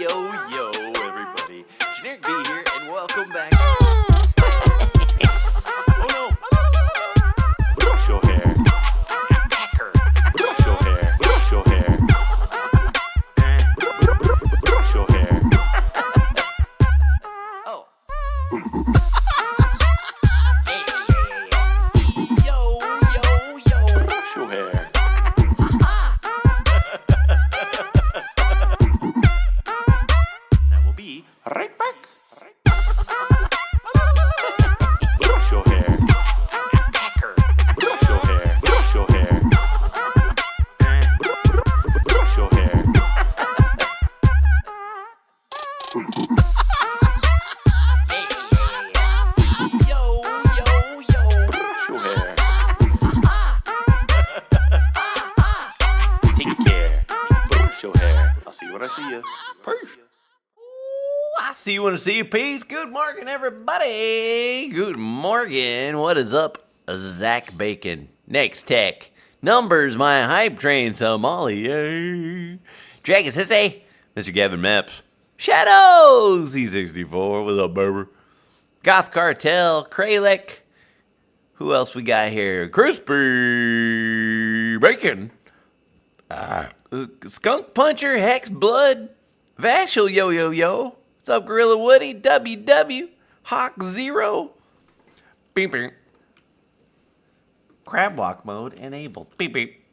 yo, everybody. Generic B here, and welcome back. Oh no! Brush your hair. Hacker. Brush your hair. Brush your hair. Brush your hair. Oh. Yo. Brush your hair. Right back. Brush your hair. Hacker. Brush your hair. Brush your hair. Brush your hair. Yo. Brush your hair. Take care. Brush your hair. I'll see you when I see you. Peace. I see you when I see you. Peace. Good morning, everybody. Good morning. What is up? Zach Bacon. Next Tech. Numbers, my hype train, Somali. Yay. Dragon Sissy. Mr. Gavin Maps. Shadows. C64. What's up, baby? Goth Cartel. Kralek. Who else we got here? Crispy Bacon. Skunk Puncher. Hex Blood. Vashel. Yo. What's up, Gorilla Woody? WW. Hawk Zero. Beep. Crab walk mode enabled. Beep.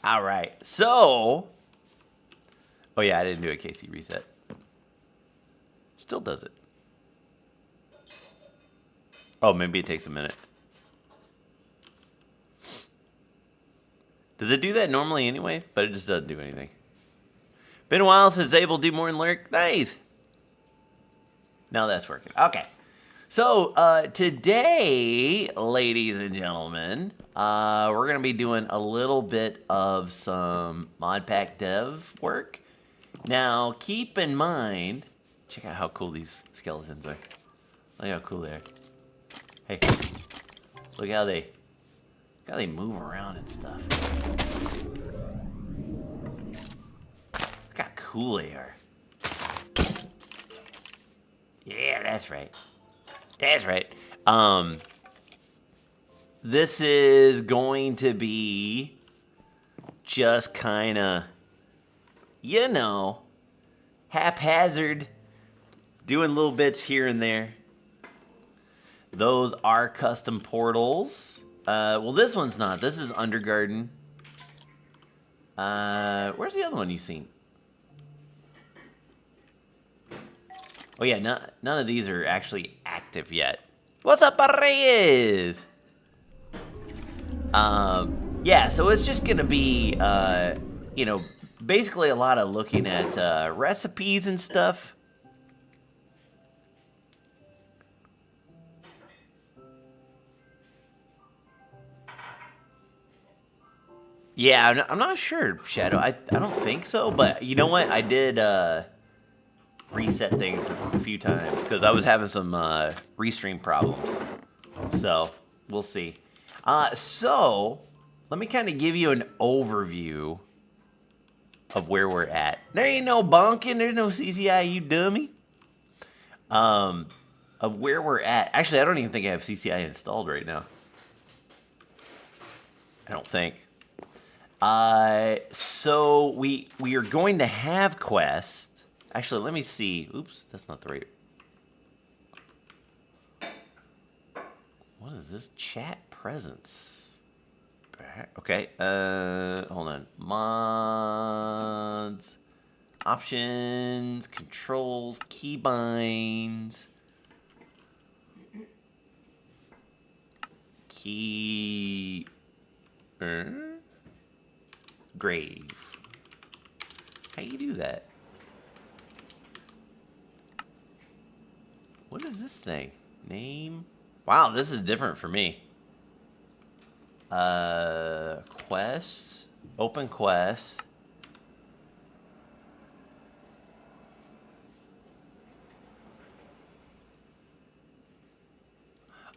All right. So. Oh, yeah, I didn't do a KC reset. Still does it. Oh, maybe it takes a minute. Does it do that normally anyway? But it just doesn't do anything. Been a while since Able to do more than Lyric. Nice. Now that's working. Okay. So, today, ladies and gentlemen, we're going to be doing a little bit of some Modpack Dev work. Now, keep in mind, check out how cool these skeletons are. Look how cool they are. Hey, look how they move around and stuff. Look how cool they are. Yeah, that's right. This is going to be just kind of, haphazard, doing little bits here and there. Those are custom portals. Well, this one's not. This is Undergarden. Where's the other one you've seen? Oh, yeah, none of these are actually active yet. What's up, Reyes? Yeah, so it's just going to be, basically a lot of looking at recipes and stuff. Yeah, I'm not sure, Shadow. I don't think so, but you know what? I did reset things a few times because I was having some restream problems. So, we'll see. So, let me kind of give you an overview of where we're at. There ain't no bonking. There's no CCI, you dummy. Of where we're at. Actually, I don't even think I have CCI installed right now. I don't think. So we are going to have quests. Actually, let me see. Oops, that's not the right. What is this? Chat presence. Okay. Hold on. Mods, options, controls, keybinds, grave. How you do that? What is this thing? Name? Wow, this is different for me. Quests. Open quest.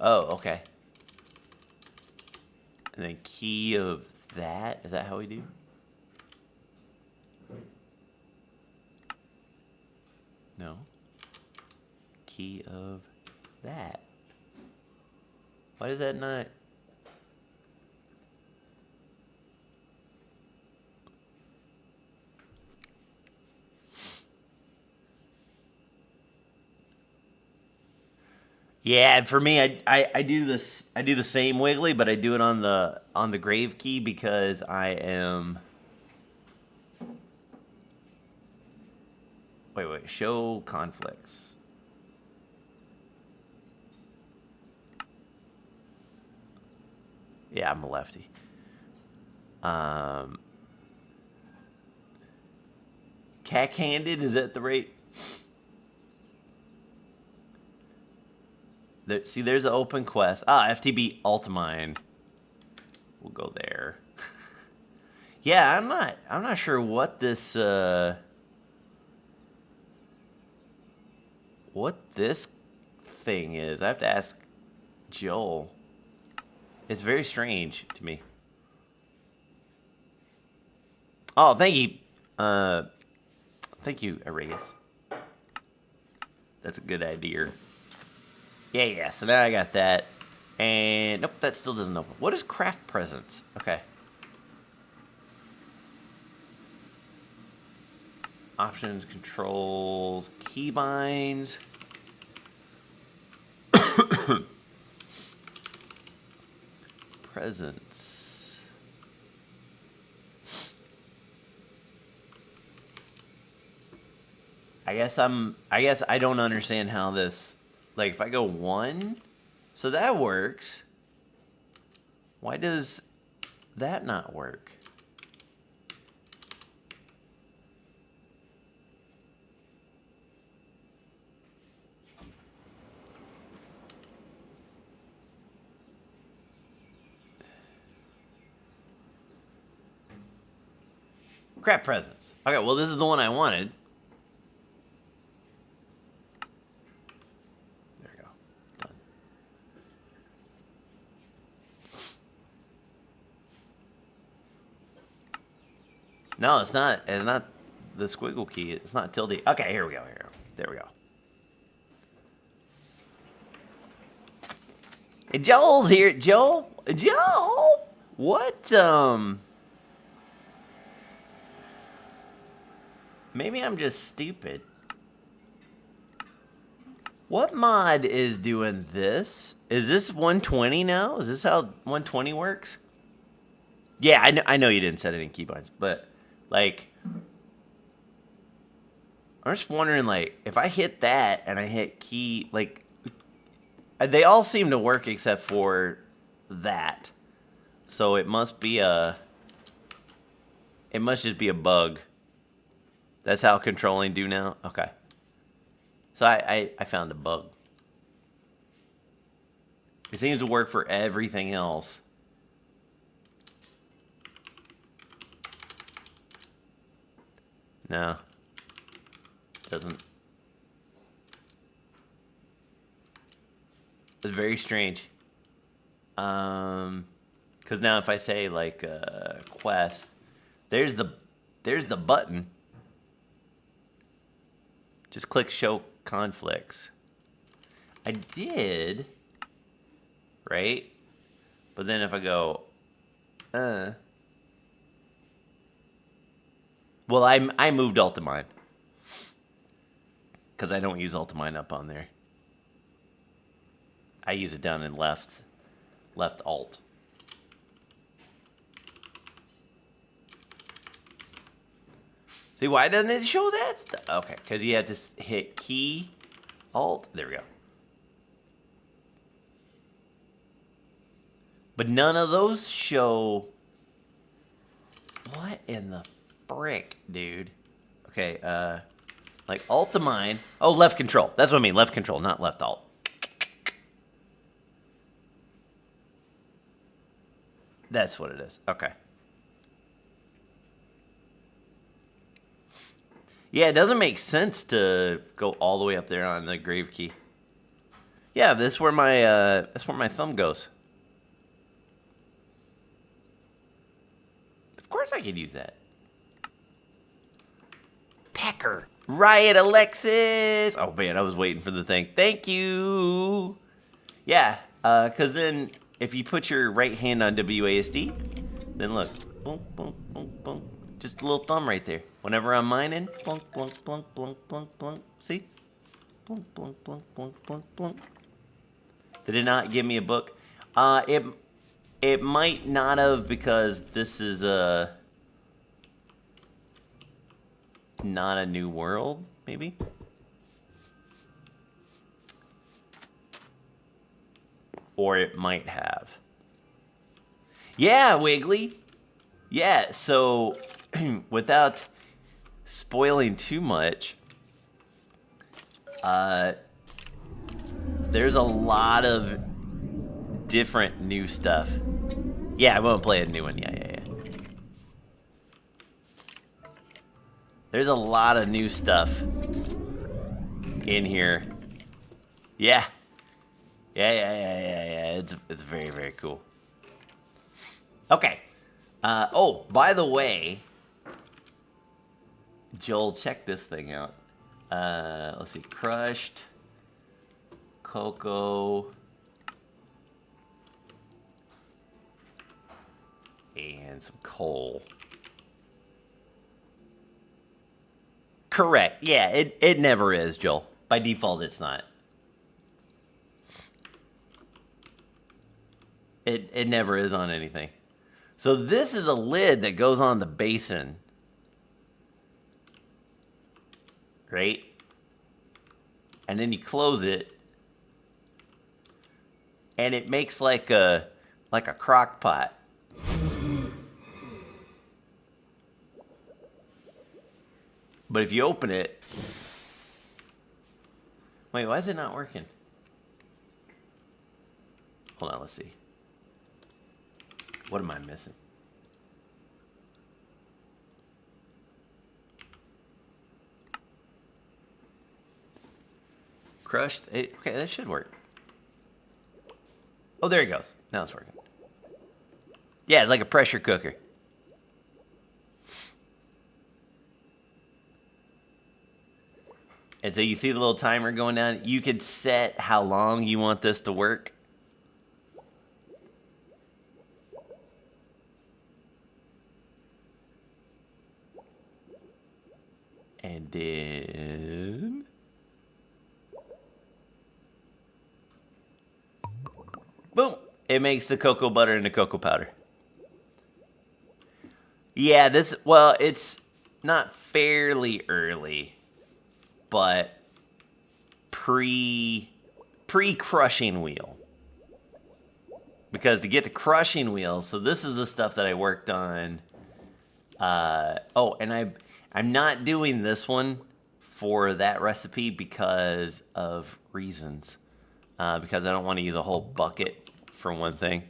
Oh, okay. And then key of that. Is that how we do? No. Key of that. Why is that not? Yeah, for me, I do this. I do the same wiggly, but I do it on the grave key because I am. Wait. Show conflicts. Yeah, I'm a lefty. Cack-handed, is that the rate? See, there's the open quest. FTB Ultimine. We'll go there. Yeah, I'm not sure what this thing is. I have to ask Joel. It's very strange to me. Oh, thank you. Thank you, Arigas. That's a good idea. Yeah. So now I got that. And nope, that still doesn't open. What is craft presents? Okay. Options, controls, keybinds. Presents. I guess I don't understand how this, like, if I go 1, so that works. Why does that not work? Crap presents. Okay, well, this is the one I wanted. There we go. Done. No, it's not. It's not the squiggle key. It's not tilde. Okay, here we go. There we go. And Joel's here. Joel? What, maybe I'm just stupid. What mod is doing this? Is this 120 now? Is this how 120 works? Yeah, I know you didn't set any keybinds, but, like, I'm just wondering, like, if I hit that and I hit key, like, they all seem to work except for that. So it must be it must just be a bug. That's how controlling do now? Okay. So I found a bug. It seems to work for everything else. No. Doesn't. It's very strange. Because now if I say, like, quest, there's the button. Just click show conflicts. I did, right? But then if I go, well, I moved Ultimine because I don't use Ultimine up on there. I use it down in left alt. See, why doesn't it show that stuff? Okay, because you have to hit key, alt. There we go. But none of those show. What in the frick, dude? Okay, like Ultimine. Oh, left control. That's what I mean. Left control, not left alt. That's what it is. Okay. Yeah, it doesn't make sense to go all the way up there on the grave key. Yeah, that's where my thumb goes. Of course I could use that. Pecker. Riot Alexis. Oh man, I was waiting for the thing. Thank you. Yeah, because then if you put your right hand on WASD, then look, boom, boom, boom, boom. Just a little thumb right there. Whenever I'm mining, blunk, blunk, blunk, blunk, blunk, blunk. See? Blunk, blunk, blunk, blunk, blunk, blunk. Did it not give me a book? It might not have, because this is not a new world, maybe? Or it might have. Yeah, Wiggly. Yeah, so without spoiling too much, there's a lot of different new stuff. Yeah, I won't play a new one. Yeah. There's a lot of new stuff in here. Yeah. It's very, very cool. Okay. Oh, by the way, Joel, check this thing out. Let's see. Crushed. Cocoa. And some coal. Correct. Yeah, it never is, Joel. By default, it's not. It never is on anything. So this is a lid that goes on the basin. Right? And then you close it. And it makes like a crock pot. But if you open it... Wait, why is it not working? Hold on, let's see. What am I missing? Crushed. Okay, that should work. Oh, there it goes. Now it's working. Yeah, it's like a pressure cooker. And so you see the little timer going down. You could set how long you want this to work. And then... boom! It makes the cocoa butter into cocoa powder. Yeah, well, it's not fairly early, but pre-crushing wheel. Because to get to crushing wheel, so this is the stuff that I worked on. Oh, and I'm not doing this one for that recipe because of reasons. Because I don't want to use a whole bucket for one thing.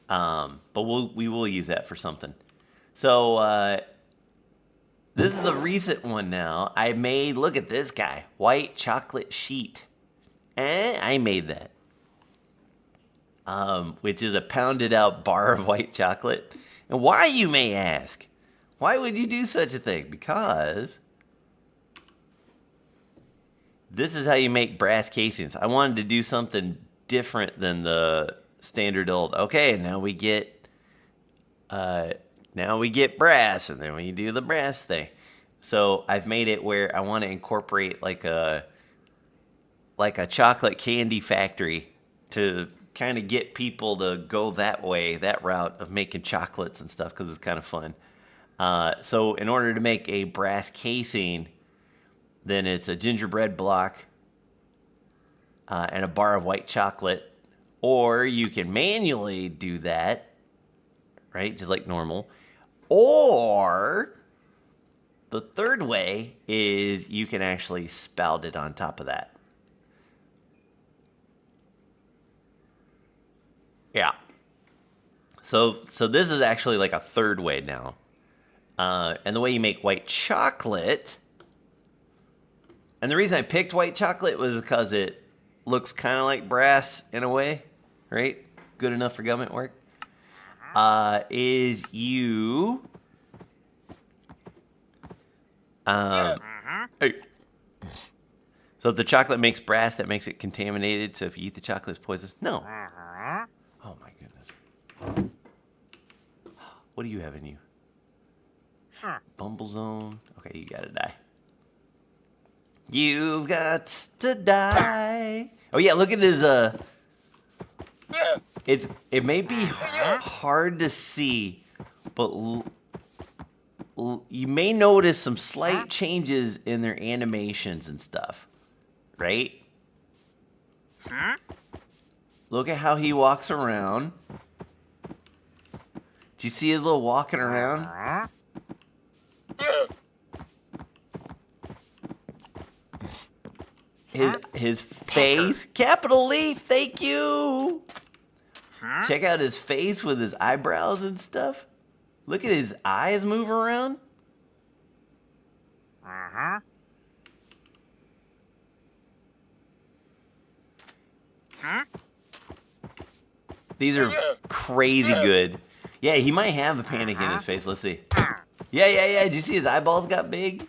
But we will use that for something. So this is the recent one now. I made, look at this guy, white chocolate sheet. I made that. Which is a pounded out bar of white chocolate. And why, you may ask? Why would you do such a thing? Because this is how you make brass casings. I wanted to do something different than the standard old, okay, now we get brass, and then we do the brass thing. So I've made it where I want to incorporate like a chocolate candy factory to kind of get people to go that way, that route of making chocolates and stuff, because it's kind of fun. So in order to make a brass casing, then it's a gingerbread block and a bar of white chocolate. Or you can manually do that, right, just like normal. Or the third way is you can actually spout it on top of that. Yeah. So this is actually like a third way now. And the way you make white chocolate, and the reason I picked white chocolate was because it looks kind of like brass in a way, right? Good enough for government work. Is you Hey. So if the chocolate makes brass, that makes it contaminated. So if you eat the chocolate, it's poisonous. No. Oh my goodness. What do you have in you? Bumble zone. Okay, you gotta die. You've got to die. Oh yeah, look at his it may be hard to see, but you may notice some slight changes in their animations and stuff, right? Look at how he walks around. Do you see his little walking around? His face, capital leaf, thank you. Check out his face with his eyebrows and stuff. Look at his eyes move around. These are crazy good. Yeah, he might have a panic in his face. Let's see. Yeah. Did you see his eyeballs got big?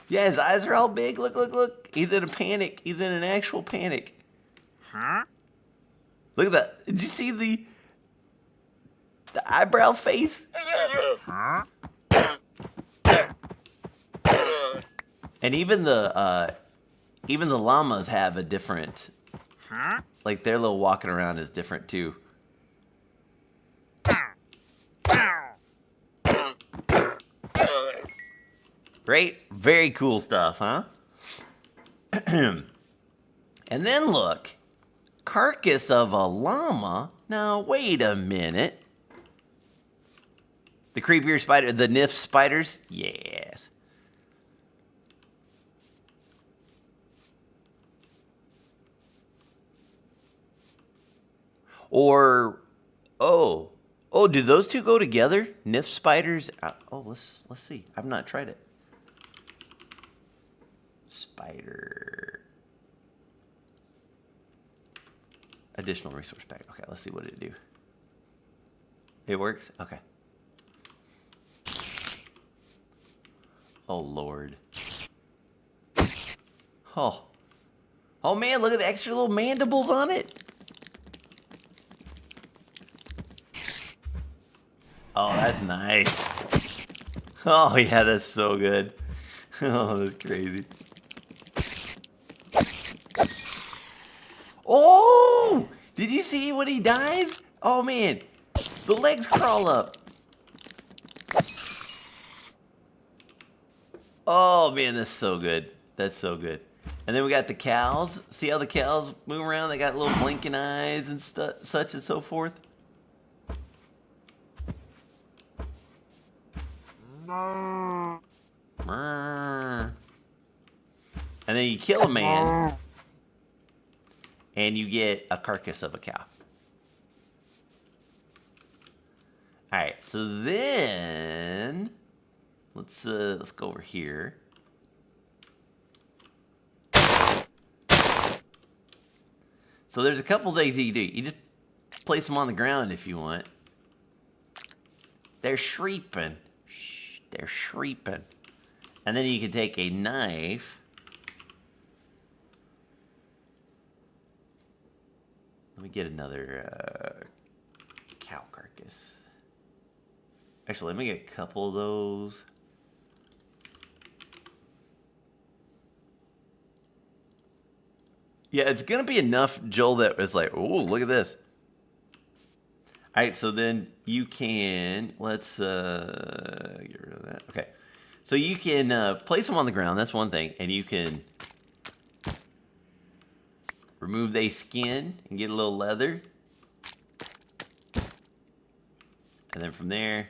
Yeah, his eyes are all big. Look. He's in a panic. He's in an actual panic. Look at that. Did you see the eyebrow face? And even the llamas have a different, like their little walking around is different too. Great, very cool stuff, huh? And then look, carcass of a llama. Now wait a minute. The creepier spider, the NIF spiders, yes. Or, oh, do those two go together? NIF spiders. Oh, let's see. I've not tried it. Spider. Additional resource pack. Okay, let's see what it do. It works? Okay. Oh, Lord. Oh. Oh, man, look at the extra little mandibles on it. Oh, that's nice. Oh, yeah, that's so good. Oh, that's crazy. Oh! Did you see when he dies? Oh, man. The legs crawl up. Oh, man, that's so good. That's so good. And then we got the cows. See how the cows move around? They got little blinking eyes and such and so forth. And then you kill a man, and you get a carcass of a cow. All right, so then let's go over here. So there's a couple things you can do. You just place them on the ground if you want. They're shrieping. Shh, they're shrieping. And then you can take a knife. Let me get another cow carcass. Actually, let me get a couple of those. Yeah, it's going to be enough, Joel, that was like, oh, look at this. All right, so then you can, let's get rid of that. Okay, so you can place them on the ground. That's one thing. And you can remove their skin and get a little leather. And then from there,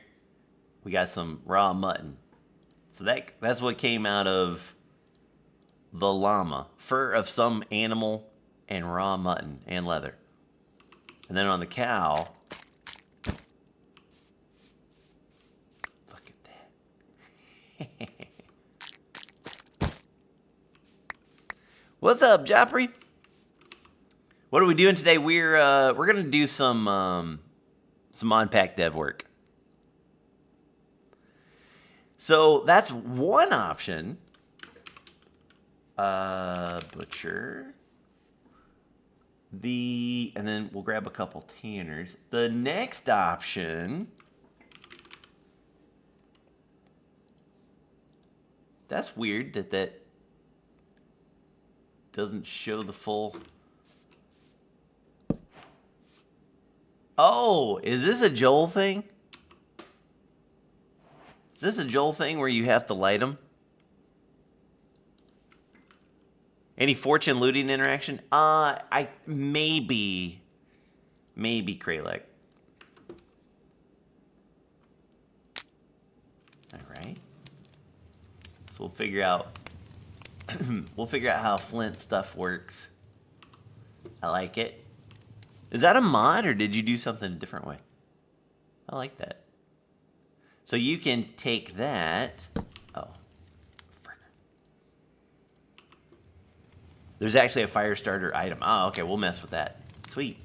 we got some raw mutton. So that's what came out of the llama. Fur of some animal and raw mutton and leather. And then on the cow, look at that. What's up, Joffrey? What are we doing today? We're gonna do some Modpack Dev work. So that's one option. Butcher. And then we'll grab a couple tanners. The next option. That's weird that doesn't show the full. Oh, is this a Joel thing? Is this a Joel thing where you have to light them? Any fortune looting interaction? Maybe Kralek. All right. So we'll figure out how Flint stuff works. I like it. Is that a mod or did you do something a different way? I like that. So you can take that. Oh, frick. There's actually a fire starter item. Oh, okay, we'll mess with that. Sweet.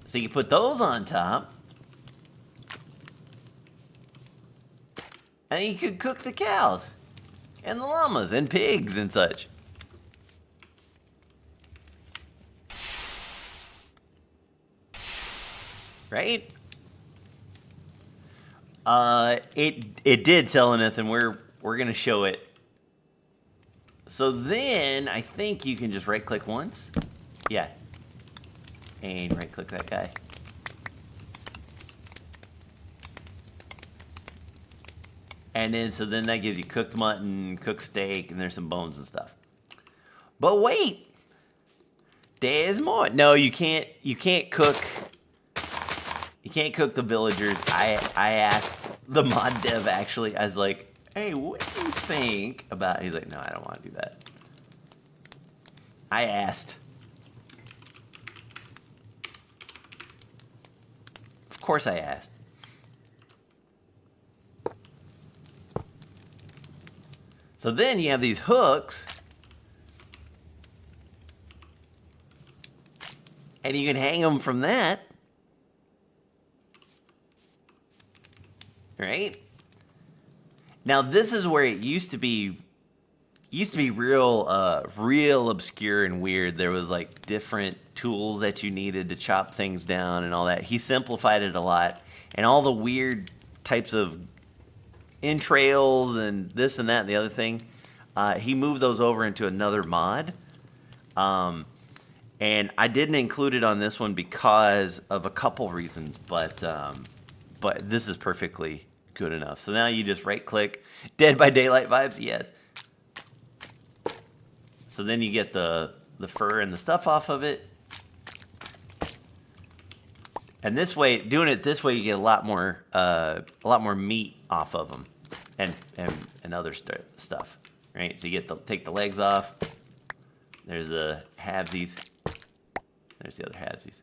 So you can put those on top. And you could cook the cows. And the llamas and pigs and such. Right? It did, Selenith, and we're gonna show it. So then I think you can just right click once. Yeah. And right click that guy. And then so then that gives you cooked mutton, cooked steak, and there's some bones and stuff. But wait! There's more. No, you can't cook. You can't cook the villagers. I asked the mod dev actually. I was like, hey, what do you think about? He's like, no, I don't want to do that. I asked. Of course I asked. So then you have these hooks. And you can hang them from that. Right? Now this is where it used to be real obscure and weird. There was like different tools that you needed to chop things down and all that. He simplified it a lot, and all the weird types of entrails and this and that and the other thing, he moved those over into another mod. And I didn't include it on this one because of a couple reasons, but this is perfectly good enough. So now you just right click, Dead by Daylight vibes, yes. So then you get the fur and the stuff off of it. And this way, doing it this way, you get a lot more meat off of them, and other stuff, right? So you take the legs off. There's the halvesies. There's the other halvesies.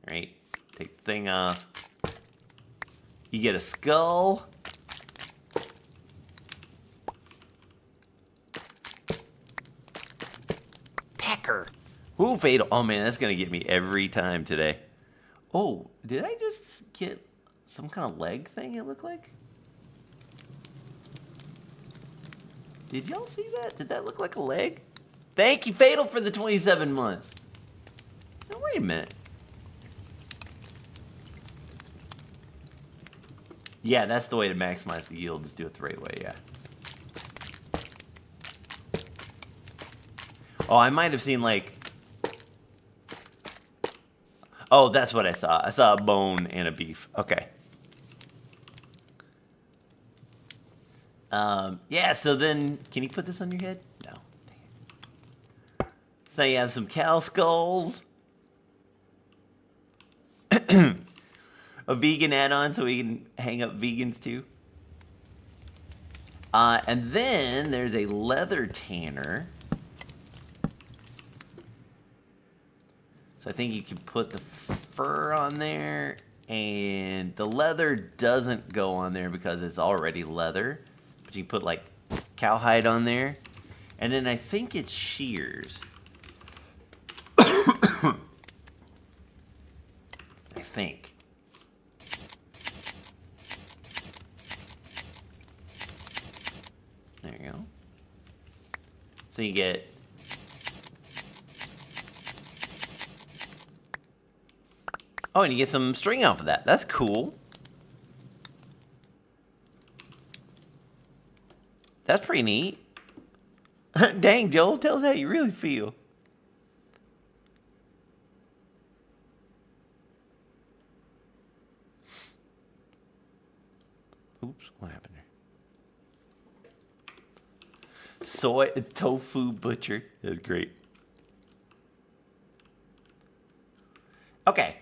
Right? Take the thing off. You get a skull. Pecker. Ooh, fatal. Oh man, that's gonna get me every time today. Oh, did I just get some kind of leg thing it looked like? Did y'all see that? Did that look like a leg? Thank you, Fatal, for the 27 months. Now, wait a minute. Yeah, that's the way to maximize the yield, is do it the right way, yeah. Oh, I might have seen, like... Oh, that's what I saw. I saw a bone and a beef. Okay. Yeah, so then... Can you put this on your head? No. Dang it. So you have some cow skulls. A vegan add-on so we can hang up vegans too. And then there's a leather tanner. So I think you can put the fur on there, and the leather doesn't go on there because it's already leather. But you can put like cowhide on there. And then I think it's shears. I think. So you get oh, and you get some string off of that. That's cool. That's pretty neat. Dang, Joel, tell us how you really feel. Oops, what happened there? Soy tofu butcher. That's great. Okay.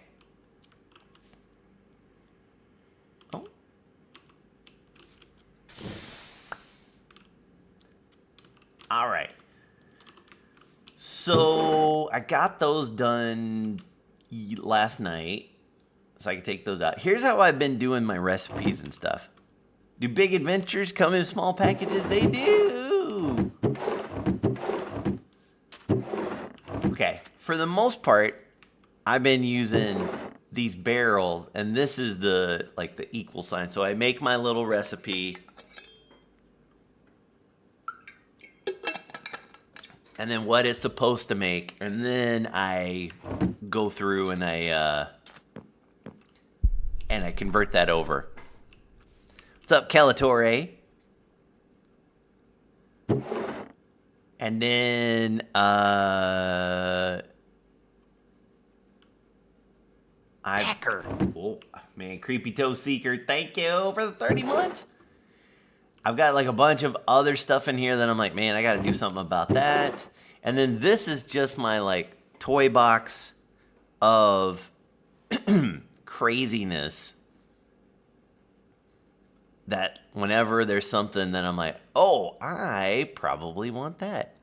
Oh. All right. So I got those done last night, so I can take those out. Here's how I've been doing my recipes and stuff. Do big adventures come in small packages? They do. Okay, for the most part, I've been using these barrels, and this is the equal sign. So I make my little recipe, and then what it's supposed to make, and then I go through and I convert that over. What's up, Calatore? And then Packer. Oh man, Creepy Toe Seeker, thank you for the 30 months. I've got like a bunch of other stuff in here that I'm like, man, I got to do something about that. And then this is just my like toy box of craziness that whenever there's something that I'm like, oh, I probably want that.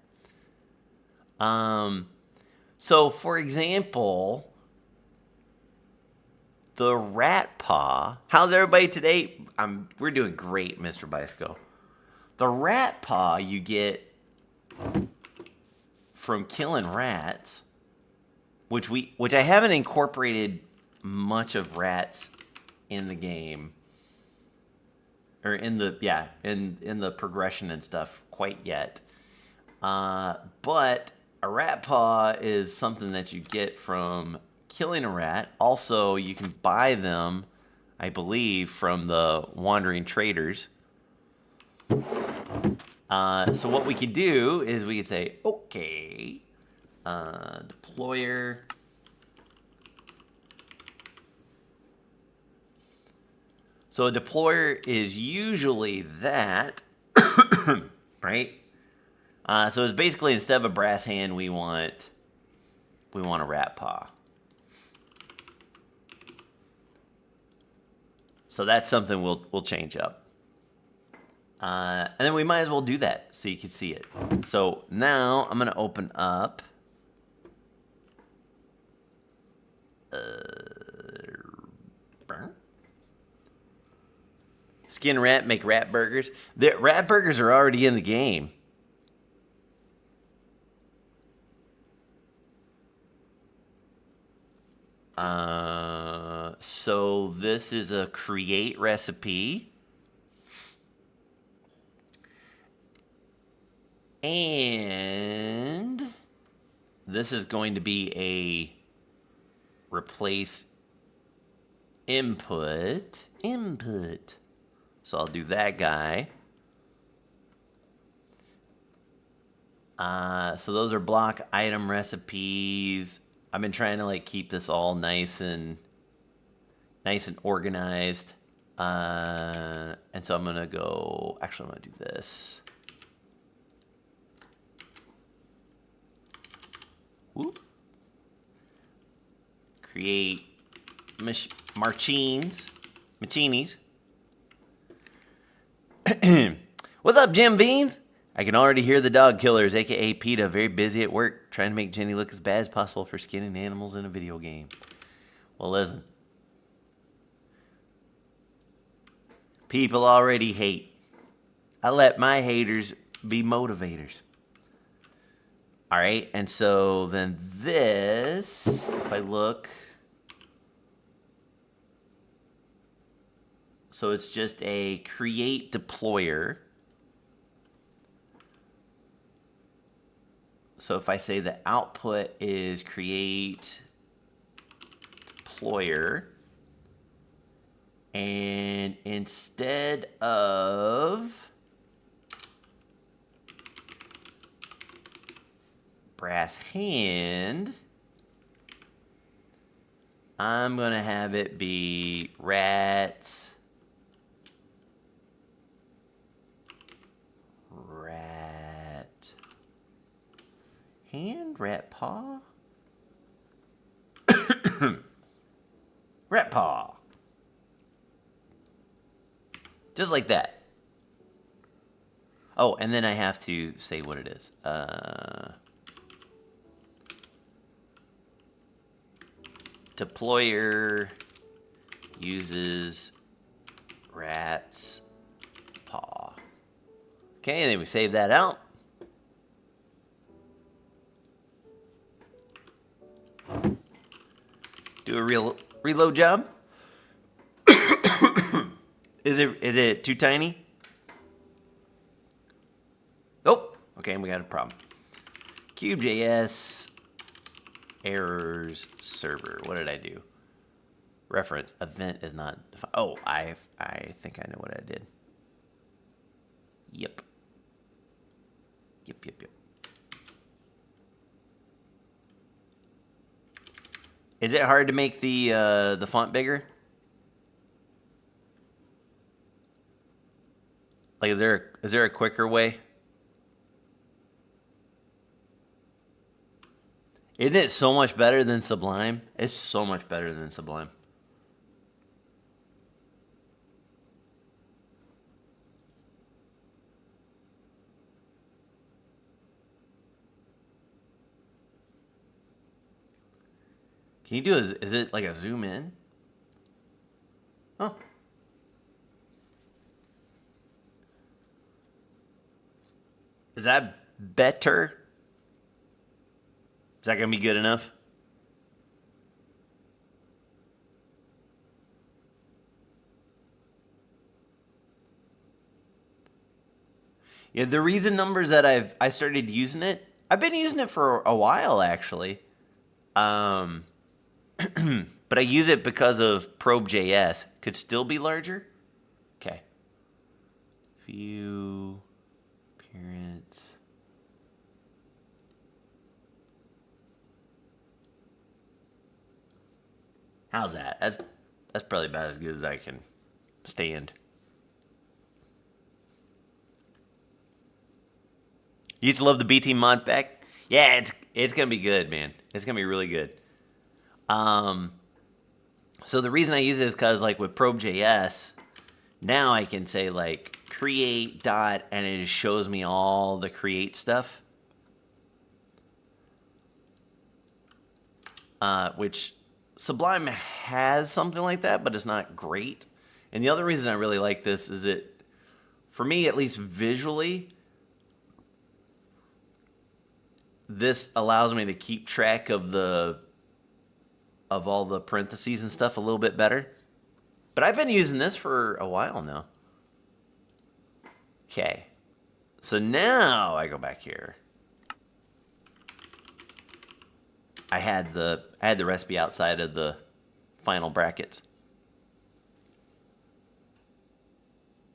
So for example, the rat paw. How's everybody today? We're doing great, Mr. Bicycle. The rat paw you get from killing rats, which I haven't incorporated much of rats in the game, or in the progression and stuff quite yet. But a rat paw is something that you get from killing a rat. Also, you can buy them, I believe, from the wandering traders. So what we could do is we could say, okay, deployer. So a deployer is usually that, right? So it's basically, instead of a brass hand, we want a rat paw. So that's something we'll change up. And then we might as well do that so you can see it. So now I'm going to open up skin rat, make rat burgers. The rat burgers are already in the game. So this is a create recipe. And this is going to be a replace input. So I'll do that guy. So those are block item recipes. I've been trying to like keep this all nice and organized. And so I'm gonna go. Actually, I'm gonna do this. Whoop. Create Marcinis. What's up, Jim Beans? I can already hear the dog killers, aka PETA, very busy at work, trying to make Genny look as bad as possible for skinning animals in a video game. Well, listen. People already hate. I let my haters be motivators. All right, and so then this, if I look, so it's just a create deployer. So if I say the output is create deployer, and instead of brass hand, I'm going to have it be rat hand, rat paw, rat paw. Just like that. Oh, and then I have to say what it is. Deployer uses rat's paw. Okay, and then we save that out. Do a reload job. Is it too tiny? Oh, okay, we got a problem. Cube.js errors server. What did I do? Reference event is not defined. Oh, I think I know what I did. Yep. Is it hard to make the font bigger? Like, is there a quicker way? Isn't it so much better than Sublime? It's so much better than Sublime. Can you do is it like a zoom in? Oh. Is that better? Is that going to be good enough? Yeah, the reason numbers that I started using it, I've been using it for a while actually. But I use it because of probe.js. Could still be larger? Okay. View appearance. How's that? That's probably about as good as I can stand. You used to love the BT Modpack? Yeah, it's gonna be good, man. It's gonna be really good. So the reason I use it is because, like, with probe.js, now I can say, like, create dot, and it just shows me all the create stuff. Which Sublime has something like that, but it's not great. And the other reason I really like this is it, for me at least visually, this allows me to keep track of all the parentheses and stuff a little bit better. But I've been using this for a while now. Okay. So now I go back here. I had the recipe outside of the final brackets.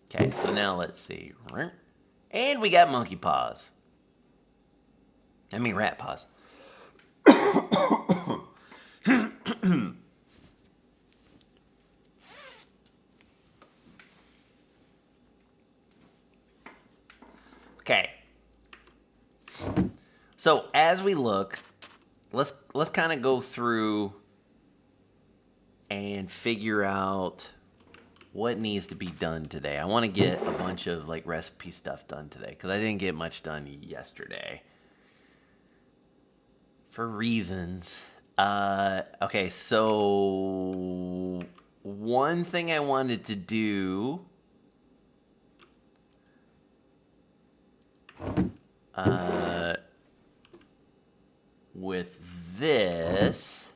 Okay, so now let's see. And we got monkey paws. I mean rat paws. Okay. So as we look, let's kind of go through and figure out what needs to be done today. I want to get a bunch of like recipe stuff done today because I didn't get much done yesterday for reasons. Okay, so one thing I wanted to do with this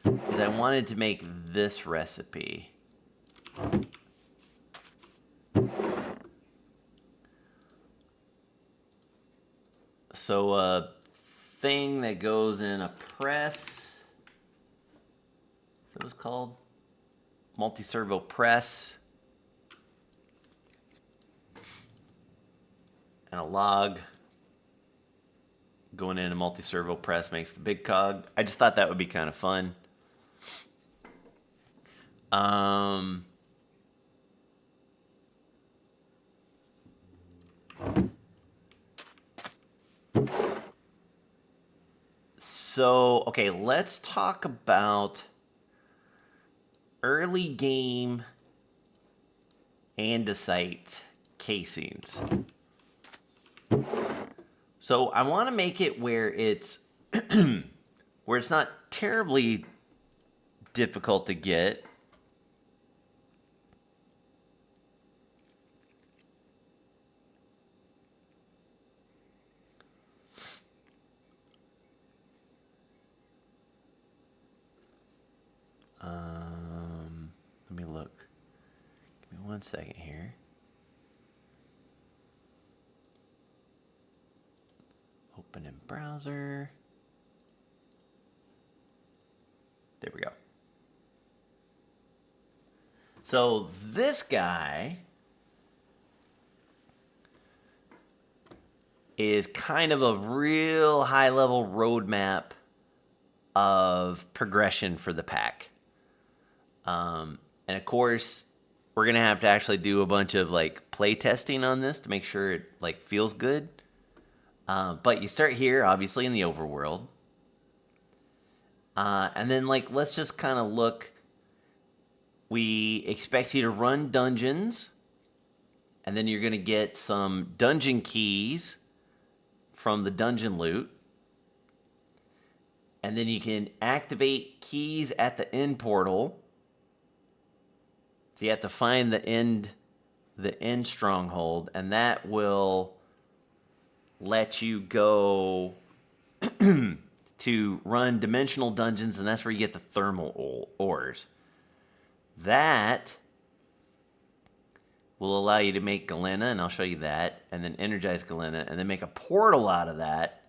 is I wanted to make this recipe. So thing that goes in a press. Is that what it's called? Multi-servo press. And a log going in a multi-servo press makes the big cog. I just thought that would be kind of fun. So, okay, let's talk about early game andesite casings. So I want to make it where it's where it's not terribly difficult to get. Let me look. Give me 1 second here. Open in browser. There we go. So this guy is kind of a real high-level roadmap of progression for the pack. And of course, we're gonna have to actually do a bunch of like play testing on this to make sure it like feels good. But you start here, obviously, in the overworld. And then like let's just kind of look. We expect you to run dungeons, and then you're gonna get some dungeon keys from the dungeon loot. And then you can activate keys at the end portal. So you have to find the end stronghold, and that will let you go to run dimensional dungeons, and that's where you get the thermal ores. That will allow you to make Galena, and I'll show you that, and then energize Galena, and then make a portal out of that,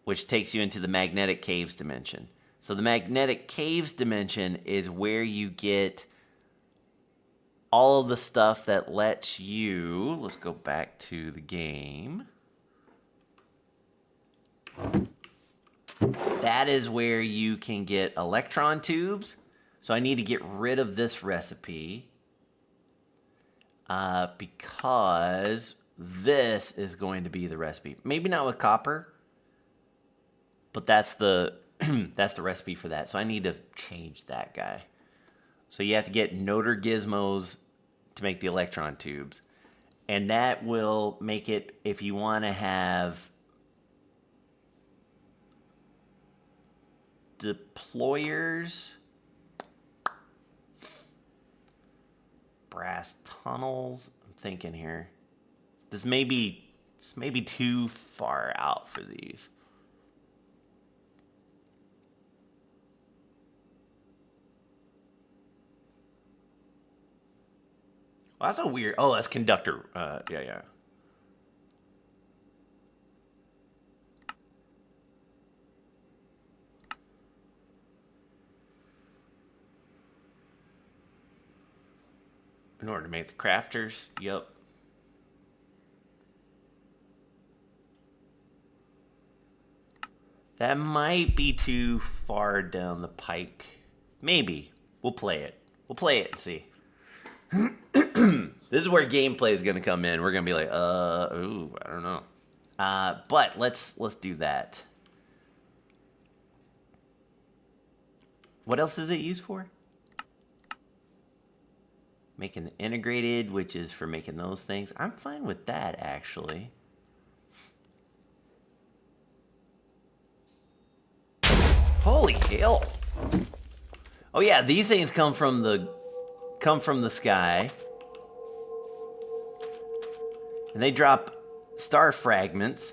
which takes you into the magnetic caves dimension. So the magnetic caves dimension is where you get all of the stuff that lets you, let's go back to the game. That is where you can get electron tubes. So I need to get rid of this recipe because this is going to be the recipe. Maybe not with copper, but that's the that's the recipe for that. So I need to change that guy. So you have to get Noder gizmos to make the electron tubes. And that will make it, if you want to have deployers, brass tunnels, I'm thinking here. This may be too far out for these. Well, that's a weird. Oh, that's conductor. Yeah. In order to make the crafters, yep. That might be too far down the pike. Maybe. We'll play it. We'll play it and see. This is where gameplay is going to come in. We're going to be like, ooh, I don't know. But let's do that. What else is it used for? Making the integrated, which is for making those things. I'm fine with that, actually. Holy hell. Oh yeah, these things come from the sky. And they drop star fragments.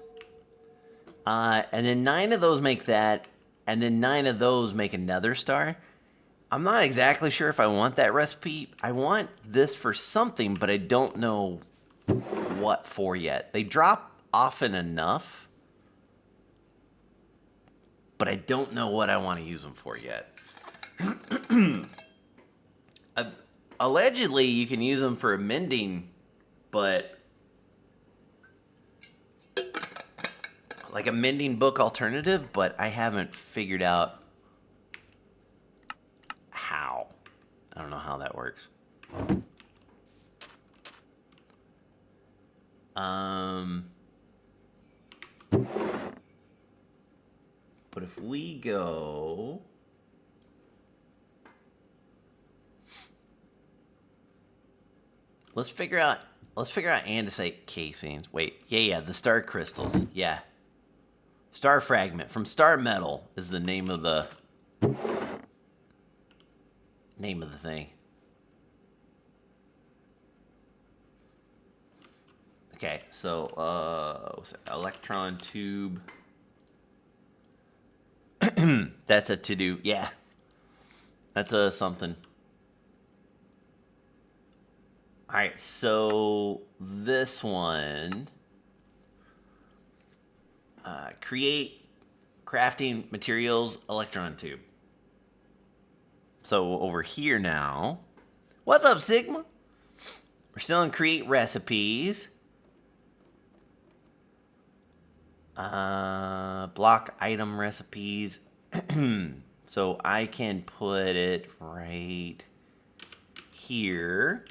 And then 9 of those make that, and then 9 of those make another star. I'm not exactly sure if I want that recipe. I want this for something, but I don't know what for yet. They drop often enough but I don't know what I want to use them for yet. Allegedly, you can use them for amending, but like amending book alternative, but I haven't figured out how. I don't know how that works. But if we go, let's figure out andesite casings. Wait, yeah, the star crystals. Yeah. Star fragment from star metal is the name of the thing. Okay, so what's it? Electron tube. That's a to-do. Yeah. That's a something. All right, so this one, create crafting materials electron tube. So over here now, what's up, Sigma? We're still in create recipes. Block item recipes. So I can put it right here.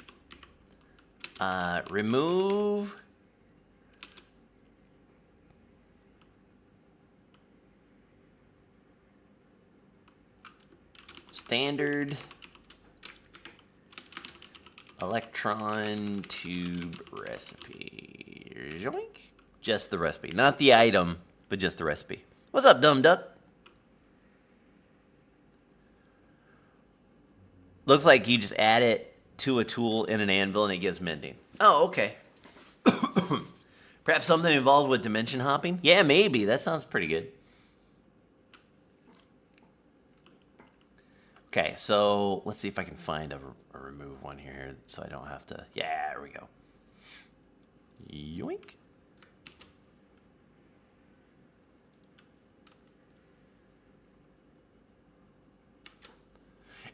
Remove standard electron tube recipe. Joink. Just the recipe, not the item, but just the recipe. What's up, dumb duck? Looks like you just add it to a tool in an anvil and it gives mending. Oh, okay. Perhaps something involved with dimension hopping? Yeah, maybe. That sounds pretty good. Okay, so let's see if I can find a remove one here so I don't have to. Yeah, there we go. Yoink.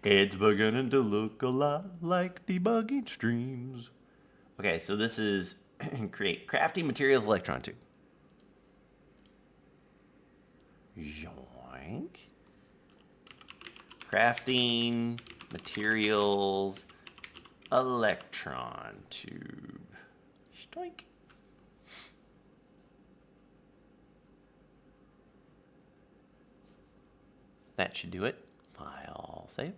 It's beginning to look a lot like debugging streams. Okay, so this is create crafting materials electron tube. Yoink. Crafting materials electron tube. Stoink. That should do it. File save.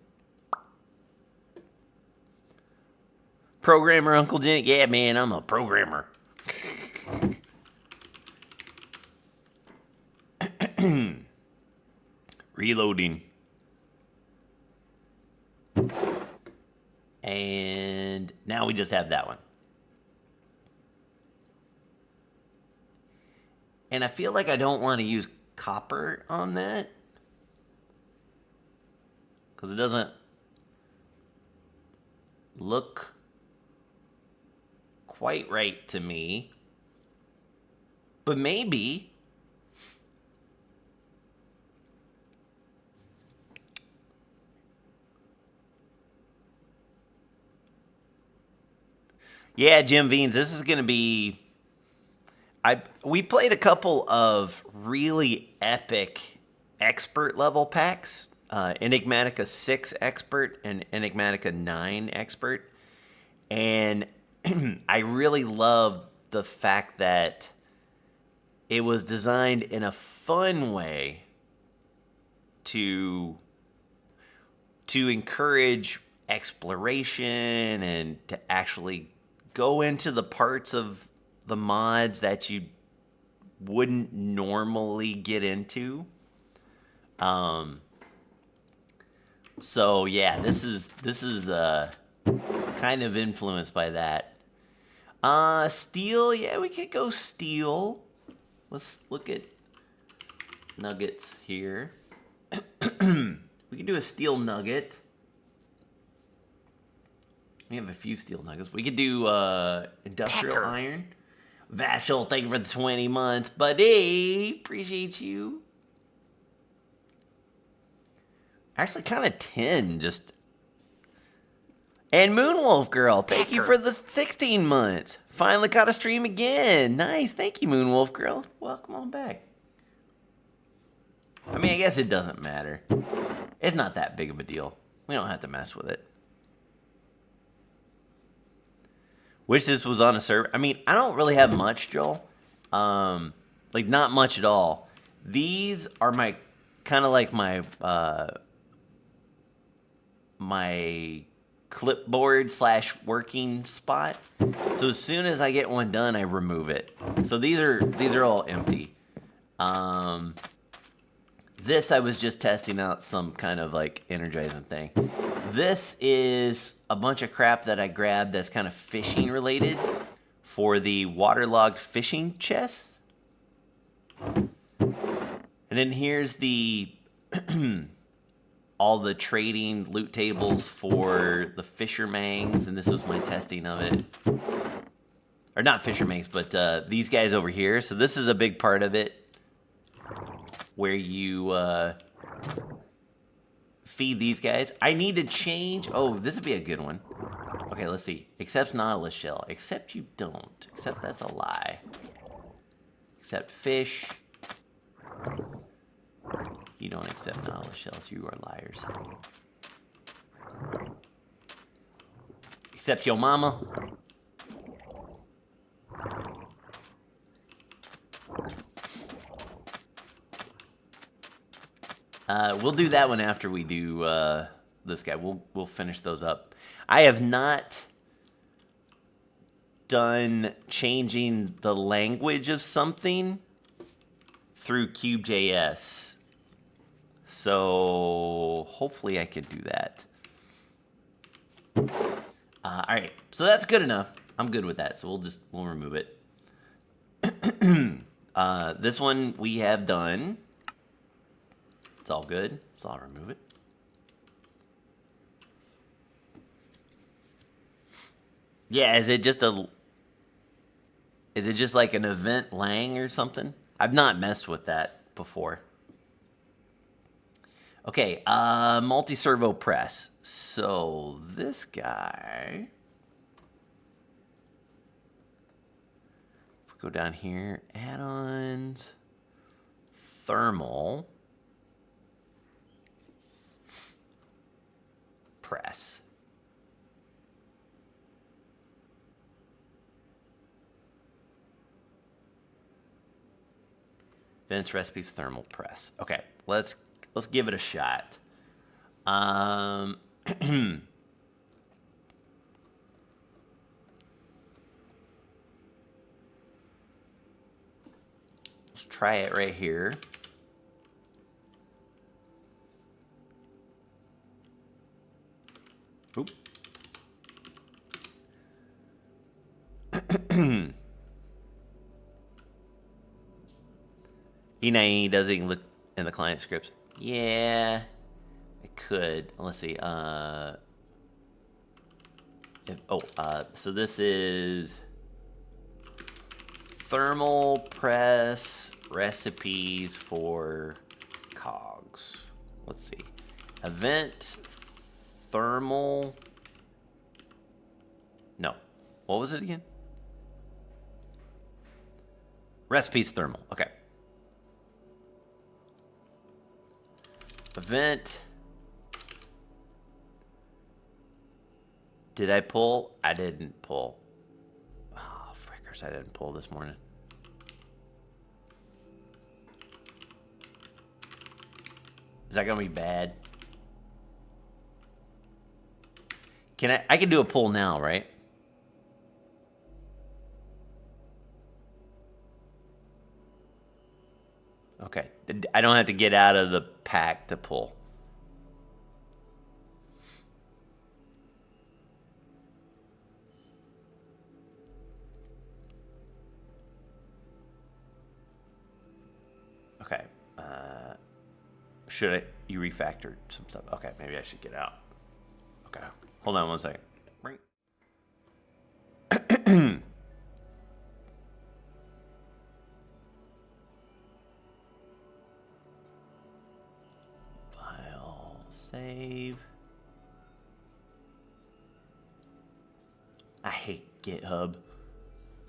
Programmer Uncle Genny. Yeah, man, I'm a programmer. Reloading. And now we just have that one. And I feel like I don't want to use copper on that, because it doesn't look quite right to me. But maybe. Yeah, Jim Veens, this is going to be... We played a couple of really epic expert level packs. Enigmatica 6 expert and Enigmatica 9 expert. And I really loved the fact that it was designed in a fun way to encourage exploration and to actually go into the parts of the mods that you wouldn't normally get into. So yeah, this is kind of influenced by that. Steel, yeah, we could go steel. Let's look at nuggets here. We could do a steel nugget. We have a few steel nuggets. We could do industrial iron. Vashel, thank you for the 20 months, buddy. Appreciate you. Actually, kind of 10. Just. And Moonwolf Girl, thank you for the 16 months. Finally got a stream again. Nice. Thank you, Moonwolf Girl. Welcome on back. I mean, I guess it doesn't matter. It's not that big of a deal. We don't have to mess with it. Wish this was on a server. I mean, I don't really have much, Joel. Like, not much at all. These are my, kind of like my, my clipboard / working spot. So as soon as I get one done, I remove it. So these are all empty. This I was just testing out some kind of like energizing thing. This is a bunch of crap that I grabbed that's kind of fishing related for the waterlogged fishing chest. And then here's the all the trading loot tables for the fishermangs, and this was my testing of it. Or not fishermangs, but these guys over here. So this is a big part of it, where you feed these guys. I need to change. Oh, this would be a good one. Okay, let's see. Accepts Nautilus shell. Except you don't. Except that's a lie. Accept fish. You don't accept Nautilus shells. You are liars. Except your mama. We'll do that one after we do this guy. We'll finish those up. I have not done changing the language of something through Cube.js. So hopefully I could do that. All right, so that's good enough. I'm good with that, so we'll remove it. This one we have done. It's all good, so I'll remove it. Yeah, is it just like an event lang or something? I've not messed with that before. Okay, multi-servo press. So this guy, if we go down here, add-ons, thermal, press. Vents, recipes, thermal press. Okay, let's give it a shot. Let's try it right here. Oop. E9E doesn't look in the client scripts. Yeah, I could. Let's see. So this is thermal press recipes for cogs. Let's see. Event thermal. No. What was it again? Recipes thermal. Okay. Event. Did I pull? I didn't pull. Oh, frickers, I didn't pull this morning. Is that gonna be bad? I can do a pull now, right? Okay. I don't have to get out of the pack to pull. Okay. Should you refactor some stuff? Okay, maybe I should get out. Okay. Hold on one second. File, save. I hate GitHub.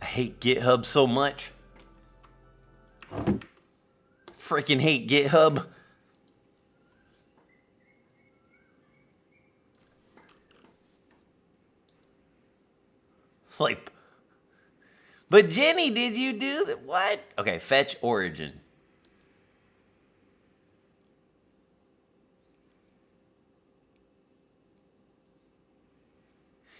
I hate GitHub so much. Freaking hate GitHub. It's like, but Jenny, did you do that? What? Okay, fetch origin.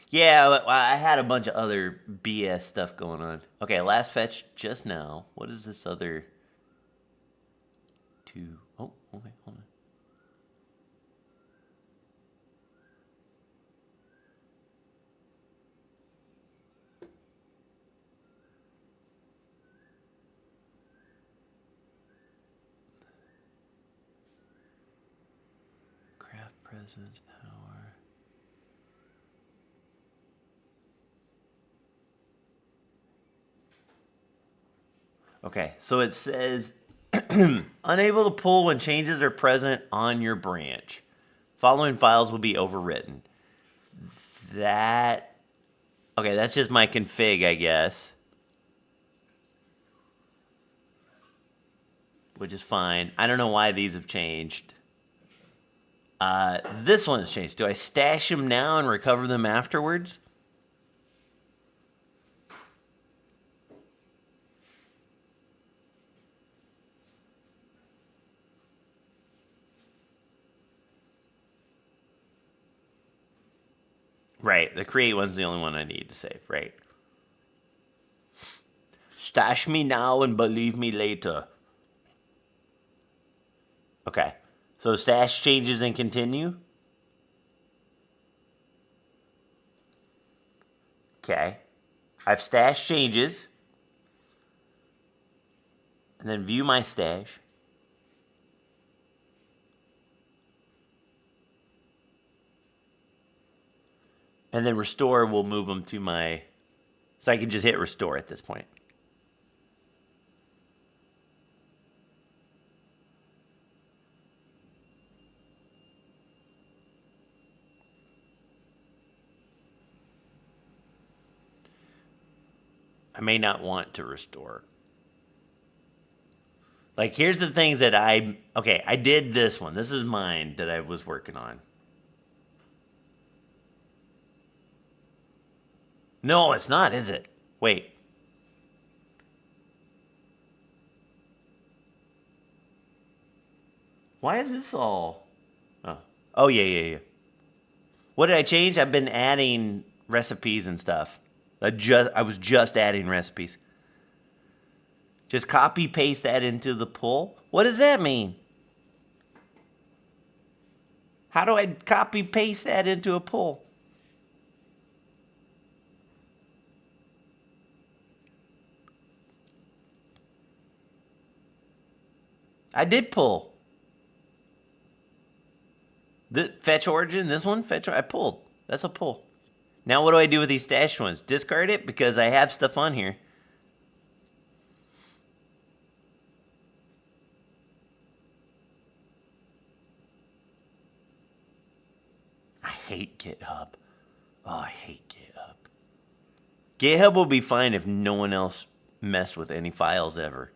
Yeah, I had a bunch of other BS stuff going on. Okay, last fetch just now. What is this other two? Oh, okay, hold on. Craft presence power. Okay, so it says unable to pull when changes are present on your branch. Following files will be overwritten. That, okay, that's just my config, I guess. Which is fine. I don't know why these have changed. This one has changed. Do I stash them now and recover them afterwards? Right, the create one's the only one I need to save, right? Stash me now and believe me later. Okay, so stash changes and continue. Okay, I've stashed changes. And then view my stash. And then restore will move them to my, so I can just hit restore at this point. I may not want to restore. Like, here's the things that okay, I did this one. This is mine that I was working on. No, it's not, is it? Wait. Why is this all? Oh, yeah. What did I change? I've been adding recipes and stuff. I was just adding recipes. Just copy paste that into the pull. What does that mean? How do I copy paste that into a pull? I did pull. The fetch origin, this one, I pulled. That's a pull. Now what do I do with these stashed ones? Discard it because I have stuff on here. I hate GitHub. Oh, I hate GitHub. GitHub will be fine if no one else messed with any files ever.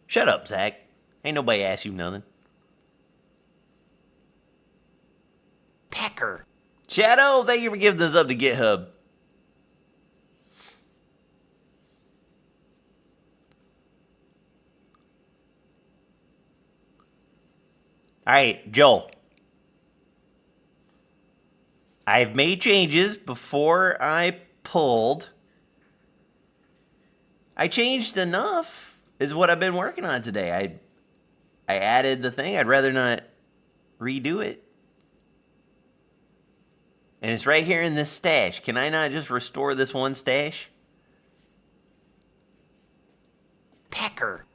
Shut up, Zach. Ain't nobody asked you nothing. Packer. Shadow, thank you for giving this up to GitHub. All right, Joel. I've made changes before I pulled. I changed enough, is what I've been working on today. I added the thing. I'd rather not redo it. And it's right here in this stash. Can I not just restore this one stash? Packer.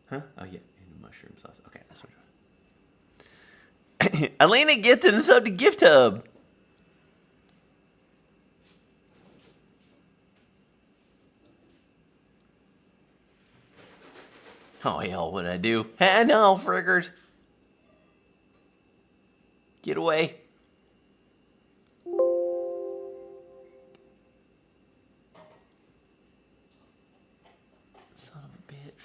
Huh? Oh, yeah. And mushroom sauce. Okay, that's what Elena Gifted and sub to Gift Hub. Oh, hell, what'd I do? Ah, no, friggers. Get away. Son of a bitch.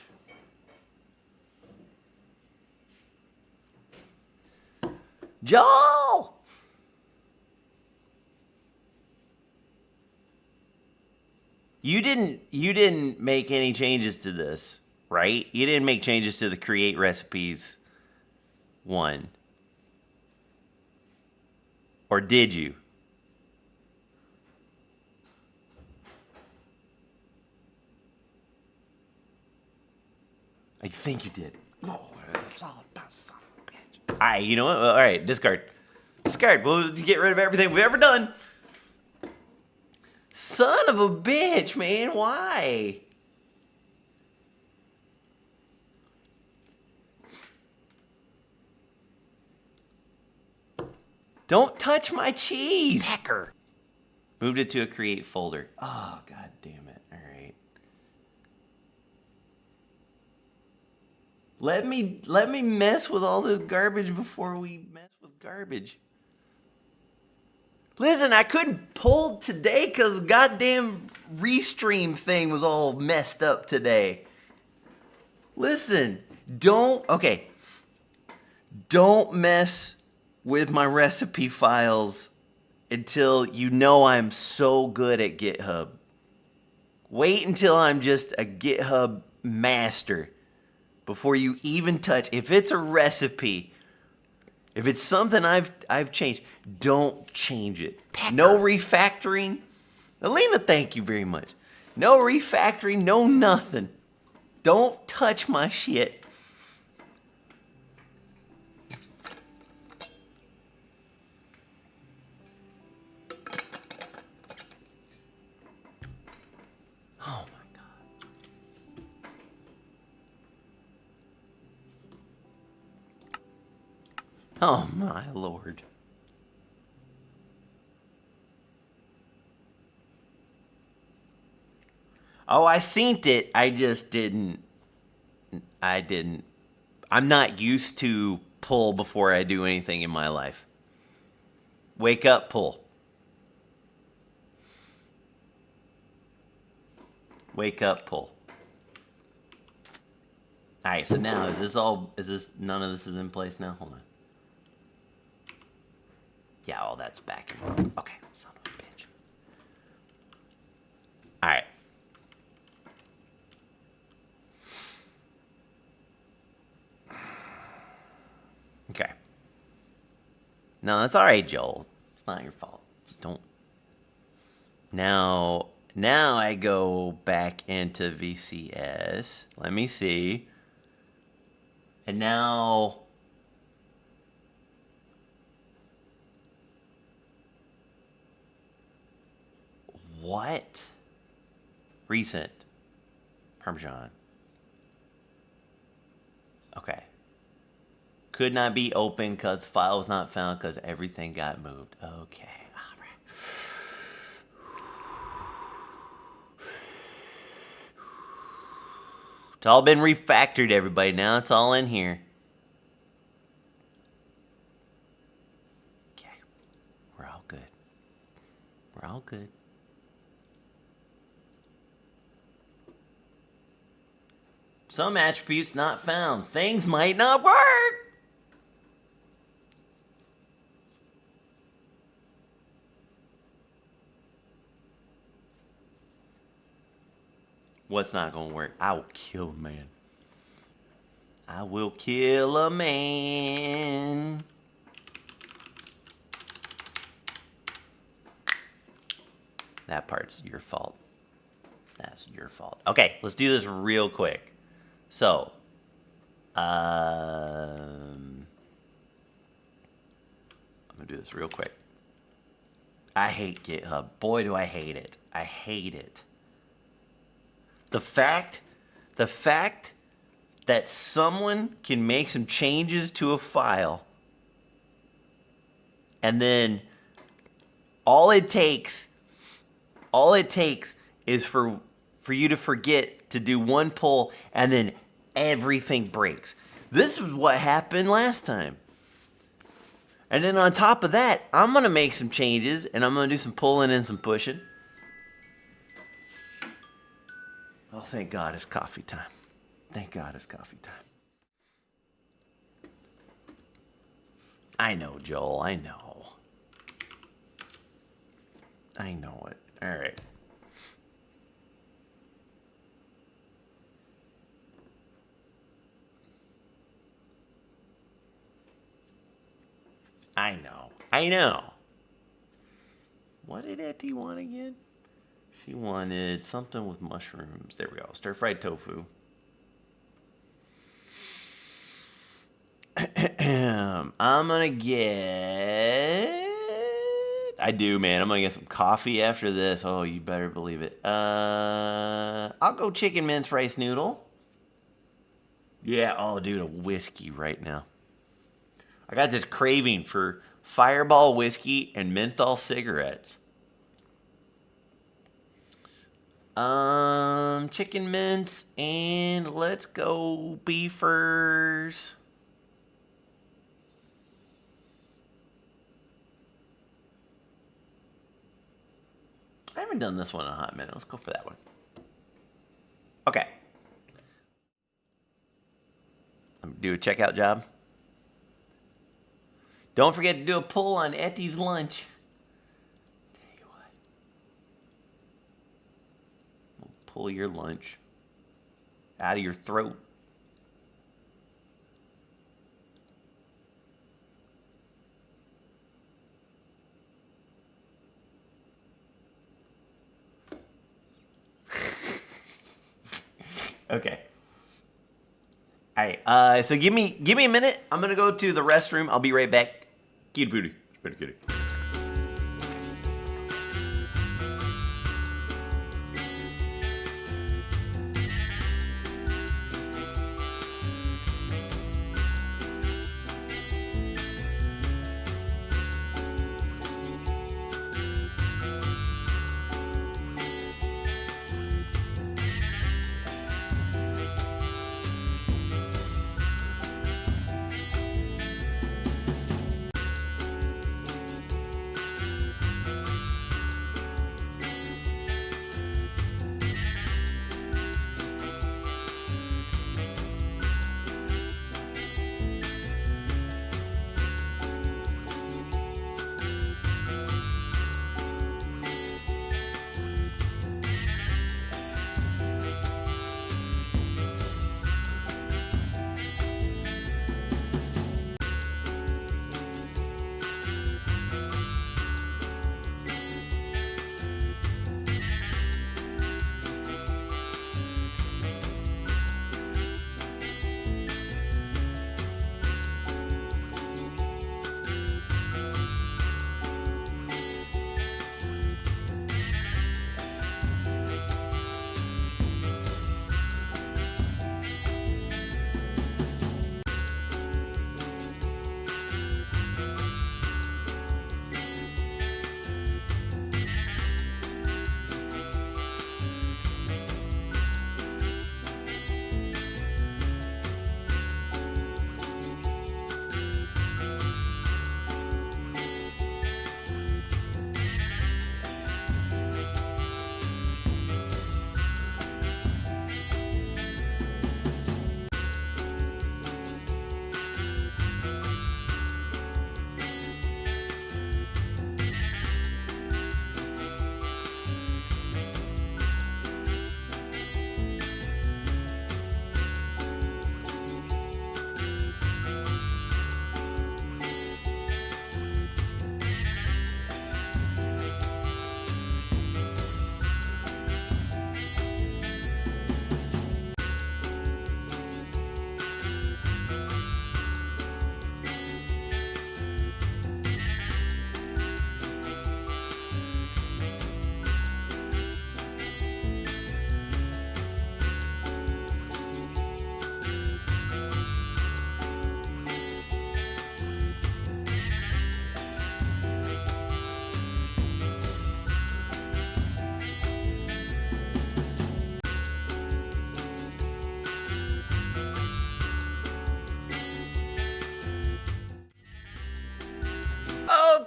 Joel! You didn't make any changes to this, right? You didn't make changes to the create recipes one. Or did you? I think you did. Oh, son of a bitch. All right, you know what? All right, discard. Discard. We'll get rid of everything we've ever done. Son of a bitch, man. Why? Don't touch my cheese. Pecker. Moved it to a create folder. Oh, god damn it. All right. Let me mess with all this garbage before we mess with garbage. Listen, I couldn't pull today because the goddamn restream thing was all messed up today. Listen, don't mess with my recipe files until you know I'm so good at GitHub. Wait until I'm just a GitHub master before you even touch. If it's a recipe, if it's something I've changed, don't change it. Pecker. No refactoring. Elena, thank you very much. No refactoring, no nothing. Don't touch my shit. Oh my god. Oh my lord. Oh, I synced it. I just didn't. I'm not used to pull before I do anything in my life. Wake up, pull. Wake up, pull. All right, so now none of this is in place now? Hold on. Yeah, all that's back in. Okay, son of a bitch. All right. Okay. No, that's all right, Joel. It's not your fault. Just don't. Now I go back into VCS. Let me see. And now what? Recent. Parmesan. Okay. Could not be opened because the file was not found because everything got moved. Okay. All right. It's all been refactored, everybody. Now it's all in here. Okay. We're all good. We're all good. Some attributes not found. Things might not work. What's not gonna work? I will kill a man. I will kill a man. That part's your fault. That's your fault. Okay, let's do this real quick. So, I'm gonna do this real quick. I hate GitHub. Boy, do I hate it. I hate it. The fact that someone can make some changes to a file and then all it takes is for you to forget to do one pull, and then everything breaks. This is what happened last time. And then on top of that, I'm going to make some changes, and I'm going to do some pulling and some pushing. Oh, thank God it's coffee time. Thank God it's coffee time. I know, Joel. I know. I know it. All right. I know. I know. What did Etty want again? She wanted something with mushrooms. There we go. Stir-fried tofu. I'm going to get... I do, man. I'm going to get some coffee after this. Oh, you better believe it. I'll go chicken mince rice noodle. Yeah. Oh, dude, a whiskey right now. I got this craving for Fireball whiskey and menthol cigarettes. Chicken mince, and let's go beefers. I haven't done this one in a hot minute. Let's go for that one. Okay. Do a checkout job. Don't forget to do a pull on Etty's lunch. Tell you what. We'll pull your lunch out of your throat. Okay. All right. So give me a minute. I'm gonna go to the restroom. I'll be right back. Kitty booty. Kitty.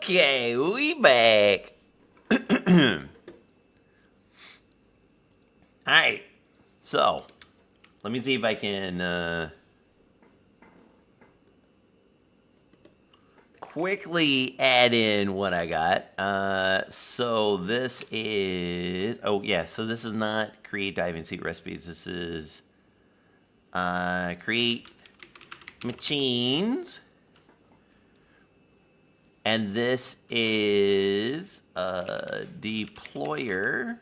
Okay, we back. Alright. So, let me see if I can quickly add in what I got. So this is, oh yeah, so this is not create diving suit recipes. This is create machines. And this is deployer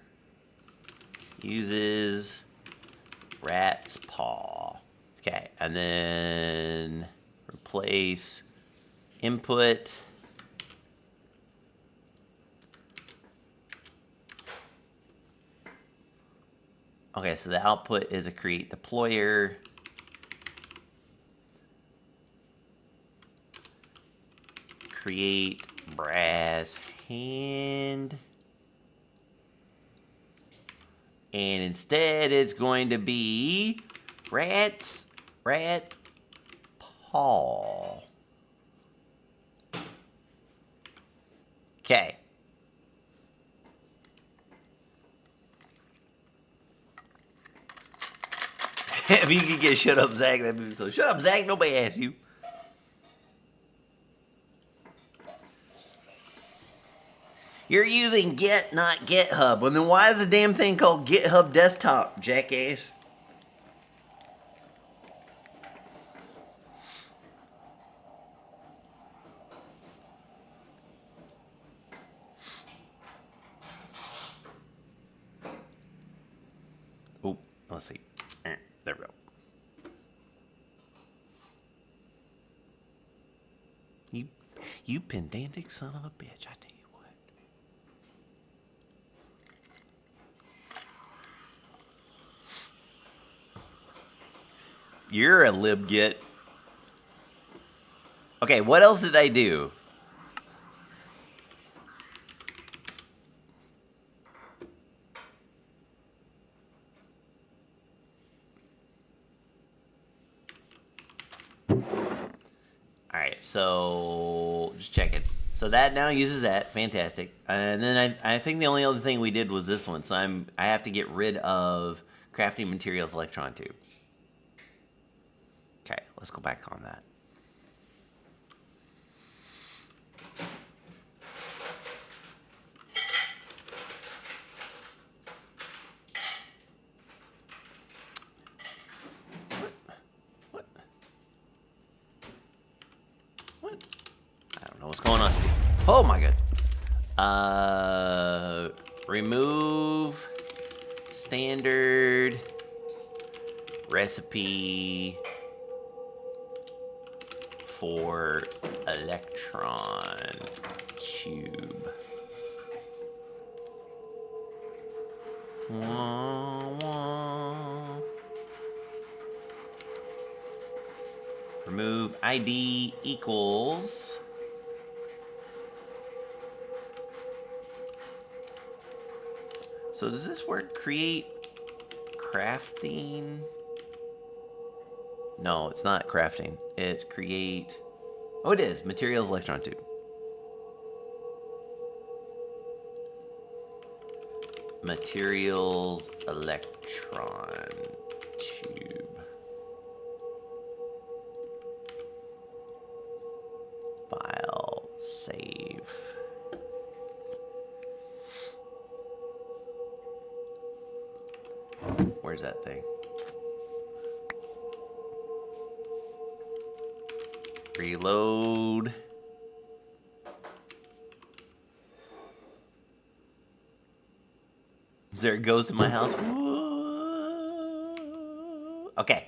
uses rat's paw. Okay, and then replace input. Okay, so the output is a create deployer. Create brass hand. And instead it's going to be rat paw. Okay. If you could get shut up, Zach, that'd be so. Shut up, Zach. Nobody asked you. You're using Git, not GitHub. Well, then why is the damn thing called GitHub Desktop, jackass? Oh, let's see. There we go. You pedantic son of a bitch, I tell you what. You're a libgit. Okay, what else did I do? Alright, so just check it. So that now uses that. Fantastic. And then I think the only other thing we did was this one. So I have to get rid of crafting materials electron tube. Okay, let's go back on that. What? I don't know what's going on. Oh my god. Remove standard recipe for electron tube. Wah, wah. Remove ID equals so does this word create crafting? No, it's not crafting. It's create. Oh, it is. Materials electron tube. Materials electron tube. File. Save. Where's that thing? Reload. Is there a ghost in my house? Okay.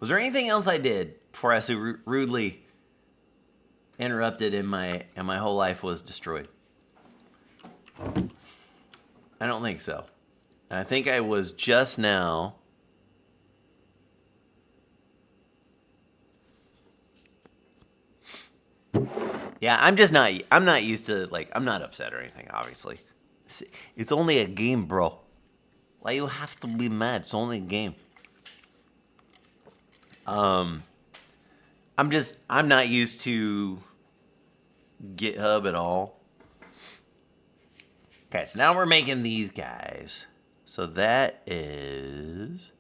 Was there anything else I did before I so rudely interrupted and my whole life was destroyed? I don't think so. I think I was just now. Yeah, I'm not used to, like, I'm not upset or anything, obviously. It's only a game, bro. Why you have to be mad? It's only a game. I'm not used to GitHub at all. Okay, so now we're making these guys. So that is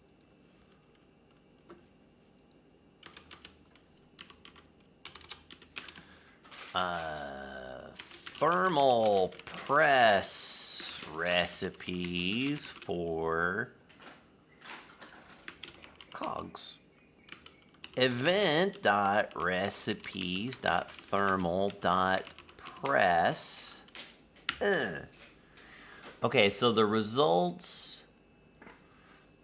thermal press recipes for cogs. Event.recipes.thermal.press. Okay, so the results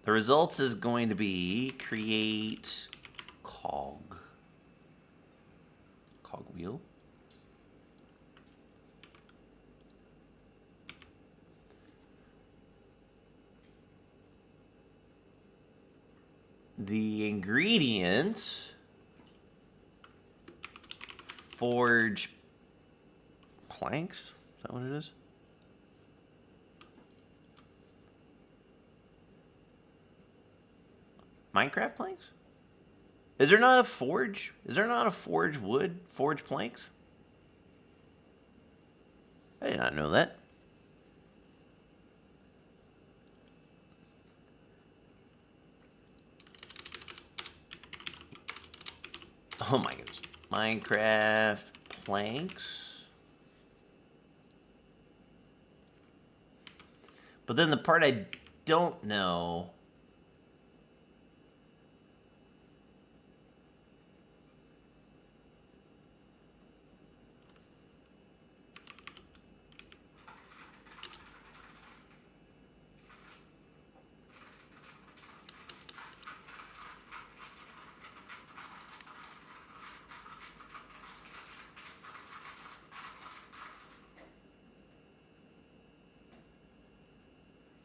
is going to be create cogwheel. The ingredients, forge planks. Is that what it is? Minecraft planks? Is there not a forge? Is there not a forge wood, forge planks? I did not know that. Oh my goodness. Minecraft planks. But then the part I don't know.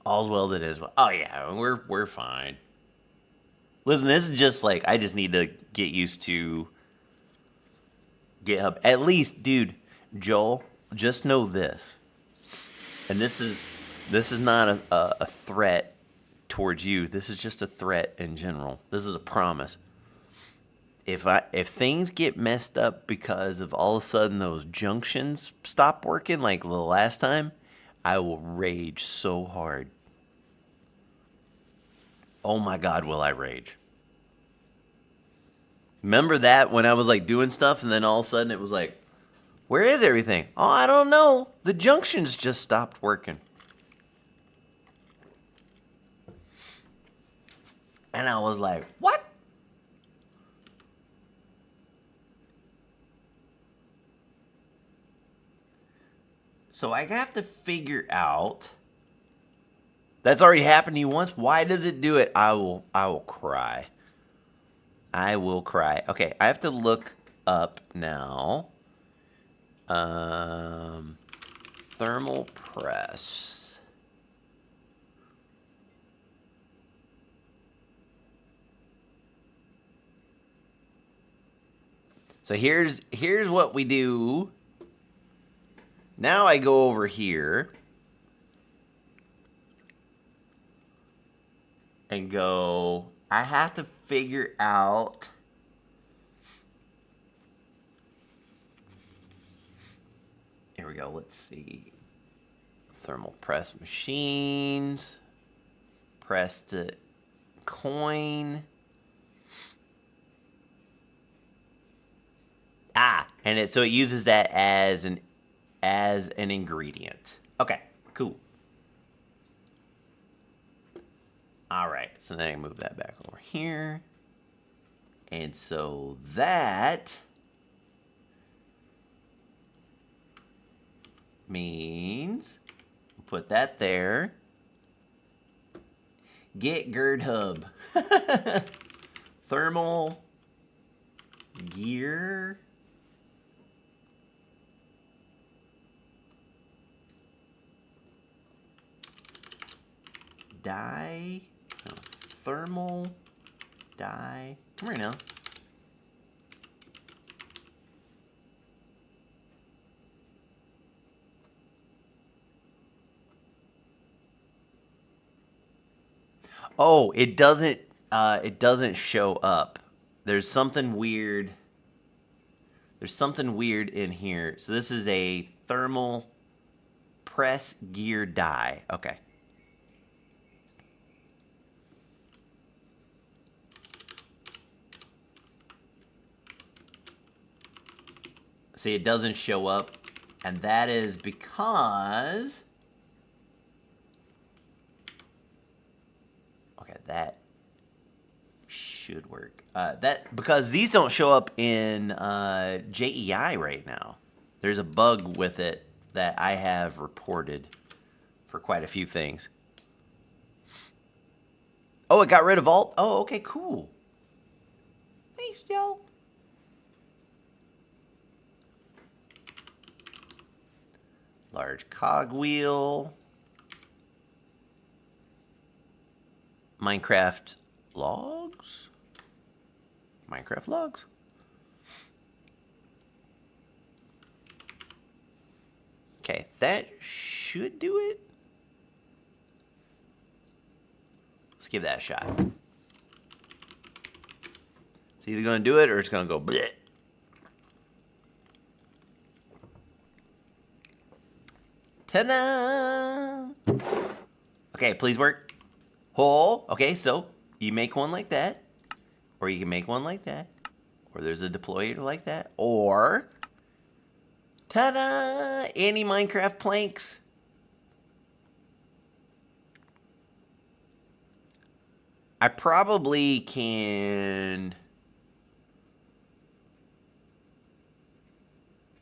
All's well that is well. Oh yeah, we're fine. Listen, this is just like I just need to get used to GitHub. At least, dude, Joel, just know this. And this is not a threat towards you. This is just a threat in general. This is a promise. If things get messed up because of all of a sudden those junctions stop working like the last time, I will rage so hard. Oh my God, will I rage. Remember that when I was like doing stuff and then all of a sudden it was like, where is everything? Oh, I don't know. The junctions just stopped working. And I was like, what? So I have to figure out. That's already happened to you once. Why does it do it? I will cry. I will cry. Okay, I have to look up now. Thermal press. So here's what we do. Now I go over here and go, I have to figure out here we go, let's see. Thermal press machines, press to coin. And so it uses that as an ingredient. Okay, cool. All right, so then I can move that back over here. And so that means we'll put that there. Get gird hub. Thermal gear. Die. No, thermal die. Come here now. Oh, it doesn't show up. There's something weird. There's something weird in here. So this is a thermal press gear die. Okay. See, it doesn't show up, and that is because... Okay, that should work. Because these don't show up in JEI right now. There's a bug with it that I have reported for quite a few things. Oh, it got rid of alt? Oh, okay, cool. Thanks, Joe. Large cogwheel. Minecraft logs? Minecraft logs? Okay, that should do it. Let's give that a shot. It's either going to do it or it's going to go bleh. Ta-da! Okay, please work. Hole. Okay, so you make one like that, or you can make one like that, or there's a deployer like that, or ta-da! Anti-Minecraft planks. I probably can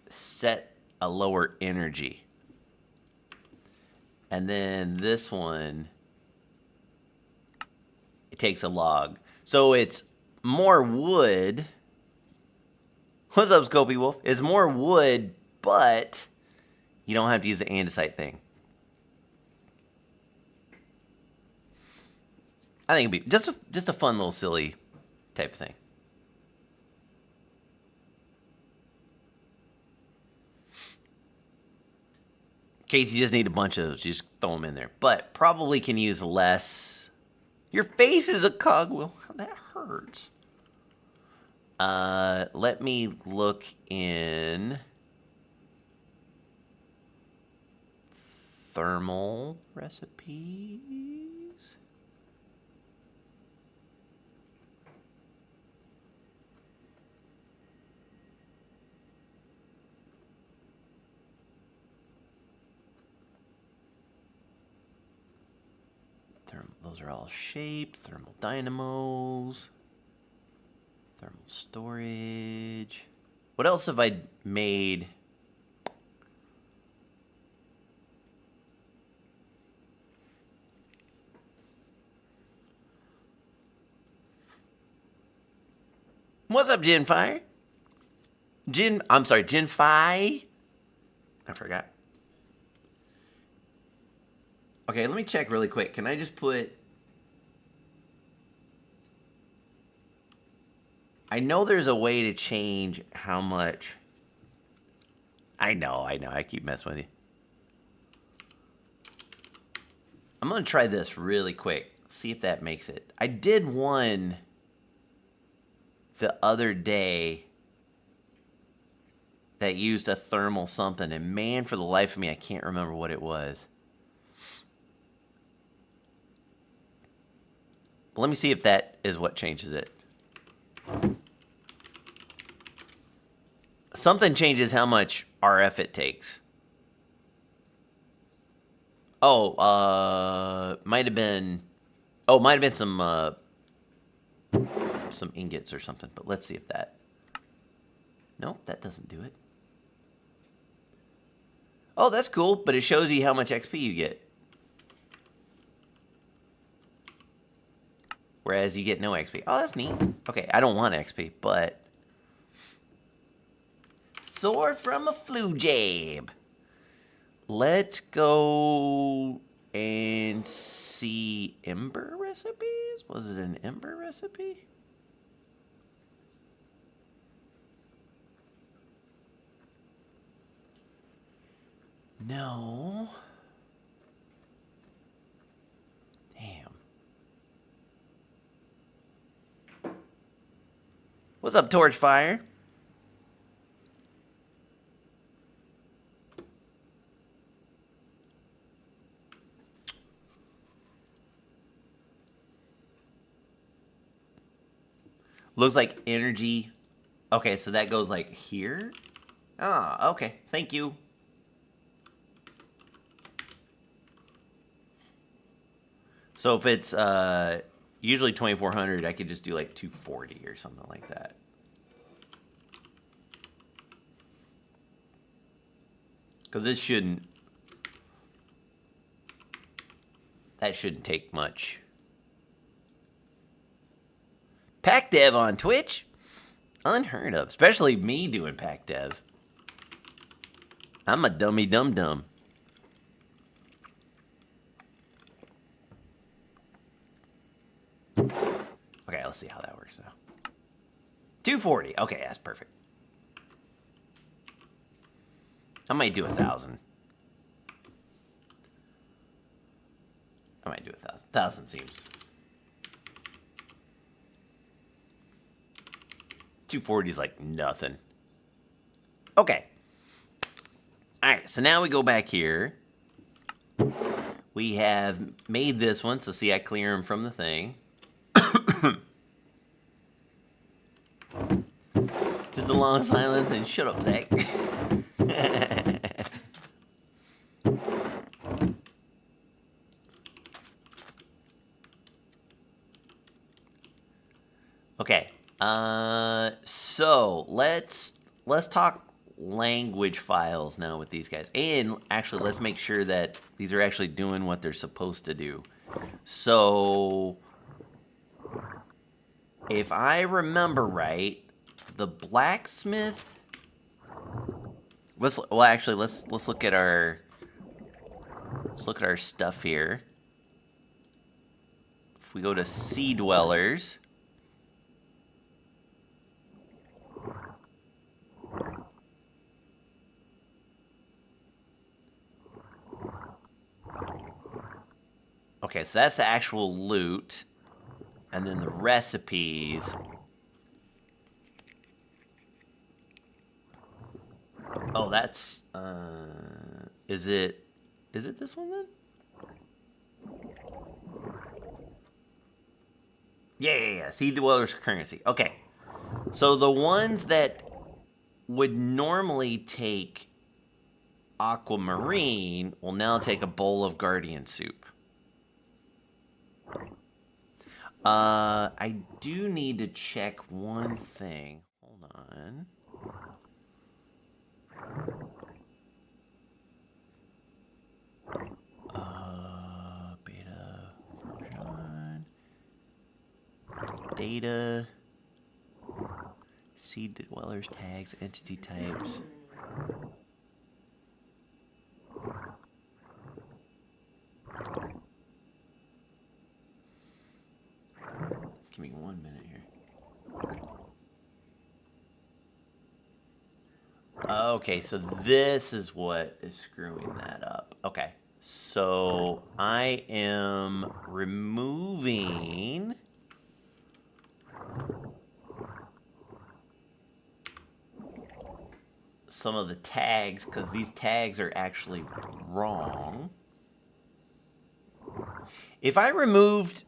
set a lower energy. And then this one, it takes a log. So it's more wood. What's up, Scopy Wolf? It's more wood, but you don't have to use the andesite thing. I think it'd be just a fun little silly type of thing. In case you just need a bunch of those, you just throw them in there. But probably can use less. Your face is a cogwheel. That hurts. Let me look in thermal recipes. Those are all shaped. Thermal dynamos. Thermal storage. What else have I made? What's up, Genfire? I'm sorry, Genfi? I forgot. Okay, let me check really quick. Can I just put... I know there's a way to change how much... I know. I keep messing with you. I'm going to try this really quick. See if that makes it. I did one the other day that used a thermal something. And man, for the life of me, I can't remember what it was. But let me see if that is what changes it. Something changes how much RF it takes. Oh, might have been some ingots or something. But let's see if that. Nope, that doesn't do it. Oh, that's cool, but it shows you how much XP you get. Whereas you get no XP. Oh, that's neat. Okay, I don't want XP, but... Sword from a flu jab. Let's go and see Ember recipes. Was it an Ember recipe? No. Damn. What's up, Torchfire? Looks like energy. Okay, so that goes like here. Ah, okay. Thank you. So if it's usually 2400, I could just do like 240 or something like that. Because this shouldn't. That shouldn't take much. Pack Dev on Twitch? Unheard of. Especially me doing Pack Dev. I'm a dummy dum-dum. Okay, let's see how that works now. 240. Okay, that's perfect. I might do 1,000. I might do 1,000. 1,000 seems. 240 is like nothing. Okay. All right, so now we go back here. We have made this one, so see I clear them from the thing. Just a long silence and shut up, Zach. Okay. So let's talk language files now with these guys. And actually, let's make sure that these are actually doing what they're supposed to do. So if I remember right, the blacksmith. Let's look at our stuff here. If we go to Sea Dwellers. Okay, so that's the actual loot. And then the recipes. Oh, that's is it this one then? Yeah. Sea Dwellers currency. Okay. So the ones that would normally take aquamarine will now take a bowl of guardian soup. I do need to check one thing. Hold on. Beta version. Data. Sea Dwellers tags, entity types. Give me 1 minute here. Okay, so this is what is screwing that up. Okay, so I am removing some of the tags because these tags are actually wrong. If I removed...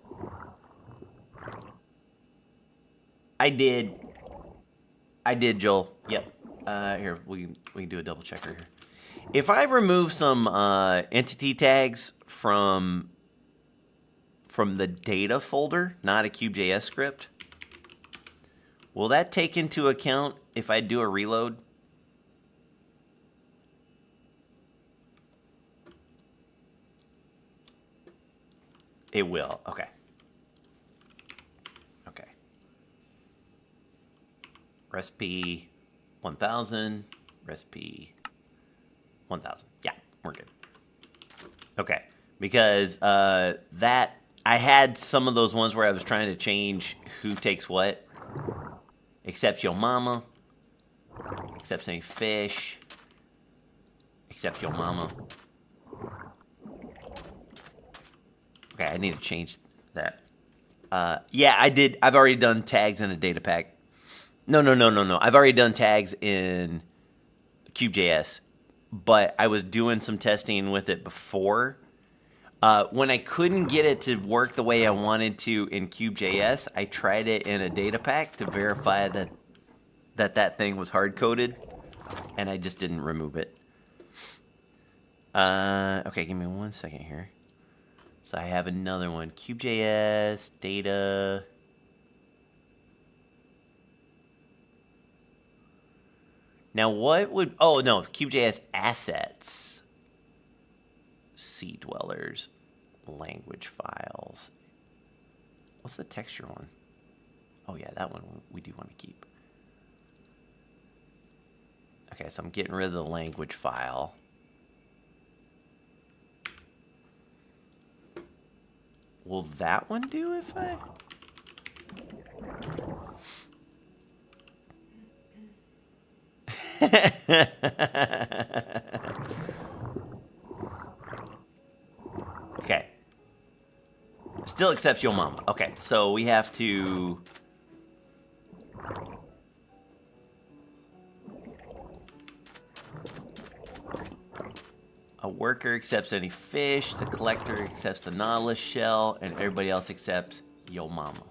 I did, Joel. Yep. Here, we can do a double checker here. If I remove some entity tags from the data folder, not a Cube.js script, will that take into account if I do a reload? It will. Okay. Recipe 1000, recipe 1000. Yeah, we're good. Okay, because that I had some of those ones where I was trying to change who takes what. Except your mama. Except any fish. Except your mama. Okay, I need to change that. Yeah, I did. I've already done tags in a data pack. No. I've already done tags in Cube.js, but I was doing some testing with it before. When I couldn't get it to work the way I wanted to in Cube.js, I tried it in a data pack to verify that thing was hard-coded, and I just didn't remove it. Okay, give me 1 second here. So I have another one. Cube.js, data. Now what would... Oh, no. Cube.js assets. C dwellers. Language files. What's the texture one? Oh, yeah, that one we do want to keep. Okay, so I'm getting rid of the language file. Will that one do if I... Okay. Still accepts your mama. Okay, so we have to... A worker accepts any fish, the collector accepts the Nautilus shell, and everybody else accepts yo mama.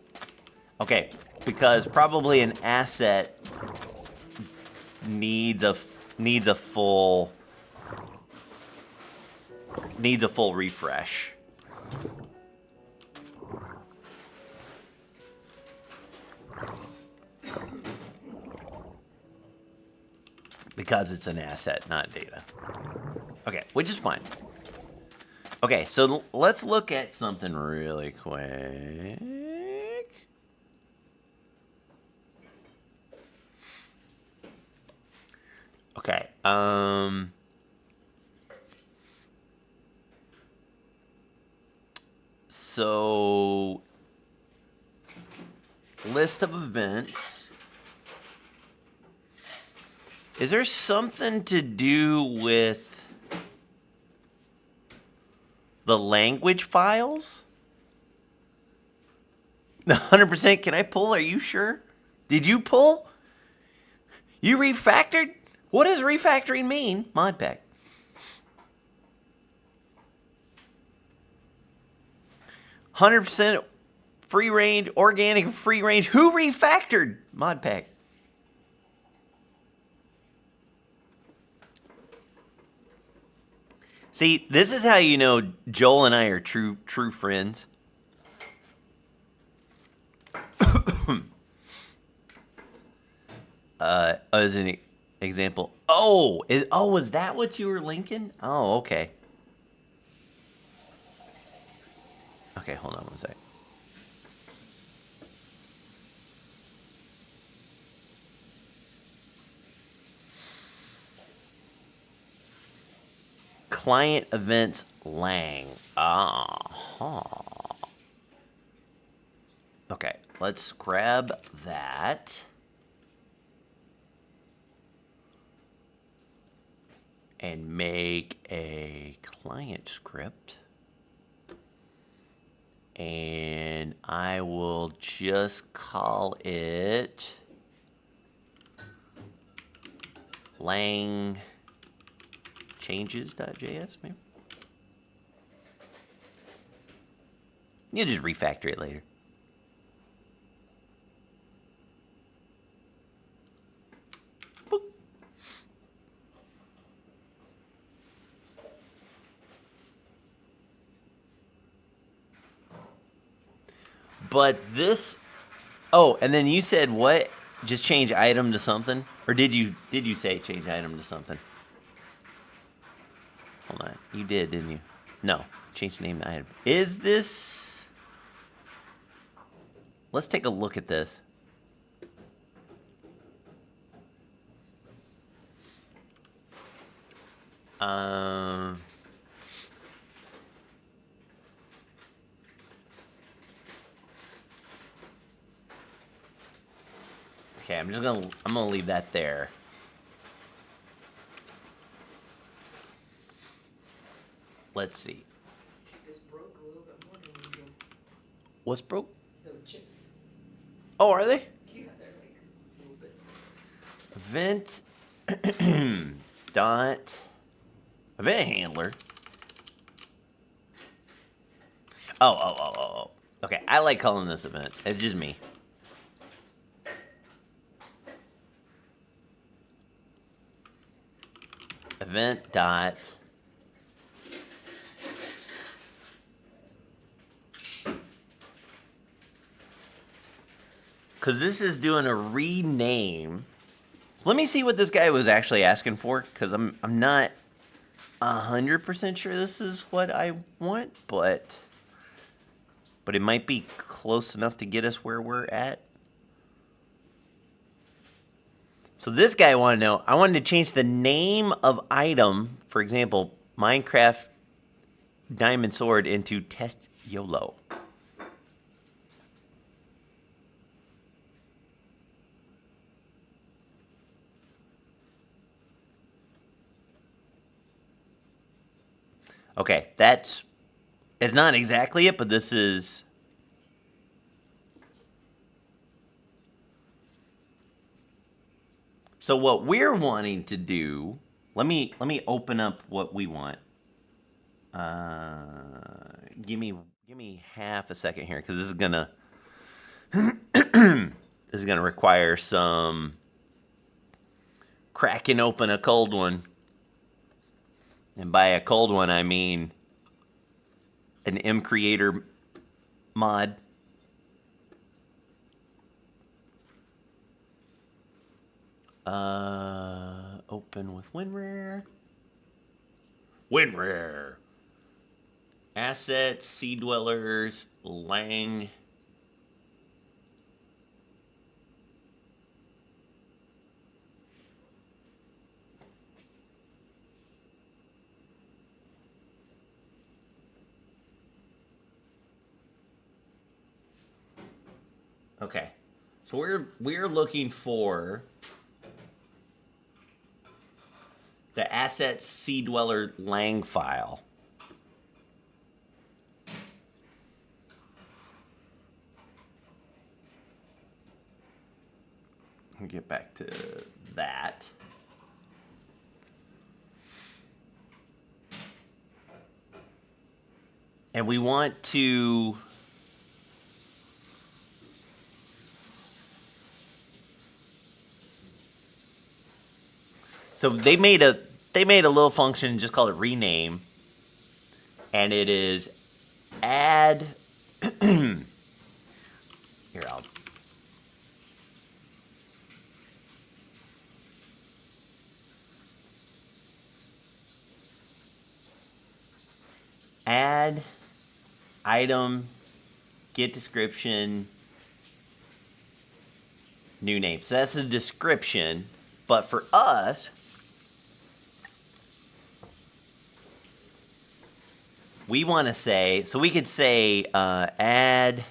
Okay, because probably an asset needs a full refresh. Because it's an asset, not data. Okay, which is fine. Okay, so let's look at something really quick. Okay, so list of events. Is there something to do with the language files? 100%. Can I pull? Are you sure? Did you pull? You refactored? What does refactoring mean? Modpack. %, free range, organic, free range. Who refactored? Modpack. See, this is how you know Joel and I are true friends. As an example. Was that what you were linking? Oh, okay. Okay, hold on 1 sec. Client events lang. Okay, let's grab that. And make a client script. And I will just call it lang changes.js, maybe. You'll just refactor it later. Boop. But this... Oh, and then you said what? Just change item to something? Or did you say change item to something? Hold on. You did, didn't you? No. Change the name to item. Is this... Let's take a look at this. Okay, I'm gonna leave that there. Let's see. It's broke a little bit more than usual. What's broke? The chips. Oh, are they? Yeah, they're like little bits. Event dot event handler Oh. Okay, I like calling this event. It's just me. Event dot. Because this is doing a rename. So let me see what this guy was actually asking for, because I'm not 100% sure this is what I want, but it might be close enough to get us where we're at. So this guy wanted to know, I wanted to change the name of item, for example, Minecraft Diamond Sword into Test YOLO. Okay, it's not exactly it, but this is. So what we're wanting to do, let me open up what we want. Give me half a second here, because this is gonna require some cracking open a cold one. And by a cold one, I mean an mCreator mod. Open with WinRare. WinRare. Assets, Sea Dwellers, Lang. Okay, so we're looking for the Assets Sea Dweller Lang file. I'll get back to that. And we want to so they made a little function, just called it rename, and it is add here I'll add item, get description, new name. So that's the description, but for us, we want to say, so we could say add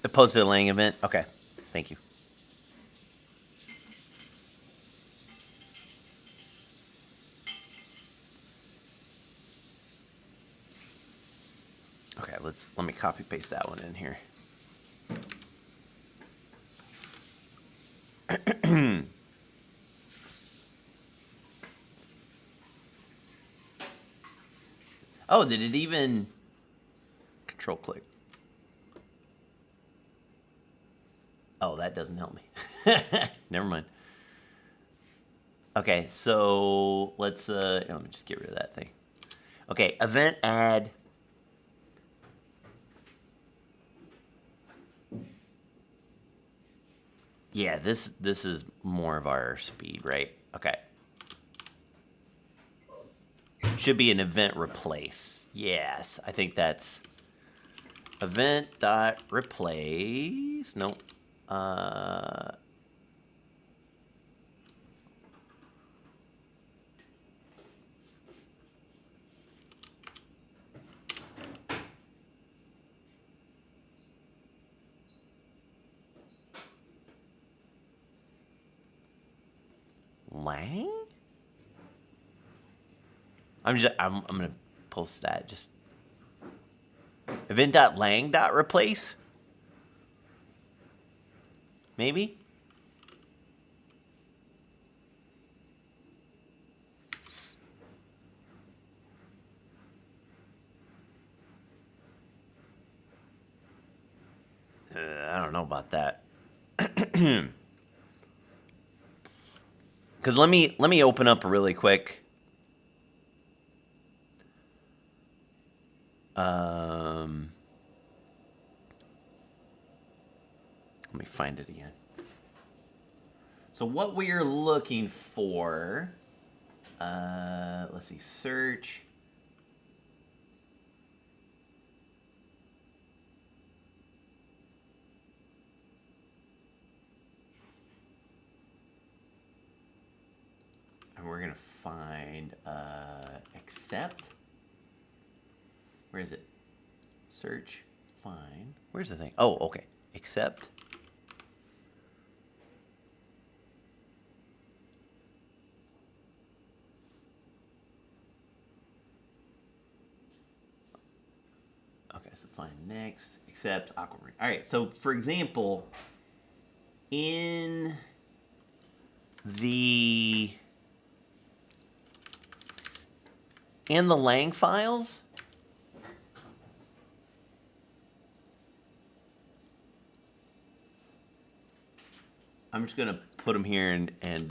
the posted Lang event. Okay, thank you. Okay, let me copy paste that one in here. Oh, did it even control click? Oh, that doesn't help me. Never mind. Okay, so let's let me just get rid of that thing. Okay, event add. Yeah, this is more of our speed, right? Okay. Should be an event replace. Yes, I think that's event dot replace. Nope. Lang? I'm gonna post that. Just event.lang.replace? Maybe? know about that. Because let me open up really quick. Let me find it again. So what we are looking for, let's see, search. And we're gonna find accept. Where is it? Search, find. Where's the thing? Oh, okay. Accept. Okay, so find next, accept, aquamarine. All right, so for example, in the lang files, I'm just gonna put them here and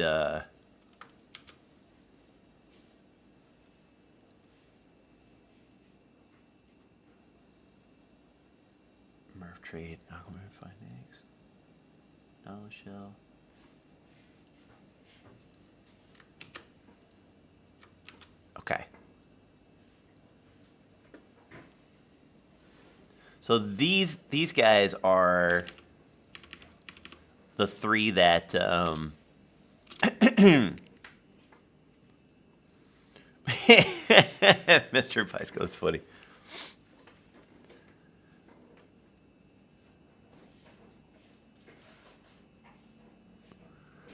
Murph trade, aquamarine, find next, dollar shell. Okay. So these guys are the three that Mr. Pisco's funny.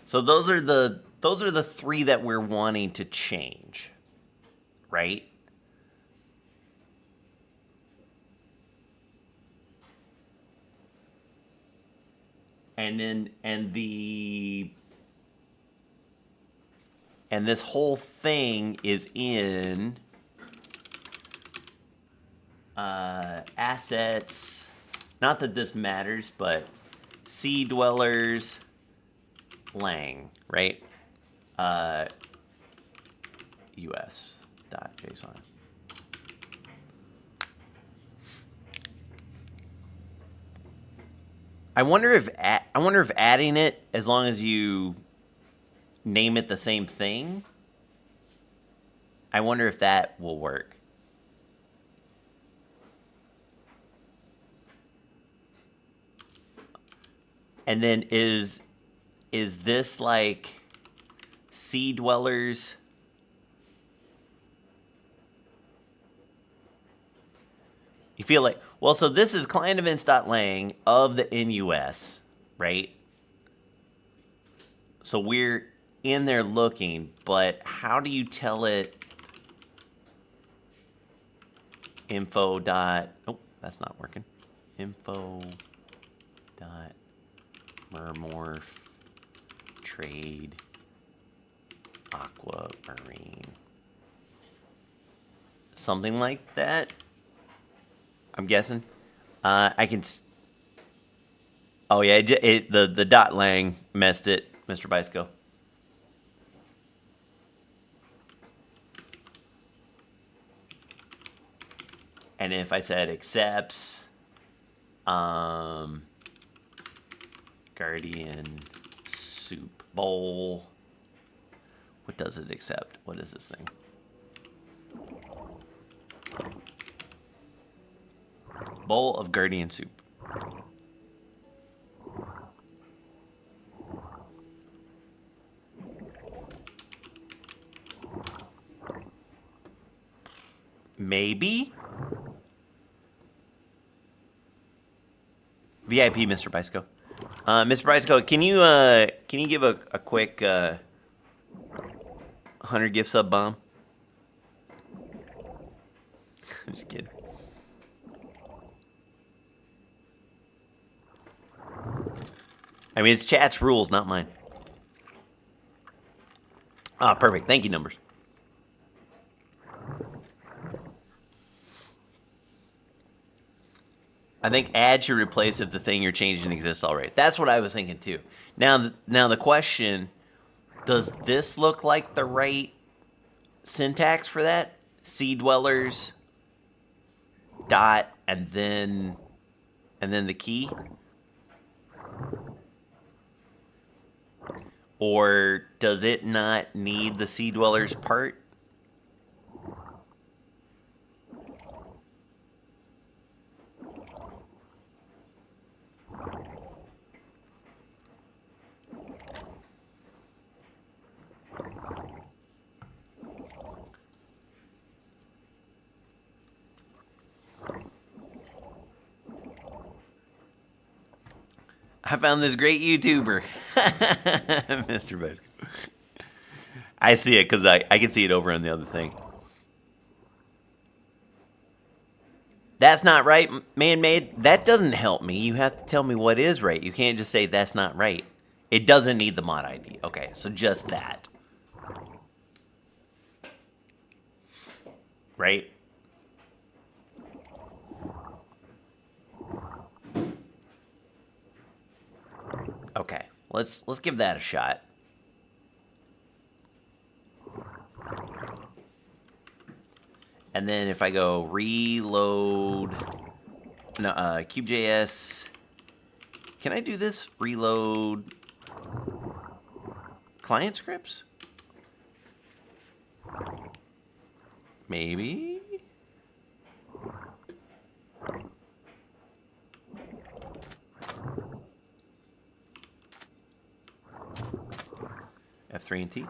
So those are the three that we're wanting to change, right? And this whole thing is in assets. Not that this matters, but sea dwellers, lang, right? US.json. I wonder if adding it, as long as you name it the same thing, I wonder if that will work. And then is this like sea dwellers? You feel like, well, so this is client events.lang of the NUS, right? So we're in there looking, but how do you tell it info dot, oh, that's not working. Info dot mermorph trade aquamarine. Something like that, I'm guessing. I can. Oh yeah, the dot lang messed it, Mr. Bicycle. And if I said accepts, Guardian soup bowl. What does it accept? What is this thing? Bowl of Guardian soup. Maybe. VIP, Mr. Bicycle. Mr. Bicycle, can you give a quick 100 gift sub bomb? I'm just kidding. I mean, it's chat's rules, not mine. Ah, perfect. Thank you, Numbers. I think add should replace if the thing you're changing exists already. That's what I was thinking too. Now the question, does this look like the right syntax for that? Sea dwellers dot and then the key? Or does it not need the sea dwellers part? I found this great YouTuber, Mr. Bicycle. I see it because I can see it over on the other thing. That's not right, man-made. That doesn't help me. You have to tell me what is right. You can't just say that's not right. It doesn't need the mod ID. Okay, so just that. Right? Okay, let's give that a shot. And then if I go reload, no, Cube.js, can I do this? Reload client scripts? Maybe? F3 and T.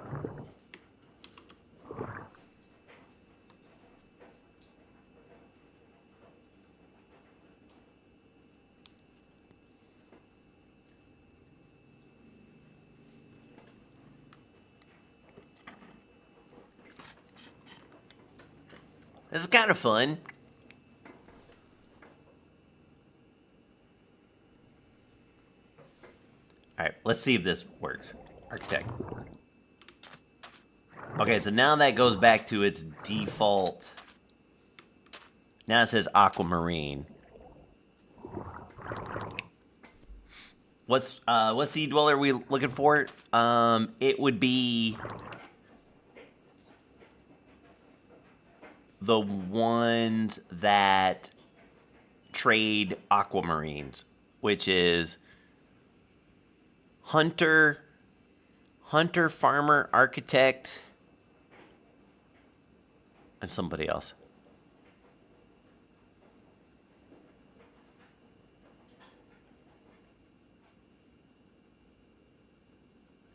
This is kind of fun. All right, let's see if this works. Architect. Okay, so now that goes back to its default. Now it says aquamarine. What's the dweller we looking for? It would be the ones that trade aquamarines, which is hunter, farmer, architect, and somebody else.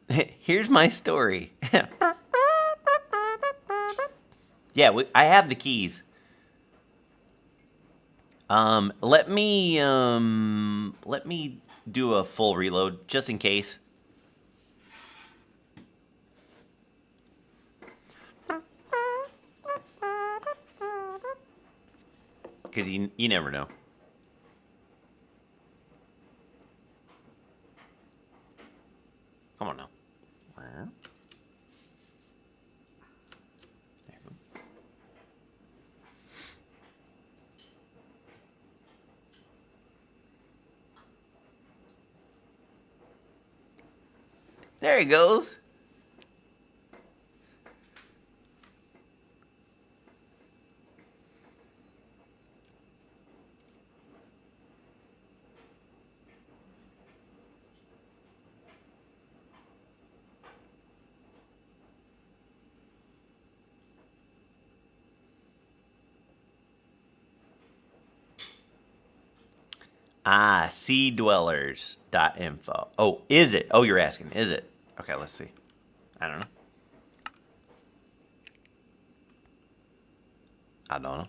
Here's my story. Yeah, I have the keys. Let me do a full reload just in case. Because you never know. Come on now. There you go. There he goes. Ah, seadwellers.info. Oh, is it? Oh, you're asking, is it? Okay, let's see. I don't know. I don't know.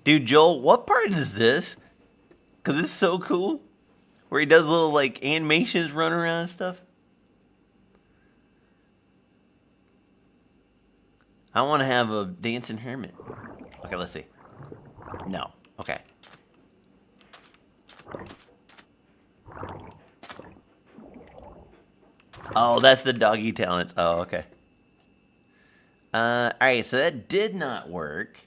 Dude, Joel, what part is this? Because it's so cool. Where he does little, like, animations run around and stuff. I want to have a dancing hermit. Okay, let's see. No. Okay. Oh, that's the doggy talents. Oh, okay. All right, so that did not work.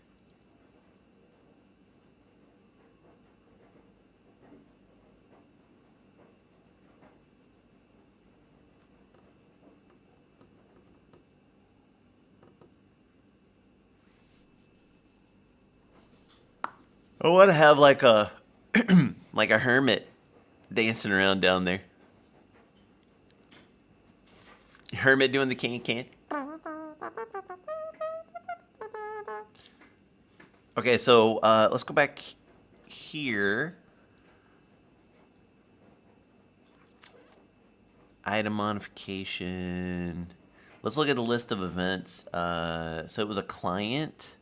I want to have like a like a hermit dancing around down there. Hermit doing the can. Okay, so let's go back here. Item modification. Let's look at the list of events. So it was a client.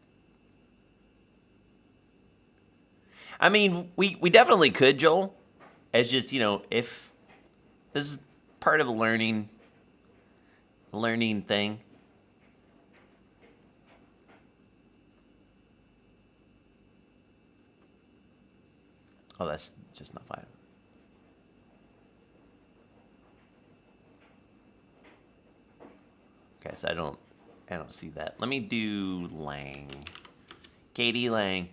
I mean, we definitely could, Joel. It's just, you know, if this is part of a learning thing. Oh, that's just not fine. Okay, so I don't see that. Let me do Lang. Katie Lang.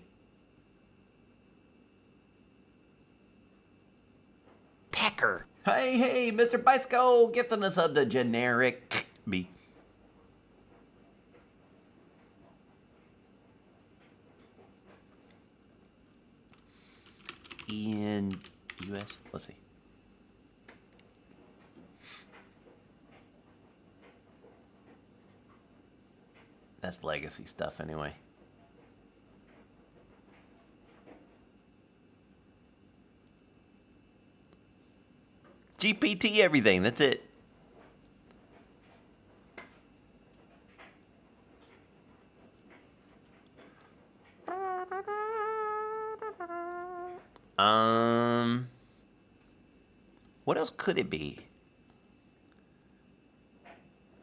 Pecker. Hey, Mr. Bicycle, gifting us up the generic B. In US, let's see. That's legacy stuff anyway. GPT everything, that's it. What else could it be?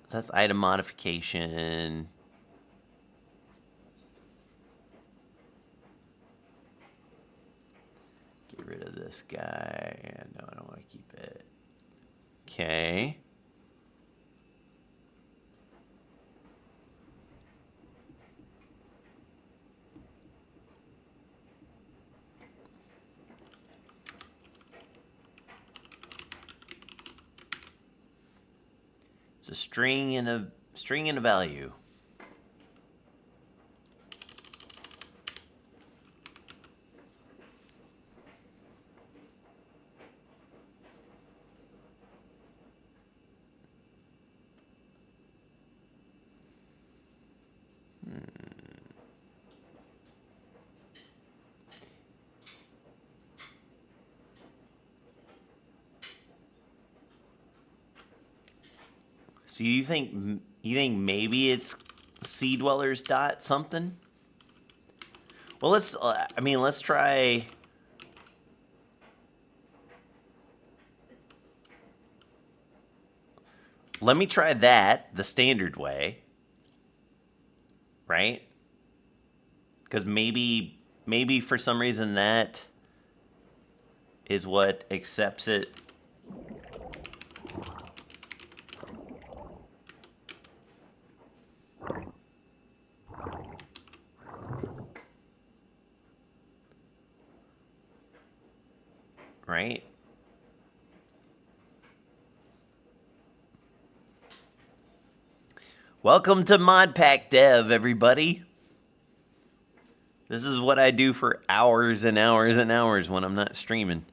So that's item modification. Get rid of this guy. No, I don't want to keep it. Okay. It's a string and a value. So you think maybe it's sea dwellers dot something? Well, let's try. Let me try that the standard way, right? Because maybe for some reason that is what accepts it. Right? Welcome to Modpack Dev, everybody. This is what I do for hours and hours and hours when I'm not streaming.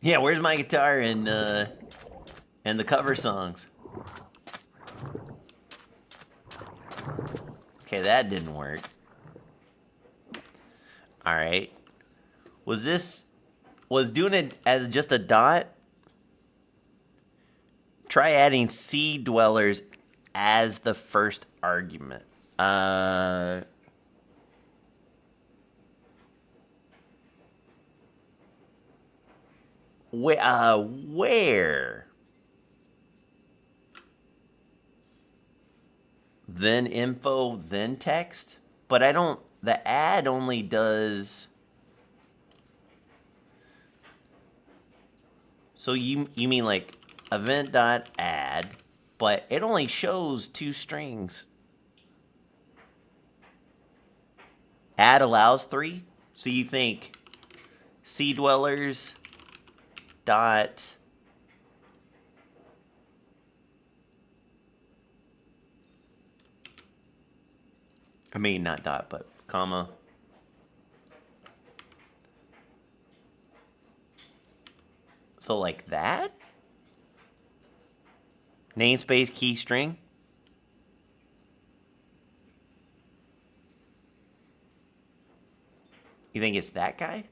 Yeah, where's my guitar and the cover songs? Okay, that didn't work. All right. Was doing it as just a dot? Try adding sea dwellers as the first argument. Where? Then info, then text? But I don't, the add only does So you mean like event.add, but it only shows 2 strings. Add allows 3, so you think sea dwellers dot I mean not dot but comma so like that namespace key string. You think it's that guy?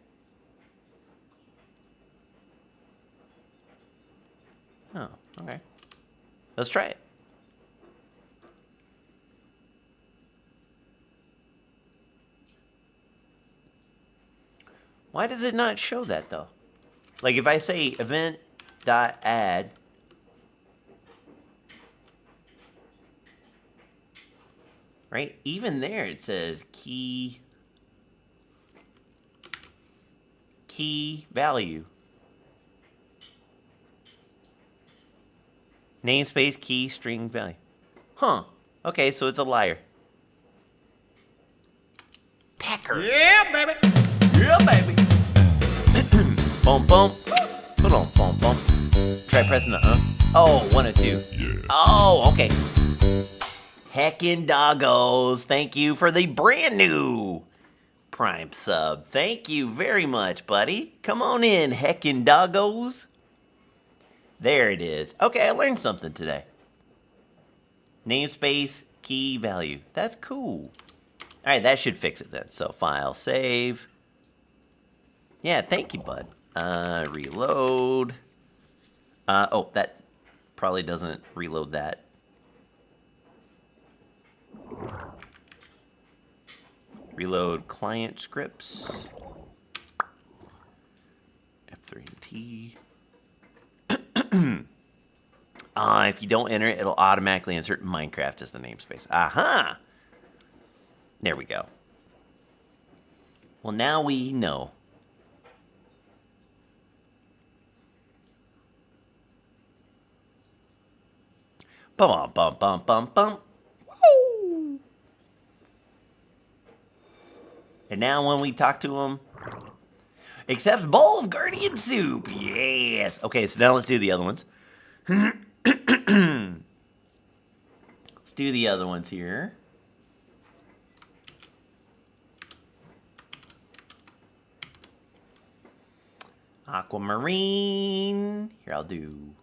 Oh, okay. Let's try it. Why does it not show that though? Like if I say event.add, right? Even there it says key value. Namespace key string value. Huh. Okay, so it's a liar. Packer. Yeah, baby. Yeah, baby. Boom, boom. Hold on, boom, boom. Try pressing the Oh, 1 or 2. Yeah. Oh, okay. Heckin' doggos. Thank you for the brand new Prime sub. Thank you very much, buddy. Come on in, heckin' doggos. There it is. Okay, I learned something today. Namespace key value. That's cool. All right, that should fix it then. So file, save. Yeah, thank you, bud. Reload. Oh, that probably doesn't reload that. Reload client scripts. F3 and T. If you don't enter it, it'll automatically insert Minecraft as the namespace. Aha! There we go. Well, now we know. Bum bum bum bum bum. Woo! And now when we talk to him, accepts bowl of guardian soup. Yes. Okay, so now let's do the other ones. Let's do the other ones here. Aquamarine. Here, I'll do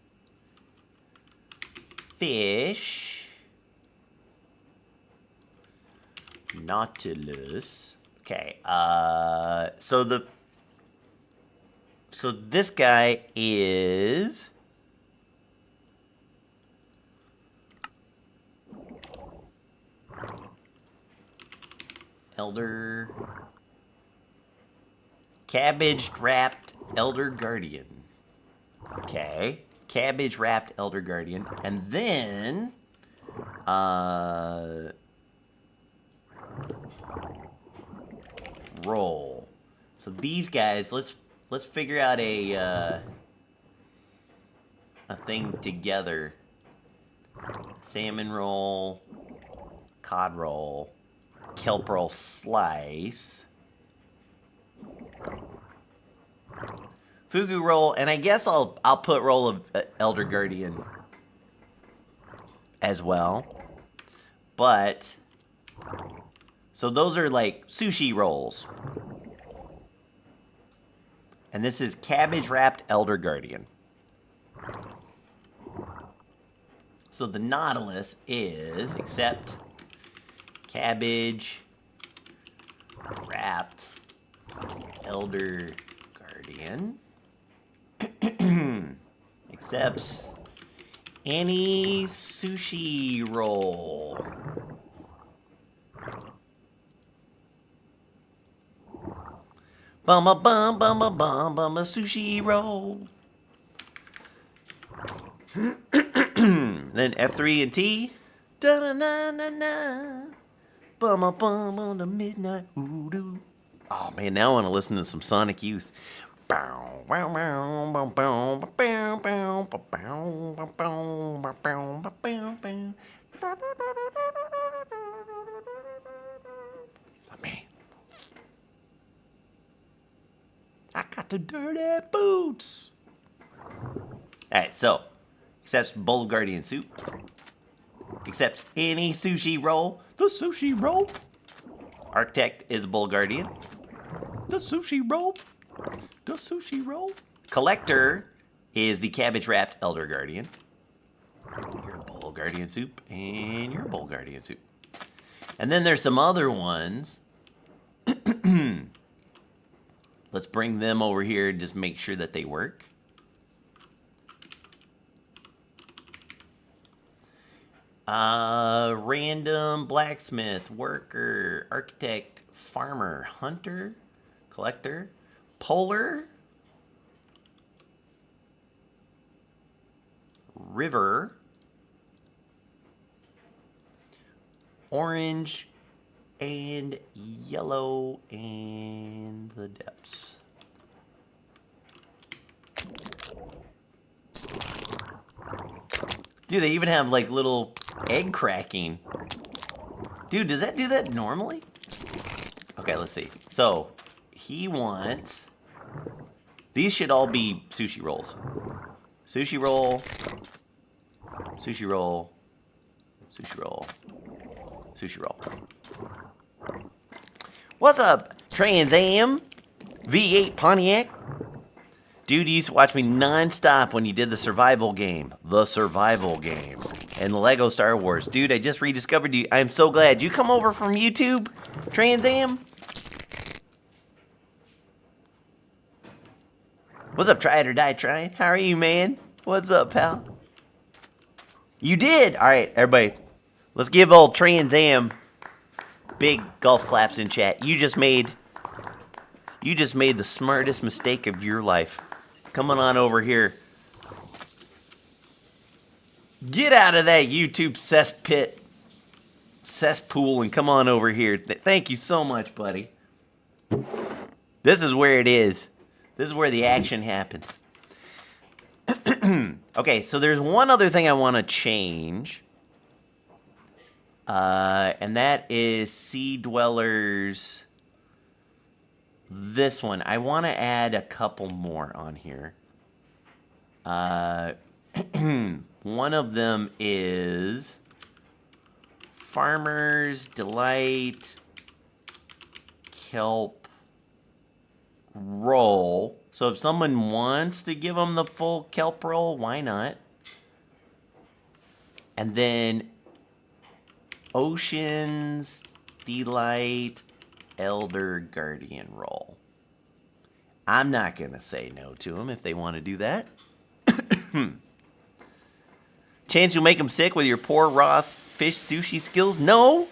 fish. Nautilus. Okay, so this guy is Elder Cabbage Wrapped Elder Guardian. Okay, Cabbage Wrapped Elder Guardian, and then roll. So these guys, let's figure out a thing together. Salmon roll, cod roll, kelp roll slice, fugu roll, and I guess I'll put roll of Elder Guardian as well. But so those are like sushi rolls. And this is Cabbage Wrapped Elder Guardian. So the Nautilus is accept Cabbage Wrapped Elder Guardian. Accepts any sushi roll. Bum a bum bum a bum bum a sushi roll. Then F3 and T. Da na na na na. Bum a bum on the midnight voodoo. Oh man, now I want to listen to some Sonic Youth. Bow Man, I got the dirty boots. All right, so accepts bowl guardian soup. Accepts any sushi roll. The sushi roll. Architect is bowl guardian. The sushi roll. The sushi roll. Collector is the cabbage wrapped elder guardian. You're a bowl guardian soup, and you're a bowl guardian soup. And then there's some other ones. Let's bring them over here and just make sure that they work. Random blacksmith, worker, architect, farmer, hunter, collector, polar, river, orange, and yellow, and the depths. Dude, they even have like little egg cracking. Dude, does that do that normally? Okay, let's see. So, he wants... These should all be sushi rolls. Sushi roll. Sushi roll. Sushi roll. Sushi roll. What's up, Trans Am? V8 Pontiac? Dude, you used to watch me non-stop when you did the survival game. The survival game. And the Lego Star Wars. Dude, I just rediscovered you. I'm so glad. You come over from YouTube, Trans Am? What's up, Try It or Die Trying? How are you, man? What's up, pal? You did? Alright, everybody. Let's give old Trans Am big golf claps in chat. You just made the smartest mistake of your life. Coming on over here. Get out of that YouTube cesspool and come on over here. Thank you so much, buddy. This is where it is. This is where the action happens. Okay, so there's one other thing I want to change. And that is Sea Dwellers. This one. I want to add a couple more on here. One of them is Farmer's Delight Kelp Roll. So if someone wants to give them the full kelp roll, why not? And then Ocean's Delight Elder Guardian roll. I'm not going to say no to them if they want to do that. Chance you'll make them sick with your poor raw fish sushi skills? No.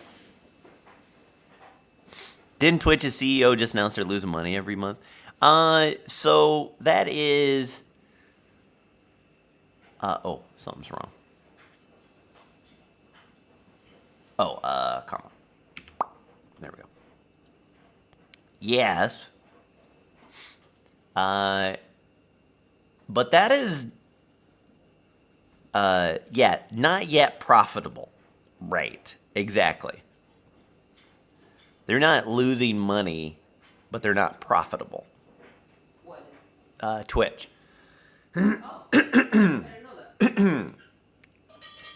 Didn't Twitch's CEO just announce they're losing money every month? So that is... oh, something's wrong. Oh, comma. There we go. Yes. But that is... yeah, not yet profitable. Right, exactly. They're not losing money, but they're not profitable. What is? Twitch. Oh, I didn't know that.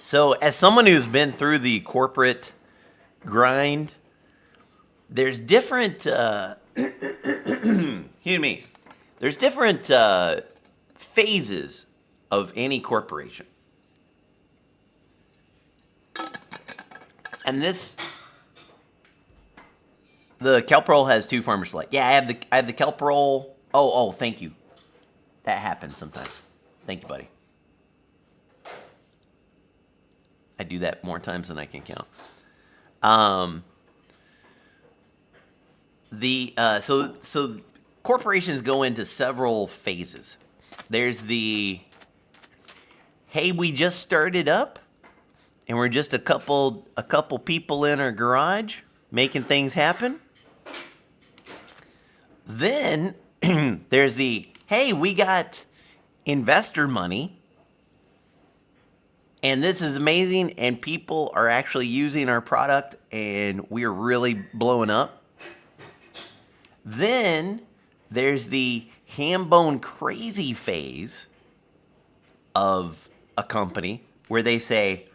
So, as someone who's been through the corporate grind, there's different, excuse me, there's different phases of any corporation. And the kelp roll has two farmers select. Yeah, I have the kelp roll. Oh, thank you. That happens sometimes. Thank you, buddy. I do that more times than I can count. So corporations go into several phases. There's the, hey, we just started up, and we're just a couple people in our garage making things happen. Then there's the, hey, we got investor money, and this is amazing, and people are actually using our product, and we're really blowing up. Then there's the ham bone crazy phase of a company where they say,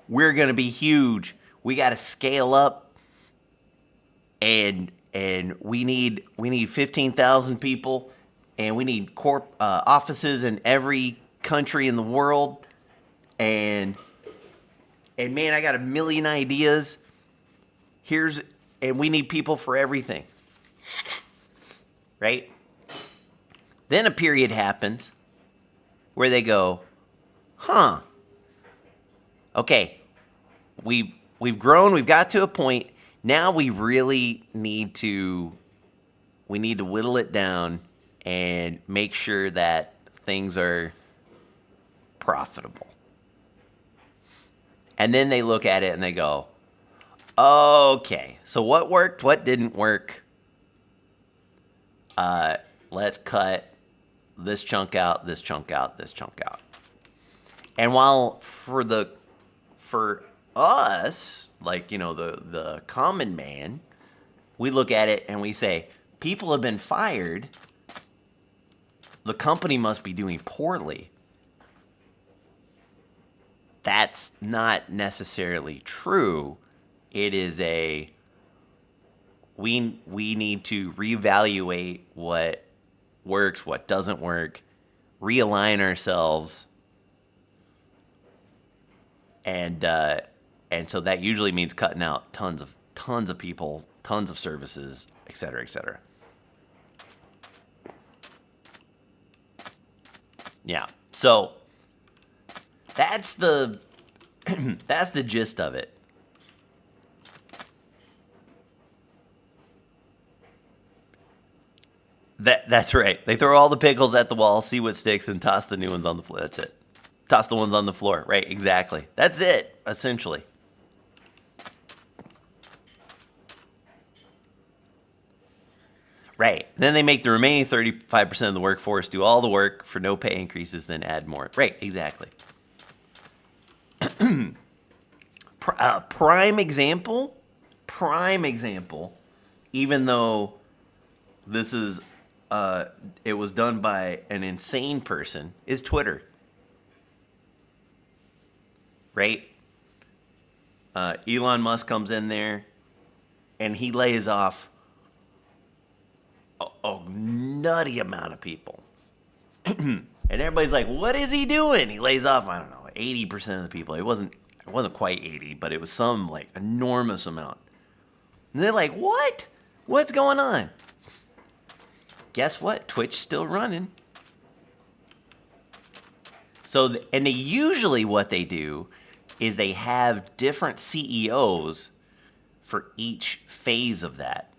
we're going to be huge. We got to scale up, and we need 15,000 people, and we need offices in every country in the world. And man, I got a million ideas. And we need people for everything. Right? Then a period happens where they go, okay, we've grown, we've got to a point. Now we really need to whittle it down and make sure that things are profitable. And then they look at it and they go, okay, so what worked, what didn't work? Let's cut this chunk out, this chunk out, this chunk out. And while for us, like, the common man, we look at it and we say, people have been fired. The company must be doing poorly. That's not necessarily true. It is we need to reevaluate what works, what doesn't work, realign ourselves, and so that usually means cutting out tons of people, tons of services, et cetera, et cetera. Yeah. So that's the gist of it. That's right. They throw all the pickles at the wall, see what sticks, and toss the new ones on the floor. That's it. Toss the ones on the floor. Right, exactly. That's it, essentially. Right. Then they make the remaining 35% of the workforce do all the work for no pay increases, then add more. Right, exactly. Prime example, even though this is, it was done by an insane person, is Twitter. Right? Elon Musk comes in there and he lays off a nutty amount of people. And everybody's like, what is he doing? He lays off, I don't know, 80% of the people. It wasn't quite 80, but it was some like enormous amount. And they're like, what? What's going on? Guess what? Twitch's still running. So, and they usually what they do is they have different CEOs for each phase of that.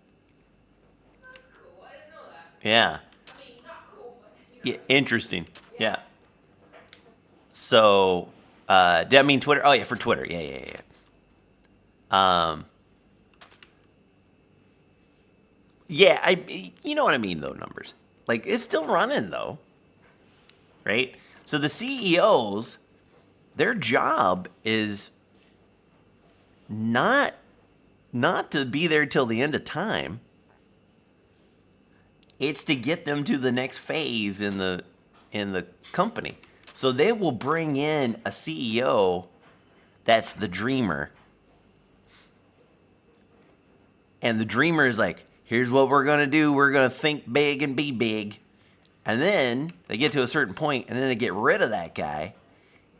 That's cool. I didn't know that. Yeah. I mean, not cool, but Yeah, interesting. Yeah. So, did I mean Twitter? Oh yeah, for Twitter. Yeah. Yeah, you know what I mean though, numbers. Like, it's still running though. Right? So the CEOs, their job is not to be there till the end of time. It's to get them to the next phase in the company. So they will bring in a CEO that's the dreamer. And the dreamer is like, here's what we're going to do. We're going to think big and be big. And then they get to a certain point, and then they get rid of that guy,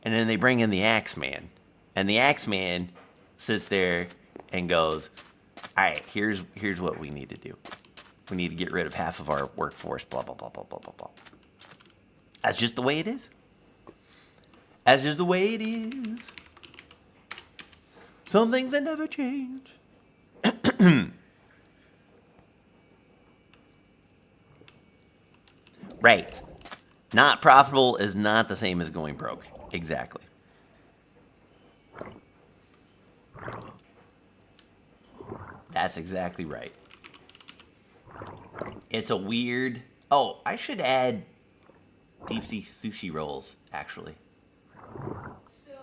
and then they bring in the Axeman. And the Axeman sits there and goes, all right, here's what we need to do. We need to get rid of half of our workforce, blah, blah, blah, blah, blah, blah, blah. That's just the way it is. That's just the way it is. Some things that never change. Right. Not profitable is not the same as going broke. Exactly. That's exactly right. It's a weird... Oh, I should add deep sea sushi rolls, actually. So,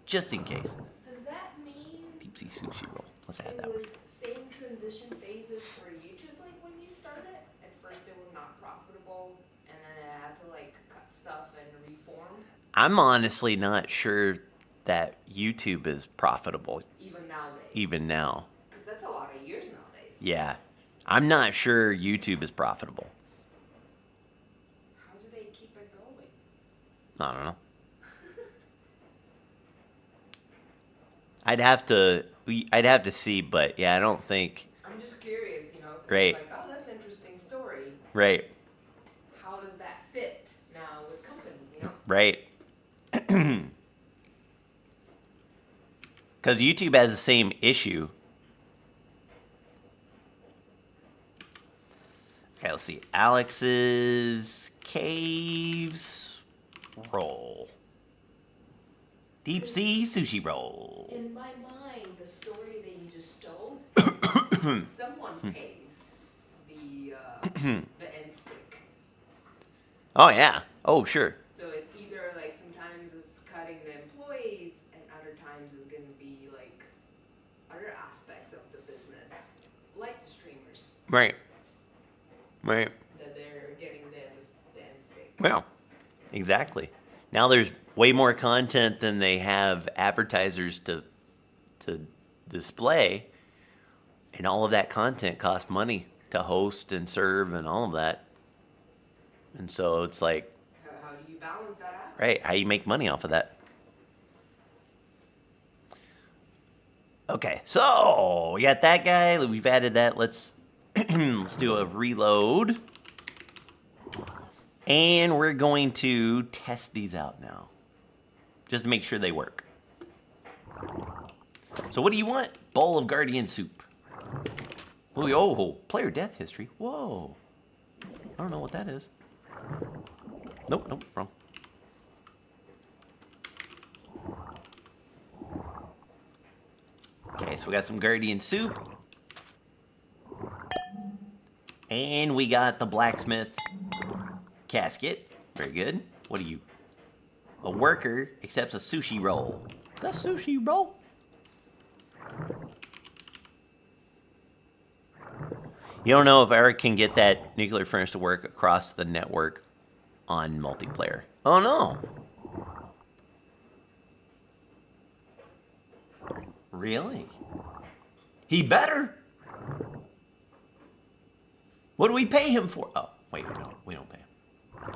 Just in case. does that mean Deep sea sushi roll. Let's add it that one. was same transition phases for YouTube, like when you started? At first they were not profitable, and then it had to like cut stuff and reform, I'm honestly not sure that YouTube is profitable even nowadays. even now. Because that's a lot of years nowadays. Yeah. I'm not sure YouTube is profitable. How do they keep it going? I don't know. I'd have to see, but yeah, I don't think. I'm just curious, you know, 'cause Right. it's like, oh, that's an interesting story. Right. How does that fit now with companies, you know? Right. Because YouTube has the same issue. Okay, let's see. Alex's Caves Roll. Deep sea sushi roll. In my mind, the story that you just told, someone pays the end stick. Oh, yeah. Oh, sure. So it's either like sometimes it's cutting the employees, and other times it's going to be like other aspects of the business, like the streamers, Right. Right. that they're getting the end stick. Well, exactly. Now there's way more content than they have advertisers to display, and all of that content costs money to host and serve and all of that. And so it's like, How do you balance that out? right, how you make money off of that? Okay, so we got that guy. We've added that. Let's do a reload. And we're going to test these out now, just to make sure they work. So what do you want? Bowl of Guardian soup. Oh, player death history. Whoa. I don't know what that is. Nope, wrong. Okay, so we got some Guardian soup. And we got the blacksmith casket. Very good. What are you? A worker accepts a sushi roll. The sushi roll. You don't know if Eric can get that nuclear furnace to work across the network on multiplayer. Oh no. Really? He better. What do we pay him for? Oh, wait, no, we don't pay him.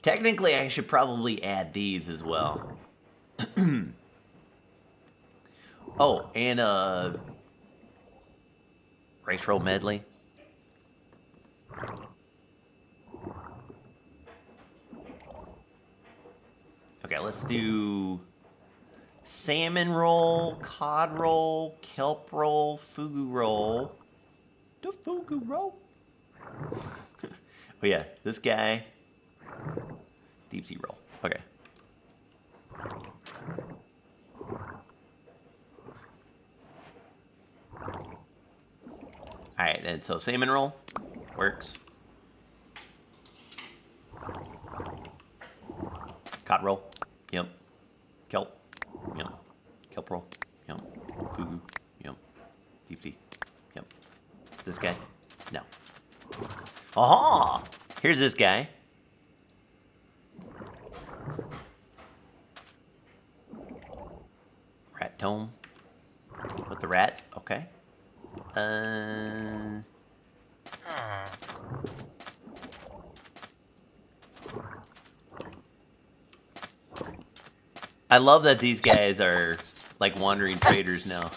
Technically, I should probably add these as well. Oh, and rice roll medley. Okay, let's do salmon roll, cod roll, kelp roll, fugu roll. The fugu roll. Oh yeah, this guy. Deep sea roll. Okay. Alright, and so salmon roll works. Cod roll. Yep. Kelp. Yep. Kelp roll. Yep. Fugu. Yep. Deep sea. Yep. This guy? No. Aha! Here's this guy. Rat tome. With the rats. Okay. I love that these guys are like wandering traders now.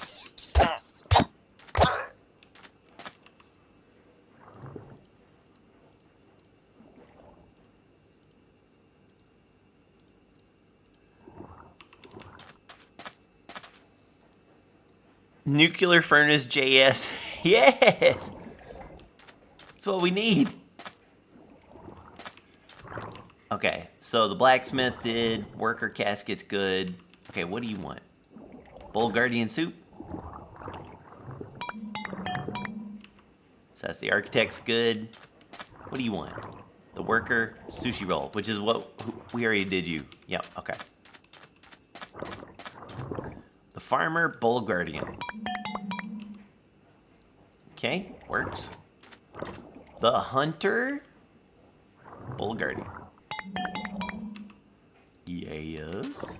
Nuclear furnace JS. Yes! That's what we need. Okay, so the blacksmith did. Worker casket's good. Okay, what do you want? Bowl Guardian soup? So that's the architect's good. What do you want? The worker sushi roll, which is what we already did you. Yep, okay. The farmer bull guardian. Okay, works. The hunter bull guardian. Yes.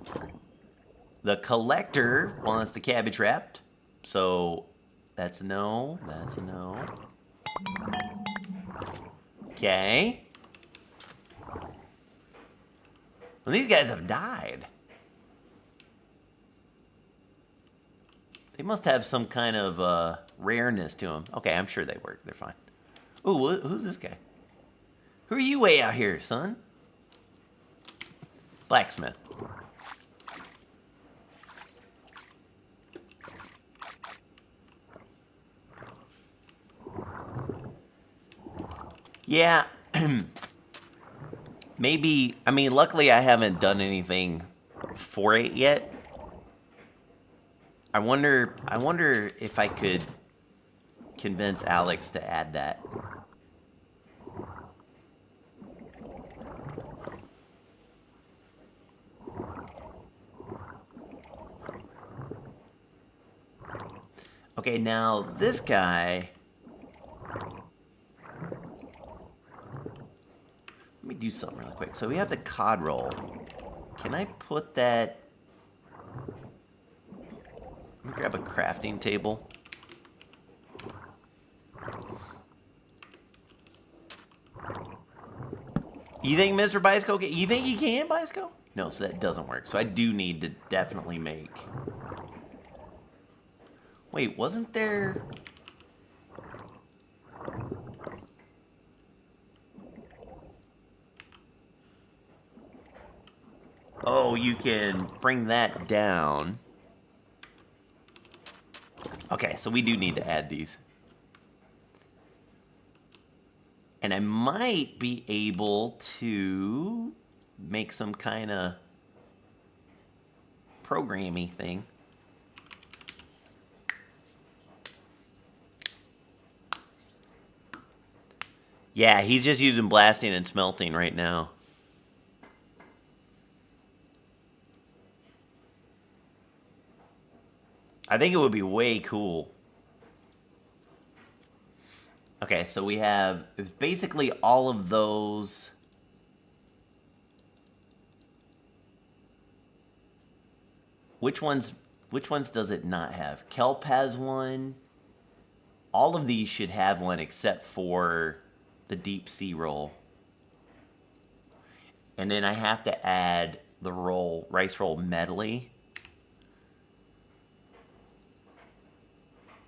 The collector wants the cabbage wrapped. So that's a no. That's a no. Okay. Well, these guys have died. They must have some kind of rareness to them. Okay, I'm sure they work. They're fine. Ooh, who's this guy? Who are you way out here, son? Blacksmith. Yeah. Maybe, I mean, luckily I haven't done anything for it yet. I wonder if I could convince Alex to add that. Okay, now this guy. Let me do something really quick. So we have the cod roll. Can I put that? Let me grab a crafting table. You think Mr. Bicycle can? You think he can, Bicycle? No, so that doesn't work. So I do need to definitely make. Wait, wasn't there? Oh, you can bring that down. Okay, so we do need to add these. And I might be able to make some kind of programming thing. Yeah, he's just using blasting and smelting right now. I think it would be way cool. Okay, so we have basically all of those. Which ones does it not have? Kelp has one. All of these should have one except for the deep sea roll. And then I have to add the rice roll medley.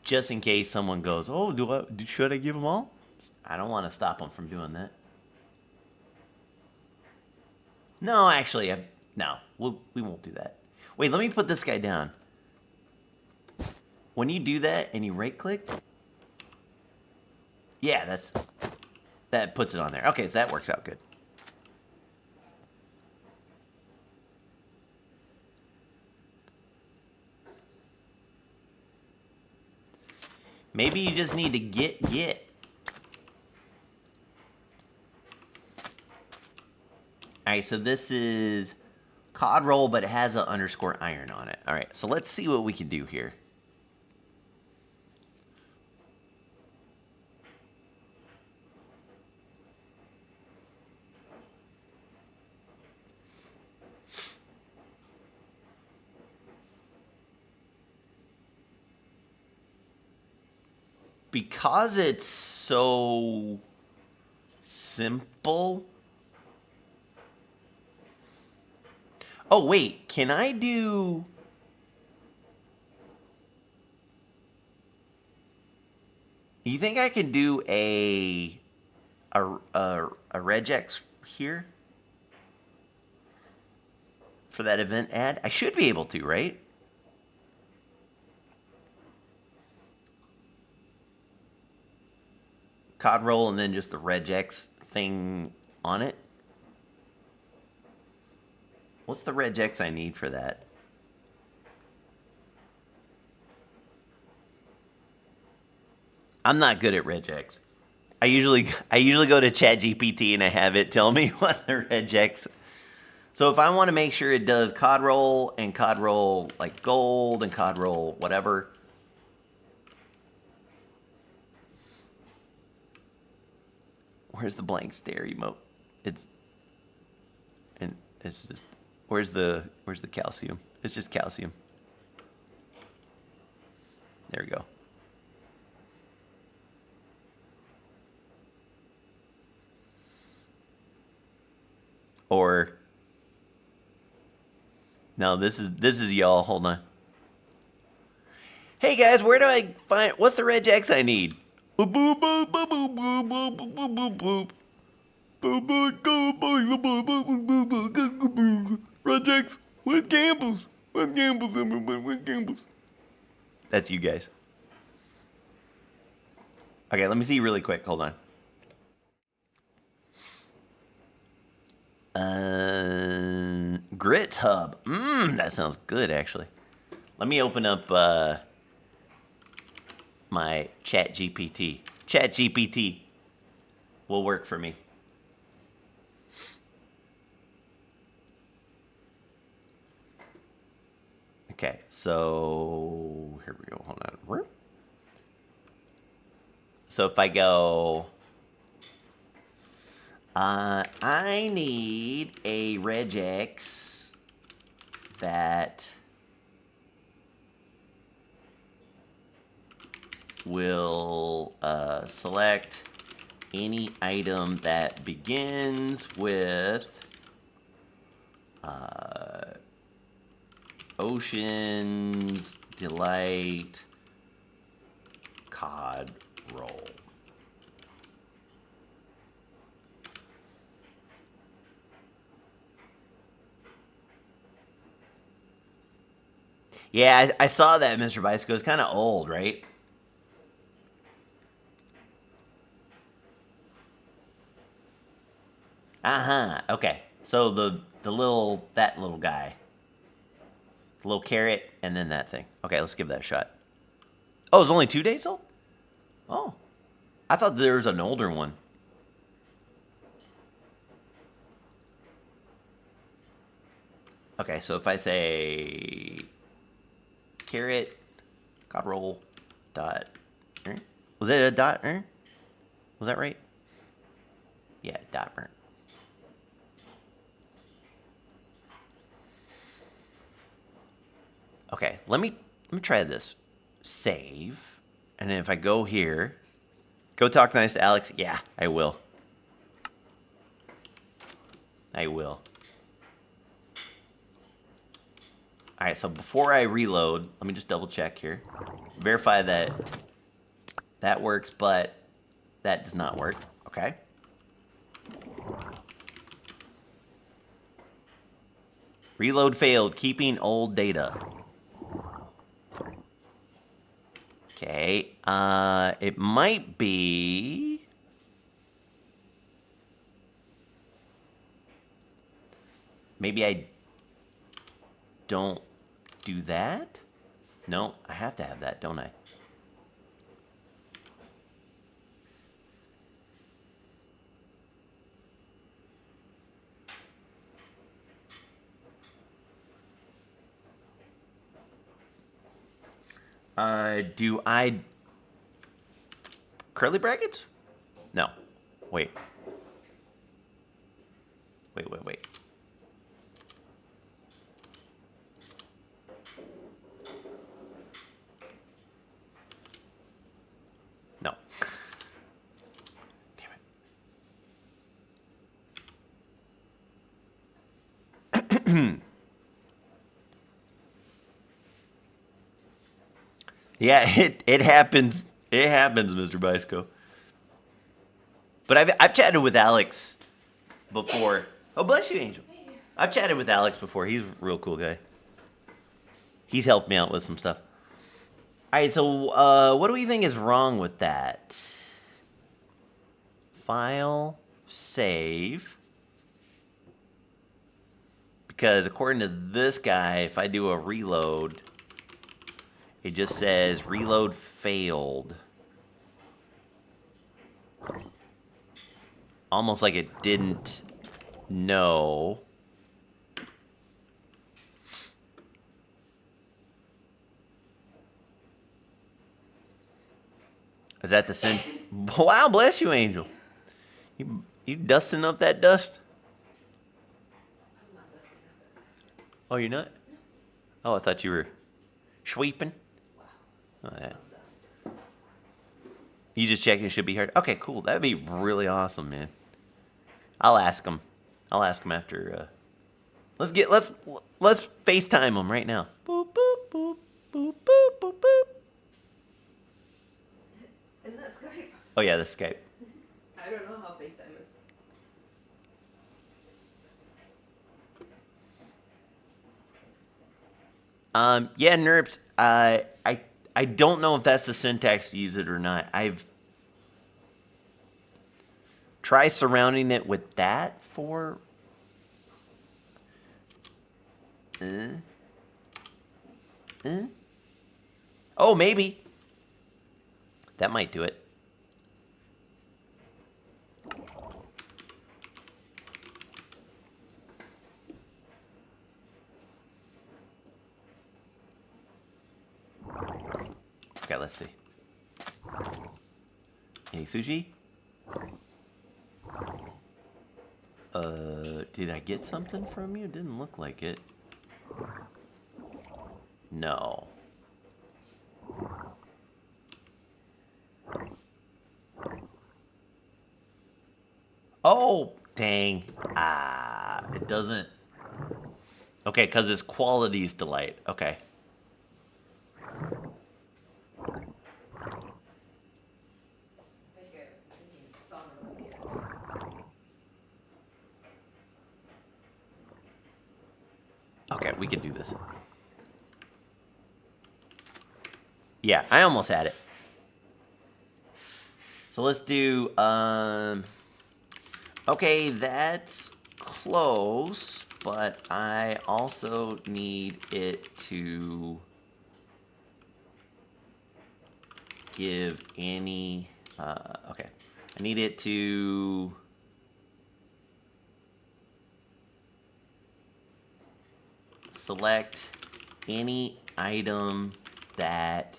Just in case someone goes, oh, should I give them all? I don't want to stop them from doing that. No, actually, no, we won't do that. Wait, let me put this guy down. When you do that and you right click, yeah, that puts it on there. Okay, so that works out good. Maybe you just need to get. Alright, so this is cod roll, but it has an underscore iron on it. Alright, so let's see what we can do here. Because it's so simple. Oh, wait, can I do... You think I can do a regex here? For that event ad? I should be able to, right? Cod roll and then just the regex thing on it. What's the regex I need for that? I'm not good at regex. I usually go to ChatGPT and I have it tell me what the regex. So if I want to make sure it does COD roll and COD roll like gold and COD roll whatever. Where's the blank stare emote? It's just where's the calcium? It's just calcium. There we go. Or no, this is y'all. Hold on. Hey guys, where do I find what's the regex I need? Boop boop boop boop boop boop boop boop boop boop. Regex, where's Campbell's? Where's Campbell's? Where's Campbell's? That's you guys. Okay, let me see really quick. Hold on. Grits Hub. That sounds good, actually. Let me open up my ChatGPT. ChatGPT will work for me. Okay, so here we go. Hold on. So if I go, I need a regex that will select any item that begins with Ocean's Delight COD roll. Yeah, I saw that, Mr. Bicycle. It's kind of old, right? Okay. So that little guy. The little carrot and then that thing. Okay, let's give that a shot. Oh, it's only 2 days old? Oh. I thought there was an older one. Okay, so if I say carrot COD roll dot was it a dot was that right? Yeah, dot burn. Okay, let me try this. Save, and then if I go here, go talk nice to Alex. Yeah, I will. I will. All right, so before I reload, let me just double check here. Verify that that works, but that does not work. Okay. Reload failed, keeping old data. Okay, it might be... Maybe I don't do that? No, I have to have that, don't I? Do I... Curly brackets? No. Wait. Wait. No. Damn it. Yeah, it happens. It happens, Mr. Bicycle. But I've chatted with Alex before. Oh, bless you, Angel. I've chatted with Alex before. He's a real cool guy. He's helped me out with some stuff. All right, so what do we think is wrong with that? File, save. Because according to this guy, if I do a reload, it just says reload failed. almost like it didn't know. Is that the sin? Wow, bless you, Angel. You dusting up that dust? I'm not dusting, that's not dust. Oh, you're not? Oh, I thought you were sweeping. Wow. Oh, It's yeah. not dust. You just checking it should be heard. Okay, cool. That'd be really awesome, man. I'll ask him. I'll ask him after. Let's FaceTime him right now. Boop boop boop boop boop boop boop. Isn't that Skype? Oh yeah, that's Skype. I don't know how FaceTime is. Yeah, Nerps. I don't know if that's the syntax to use it or not. I've tried surrounding it with that for. Oh, maybe. That might do it. Okay, let's see. Any sushi? Did I get something from you? Didn't look like it. No. Oh, dang. It doesn't. Okay, because it's quality's delight. Okay. Okay, we can do this. Yeah, I almost had it. So let's do, okay, that's close, but I also need it to give any, okay. I need it to select any item that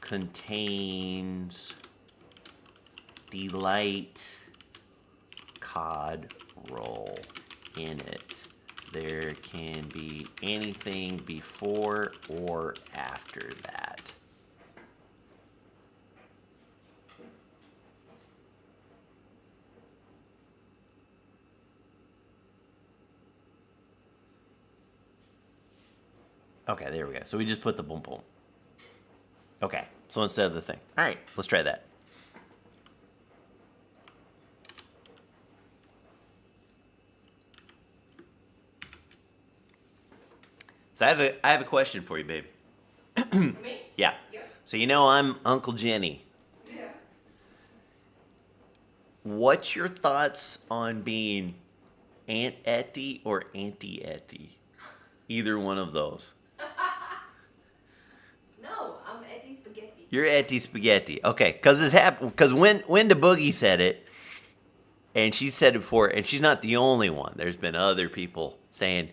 contains delight cod roll in it. There can be anything before or after that. Okay, there we go. So we just put the boom boom. Okay, so instead of the thing. All right, let's try that. So I have a question for you, baby. Me? Yeah. Yeah. So you know I'm Uncle Genny. Yeah. What's your thoughts on being Aunt Etty or Auntie Etty? Either one of those. No, I'm Eddie Spaghetti. You're Etty Spaghetti. Okay, because it's happened. Because when Deboogie said it, and she said it before, and she's not the only one. There's been other people saying,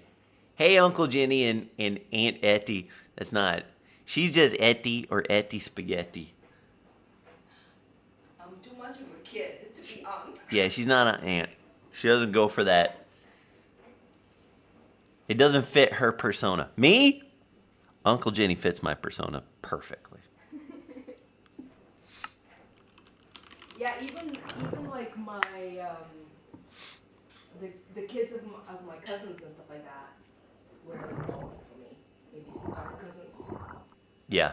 "Hey, Uncle Genny and Aunt Etty." That's not. She's just Etty or Etty Spaghetti. I'm too much of a kid to be aunt. Yeah, she's not an aunt. She doesn't go for that. It doesn't fit her persona. Me? Uncle Genny fits my persona perfectly. Yeah, even like my the kids of my cousins and stuff like that were involved for me. Maybe cousins. Yeah.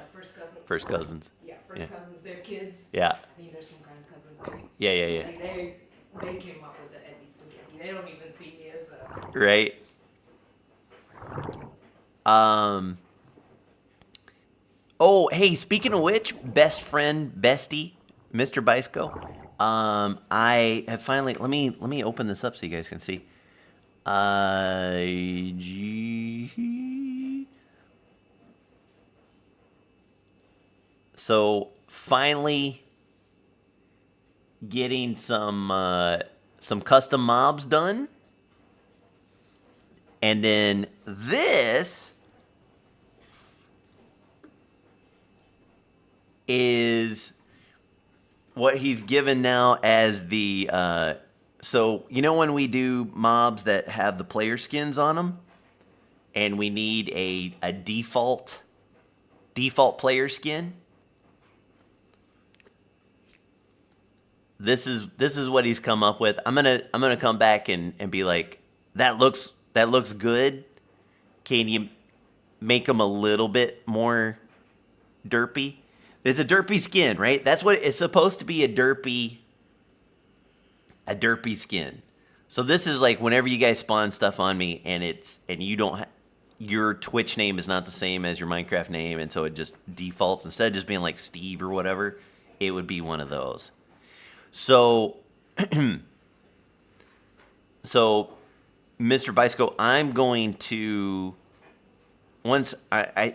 First cousins. Yeah. Cousins, their kids. Yeah. I think there's some kind of cousins maybe. Yeah. Like they came up with the Eddie Spaghetti. They don't even see me as a Right. Oh, hey, speaking of which, best friend, bestie, Mr. Bicycle. I have finally let me open this up so you guys can see. So finally getting some custom mobs done. And then this is what he's given now as the, so you know when we do mobs that have the player skins on them, and we need a default player skin? This is what he's come up with. I'm gonna come back and be like, that looks good. Can you make them a little bit more derpy? It's a derpy skin, right? That's what it's supposed to be, a derpy skin. So this is like whenever you guys spawn stuff on me and you don't your Twitch name is not the same as your Minecraft name, and so it just defaults, instead of just being like Steve or whatever, it would be one of those. So Mr. Bicycle, I'm going to, once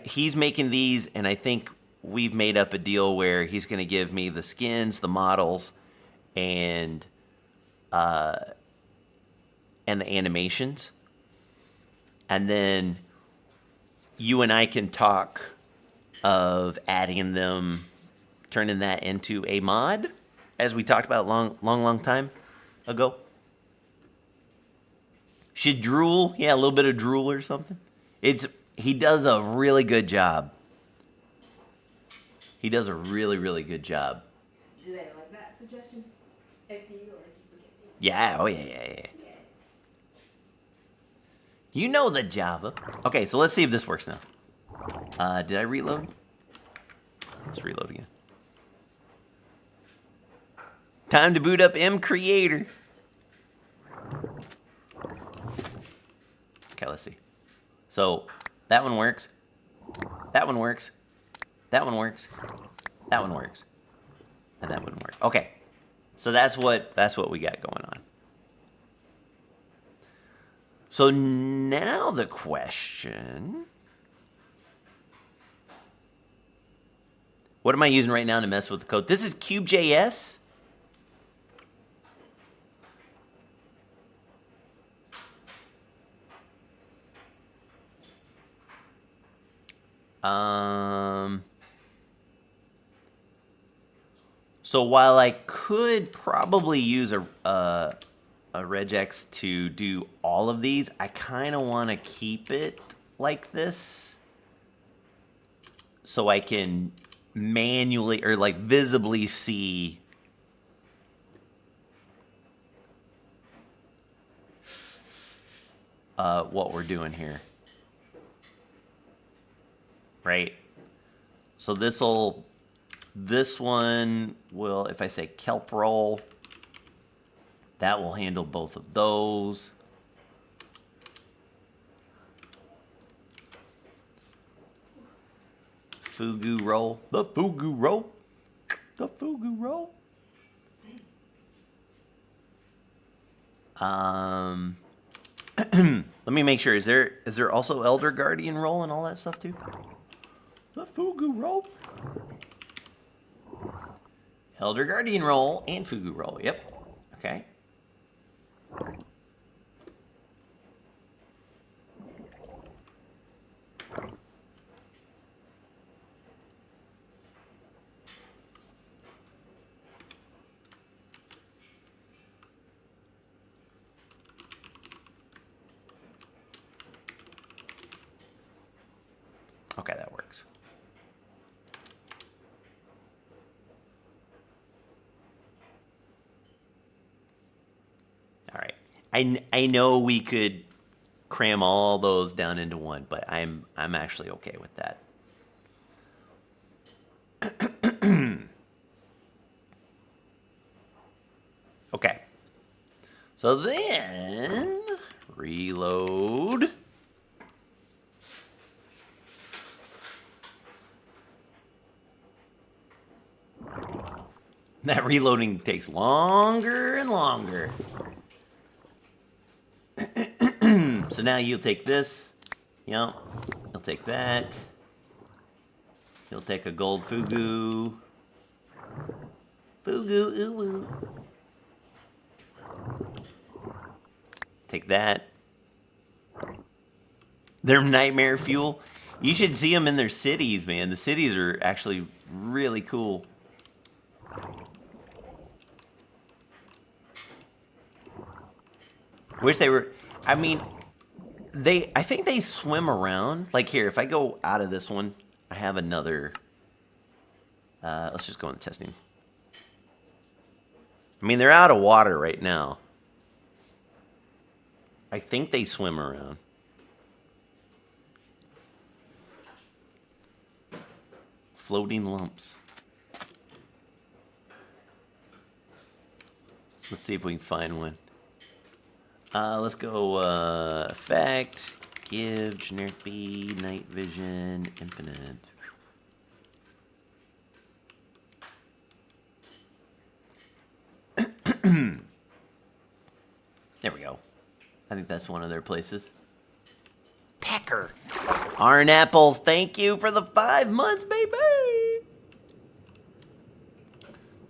he's making these, and I think we've made up a deal where he's going to give me the skins, the models, and the animations. And then you and I can talk of adding them, turning that into a mod, as we talked about long time ago. Should drool, yeah, a little bit of drool or something. He does a really good job. He does a really good job. Do they like that suggestion? At you or spaghetti? Yeah, oh yeah. You know the Java. Okay, so let's see if this works now. Did I reload? Let's reload again. Time to boot up M Creator. Okay, let's see. So that one works. That one works. That one works. That one works. And that wouldn't work. Okay. So that's what we got going on. So now the question, what am I using right now to mess with the code? This is Cube.js. So while I could probably use a regex to do all of these, I kind of want to keep it like this so I can manually or like visibly see what we're doing here. Right? So this one will, if I say kelp roll, that will handle both of those. Fugu roll, the fugu roll, the fugu roll. Let me make sure. Is there also Elder Guardian roll and all that stuff too? The fugu roll. Elder Guardian roll and fugu roll. Yep. Okay. Okay, that works. All right. I know we could cram all those down into one, but I'm actually okay with that. Okay. So then reload. That reloading takes longer and longer. So now you'll take this. Yep. You'll take that. You'll take a gold fugu. Boo-goo, ooh-woo. Take that. They're nightmare fuel. You should see them in their cities, man. The cities are actually really cool. Wish they were, I mean, I think they swim around. Like here, if I go out of this one, I have another, let's just go into testing. I mean, they're out of water right now. I think they swim around. Floating lumps. Let's see if we can find one. Let's go effect, give, generic B, night vision, infinite. There we go. I think that's one of their places. Pecker. Iron apples, thank you for the 5 months, baby.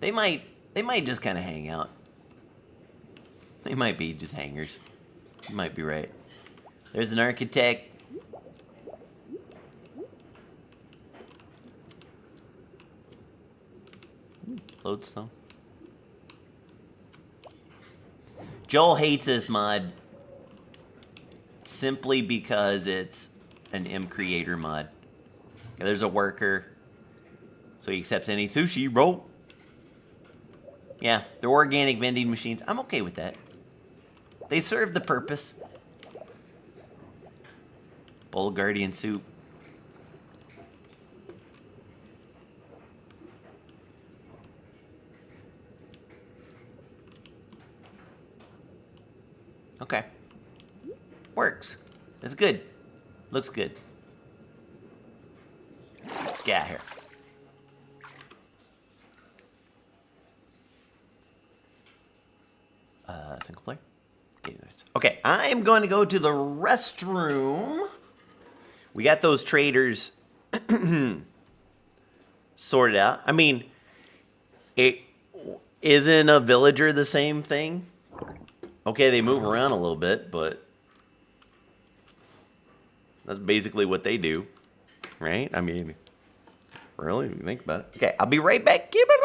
They might just kind of hang out. They might be just hangers. You might be right. There's an architect. Lodestone. Joel hates this mod simply because it's an M creator mod. There's a worker, so he accepts any sushi roll. Yeah, they're organic vending machines. I'm okay with that. They serve the purpose. Bowl of Guardian soup. Okay. Works. It's good. Looks good. Let's get out of here. Single player. Okay, I am going to go to the restroom. We got those traders sorted out. I mean, isn't a villager the same thing? Okay, they move around a little bit, but that's basically what they do, right? I mean, really, if you think about it. Okay, I'll be right back. Keep it.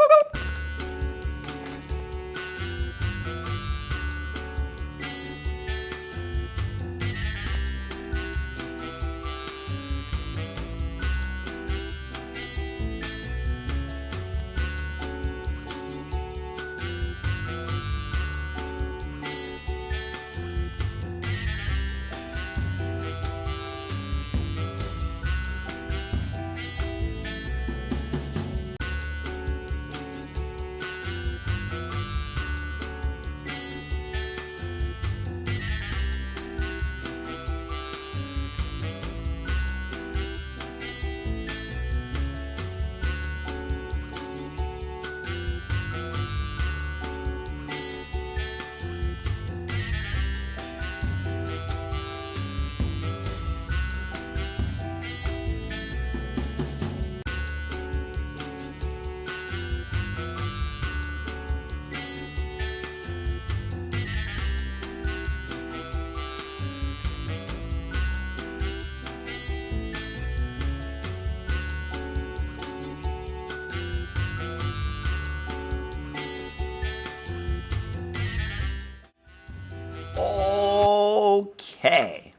Okay.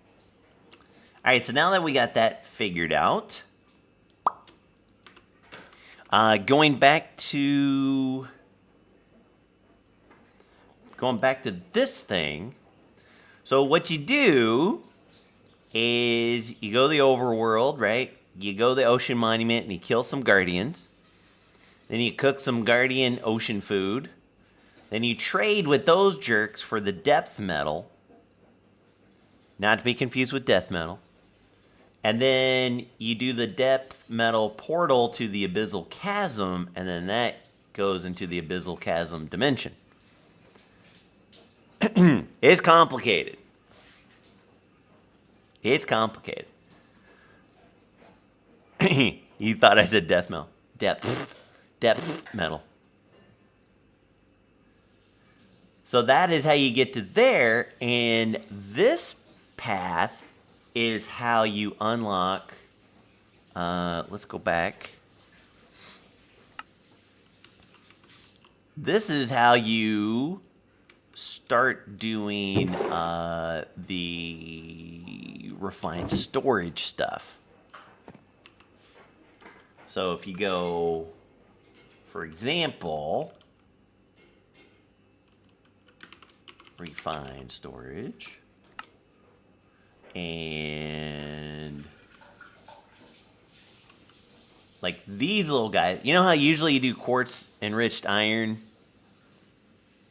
All right, so now that we got that figured out, going back to this thing. So what you do is you go to the overworld, right? You go to the ocean monument and you kill some guardians. Then you cook some guardian ocean food. Then you trade with those jerks for the depth metal. Not to be confused with death metal. And then you do the depth metal portal to the abyssal chasm, and then that goes into the abyssal chasm dimension. It's complicated. It's complicated. You thought I said death metal. Depth metal. So that is how you get to there, and this path is how you unlock. Let's go back. This is how you start doing the refined storage stuff. So if you go, for example, refined storage, and like these little guys, you know how usually you do quartz enriched iron?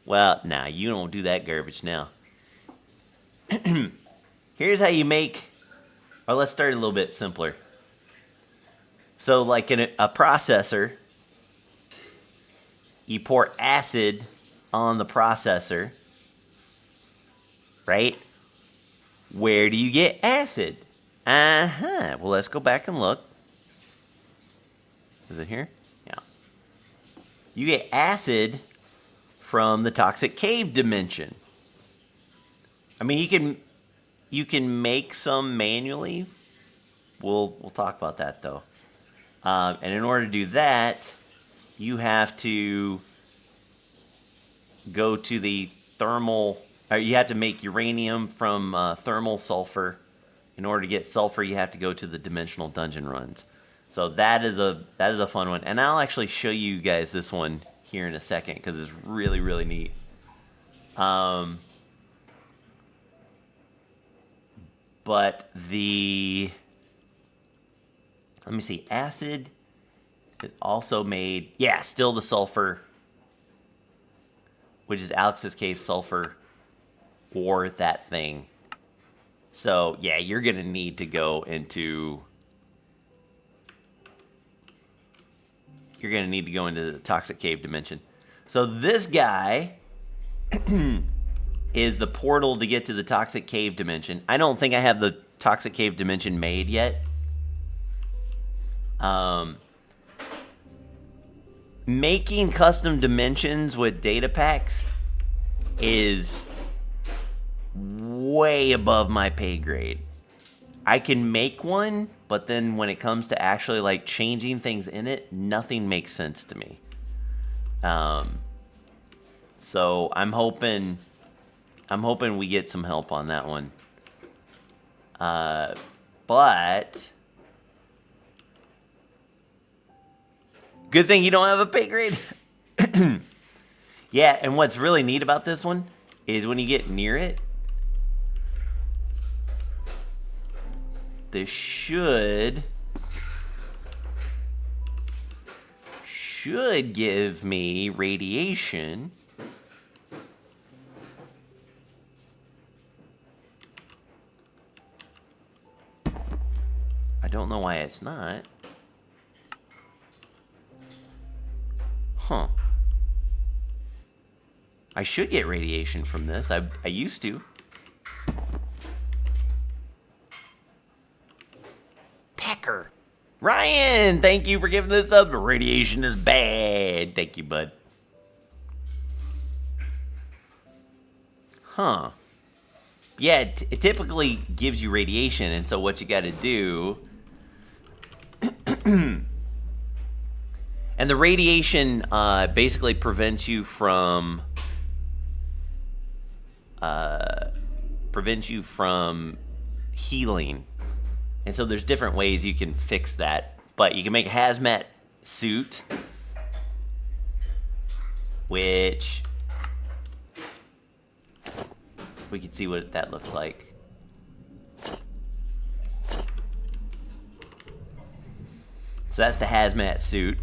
Well, nah, you don't do that garbage now. Here's how you make, or let's start a little bit simpler. So like in a processor, you pour acid on the processor, right? Where do you get acid? Well, let's go back and look. Is it here? Yeah. You get acid from the toxic cave dimension. I mean, you can make some manually. We'll talk about that though. And in order to do that, you have to go to the thermal. Or you have to make uranium from thermal sulfur. In order to get sulfur, you have to go to the dimensional dungeon runs. So that is a fun one, and I'll actually show you guys this one here in a second because it's really, really neat. But let me see, acid is also made, yeah, still the sulfur, which is Alex's Cave sulfur, or that thing. So yeah, you're gonna need to go into the toxic cave dimension. So this guy is the portal to get to the toxic cave dimension. I don't think I have the toxic cave dimension made yet. Making custom dimensions with data packs is way above my pay grade. I can make one, but then when it comes to actually like changing things in it, nothing makes sense to me. So I'm hoping we get some help on that one. But good thing you don't have a pay grade. Yeah, and what's really neat about this one is when you get near it, this should give me radiation. I don't know why it's not. Huh. I should get radiation from this. I used to. Pecker. Ryan, thank you for giving this up. Radiation is bad. Thank you, bud. Huh. Yeah, it typically gives you radiation, and so what you got to do... And the radiation basically prevents you from healing. And so there's different ways you can fix that. But you can make a hazmat suit, which we can see what that looks like. So that's the hazmat suit,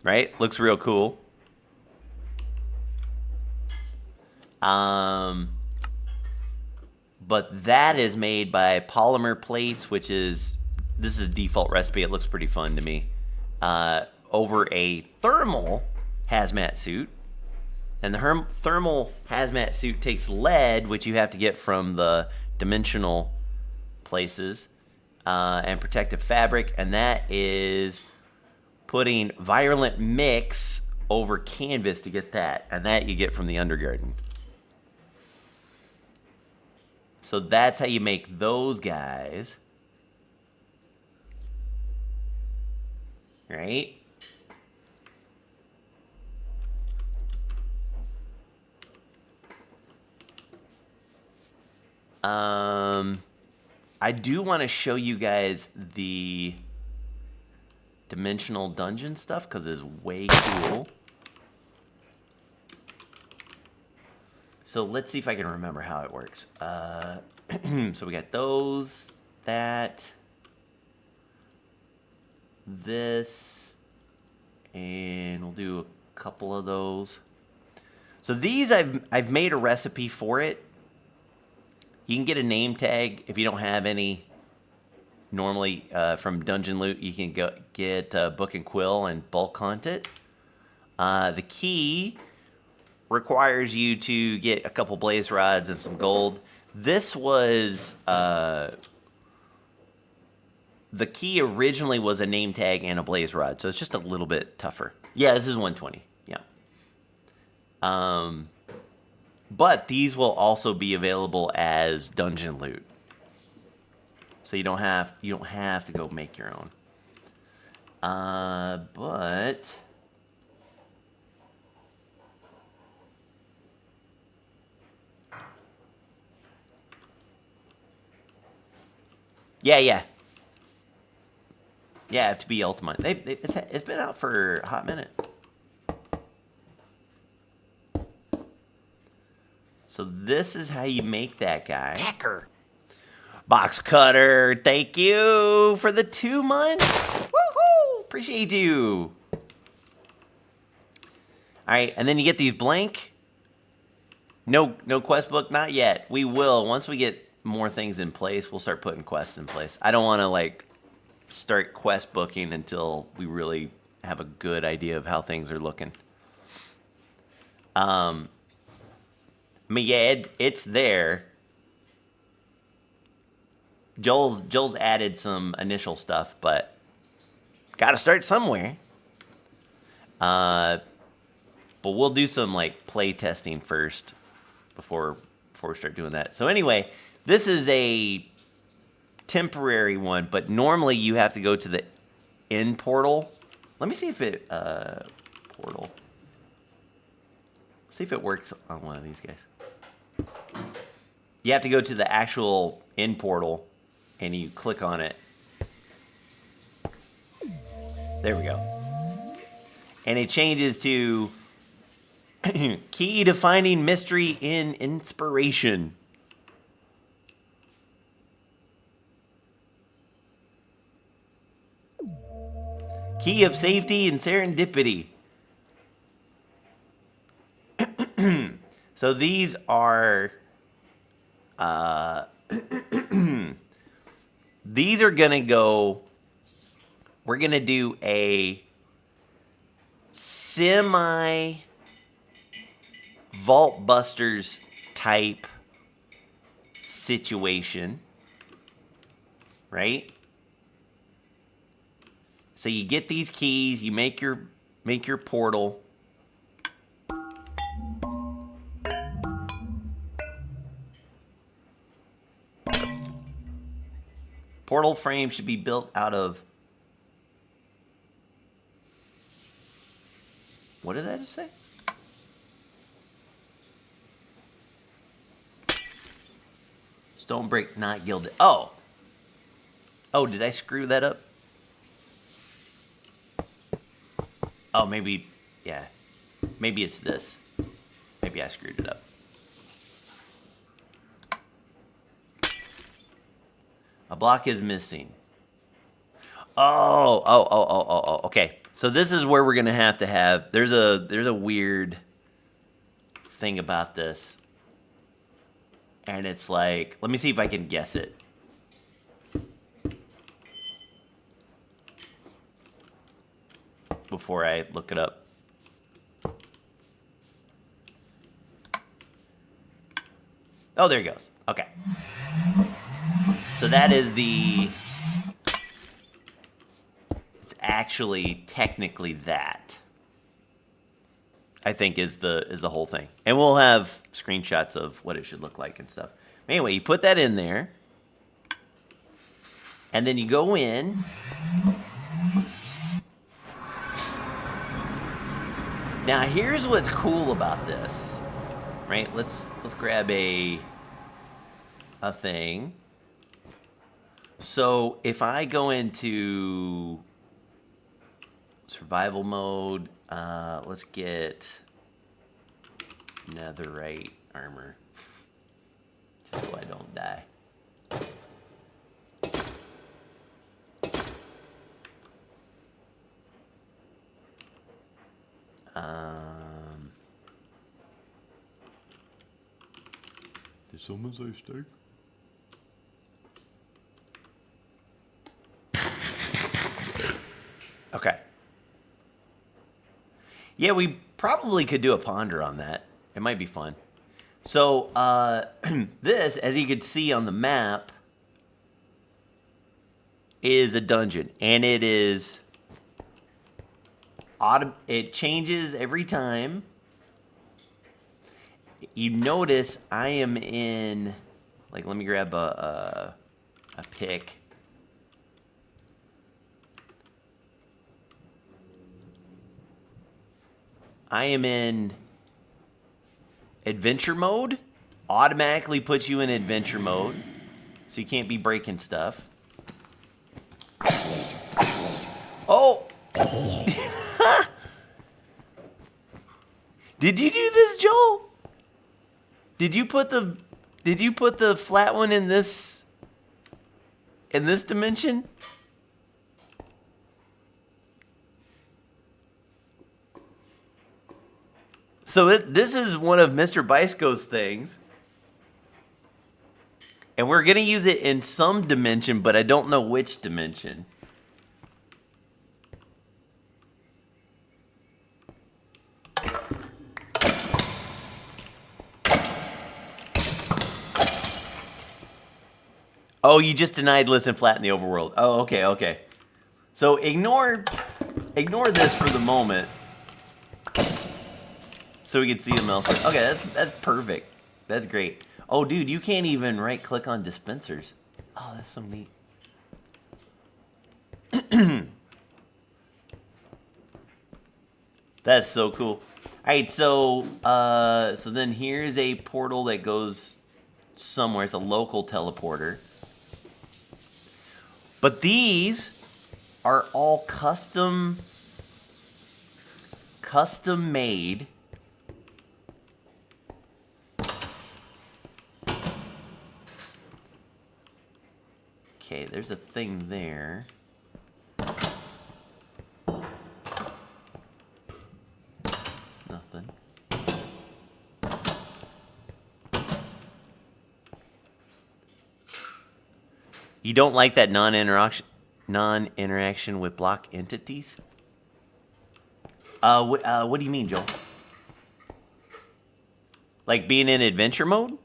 right? Looks real cool. But that is made by polymer plates, which is, this is a default recipe. It looks pretty fun to me. Over a thermal hazmat suit. And the thermal hazmat suit takes lead, which you have to get from the dimensional places, and protective fabric. And that is putting virulent mix over canvas to get that. And that you get from the Undergarden. So that's how you make those guys. Right? I do want to show you guys the dimensional dungeon stuff because it's way cool. So let's see if I can remember how it works. So we got those, that, this, and we'll do a couple of those. So these I've made a recipe for it. You can get a name tag if you don't have any. Normally, from Dungeon Loot, you can get Book and Quill and bulk hunt it. The key requires you to get a couple blaze rods and some gold. This was the key originally was a name tag and a blaze rod, so it's just a little bit tougher. Yeah, this is 120. Yeah. But these will also be available as dungeon loot. So you don't have to go make your own. But yeah, have to be Ultimate. It's been out for a hot minute. So this is how you make that guy. Hacker. Box Cutter, thank you for the 2 months. Woohoo! Appreciate you. All right, and then you get these blank. No quest book, not yet. We will. Once we get more things in place, we'll start putting quests in place. I don't want to like start quest booking until we really have a good idea of how things are looking. I mean, yeah, it's there. Joel's added some initial stuff, but got to start somewhere. But we'll do some like play testing first before we start doing that. So anyway, this is a temporary one, but normally you have to go to the end portal. Let me see if it portal. See if it works on one of these guys. You have to go to the actual end portal, and you click on it. There we go. And it changes to key to finding mystery in inspiration. Key of safety and serendipity. So these are these are gonna go. We're gonna do a semi Vault Busters type situation, right? So you get these keys, you make your portal. Portal frame should be built out of, what did that just say? Stone brick not gilded. Oh, did I screw that up? Oh, maybe, yeah. Maybe it's this. Maybe I screwed it up. A block is missing. Oh, okay. So this is where we're gonna have to have. There's a weird thing about this, and it's like, let me see if I can guess it. Before I look it up. Oh, there it goes. Okay. So that is it's actually technically that, I think is the whole thing. And we'll have screenshots of what it should look like and stuff. Anyway, you put that in there. And then you go in. Now here's what's cool about this. Right? Let's grab a thing. So if I go into survival mode, let's get netherite armor. Just so I don't die. Did someone say steak? Okay. Yeah, we probably could do a ponder on that. It might be fun. So, this, as you can see on the map, is a dungeon. And it is... it changes every time. You notice I am in... Like, let me grab a pick. I am in adventure mode. Automatically puts you in adventure mode. So you can't be breaking stuff. Oh! Did you do this, Joel? Did you put the flat one in this dimension? So this is one of Mr. Bicego's things. And we're going to use it in some dimension, but I don't know which dimension. Oh, you just denied listen flat in the overworld. Oh, okay, okay. So ignore this for the moment. So we can see them elsewhere. Okay, that's perfect. That's great. Oh, dude, you can't even right-click on dispensers. Oh, that's so neat. That's so cool. All right, so then here's a portal that goes somewhere. It's a local teleporter. But these are all custom made. Okay, there's a thing there. Nothing. You don't like that non-interaction with block entities? What do you mean, Joel? Like being in adventure mode?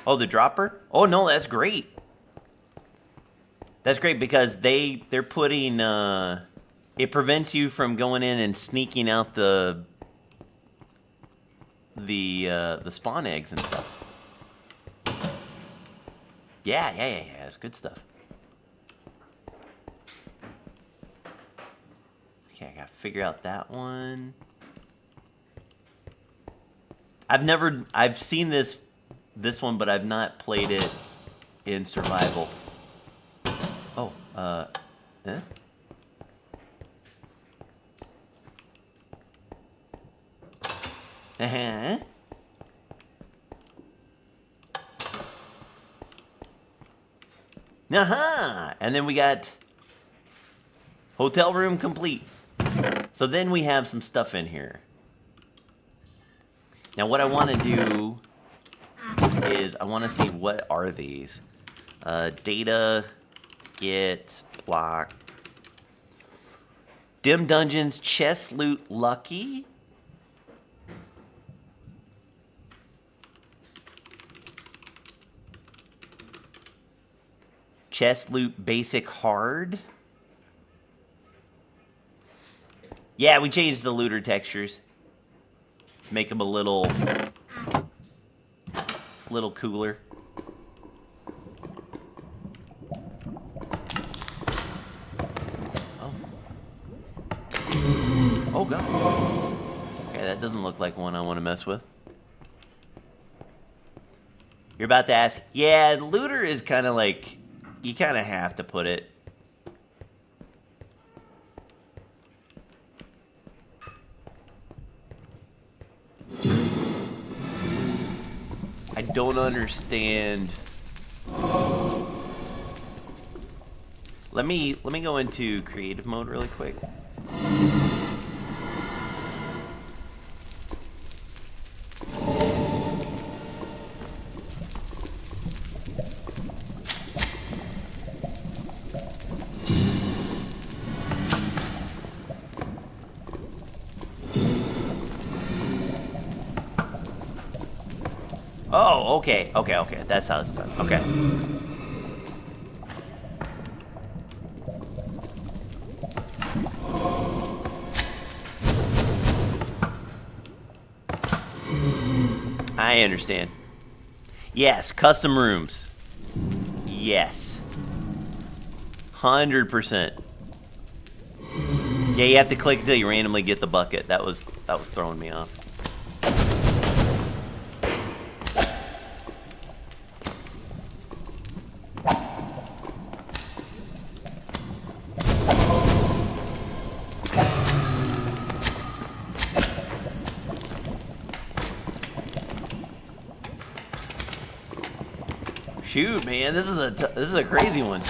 Oh, the dropper? Oh no, that's great. That's great because they're putting it prevents you from going in and sneaking out the spawn eggs and stuff. Yeah, that's good stuff. Okay, I gotta figure out that one. I've seen this one, but I've not played it in survival. Oh, eh? Uh-huh. Uh-huh. And then we got hotel room complete. So then we have some stuff in here. Now what I want to do is I want to see what are these. Data, get, block. Dim dungeons, chest loot, lucky. Chest loot, basic, hard. Yeah, we changed the looter textures. make them a little cooler. Oh. Oh god. Okay, that doesn't look like one I want to mess with. You're about to ask, yeah, looter is kind of like, you kind of have to put it. I don't understand. Let me go into creative mode really quick. Oh, okay. That's how it's done. Okay. I understand. Yes, custom rooms. Yes. 100%. Yeah, you have to click until you randomly get the bucket. That was throwing me off. Shoot, man, this is a crazy one.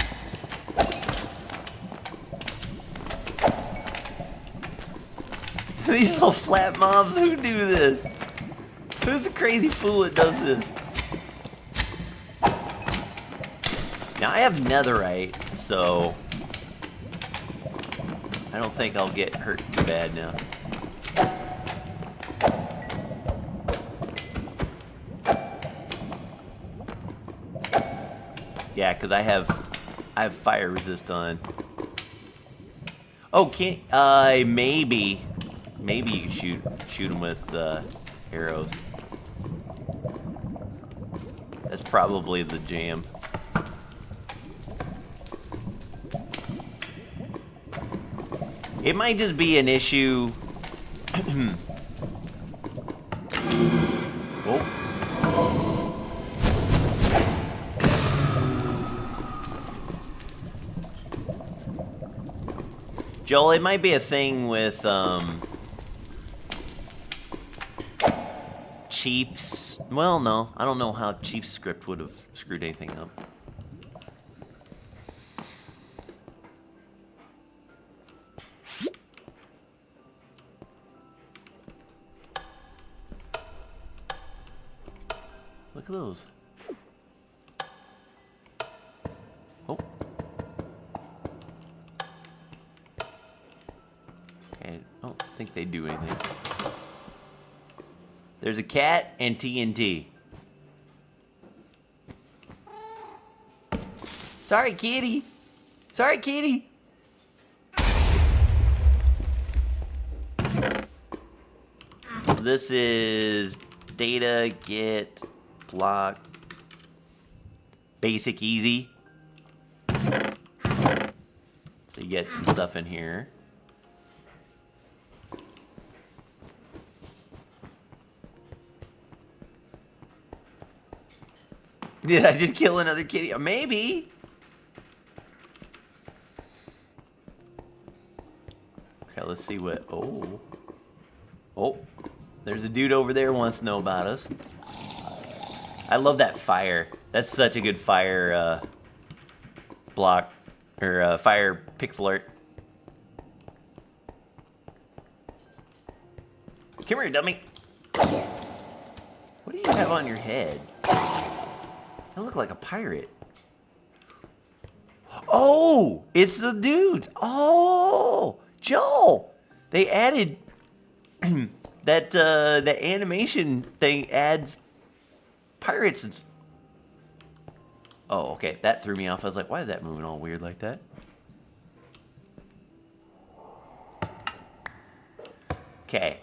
These little flat mobs, who do this? Who's the crazy fool that does this? Now I have netherite, so I don't think I'll get hurt too bad now. Yeah, because I have fire resist on. Oh, can't maybe you can shoot them with arrows. That's probably the jam. It might just be an issue. Oh. Joel, it might be a thing with Chief's. Well, no, I don't know how Chief's script would have screwed anything up. Look at those. Oh. Okay, I don't think they do anything. There's a cat and TNT. Sorry, kitty. Sorry, kitty. So this is data, get, block, basic, easy. So you get some stuff in here. Did I just kill another kitty? Maybe. Okay, let's see what. Oh. Oh. There's a dude over there who wants to know about us. I love that fire. That's such a good fire block. Or fire pixel art. Come here, dummy. What do you have on your head? You look like a pirate. Oh, it's the dudes. Oh, Joel. They added that the animation thing adds pirates. And oh, okay. That threw me off. I was like, why is that moving all weird like that? Okay.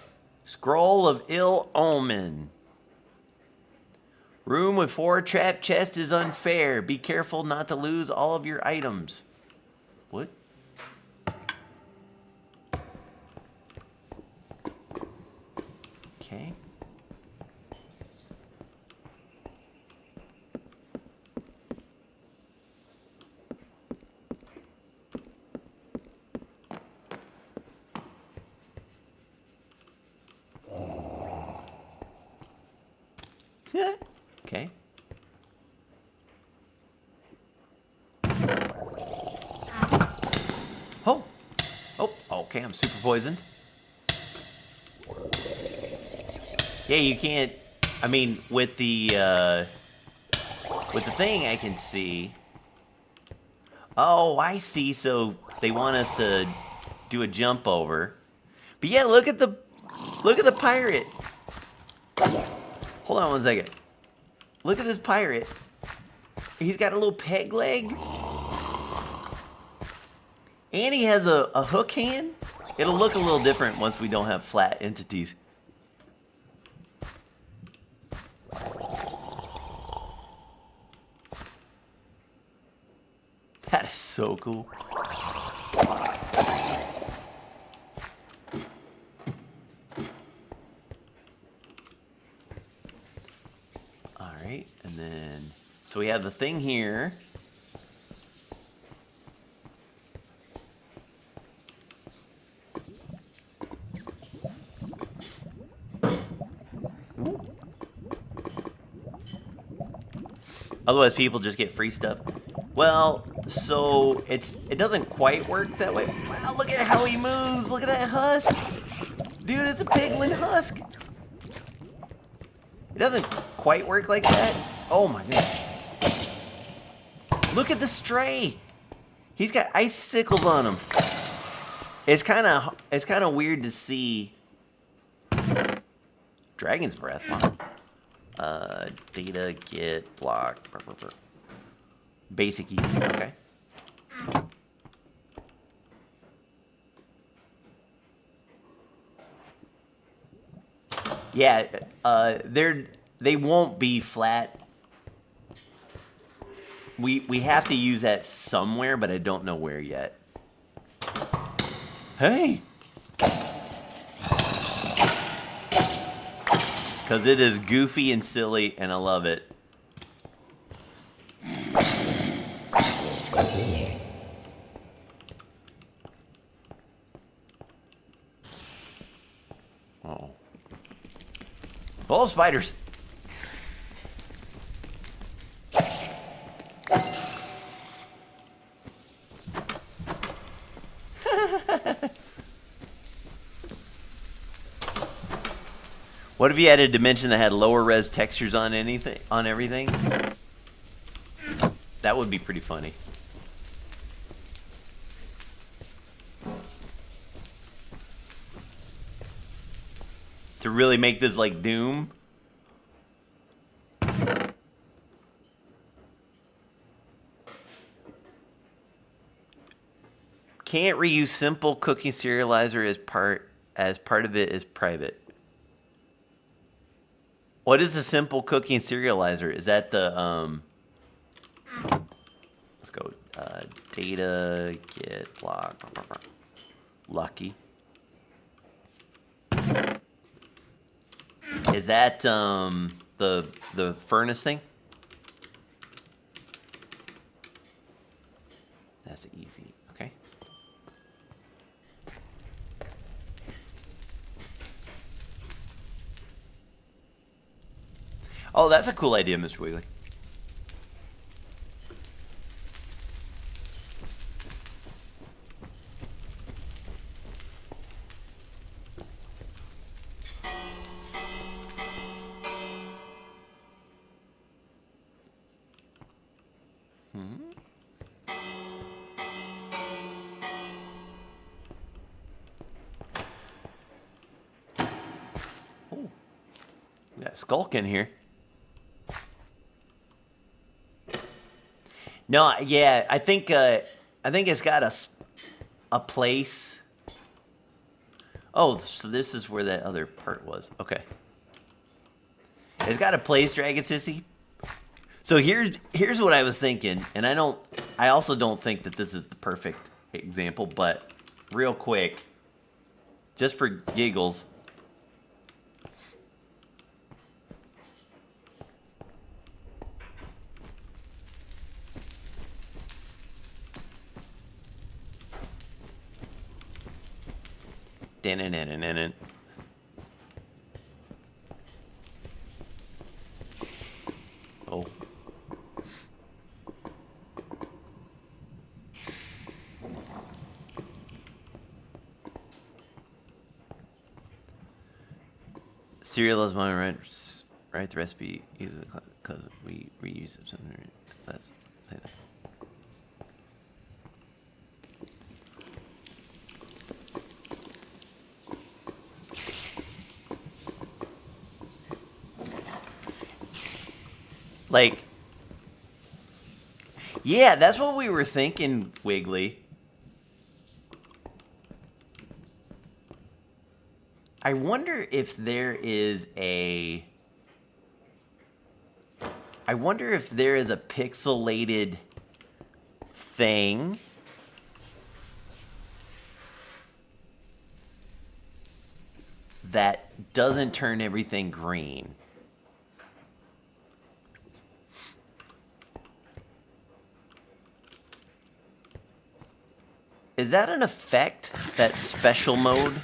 Scroll of ill omen. Room with 4 trap chests is unfair. Be careful not to lose all of your items. What? Okay. Okay. Oh. Oh, okay, I'm super poisoned. Yeah, you can't, I mean, with the thing I can see. Oh, I see, so they want us to do a jump over. But yeah, look at the pirate. Hold on one second. Look at this pirate. He's got a little peg leg. And he has a hook hand. It'll look a little different once we don't have flat entities. That is so cool. Alright, and then, so we have the thing here. Otherwise, people just get free stuff. Well, so it doesn't quite work that way. Wow, look at how he moves. Look at that husk. Dude, it's a piglin husk. It doesn't quite work like that. Oh my goodness. Look at the stray. He's got icicles on him. It's kind of weird to see. Dragon's breath. Wow. Data, get, block, basic easy, okay. Yeah, they won't be flat. We have to use that somewhere, but I don't know where yet. Hey! Because it is goofy and silly, and I love it. Oh. Oh, spiders! What if you had a dimension that had lower res textures on everything? That would be pretty funny. To really make this like Doom. Can't reuse simple cooking serializer as part of it is private. What is the simple cooking serializer? Is that the let's go data get block lucky. Is that the furnace thing? That's easy. Okay. Oh, that's a cool idea, Mr. Wiggly. Oh, we got Skulk in here. No, yeah, I think it's got a place. Oh, so this is where that other part was. Okay. It's got a place drag sissy. So here's what I was thinking, and I also don't think that this is the perfect example, but real quick, just for giggles. Dan-dan-dan-dan-dan. Oh. Serial is my write the recipe because we reuse it. So that's say that. Like, yeah, that's what we were thinking, Wiggly. I wonder if there is a pixelated thing that doesn't turn everything green. Is that an effect, that special mode?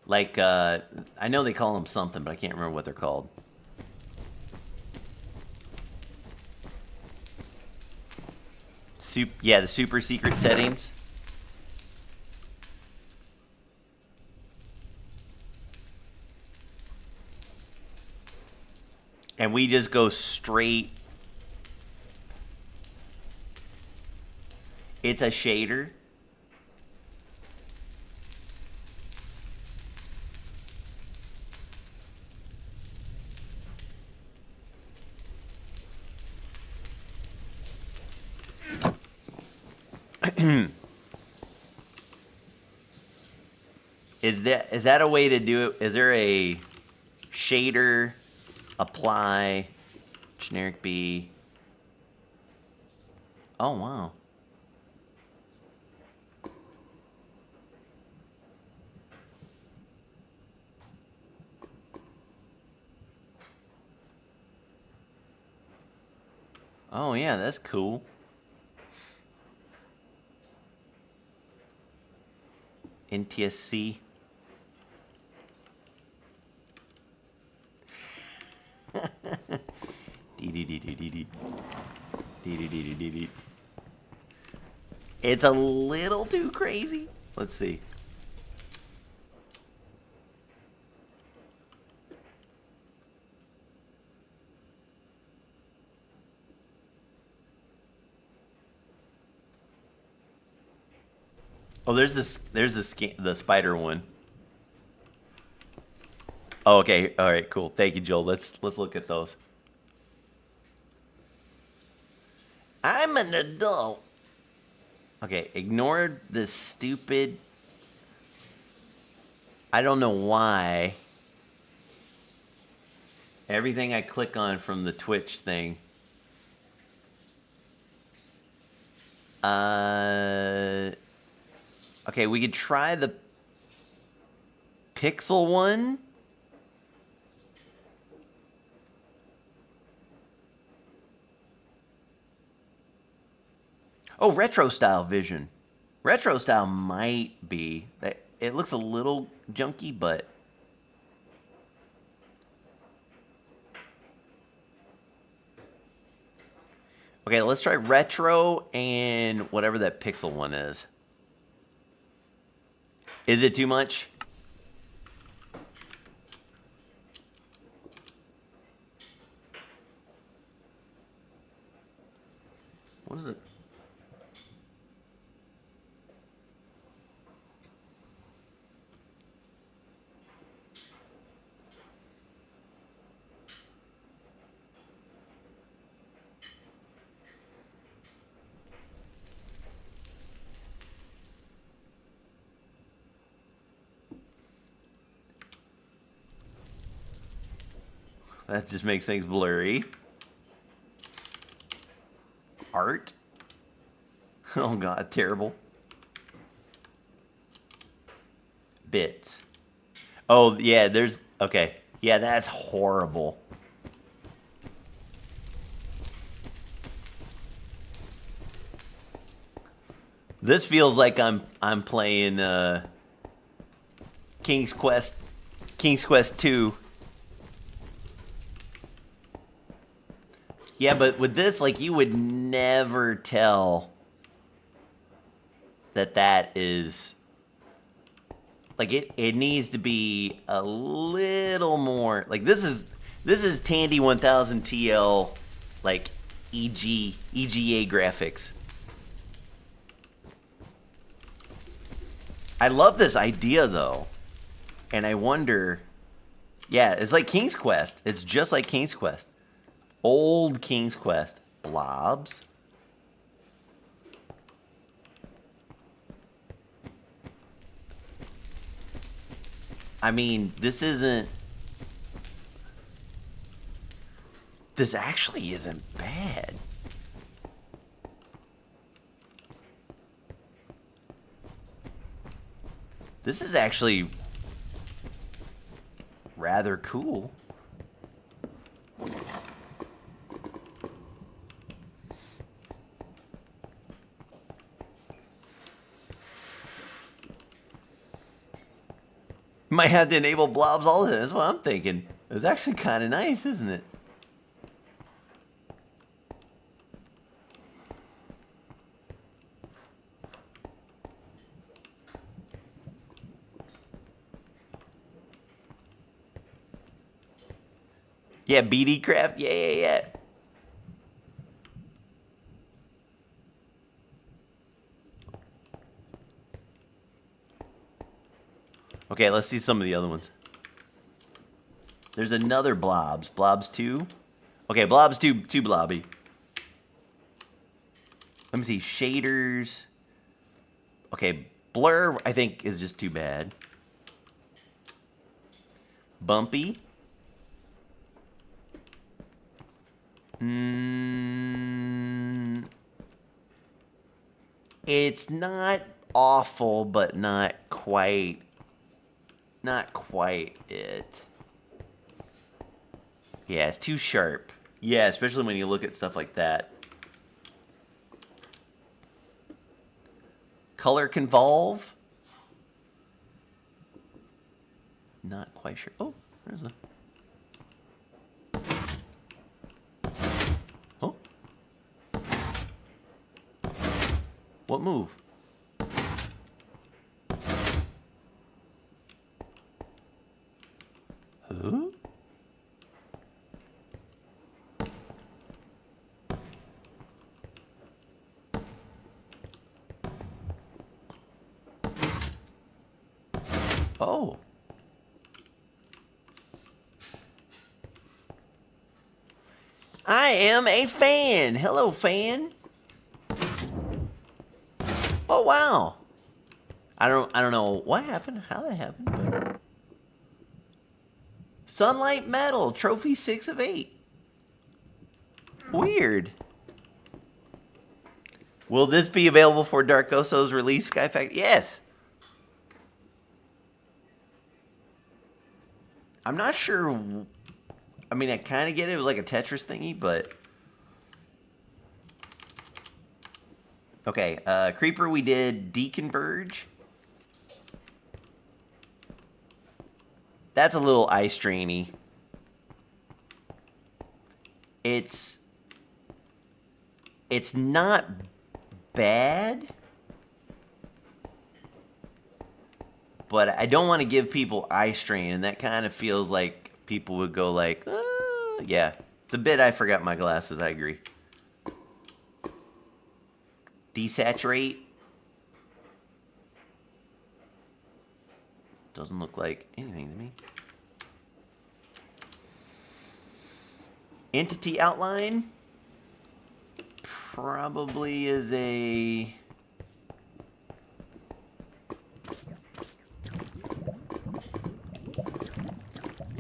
Like, I know they call them something, but I can't remember what they're called. Yeah, the super secret settings. And we just go straight. It's a shader. Is that a way to do it? Is there a shader, apply, generic B? Oh, wow. Oh, yeah, that's cool. NTSC. It's a little too crazy. Let's see. Oh, there's the spider one. Oh, okay. All right, cool. Thank you, Joel. Let's look at those. I'm an adult. Okay, ignore this stupid. I don't know why. Everything I click on from the Twitch thing. Okay, we could try the Pixel one. Oh, retro style vision. Retro style might be. It looks a little junky, but. Okay, let's try retro and whatever that pixel one is. Is it too much? What is it? That just makes things blurry. Art. Oh god, terrible. Bits. Oh yeah, there's okay. Yeah, that's horrible. This feels like I'm playing King's Quest 2. Yeah, but with this, like, you would never tell that is like it needs to be a little more like this is Tandy 1000 TL like EGA graphics. I love this idea though. And I wonder, yeah, it's like King's Quest. It's just like King's Quest. Old King's Quest. Blobs. I mean, this actually isn't bad. This is actually rather cool. Might have to enable blobs all of it. That's what I'm thinking. It's actually kind of nice, isn't it? Yeah, BD Craft. Yeah. Okay, let's see some of the other ones. There's another Blobs. Blobs 2. Okay, Blobs 2 blobby. Let me see. Shaders. Okay, Blur, I think, is just too bad. Bumpy. It's not awful, but not quite it. Yeah, it's too sharp. Yeah, especially when you look at stuff like that. Color Convolve. Not quite sure. Oh, there's a... Oh. What move? Huh? Oh. I am a fan. Hello, fan. Oh wow. I don't know what happened, how that happened, but Sunlight Metal, trophy 6 of 8. Weird. Will this be available for Dark Oso's release, Sky Factory? Yes. I'm not sure. I mean, I kind of get it. It was like a Tetris thingy, but... Okay, Creeper, we did Deconverge. That's a little eye strainy. It's not bad, but I don't want to give people eye strain, and that kind of feels like people would go like, yeah, it's a bit I forgot my glasses, I agree. Desaturate. Doesn't look like anything to me. Entity outline probably is a...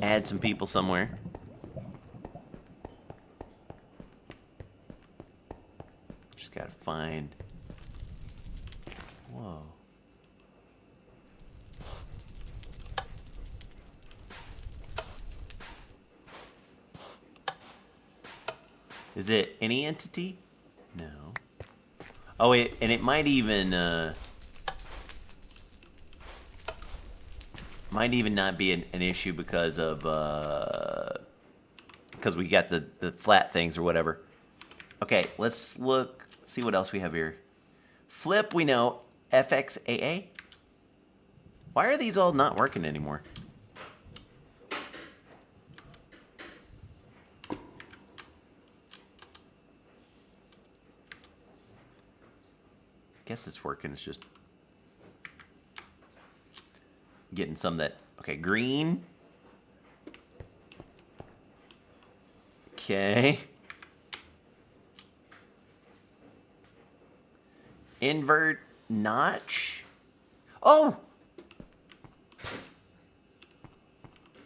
Add some people somewhere. Just gotta find. Whoa. Is it any entity? No. Oh, and it might even not be an issue because of because we got the flat things or whatever. Okay, let's look, see what else we have here. Flip, we know. FXAA. Why are these all not working anymore? Guess it's working. It's just getting some that. Okay, green. Okay. Invert notch. Oh.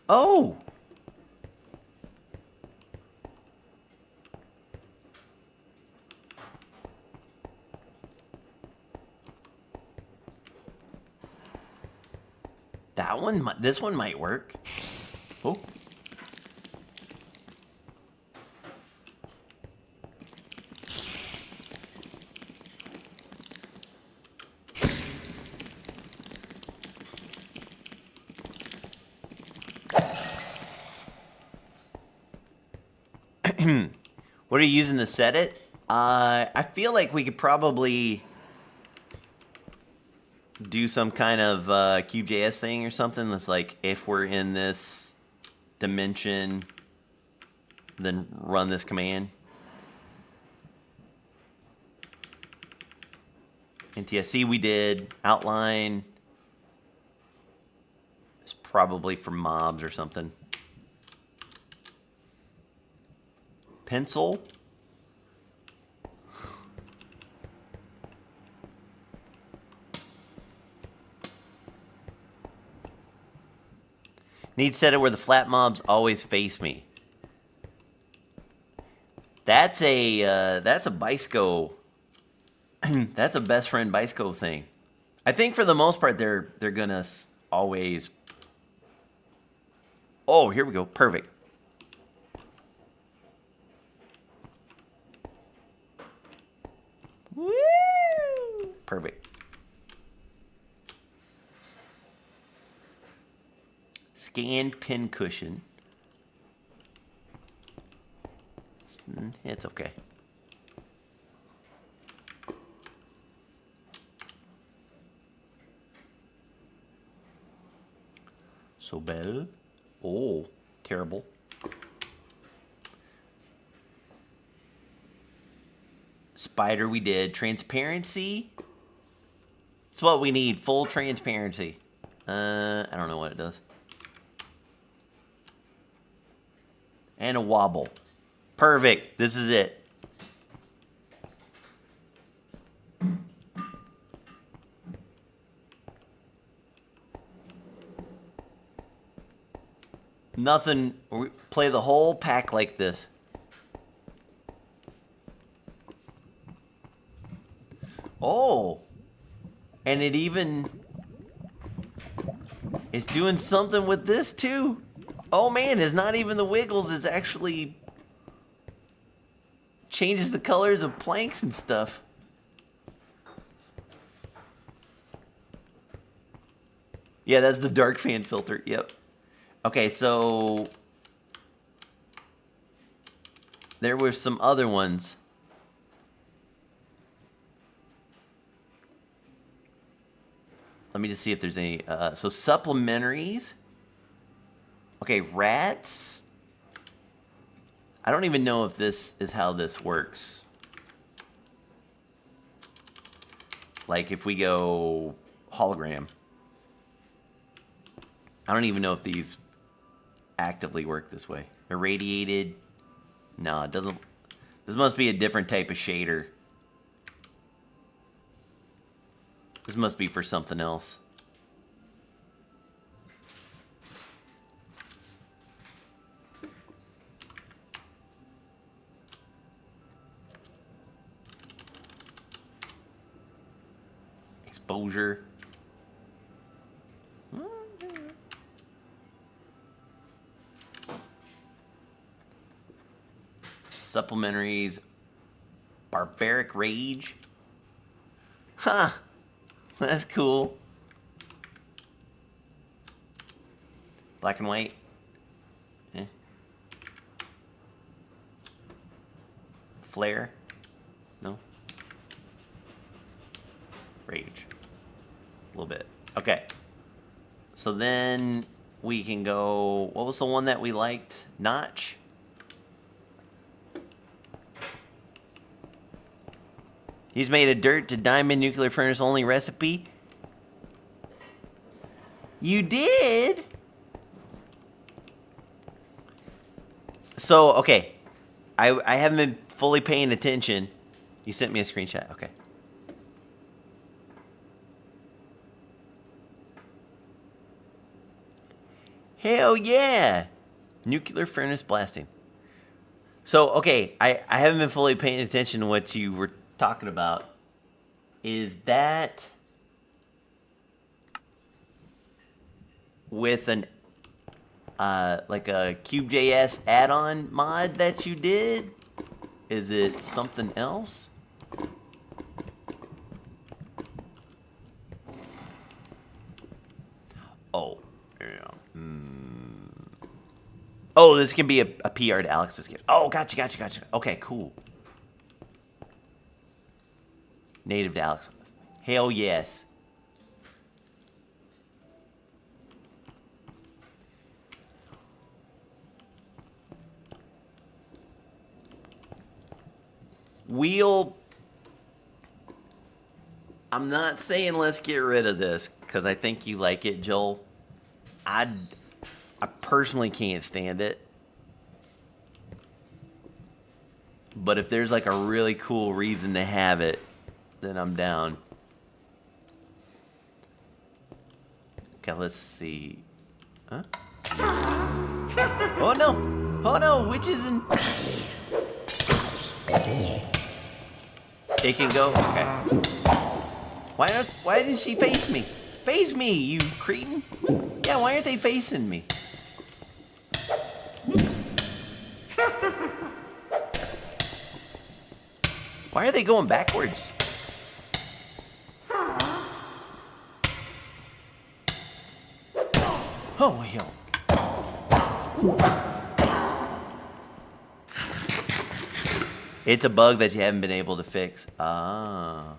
Oh. That one, this one might work. Oh. What are you using to set it? I feel like we could probably do some kind of QJS thing or something that's like, if we're in this dimension, then run this command. NTSC we did. Outline. It's probably for mobs or something. Pencil. Need to set it where the flat mobs always face me. That's a Bisco. That's a best friend Bisco thing. I think for the most part they're gonna always. Oh, here we go. Perfect. Woo! Perfect. Scan pin cushion. It's okay. Sobel. Oh, terrible. Spider we did. Transparency. It's what we need. Full transparency. I don't know what it does. And a wobble. Perfect. This is it. Nothing. We play the whole pack like this. Oh. And it even is doing something with this too. Oh man, it's not even the wiggles. It's actually changes the colors of planks and stuff. Yeah, that's the dark fan filter. Yep. Okay, so there were some other ones. Let me just see if there's any. So supplementaries. Okay, rats. I don't even know if this is how this works. Like if we go hologram. I don't even know if these actively work this way. Irradiated. No, it doesn't. This must be a different type of shader. This must be for something else. exposure. Supplementaries. Barbaric Rage. Huh. That's cool. Black and white. Eh. Flare. No. Rage. A little bit. Okay. So then we can go... What was the one that we liked? Notch? He's made a dirt to diamond nuclear furnace only recipe. You did? So, okay. I haven't been fully paying attention. You sent me a screenshot. Okay. Hell yeah. Nuclear furnace blasting. So, okay. I haven't been fully paying attention to what you were talking about. Is that with an like a Cube.js add-on mod that you did? Is it something else? Oh, yeah. Oh, this can be a PR to Alex's gift. Oh, gotcha. Okay, cool. Native to Alex. Hell yes. I'm not saying let's get rid of this, because I think you like it, Joel. I personally can't stand it. But if there's like a really cool reason to have it, then I'm down. Okay, let's see. Huh? Oh no, witches and... It can go? Okay. Why did she face me? Face me, you cretin. Yeah, why aren't they facing me? Why are they going backwards? Oh, yo. It's a bug that you haven't been able to fix. Ah.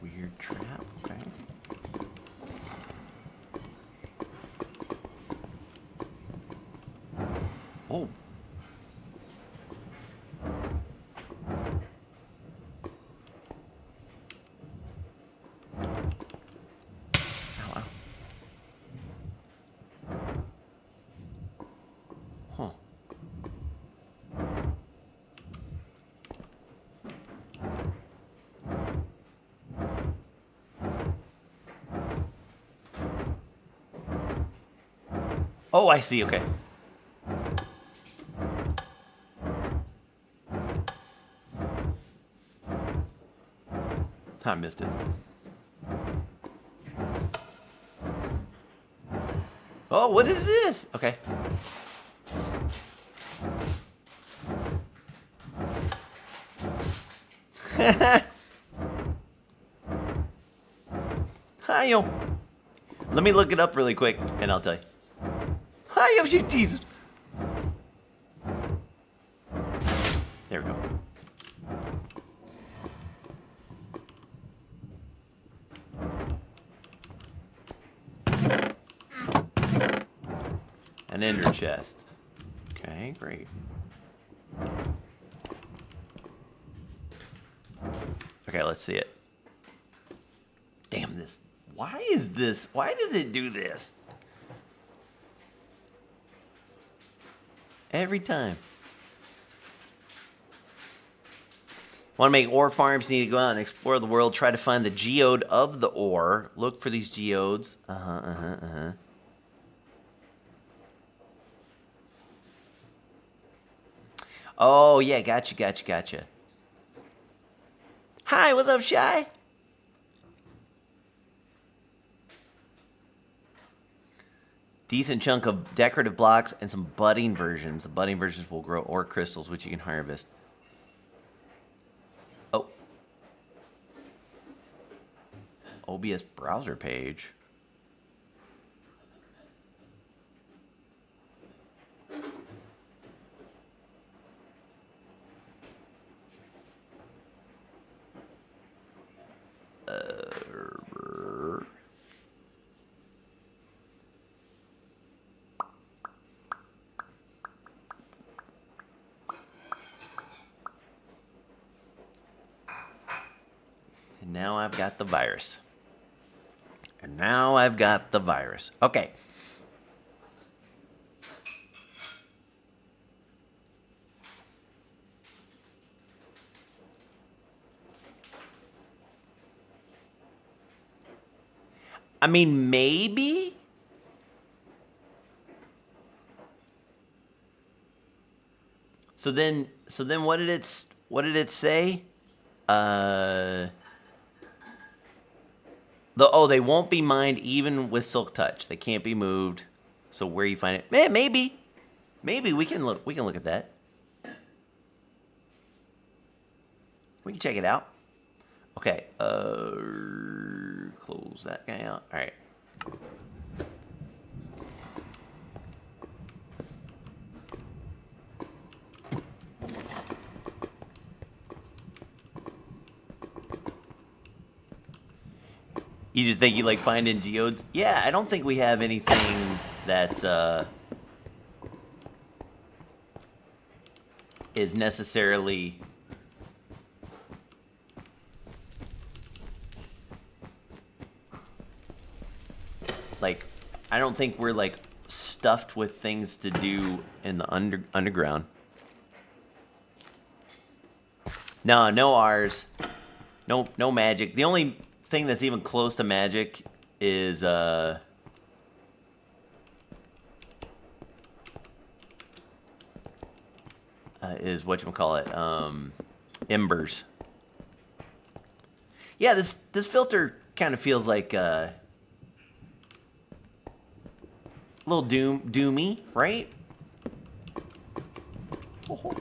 Weird trap, okay. Oh. Huh. Oh, I see, okay. I missed it. Oh, what is this? Okay. Hi, yo. Let me look it up really quick, and I'll tell you. Hi, yo, Jesus. There we go. An ender chest. Okay, great. Okay, let's see it. Damn this. Why is this? Why does it do this? Every time. Want to make ore farms, you need to go out and explore the world, try to find the geode of the ore. Look for these geodes. Oh, yeah, gotcha. Hi, what's up, Shy? Decent chunk of decorative blocks and some budding versions. The budding versions will grow ore crystals, which you can harvest. Oh. OBS browser page. And now I've got the virus. Okay. I mean, maybe. So then what did it say? They won't be mined even with Silk Touch. They can't be moved. So where you find it? Maybe we can look at that. We can check it out. Okay. Close that guy out. All right. You just think you like finding geodes? Yeah, I don't think we have anything that is necessarily like, I don't think we're like stuffed with things to do in the underground. No R's. No magic. The only thing that's even close to magic is whatchamacallit, embers. Yeah, this filter kind of feels like a little doomy, right? Oh.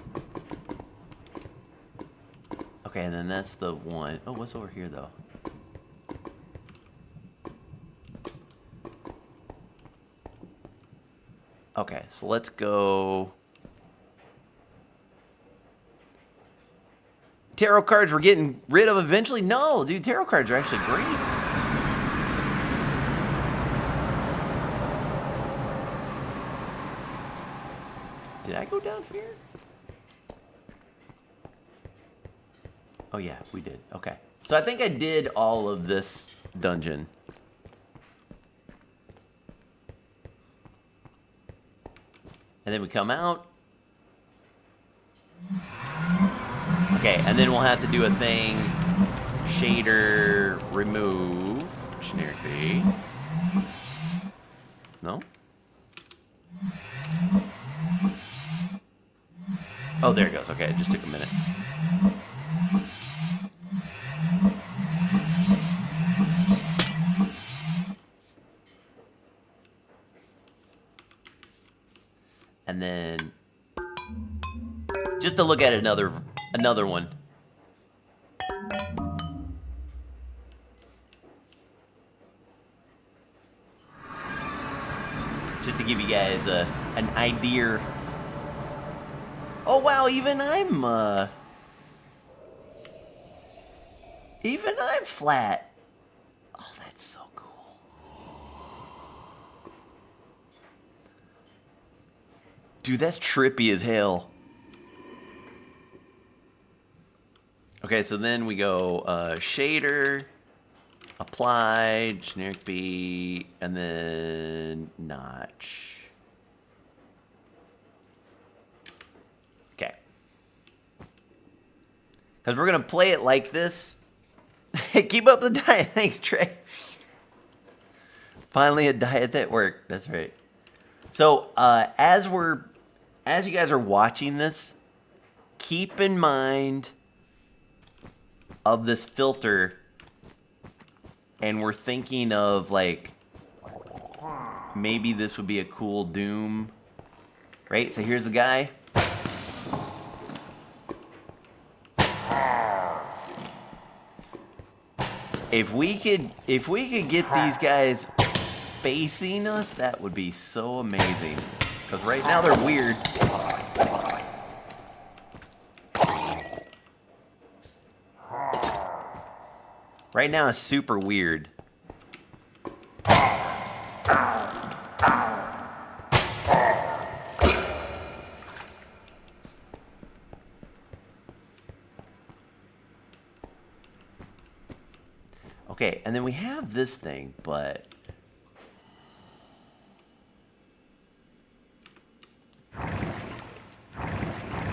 Okay, and then that's the one. Oh, what's over here though? Okay, so let's go. Tarot cards we're getting rid of eventually? No, dude, tarot cards are actually great. Did I go down here? Oh yeah, we did. Okay. So I think I did all of this dungeon. And then we come out. Okay, and then we'll have to do a thing. Shader remove. Generically. No? Oh, there it goes. Okay, it just took a minute. And then just to look at another one. Just to give you guys an idea. Oh wow, even I'm flat. Oh, that's so cool. Dude, that's trippy as hell. Okay, so then we go shader, apply, generic B, and then notch. Okay. Because we're going to play it like this. Keep up the diet. Thanks, Trey. Finally a diet that worked. That's right. So as you guys are watching this, keep in mind of this filter, and we're thinking of like maybe this would be a cool doom, right? So here's the guy. If we could get these guys facing us, that would be so amazing. Because right now they're weird. Right now it's super weird. Okay, and then we have this thing, but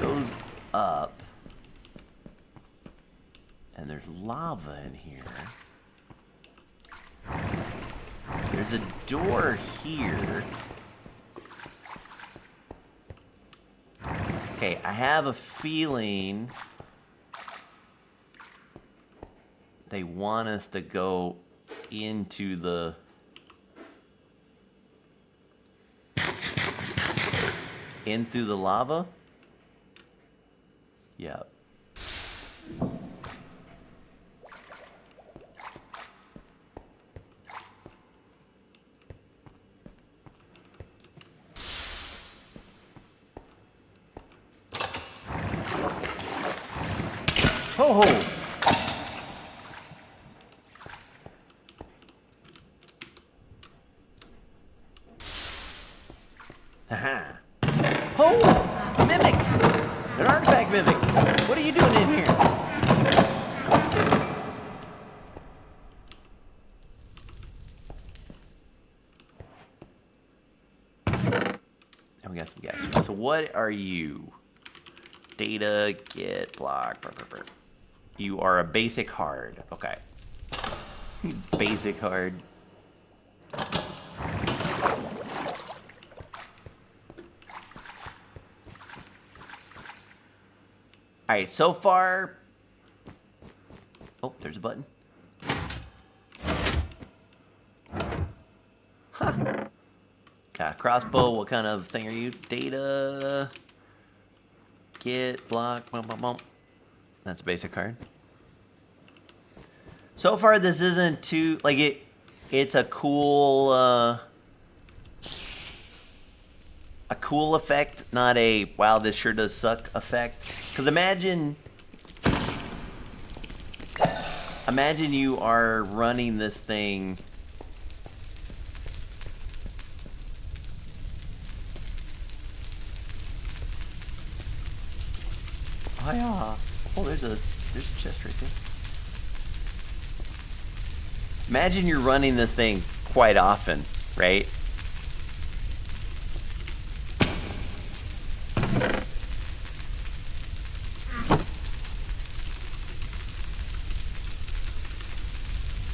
goes up, and there's lava in here. There's a door here. Okay, I have a feeling they want us to go into the in through the lava. Yep. Ho ho! Haha. Oh! A mimic! An artifact mimic! What are you doing in here? And we got some gas. So what are you? Data, get, block, brr, brr, brr. You are a basic hard. Okay. Basic hard. Alright, so far... Oh, there's a button. Huh. Got a crossbow. What kind of thing are you? Data... Get, block, bump, bump, bump. That's a basic card. So far, this isn't too... Like, it's a cool... a cool effect, not a wow, this sure does suck effect. Because imagine you are running this thing. Oh yeah. Oh, there's a chest right there. Imagine you're running this thing quite often, right?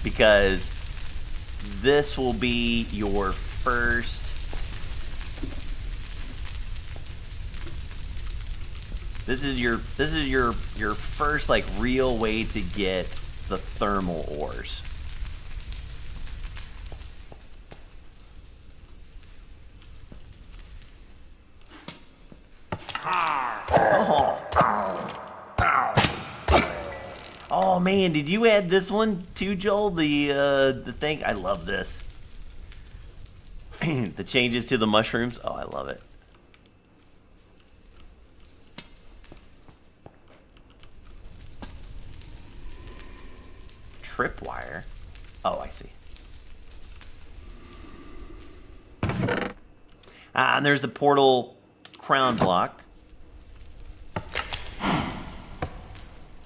Because this will be your first this is your first like real way to get the thermal ores. Oh man, did you add this one too, Joel? The thing, I love this. The changes to the mushrooms. Oh, I love it. Tripwire. Oh, I see. Ah, and there's the portal crown block.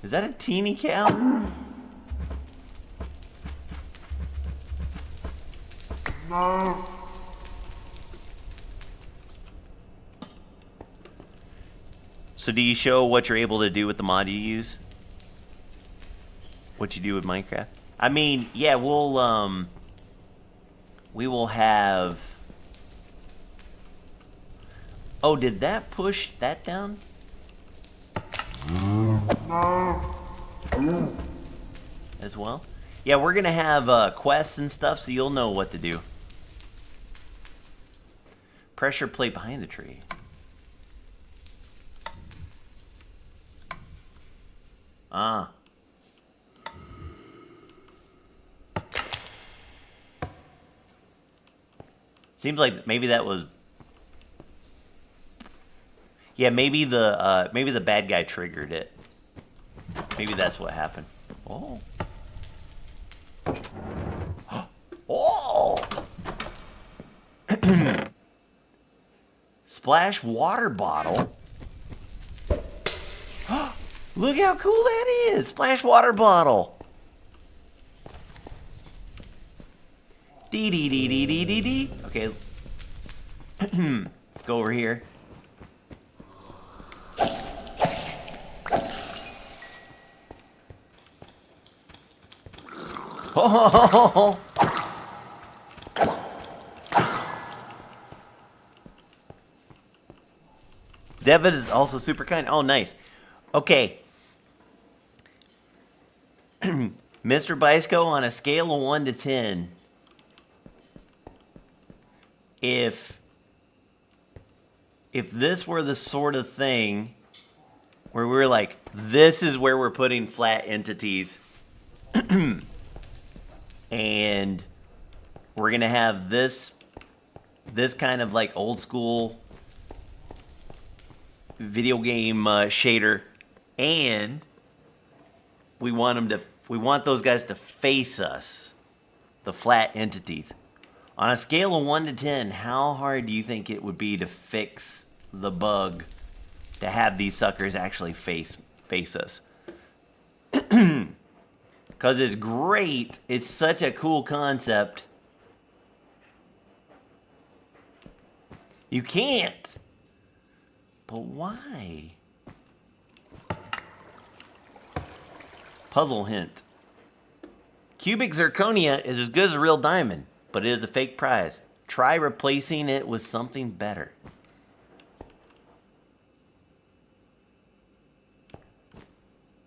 Is that a teeny cow? No. So do you show what you're able to do with the mod you use? What you do with Minecraft? I mean, yeah, we will have... Oh, did that push that down? As well. Yeah, we're gonna have quests and stuff, so you'll know what to do. Pressure plate behind the tree. Ah. Seems like maybe that was. Yeah, maybe the bad guy triggered it. Maybe that's what happened. Oh. Oh. Splash water bottle. Look how cool that is! Splash water bottle. Dee dee dee dee dee dee dee. Okay. Let's go over here. Oh. David is also super kind. Oh, nice. Okay. Mr. Biesco, on a scale of 1 to 10, if this were the sort of thing where we're like, this is where we're putting flat entities, and we're going to have this kind of like old school video game shader, and we want those guys to face us, the flat entities. On a scale of 1 to 10, how hard do you think it would be to fix the bug to have these suckers actually face us? Because it's great. It's such a cool concept. You can't. But why? Puzzle hint. Cubic zirconia is as good as a real diamond, but it is a fake prize. Try replacing it with something better.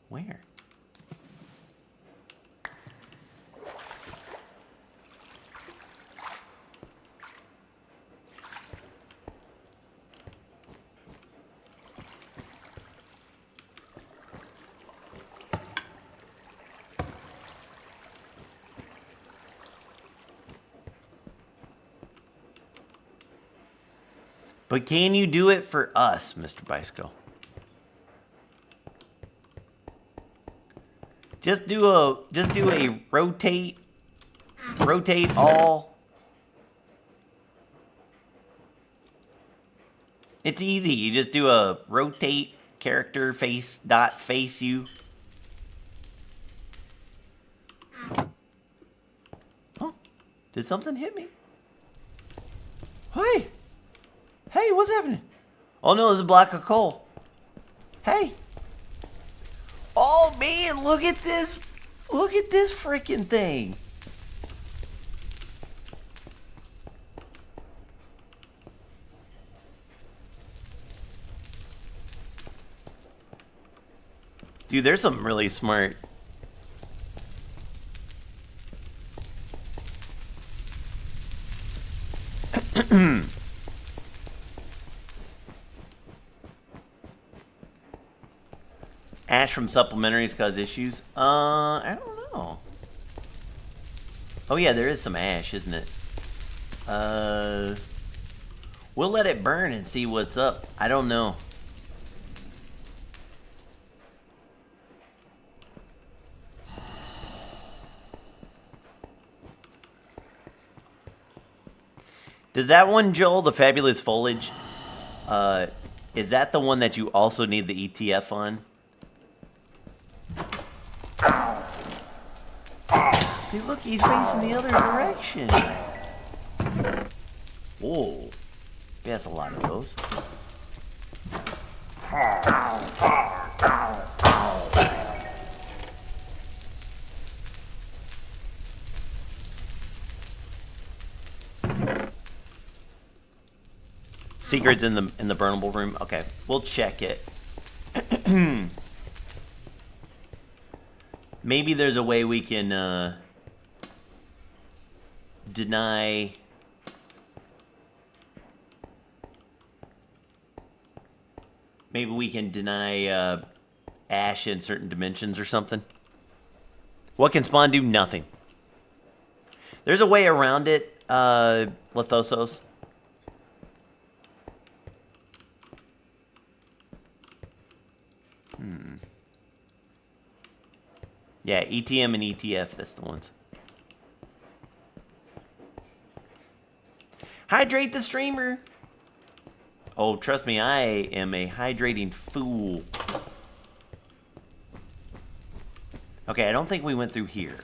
Where? But can you do it for us, Mr. Biesco? Just do a rotate all. It's easy. You just do a rotate character face dot face you. Oh, did something hit me? Hey! Hey, what's happening? Oh no, there's a block of coal. Hey. Oh man, look at this. Look at this freaking thing. Dude, there's something really smart. Ash from supplementaries cause issues? I don't know. Oh yeah, there is some ash, isn't it? We'll let it burn and see what's up. I don't know. Does that one, Joel, the fabulous foliage, is that the one that you also need the ETF on? See, look, he's facing the other direction. Whoa. That's a lot of those. Secrets in the burnable room. Okay, we'll check it. maybe there's a way we can deny. Maybe we can deny Ash in certain dimensions or something. What can spawn do? Nothing. There's a way around it, Lithosos. Yeah, ETM and ETF, that's the ones. Hydrate the streamer. Oh, trust me, I am a hydrating fool. Okay, I don't think we went through here.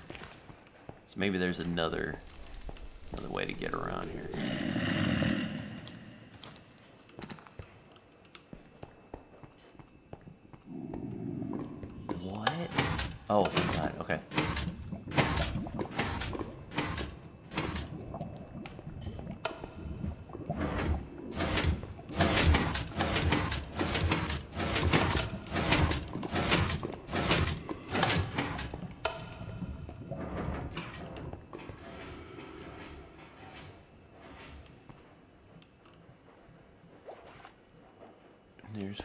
So maybe there's another way to get around here. What? Oh, God, okay. There's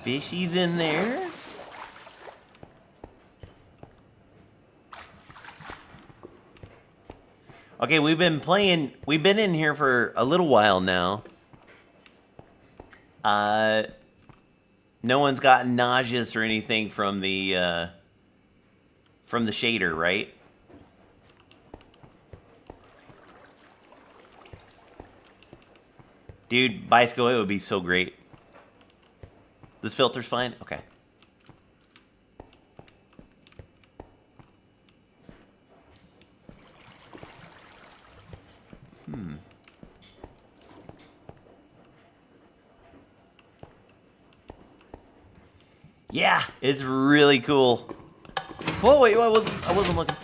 fishies in there. Okay, we've been in here for a little while now. No one's gotten nauseous or anything from the shader, right? Dude, Bicycle, it would be so great. This filter's fine? Okay. Yeah, it's really cool. Whoa, wait, I wasn't looking.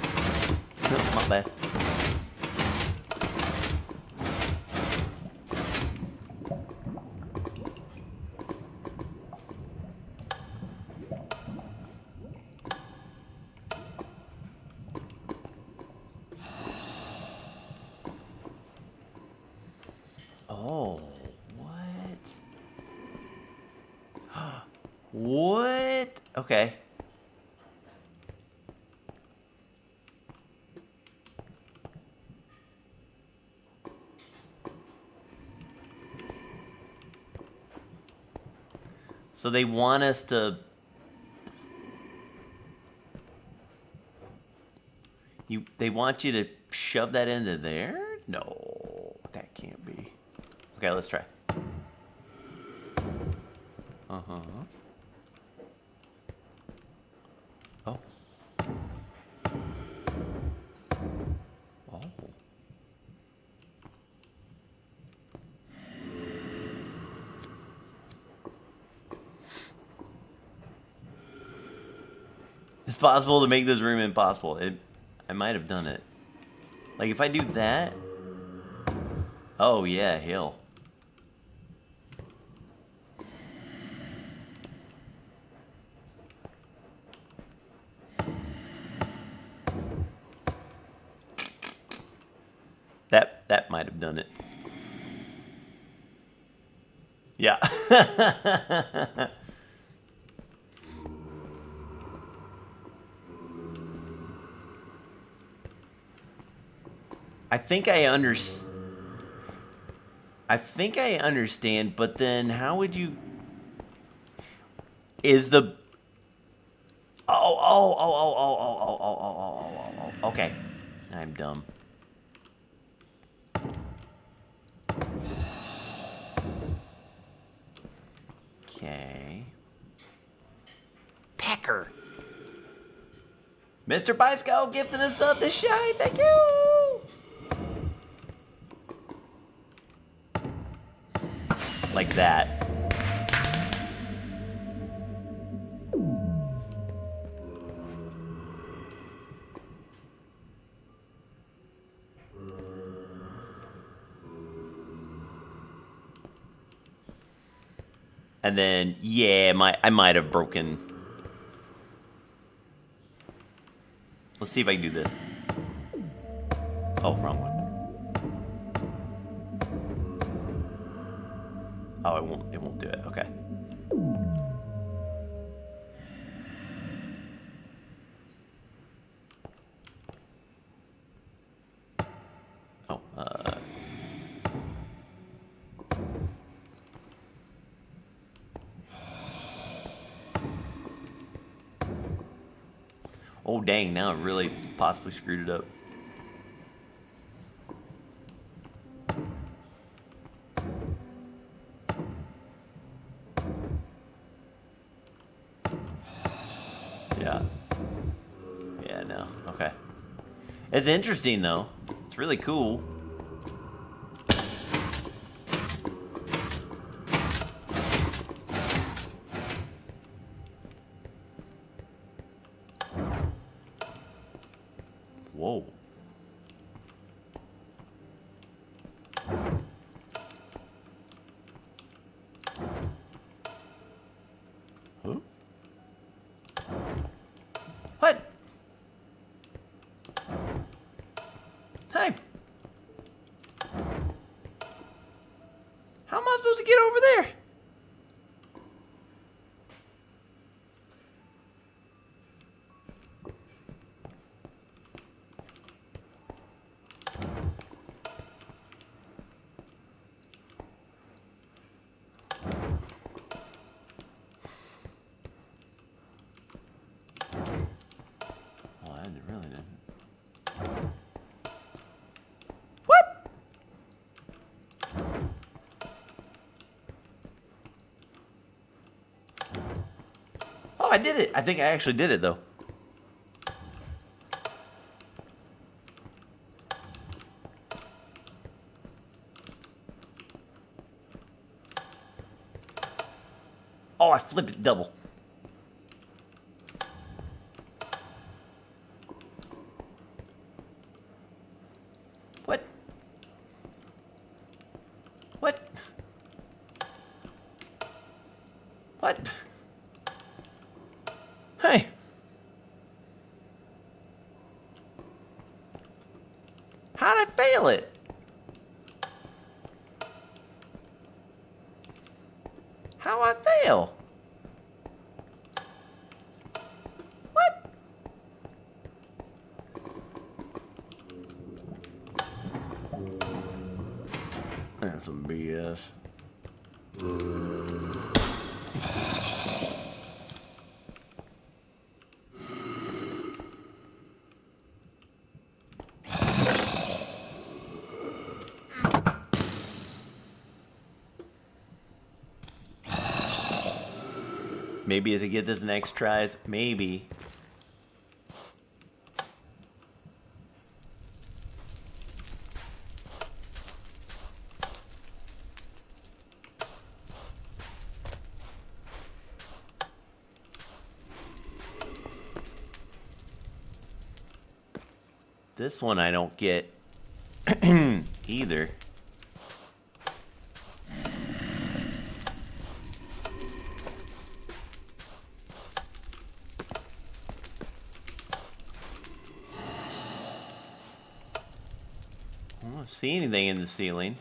No, my bad. Oh, what? What? Okay. So they want us to... They want you to shove that into there? No, that can't be. Okay, let's try. Uh-huh. Oh. Oh. It's possible to make this room impossible. I might have done it. Like, if I do that... Oh, yeah, hill. That might have done it. Yeah. I think I understand, but then how would you... Is the... Oh. Okay. I'm dumb. Okay. Pecker. Mr. Bicycle gifting us up to shine. Thank you. Like that. And then, yeah, I might have broken. Let's see if I can do this. Oh, wrong one. Oh, it won't do it. Okay. Oh, oh, dang, now it really possibly screwed it up. Yeah. Yeah, no. Okay. It's interesting, though. It's really cool. Whoa. Huh? What? Hey. How am I supposed to get over there? Well, I really didn't. What? Oh, I did it. I think I actually did it, though. Oh, I flipped it double. What? What? What? Hey. How'd I fail it? How I fail? What? That's some BS. Maybe as I get this next tries, maybe. This one I don't get either. I don't see anything in the ceiling.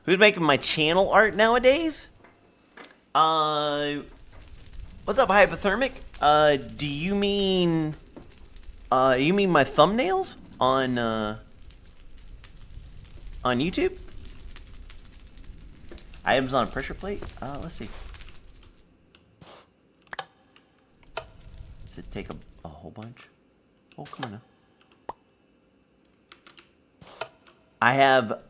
Who's making my channel art nowadays? What's up, Hypothermic? Do you mean my thumbnails on YouTube? Items on a pressure plate? Let's see. Does it take a whole bunch? Oh, come on now. I have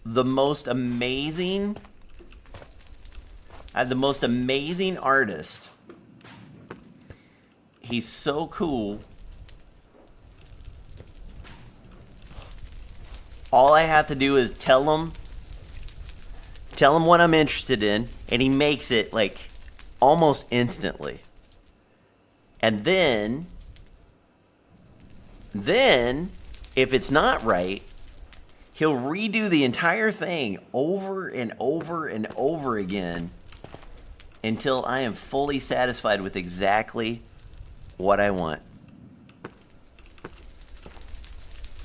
the most amazing artist. He's so cool. All I have to do is tell him what I'm interested in, and he makes it like almost instantly. And then if it's not right, He'll redo the entire thing over and over and over again until I am fully satisfied with exactly what I want.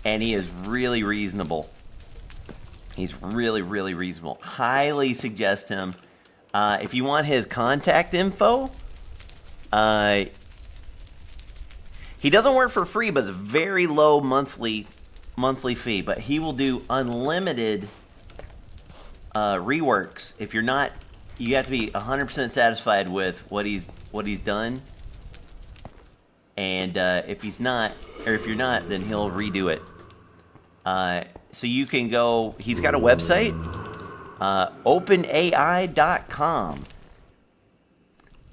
And he is really reasonable. He's really, really reasonable. Highly suggest him. If you want his contact info, he doesn't work for free, but it's a very low monthly fee. But he will do unlimited reworks. If you're not, you have to be 100% satisfied with what he's done. And if he's not, or if you're not, then he'll redo it. So you can go. He's got a website, openai.com,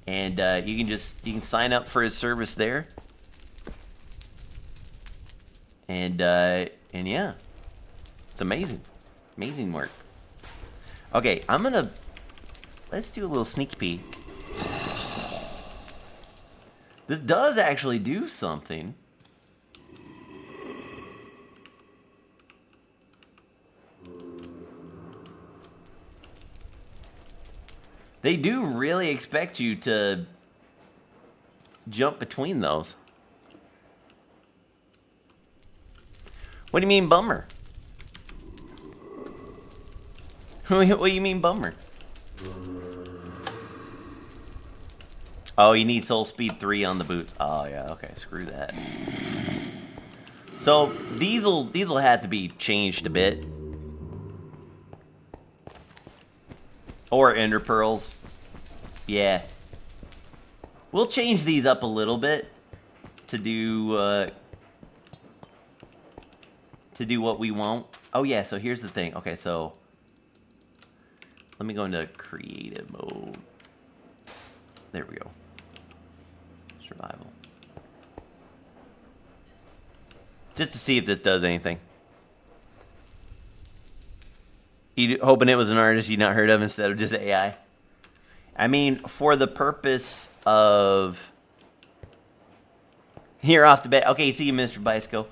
and you can sign up for his service there. And yeah, it's amazing work. Okay, let's do a little sneak peek. This does actually do something. They do really expect you to jump between those. What do you mean bummer? What do you mean bummer? Oh, you need Soul Speed 3 on the boots. Oh yeah, okay, screw that. So these'll have to be changed a bit. Or Ender Pearls. Yeah. We'll change these up a little bit to do what we want. Oh yeah, so here's the thing. Okay, so let me go into creative mode. There we go. Survival. Just to see if this does anything. You hoping it was an artist you not heard of instead of just AI? I mean, for the purpose of... Here off the bat. Okay, see you, Mr. Bicycle.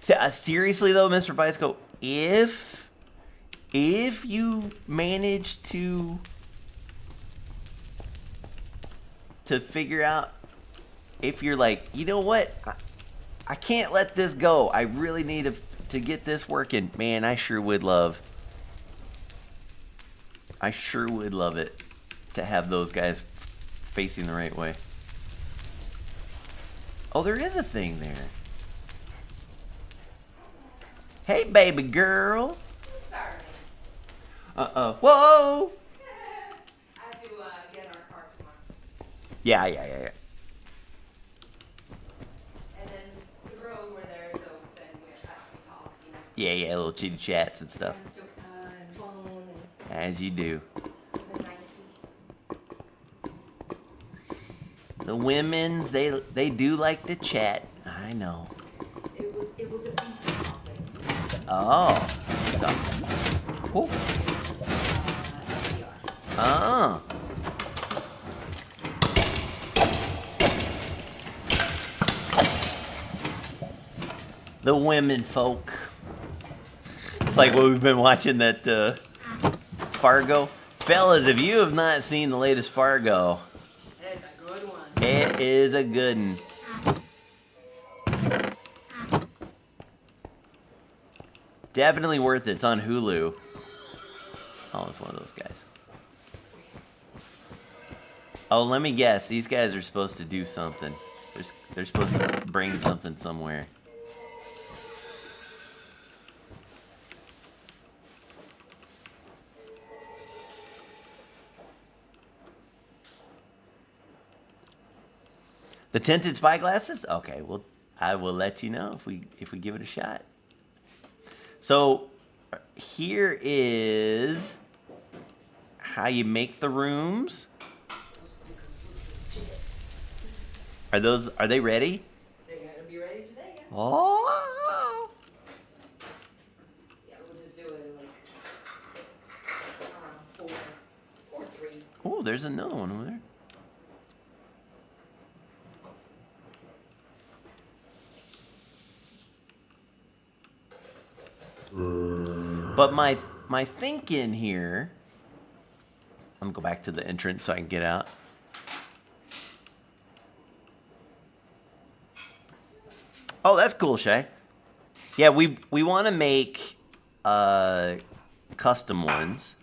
Seriously, though, Mr. Bicycle, if you manage to figure out, if you're like, you know what, I can't let this go. I really need to get this working. Man, I sure would love it to have those guys facing the right way. Oh, there is a thing there. Hey, baby girl. Sorry. Uh-oh. Whoa! I have to get our car tomorrow. Yeah. And then the girls were there, so then we talked, you know. Yeah, little chitty chats and stuff. And took time, phone, As you do. and then I see. The women's, they do like to chat. I know. It was a decent topic. Oh. Oh. NPR. Oh. The women folk. It's like what we've been watching that Fargo. Fellas, if you have not seen the latest Fargo, It's a good one. it is a good one. Definitely worth it. It's on Hulu. Oh, it's one of those guys. Oh, let me guess. These guys are supposed to do something. They're supposed to bring something somewhere. The tinted spyglasses? Okay, well, I will let you know if we give it a shot. So here is how you make the rooms. Are they ready? They're gonna be ready today, yeah. Oh. Yeah, we'll just do it like around 4 or 3. Oh, there's another one over there. But my thinking here, I'm gonna go back to the entrance so I can get out. Oh, that's cool, Shay. Yeah, we want to make custom ones.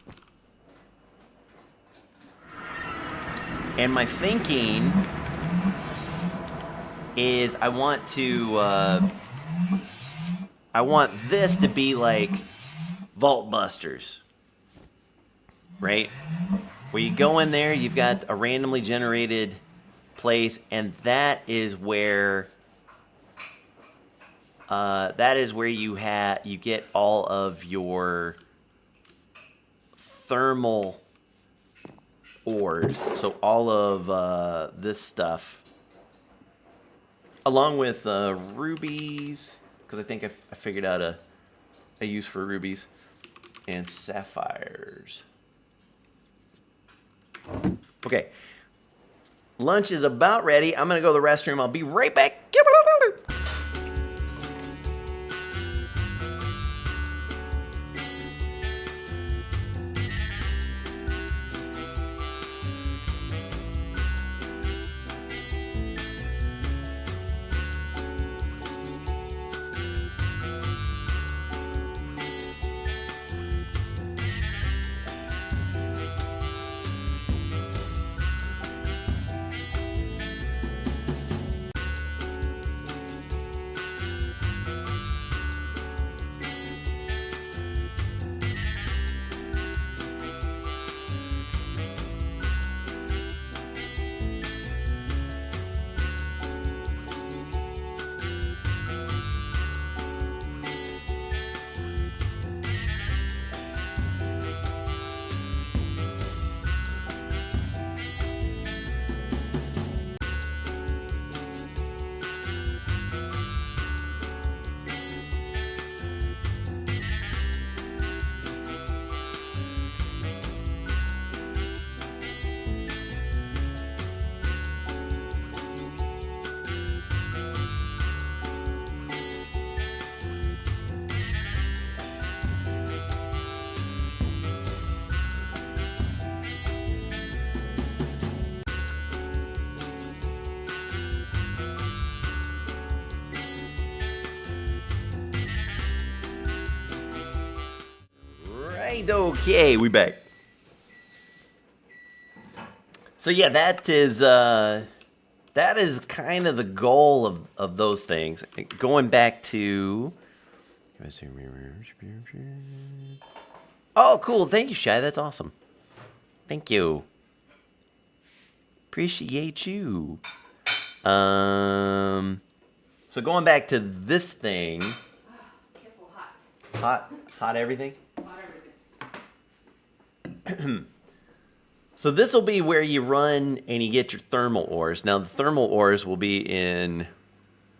And my thinking is I want this to be like Vault Busters, right? Where you go in there, you've got a randomly generated place, and that is where you get all of your thermal ores. So all of this stuff, along with rubies, because I think I figured out a use for rubies, and sapphires. Okay, lunch is about ready. I'm gonna go to the restroom. I'll be right back. Okay, we back. So yeah, that is kind of the goal of those things. Going back to, oh, cool. Thank you, Shy. That's awesome. Thank you. Appreciate you. So going back to this thing. Careful, hot. Hot everything. Hot everything. So this will be where you run and you get your thermal ores. Now the thermal ores will be in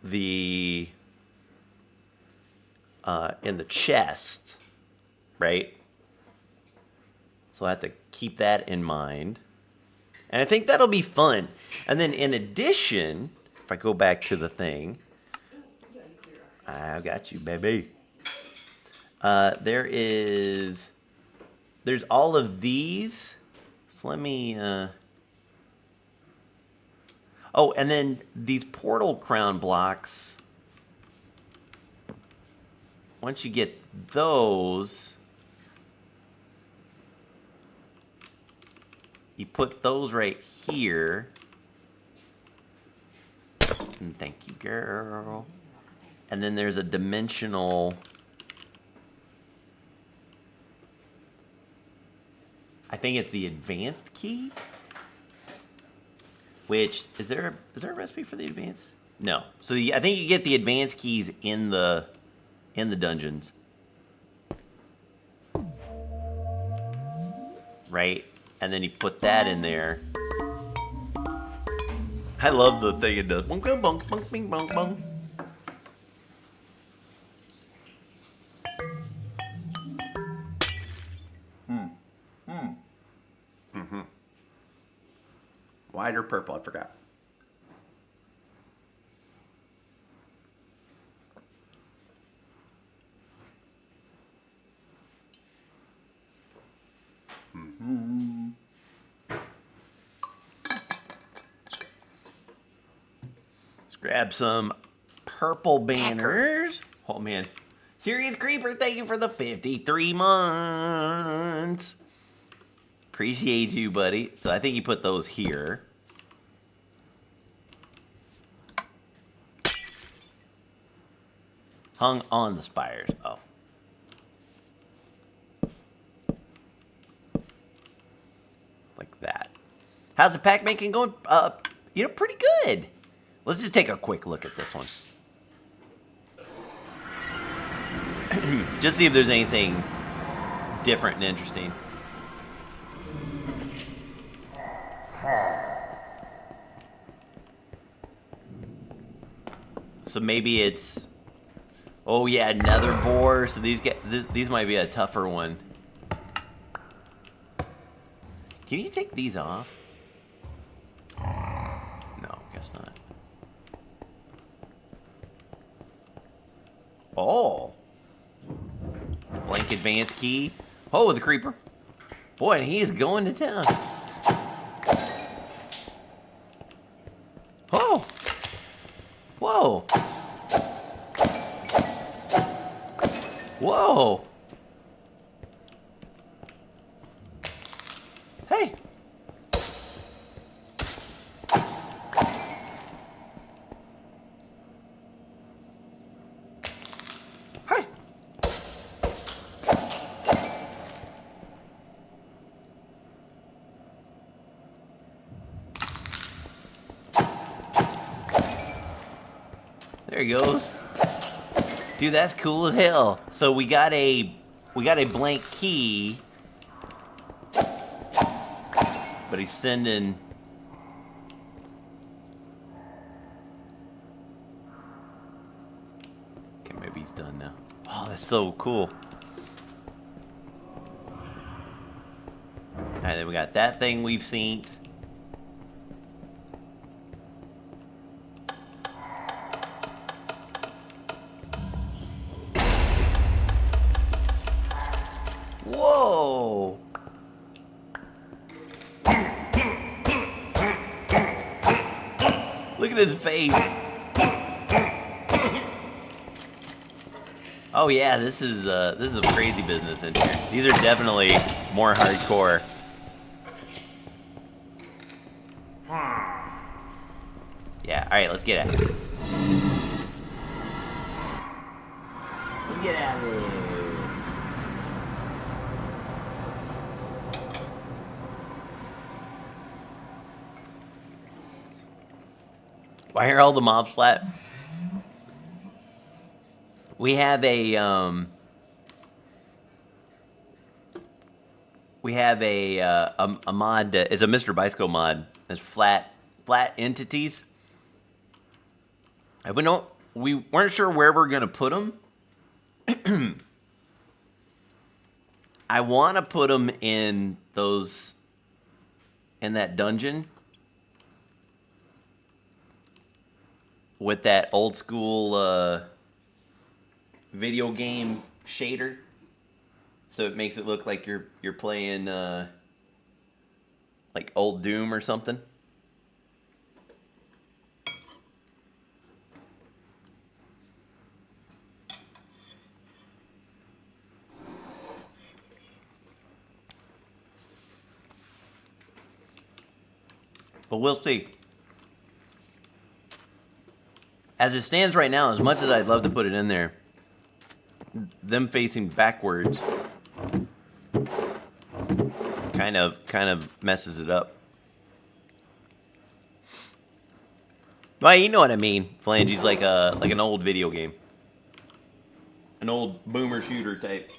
the chest, right? So I have to keep that in mind. And I think that'll be fun. And then in addition, if I go back to the thing, I got you, baby. There's all of these. So let me, oh, and then these portal crown blocks, once you get those, you put those right here. And thank you, girl. And then there's a dimensional, I think it's the advanced key. Which is there a recipe for the advanced? No. So I think you get the advanced keys in the dungeons. Right? And then you put that in there. I love the thing it does. Bong bong bong bong bing bong bong. White or purple, I forgot. grab some purple banners. Oh, man. Serious Creeper, thank you for the 53 months. Appreciate you, buddy. So I think you put those here. Hung on the spires. Oh. Like that. How's the pack making going? Pretty good. Let's just take a quick look at this one. Just see if there's anything different and interesting. So maybe it's, oh yeah, another boar. So these might be a tougher one. Can you take these off? No, guess not. Oh. Blank advance key. Oh, the creeper. Boy, and he's going to town. Oh. Whoa. Whoa. Hey. Hey. There he goes. Dude, that's cool as hell. So we got a blank key. But he's sending. Okay, maybe he's done now. Oh, that's so cool. Alright, then we got that thing we've seen. Whoa! Look at his face. Oh yeah, this is a crazy business in here. These are definitely more hardcore. Yeah, alright, let's get at it. Let's get at it. Why are all the mobs flat? We have a mod that is a Mr. Bicycle mod. It's flat entities. We weren't sure where we're gonna put them. I want to put them in that dungeon. With that old school video game shader, so it makes it look like you're playing like old Doom or something. But we'll see. As it stands right now, as much as I'd love to put it in there, them facing backwards kind of messes it up. Well, you know what I mean. Phalange's like an old video game, an old boomer shooter type.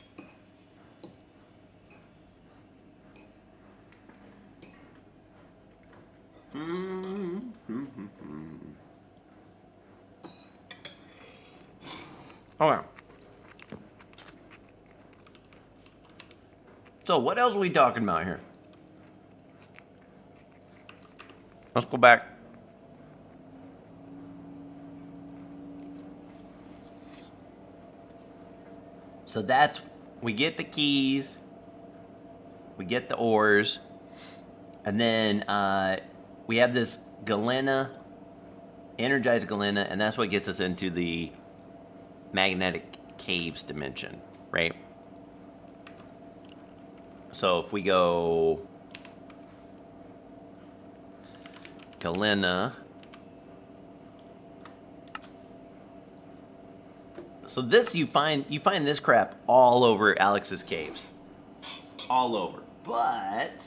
Okay. So what else are we talking about here? Let's go back. So we get the keys, we get the ores, and then we have this Galena energize Galena, and that's what gets us into the magnetic caves dimension, right? So if we go Galena, so this you find this crap all over Alex's caves, all over, but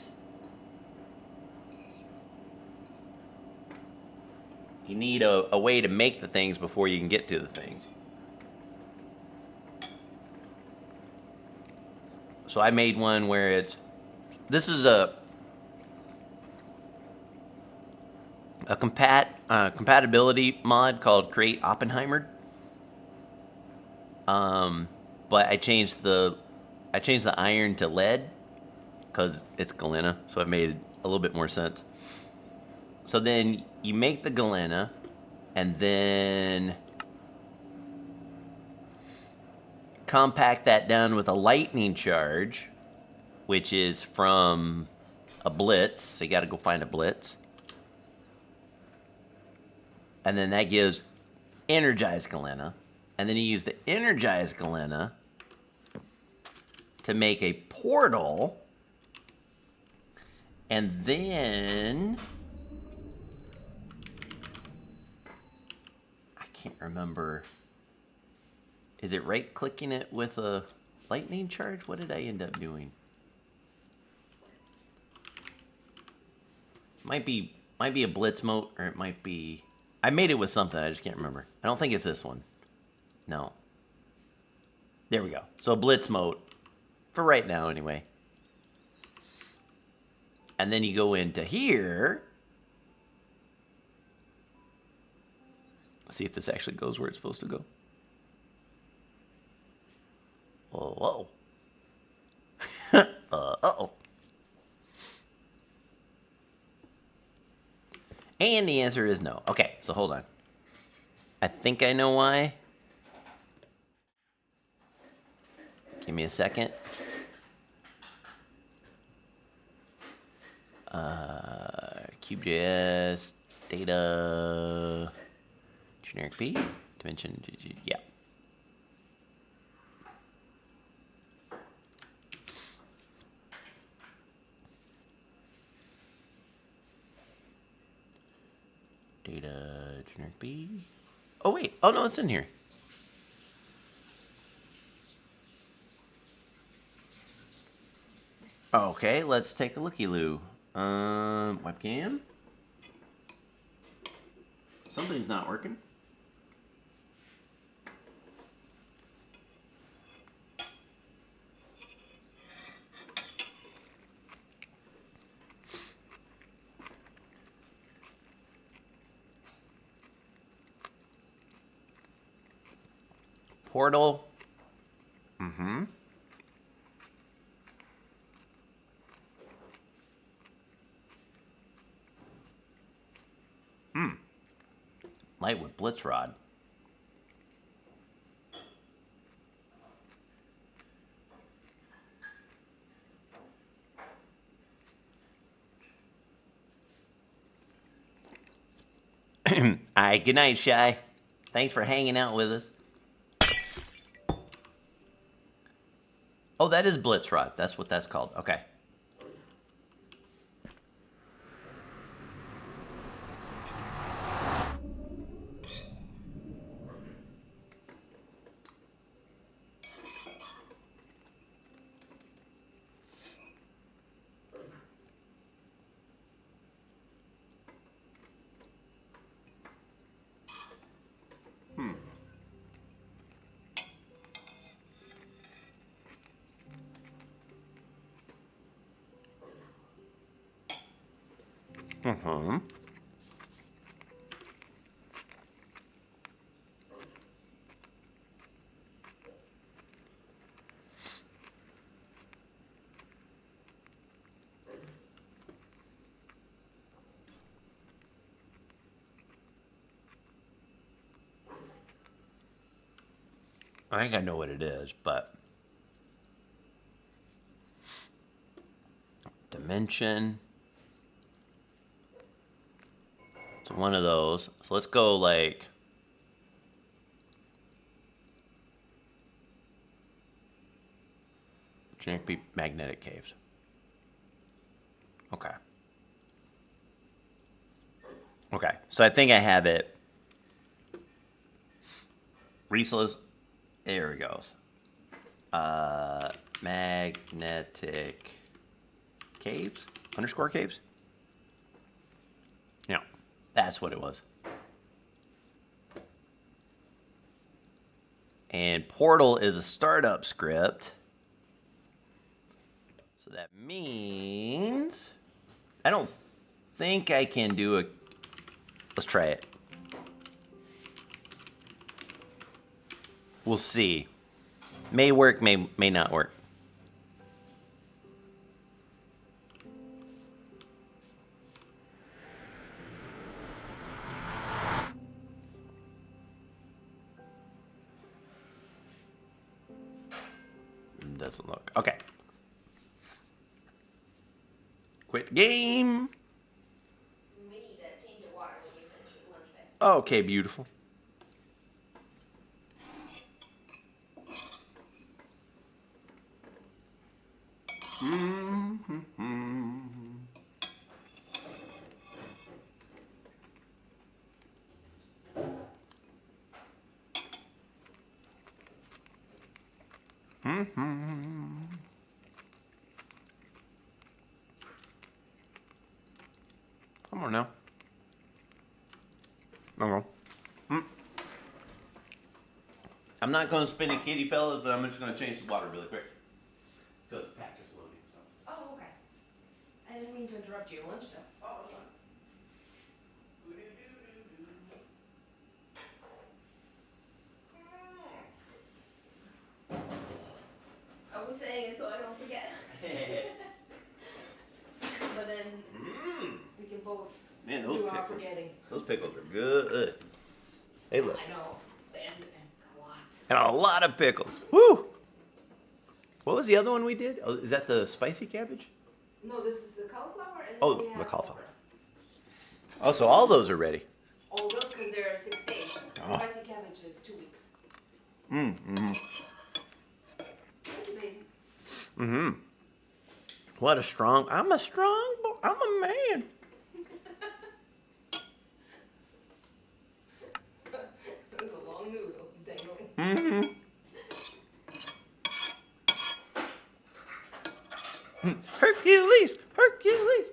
you need a way to make the things before you can get to the things. So I made one where this is a compatibility mod called Create Oppenheimer. But I changed the iron to lead because it's galena, so it made a little bit more sense. So then you make the galena, and then compact that down with a lightning charge, which is from a blitz. So you got to go find a blitz. And then that gives energized galena. And then you use the energized galena to make a portal. And then I can't remember. Is it right-clicking it with a lightning charge? What did I end up doing? Might be a blitz mode, or it might be... I made it with something, I just can't remember. I don't think it's this one. No. There we go. So blitz mode. For right now, anyway. And then you go into here. See if this actually goes where it's supposed to go. Whoa. Uh-oh. And the answer is no. Okay, so hold on. I think I know why. Give me a second. Cube.js, data, generic B, dimension, yeah. Data, generic B. Oh, wait. Oh, no, it's in here. Okay, let's take a looky-loo. Webcam? Something's not working. Portal. Mm-hmm. Light with blitz rod. All right, good night, Shy. Thanks for hanging out with us. Oh, that is blitz rod. That's what that's called. Okay. Mm-hmm. I think I know what it is, but dimension. So one of those. So let's go like... generic magnetic caves. Okay. Okay, so I think I have it. Resource. There it goes. Magnetic caves? Underscore caves? Yeah, that's what it was. And portal is a startup script. So that means I don't think I can do a... Let's try it. We'll see. May work, may not work. Doesn't look. Okay. Quit game. We need to change the water when you finish with lunch bag. Okay, beautiful. Come on now. No. I'm not going to spin a kitty, fellas, but I'm just going to change the water really quick. Because the pack is loading. So. Oh, okay. I didn't mean to interrupt your lunch stuff. Oh, that's fine. I was saying it so I don't forget. But then we can both Man, do our forgetting. those pickles are good. Hey, look. I know. And a lot. And a lot of pickles. Woo! What was the other one we did? Oh, is that the spicy cabbage? No, this is the cauliflower and then Oh, we have the cauliflower. okra. Oh, so all those are ready. All those because there are 6 days. Oh. Spicy cabbage is 2 weeks. Thank you, baby. What a strong... I'm a strong boy. I'm a man. It was a long noodle dangling. Hercules! Hercules!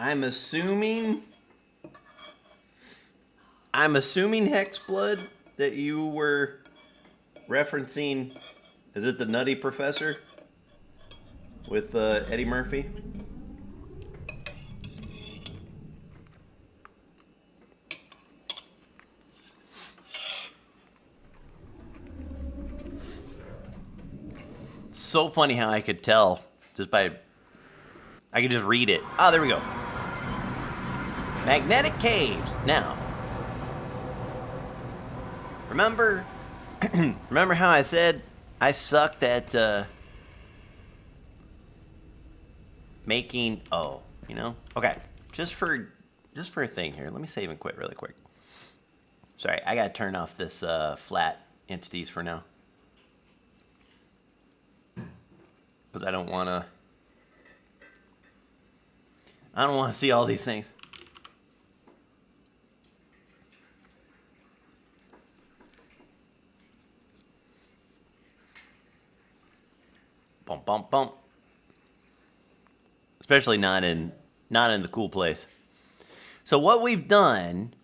I'm assuming Hexblood that you were referencing. Is it the Nutty Professor with Eddie Murphy? It's so funny how I could tell just by... I could just read it. Ah, there we go. Magnetic caves. Now, remember how I said I sucked at making... Oh, you know? Okay, just for a thing here. Let me save and quit really quick. Sorry, I gotta turn off this flat entities for now. Because I don't want to see all these things. Bump, bump, bump. Especially not in the cool place. So what we've done,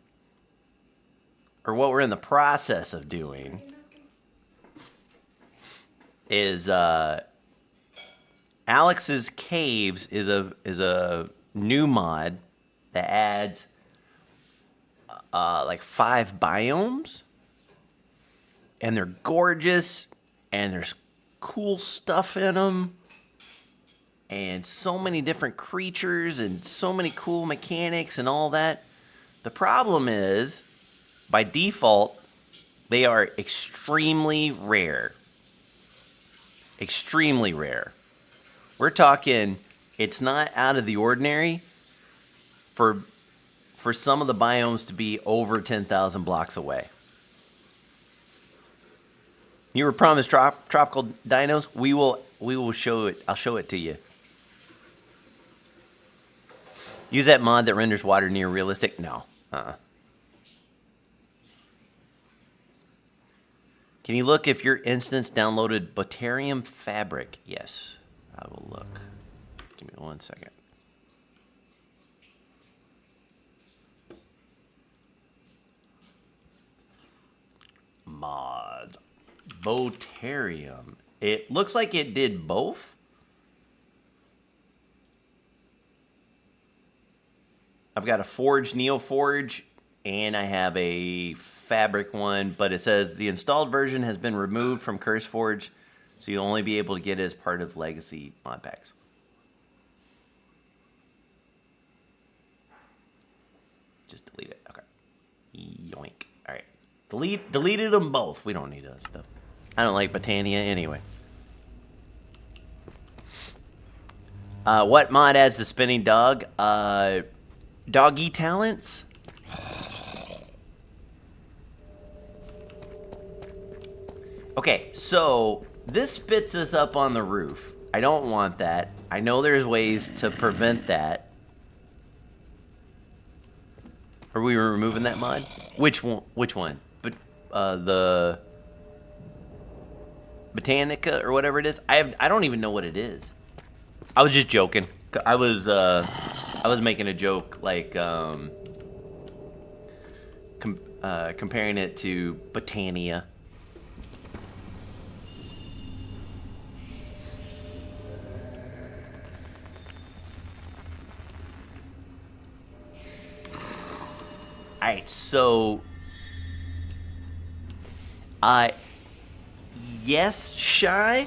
or what we're in the process of doing, is Alex's Caves is a new mod that adds like 5 biomes, and they're gorgeous, and there's cool stuff in them, and so many different creatures and so many cool mechanics and all that. The problem is, by default, they are extremely rare. Extremely rare. We're talking, it's not out of the ordinary for some of the biomes to be over 10,000 blocks away. You were promised tropical dinos. We will show it. I'll show it to you. Use that mod that renders water near realistic. No. Can you look if your instance downloaded Butchery Fabric? Yes, I will look. Give me 1 second. Mod. Butchery. It looks like it did both. I've got a Forge, Neo Forge, and I have a Fabric one, but it says the installed version has been removed from CurseForge, so you'll only be able to get it as part of legacy mod packs. Just delete it. Okay. Yoink. All right. Deleted them both. We don't need that stuff. I don't like Botania anyway. What mod adds the spinning dog? Doggy talents? Okay, so this spits us up on the roof. I don't want that. I know there's ways to prevent that. Are we removing that mod? Which one? But the Botanica or whatever it is. I don't even know what it is. I was just joking. I was making a joke, like comparing it to Botania. All right, so yes, Shy.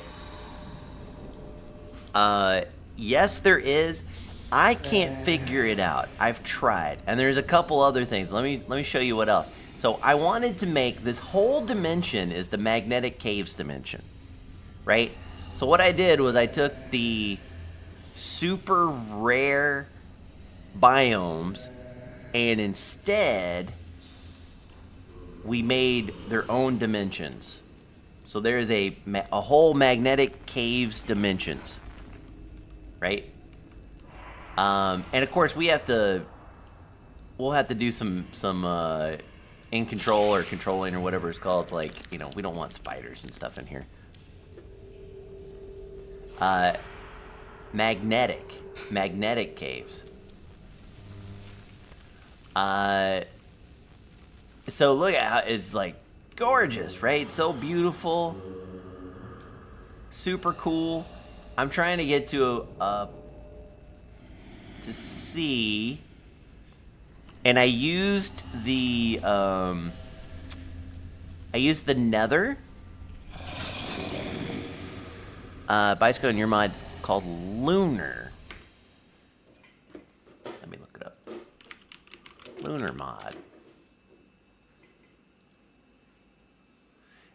Yes, there is. I can't figure it out. I've tried, and there's a couple other things. Let me show you what else. So I wanted to make this whole dimension is the magnetic caves dimension, right? So what I did was I took the super rare biomes, and instead we made their own dimensions. So there's a whole magnetic caves dimensions, right? And of course we'll have to do some in control or controlling or whatever it's called. Like, you know, we don't want spiders and stuff in here. Magnetic caves. So look at how it's like gorgeous, right? So beautiful, super cool. I'm trying to get to see, and I used the Nether bicycle in your mod called Lunar. Let me look it up. Lunar mod.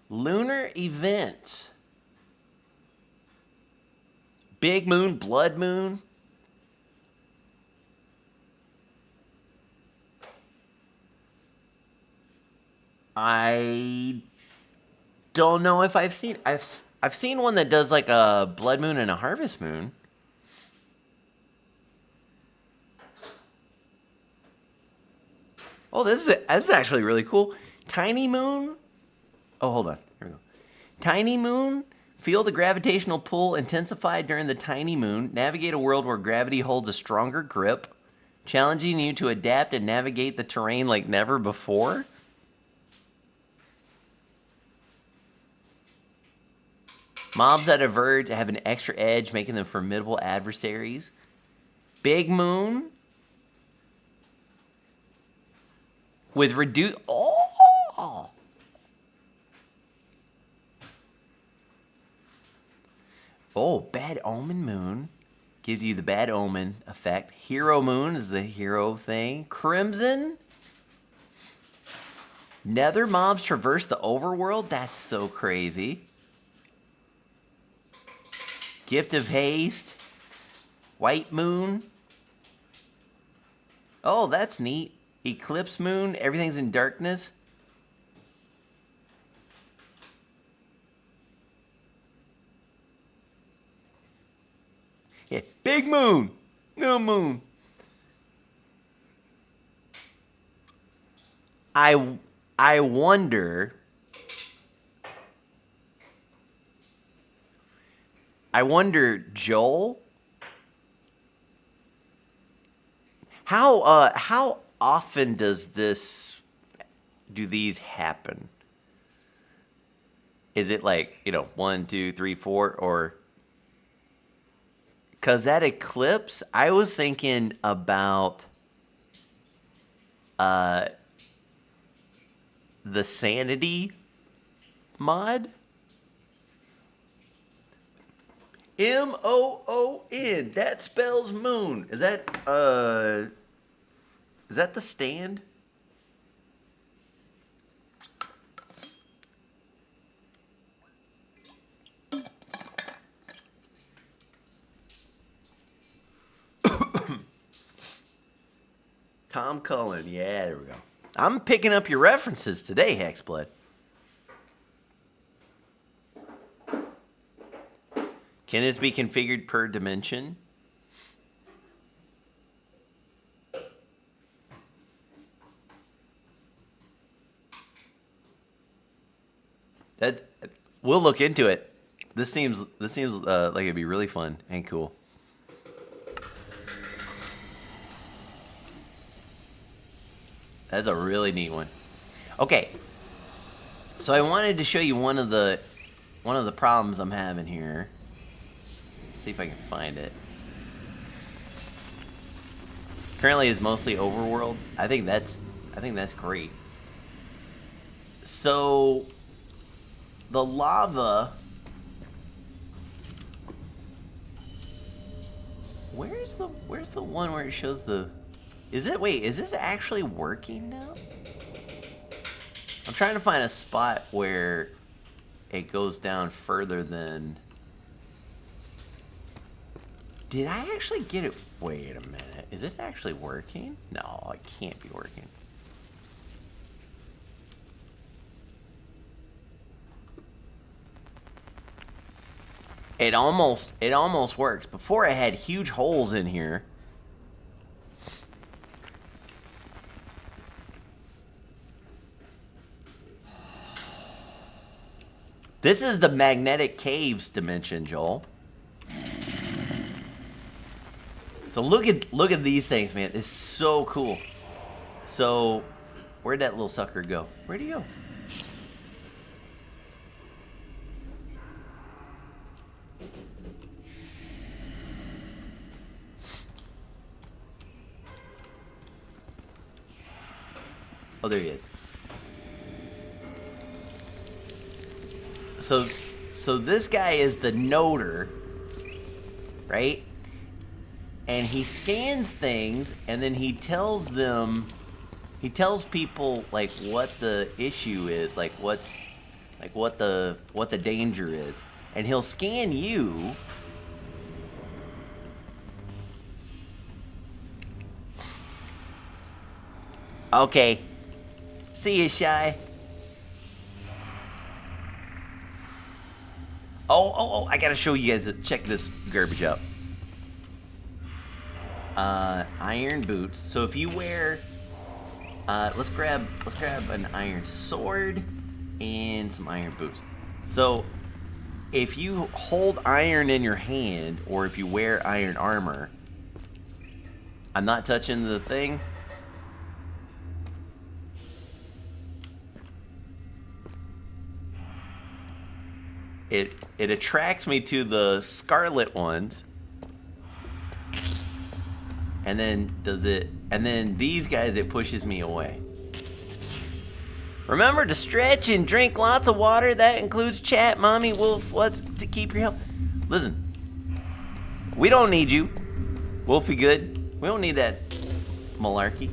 Lunar events. Big moon, blood moon. I don't know if I've seen. I've seen one that does like a blood moon and a harvest moon. Oh, this is actually really cool. Tiny moon. Oh, hold on. Here we go. Tiny moon. Feel the gravitational pull intensify during the tiny moon. Navigate a world where gravity holds a stronger grip, challenging you to adapt and navigate the terrain like never before. Mobs that diverge have an extra edge, making them formidable adversaries. Big moon. With reduce. Oh! Oh, Bad Omen Moon. Gives you the Bad Omen effect. Hero Moon is the hero thing. Crimson. Nether mobs traverse the overworld. That's so crazy. Gift of Haste. White Moon. Oh, that's neat. Eclipse Moon. Everything's in darkness. Yeah, Big Moon. No moon. I wonder. Joel, how often do these happen? Is it like, 1, 2, 3, 4, or? Because that eclipse, I was thinking about the sanity mod. MOON. That spells moon. Is that the stand? Tom Cullen. Yeah, there we go. I'm picking up your references today, Hexblood. Can this be configured per dimension? That we'll look into it. This seems like it'd be really fun and cool. That's a really neat one. Okay, so I wanted to show you one of the problems I'm having here. See if I can find it. Currently is mostly overworld. I think that's great. So the lava, where's the one where it shows the, is this actually working now? I'm trying to find a spot where it goes down further than. Did I actually get it? Wait a minute. Is it actually working? No, it can't be working. It almost works. Before I had huge holes in here. This is the magnetic caves dimension, Joel. So look at these things, man. It's so cool. So, where'd that little sucker go? Where'd he go? Oh, there he is. So this guy is the noder, right? And he scans things, and then he tells people like what the issue is, like what the danger is, and he'll scan you. Okay, see you, Shy. Oh! I gotta show you guys. Check this garbage out. Iron boots. So if you wear, let's grab an iron sword and some iron boots. So if you hold iron in your hand, or if you wear iron armor, I'm not touching the thing. It attracts me to the scarlet ones. And then these guys, it pushes me away. Remember to stretch and drink lots of water. That includes chat, mommy, wolf, what's to keep your health. Listen, we don't need you, Wolfie good. We don't need that malarkey.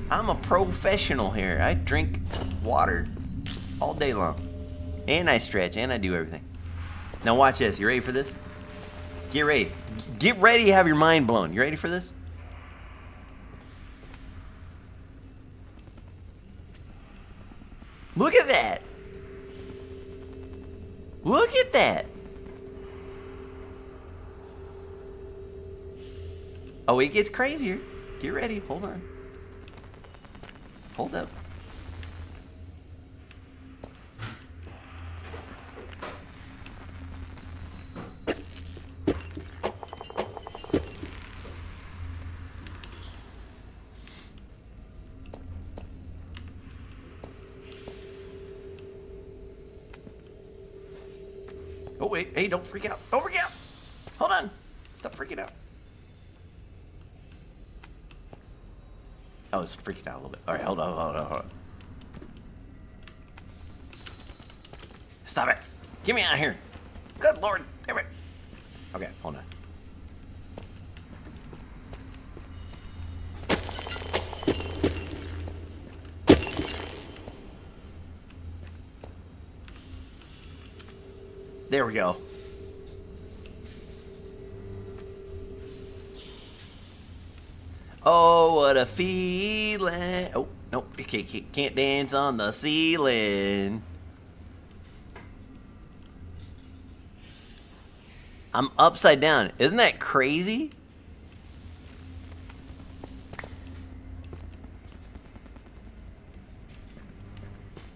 I'm a professional here. I drink water all day long. And I stretch, and I do everything. Now watch this. You ready for this? Get ready. Get ready to have your mind blown. You ready for this? Look at that. Look at that. Oh, it gets crazier. Get ready. Hold on. Hold up. Oh, wait. Hey, don't freak out. Don't freak out. Hold on. Stop freaking out. I was freaking out a little bit. All right, hold on. Stop it. Get me out of here. Good Lord. Damn it. Okay, hold on. There we go. Oh, what a feeling. Oh, nope. You can't dance on the ceiling. I'm upside down. Isn't that crazy?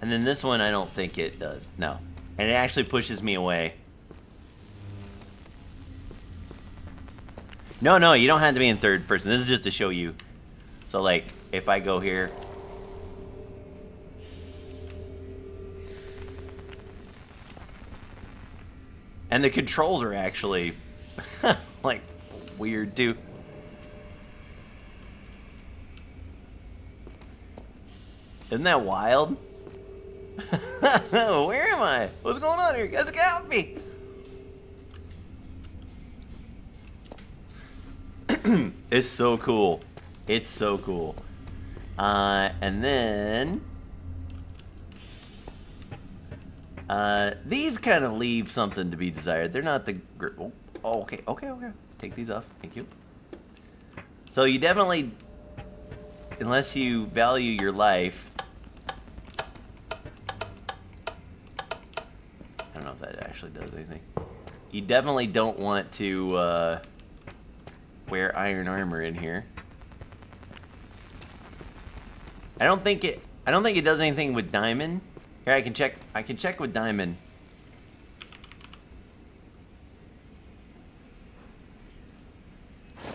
And then this one, I don't think it does. No. And it actually pushes me away. No, you don't have to be in third person. This is just to show you. So, like, if I go here. And the controls are actually, like, weird, too. Isn't that wild? Where am I? What's going on here? You guys got me. It's so cool. It's so cool. And then these kind of leave something to be desired. They're not the oh, okay. Take these off. Thank you. So you definitely, unless you value your life, I don't know if that actually does anything. You definitely don't want to wear iron armor in here. I don't think it does anything with diamond. Here, I can check with diamond.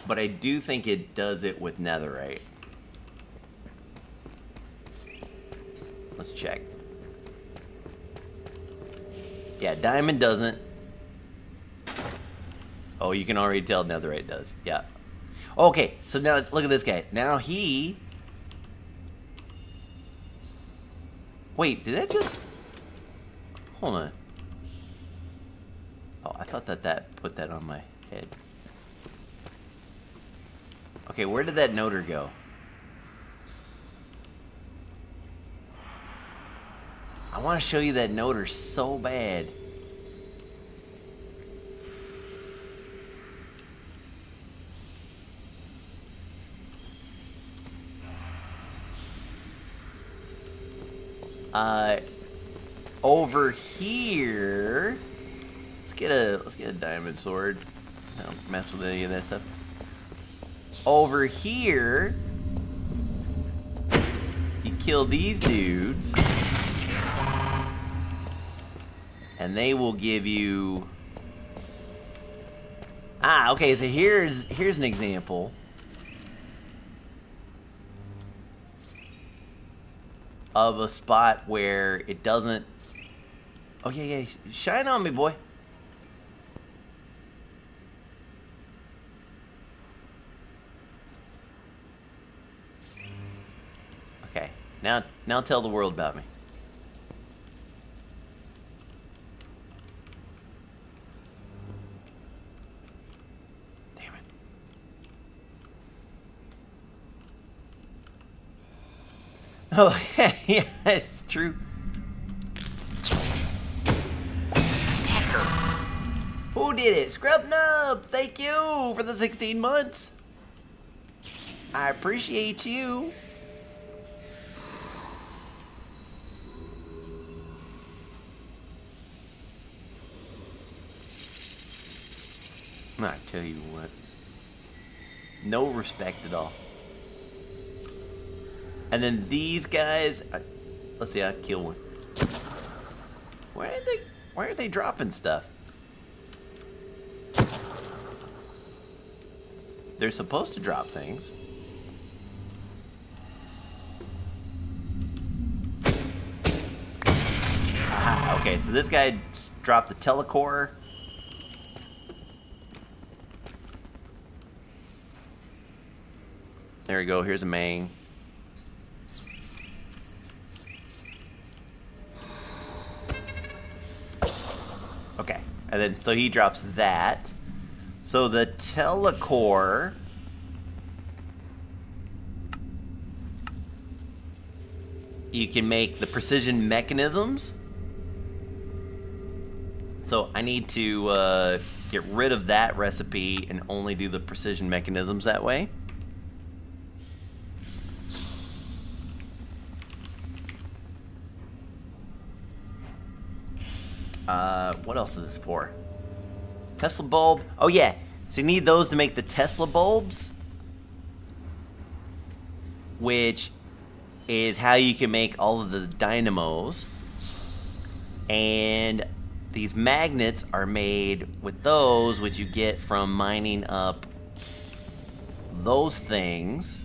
But I do think it does it with netherite. Let's check. Yeah, diamond doesn't. Oh, you can already tell netherite does. Yeah. Okay, so now look at this guy. Now he... Wait, did that just... Hold on. Oh, I thought that put that on my head. Okay, where did that noter go? I want to show you that noter so bad. Over here, let's get a diamond sword. I don't mess with any of that stuff. Over here, you kill these dudes, and they will give you. Okay. So here's an example of a spot where it doesn't... Oh, yeah. Shine on me, boy. Okay. Now tell the world about me. Damn it. Oh, yeah, it's true. Hacker. Who did it? Scrub Nub! Thank you for the 16 months. I appreciate you. I tell you what. No respect at all. And then these guys, let's see, I kill one. Why are they dropping stuff? They're supposed to drop things. Ah, okay, so this guy just dropped the telecore. There we go, here's a main. Okay, and then so he drops that. So the telecore you can make the precision mechanisms. So I need to get rid of that recipe and only do the precision mechanisms that way. What else is this for? Tesla bulb. Oh yeah, so you need those to make the Tesla bulbs, which is how you can make all of the dynamos. And these magnets are made with those, which you get from mining up those things.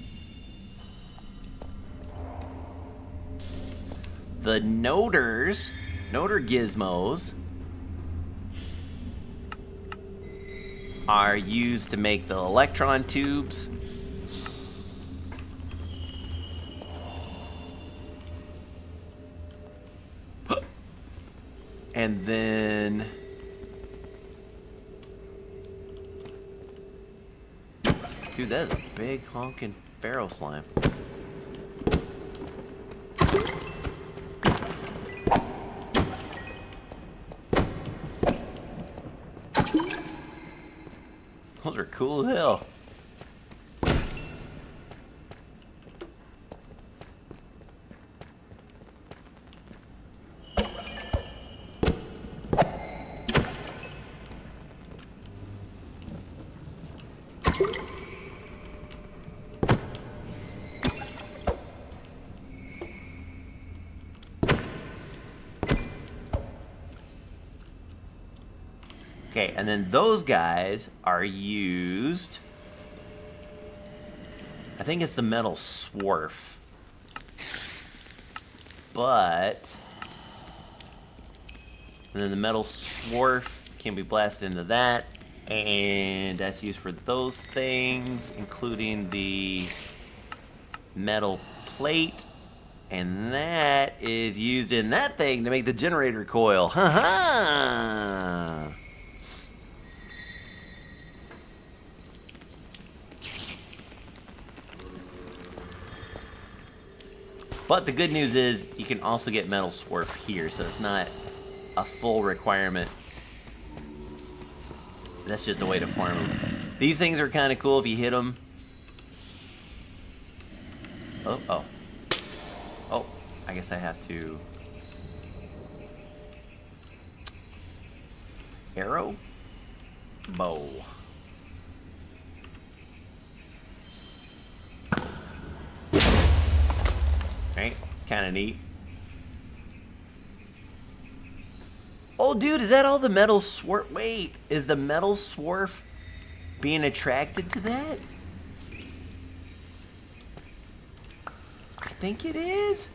The noder gizmos are used to make the electron tubes. And then dude, that's a big honking pharaoh slime. Those are cool as hell. Okay, and then those guys are used. I think it's the metal swarf. But and then the metal swarf can be blasted into that, and that's used for those things, including the metal plate, and that is used in that thing to make the generator coil. Haha. But the good news is you can also get metal swarf here, so it's not a full requirement. That's just a way to farm them. These things are kind of cool if you hit them. Oh, I guess I have to... Arrow? Bow. Right? Kind of neat. Oh, dude, is that all the metal swarf? Wait, is the metal swarf being attracted to that? I think it is.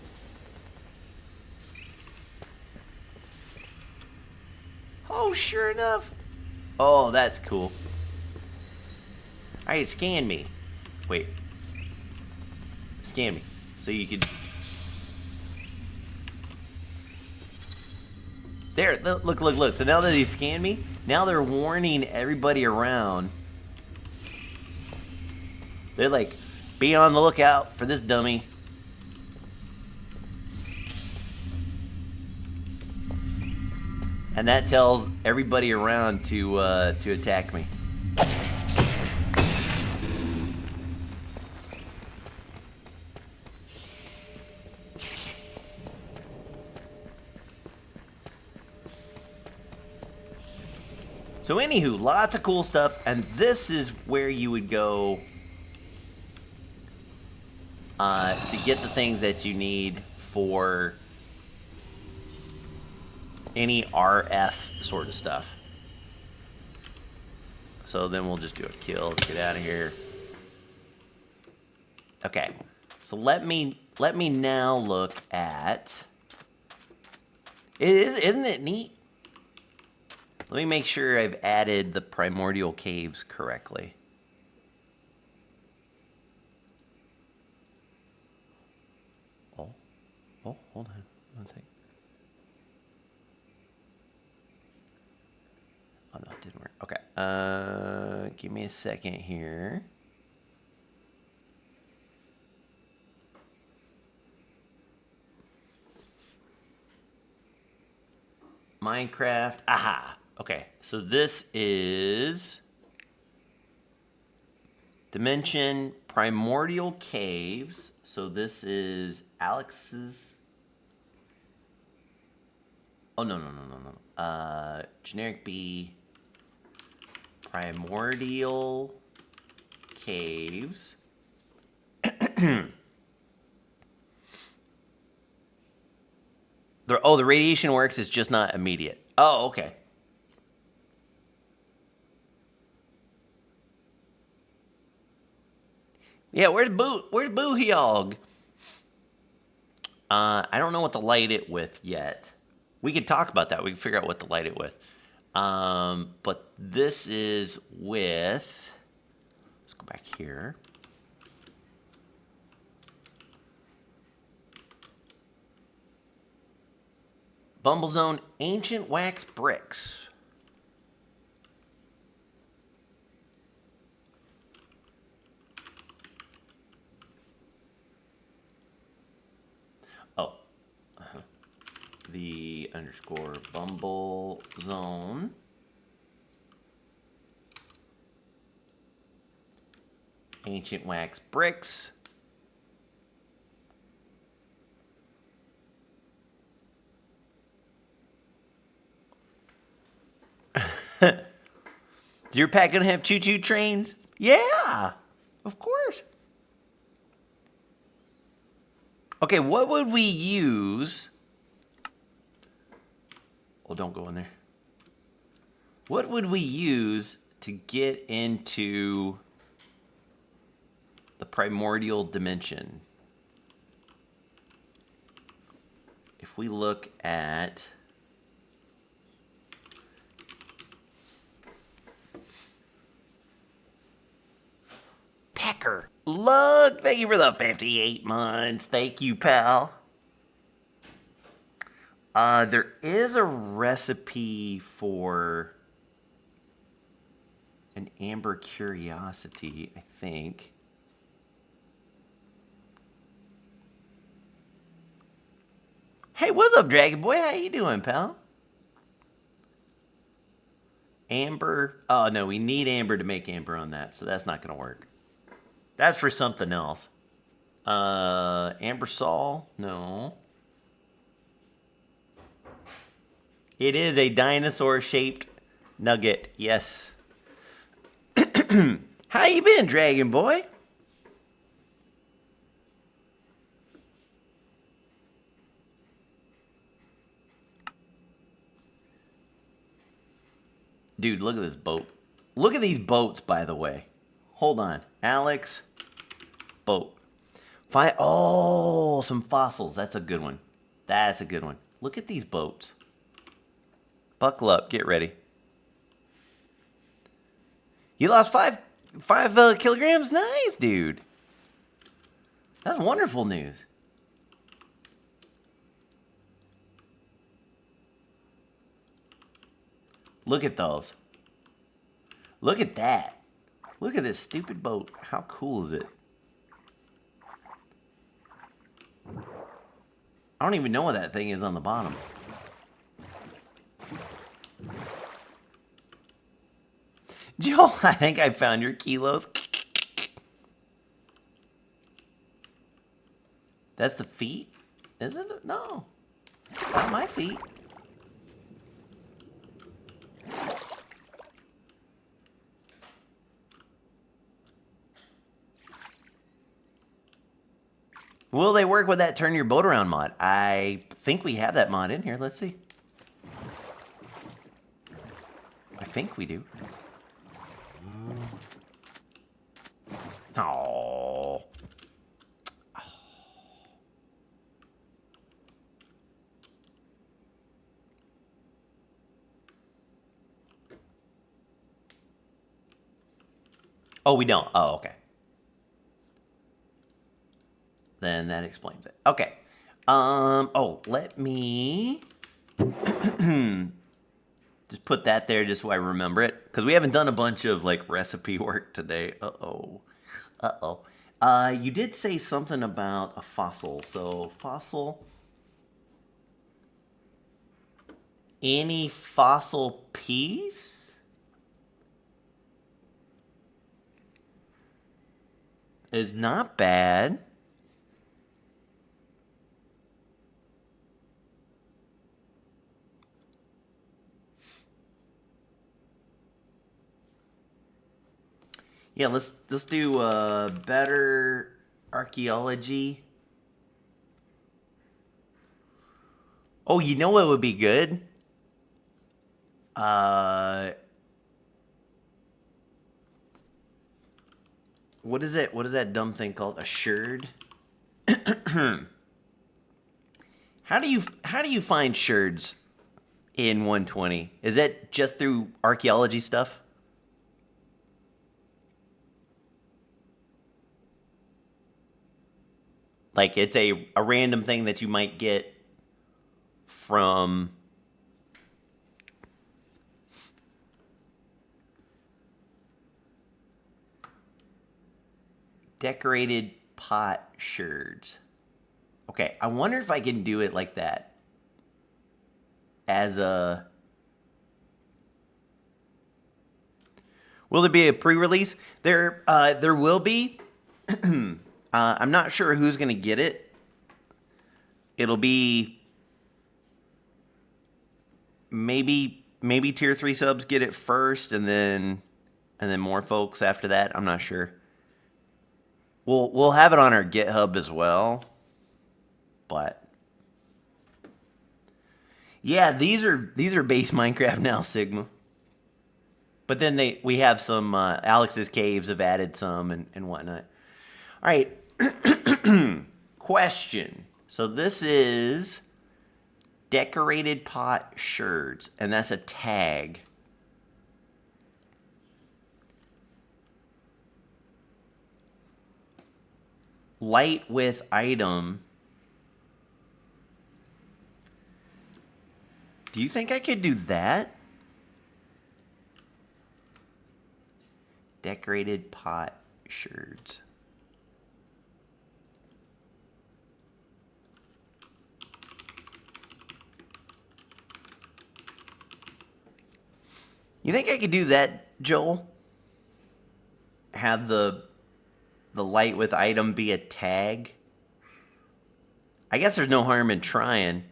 Oh, sure enough. Oh, that's cool. Alright, scan me. Wait. Scan me. So you could... There, look. So now that he scanned me, now they're warning everybody around. They're like, be on the lookout for this dummy. And that tells everybody around to attack me. So anywho, lots of cool stuff, and this is where you would go to get the things that you need for any RF sort of stuff. So then we'll just do a kill to get out of here. Okay, so let me now look at. Isn't it neat? Let me make sure I've added the primordial caves correctly. Oh, hold on, one sec. Oh no, it didn't work. Okay, give me a second here. Minecraft, aha. Okay, so this is Dimension Primordial Caves. So this is Alex's. Oh, no. Generic B. Primordial Caves. The radiation works, it's just not immediate. Oh, okay. Yeah, where's Boohyog? I don't know what to light it with yet. We could talk about that. We can figure out what to light it with. But this is with... Let's go back here. Bumblezone Ancient Wax Bricks. Oh. The underscore Bumble Zone. Ancient Wax Bricks. Is your pack gonna have choo-choo trains? Yeah, of course. Okay, what would we use? Oh, don't go in there. What would we use to get into the primordial dimension? If we look at... Pecker. Look, thank you for the 58 months. Thank you, pal. There is a recipe for an amber curiosity, I think. Hey, what's up, Dragon Boy? How you doing, pal? Amber. Oh, no, we need amber to make amber on that, so that's not going to work. That's for something else. Amber Sol? No. It is a dinosaur-shaped nugget. Yes. How you been, Dragon Boy? Dude, look at this boat. Look at these boats, by the way. Hold on. Alex. Boat. Oh, some fossils. That's a good one. That's a good one. Look at these boats. Buckle up. Get ready. You lost five kilograms? Nice, dude. That's wonderful news. Look at those. Look at that. Look at this stupid boat. How cool is it? I don't even know what that thing is on the bottom. Joel, I think I found your kilos. That's the feet? Is it? No. Not my feet. Will they work with that turn your boat around mod? I think we have that mod in here. Let's see. I think we do. Oh. Oh, we don't. Oh, okay. Then that explains it. Okay. Oh, let me just put that there just so I remember it. Because we haven't done a bunch of, like, recipe work today. Uh-oh. Uh-oh. You did say something about a fossil. So, fossil. Any fossil piece? Is not bad. Yeah, let's do better archaeology. Oh, you know what would be good? What is it? What is that dumb thing called? Assured? How do you find sherds in 120? Is it just through archaeology stuff? Like it's a random thing that you might get from decorated pot sherds. Okay, I wonder if I can do it like that. As a... Will there be a pre-release? There will be. I'm not sure who's going to get it. It'll be maybe tier 3 subs get it first, and then more folks after that. I'm not sure. We'll have it on our GitHub as well. But yeah, these are base Minecraft now, Sigma. But then we have some Alex's Caves have added some and whatnot. All right. Question. So this is decorated pot sherds, and that's a tag. Light with item. Do you think I could do that? Decorated pot sherds. You think I could do that, Joel? Have the light with item be a tag? I guess there's no harm in trying.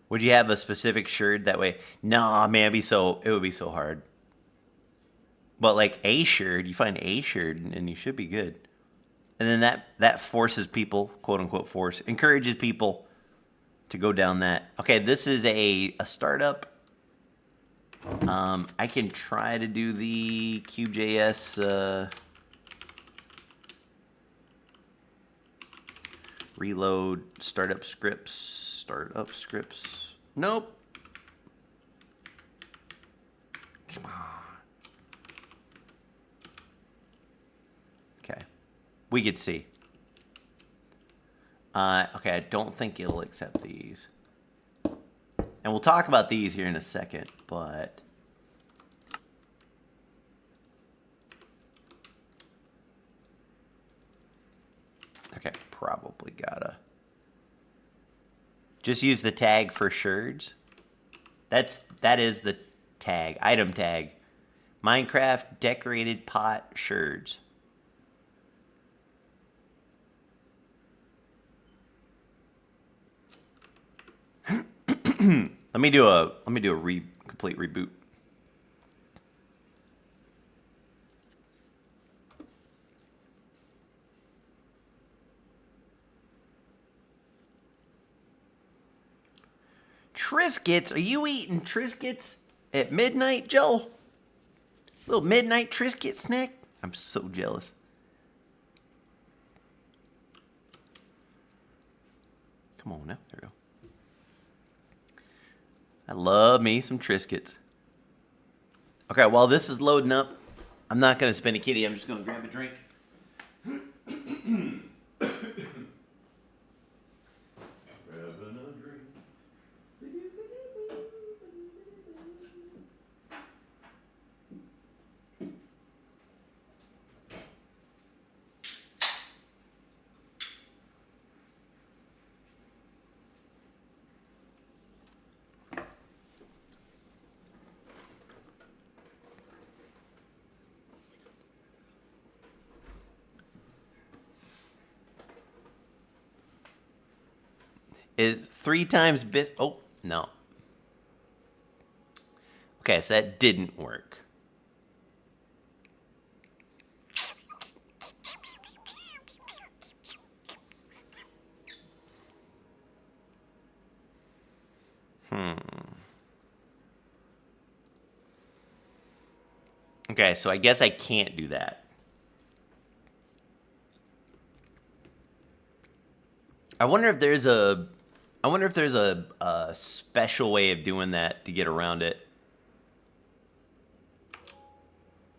Would you have a specific sherd that way? Nah, man, it would be so hard. But like a sherd, you find a sherd and you should be good. And then that forces people, quote unquote encourages people to go down that. Okay, this is a startup. I can try to do the QJS reload startup scripts. Nope. Come on. Okay. We could see. Okay, I don't think it'll accept these. And we'll talk about these here in a second, but... Okay, probably gotta. Just use the tag for sherds. That is the tag, item tag. Minecraft decorated pot sherds. Let me do a complete reboot. Triscuits? Are you eating Triscuits at midnight, Joel? Little midnight Triscuit snack? I'm so jealous. Come on now. There we go. I love me some Triscuits. Okay, while this is loading up, I'm not going to spin a kitty. I'm just going to grab a drink. Is 3 times bis? Oh, no. Okay, so that didn't work. Okay, so I guess I can't do that. I wonder if there's a special way of doing that to get around it.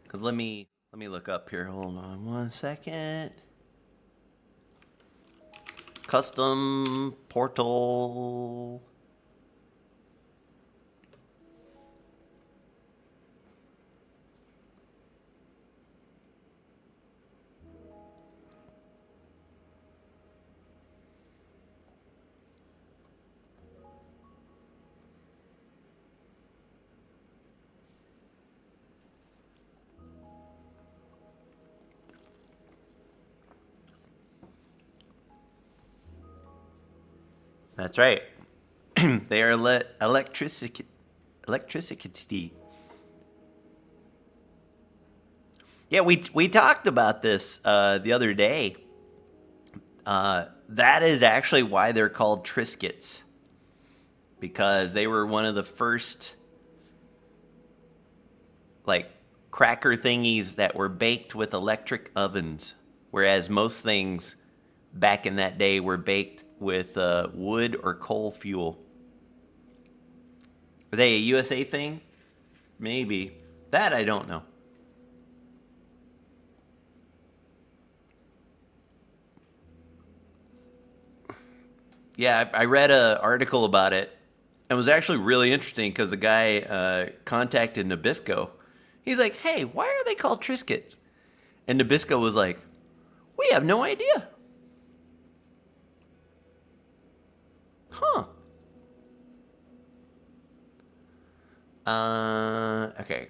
Cause let me look up here. Hold on 1 second. Custom portal. That's right. They are electricity. Yeah, we talked about this the other day. That is actually why they're called Triscuits. Because they were one of the first like cracker thingies that were baked with electric ovens. Whereas most things back in that day were baked with wood or coal fuel. Are they a USA thing? Maybe. That I don't know. Yeah, I read an article about it. It was actually really interesting because the guy contacted Nabisco. He's like, hey, why are they called Triscuits? And Nabisco was like, we have no idea. Huh. Okay.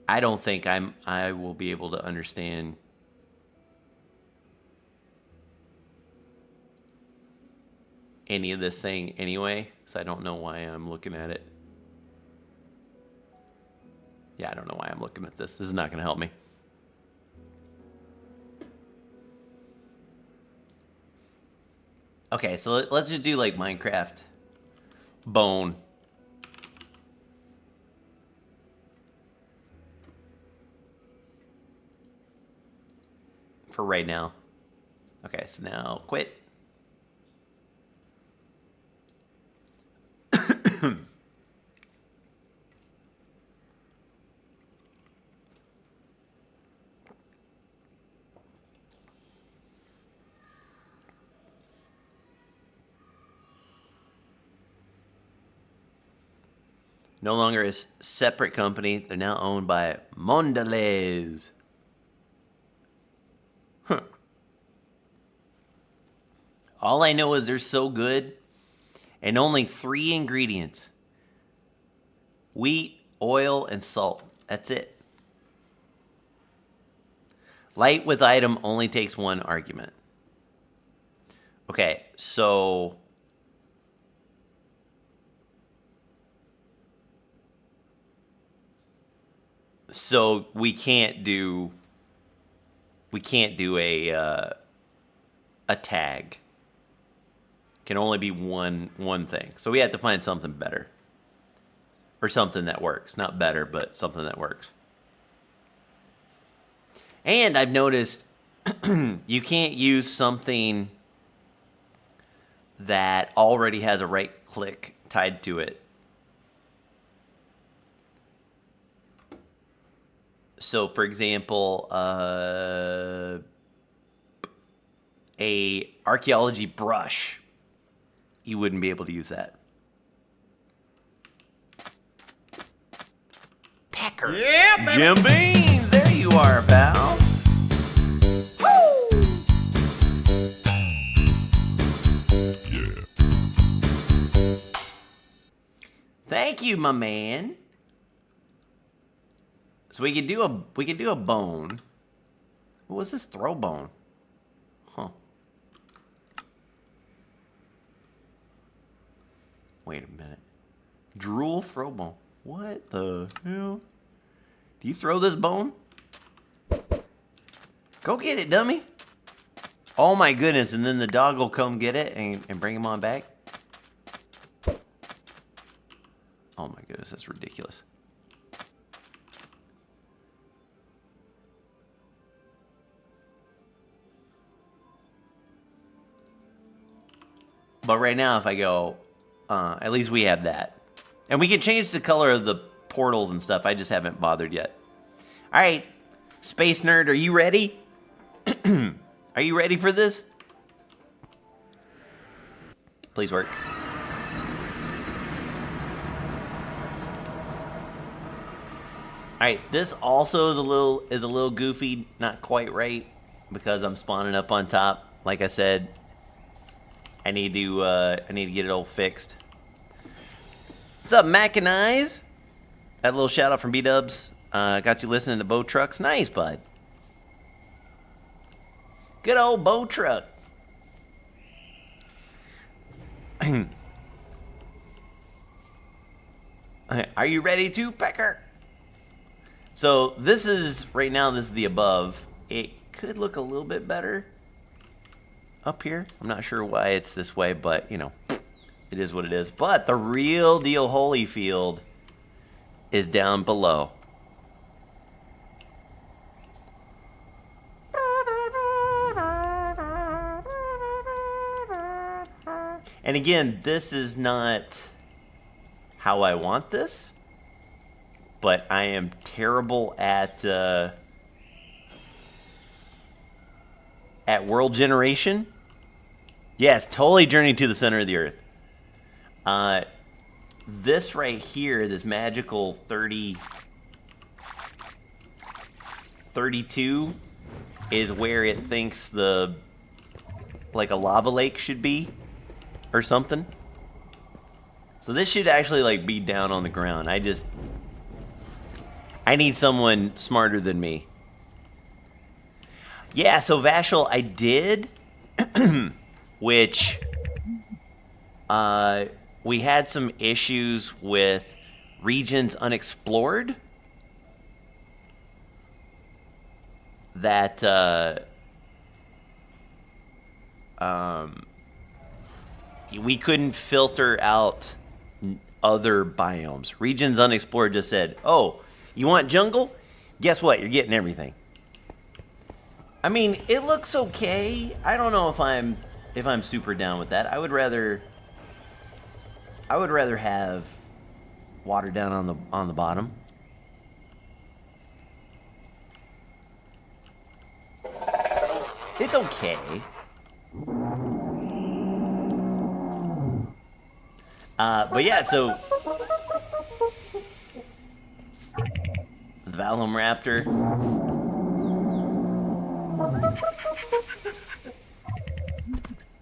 I don't think I will be able to understand any of this thing anyway, so I don't know why I'm looking at it. Yeah, I don't know why I'm looking at this. This is not going to help me. Okay, so let's just do like Minecraft bone. For right now. Okay, so now quit. No longer a separate company. They're now owned by Mondelez. Huh. All I know is they're so good, and only 3 ingredients: wheat, oil, and salt. That's it. Light with item only takes 1 argument. Okay, so we can't do a tag. Can only be one thing. So we have to find something better. Or something that works. Not better, but something that works. And I've noticed you can't use something that already has a right click tied to it. So, for example, a archaeology brush, you wouldn't be able to use that. Pecker. Yeah, baby. Jim Beans, there you are, pal. Woo! Yeah. Thank you, my man. So we could do a bone. What was this throw bone? Huh. Wait a minute. Drool throw bone. What the hell? Do you throw this bone? Go get it, dummy. Oh my goodness, and then the dog will come get it and bring him on back. Oh my goodness, that's ridiculous. But right now, if I go, at least we have that. And we can change the color of the portals and stuff. I just haven't bothered yet. All right, Space Nerd, are you ready? Are you ready for this? Please work. All right, this also is a little goofy, not quite right, because I'm spawning up on top. Like I said, I need to get it all fixed. What's up, Mac and Eyes? That little shout out from B-Dubs. Got you listening to Bow Trucks. Nice, bud. Good old Bow Truck. Are you ready to, Pecker? So this is, right now, this is the above. It could look a little bit better up here. I'm not sure why it's this way, but, you know, it is what it is. But the real deal Holyfield is down below. And again, this is not how I want this, but I am terrible at world generation. Yes, totally Journey to the Center of the Earth. This right here, this magical 32 is where it thinks the, like, a lava lake should be or something. So this should actually, like, be down on the ground. I need someone smarter than me. Yeah, so Vashel, I did, which, we had some issues with regions unexplored that, we couldn't filter out other biomes. Regions unexplored just said, oh, you want jungle? Guess what? You're getting everything. I mean, it looks okay. I don't know if I'm super down with that. I would rather have water down on the bottom. It's okay. But yeah, so the Valum Raptor.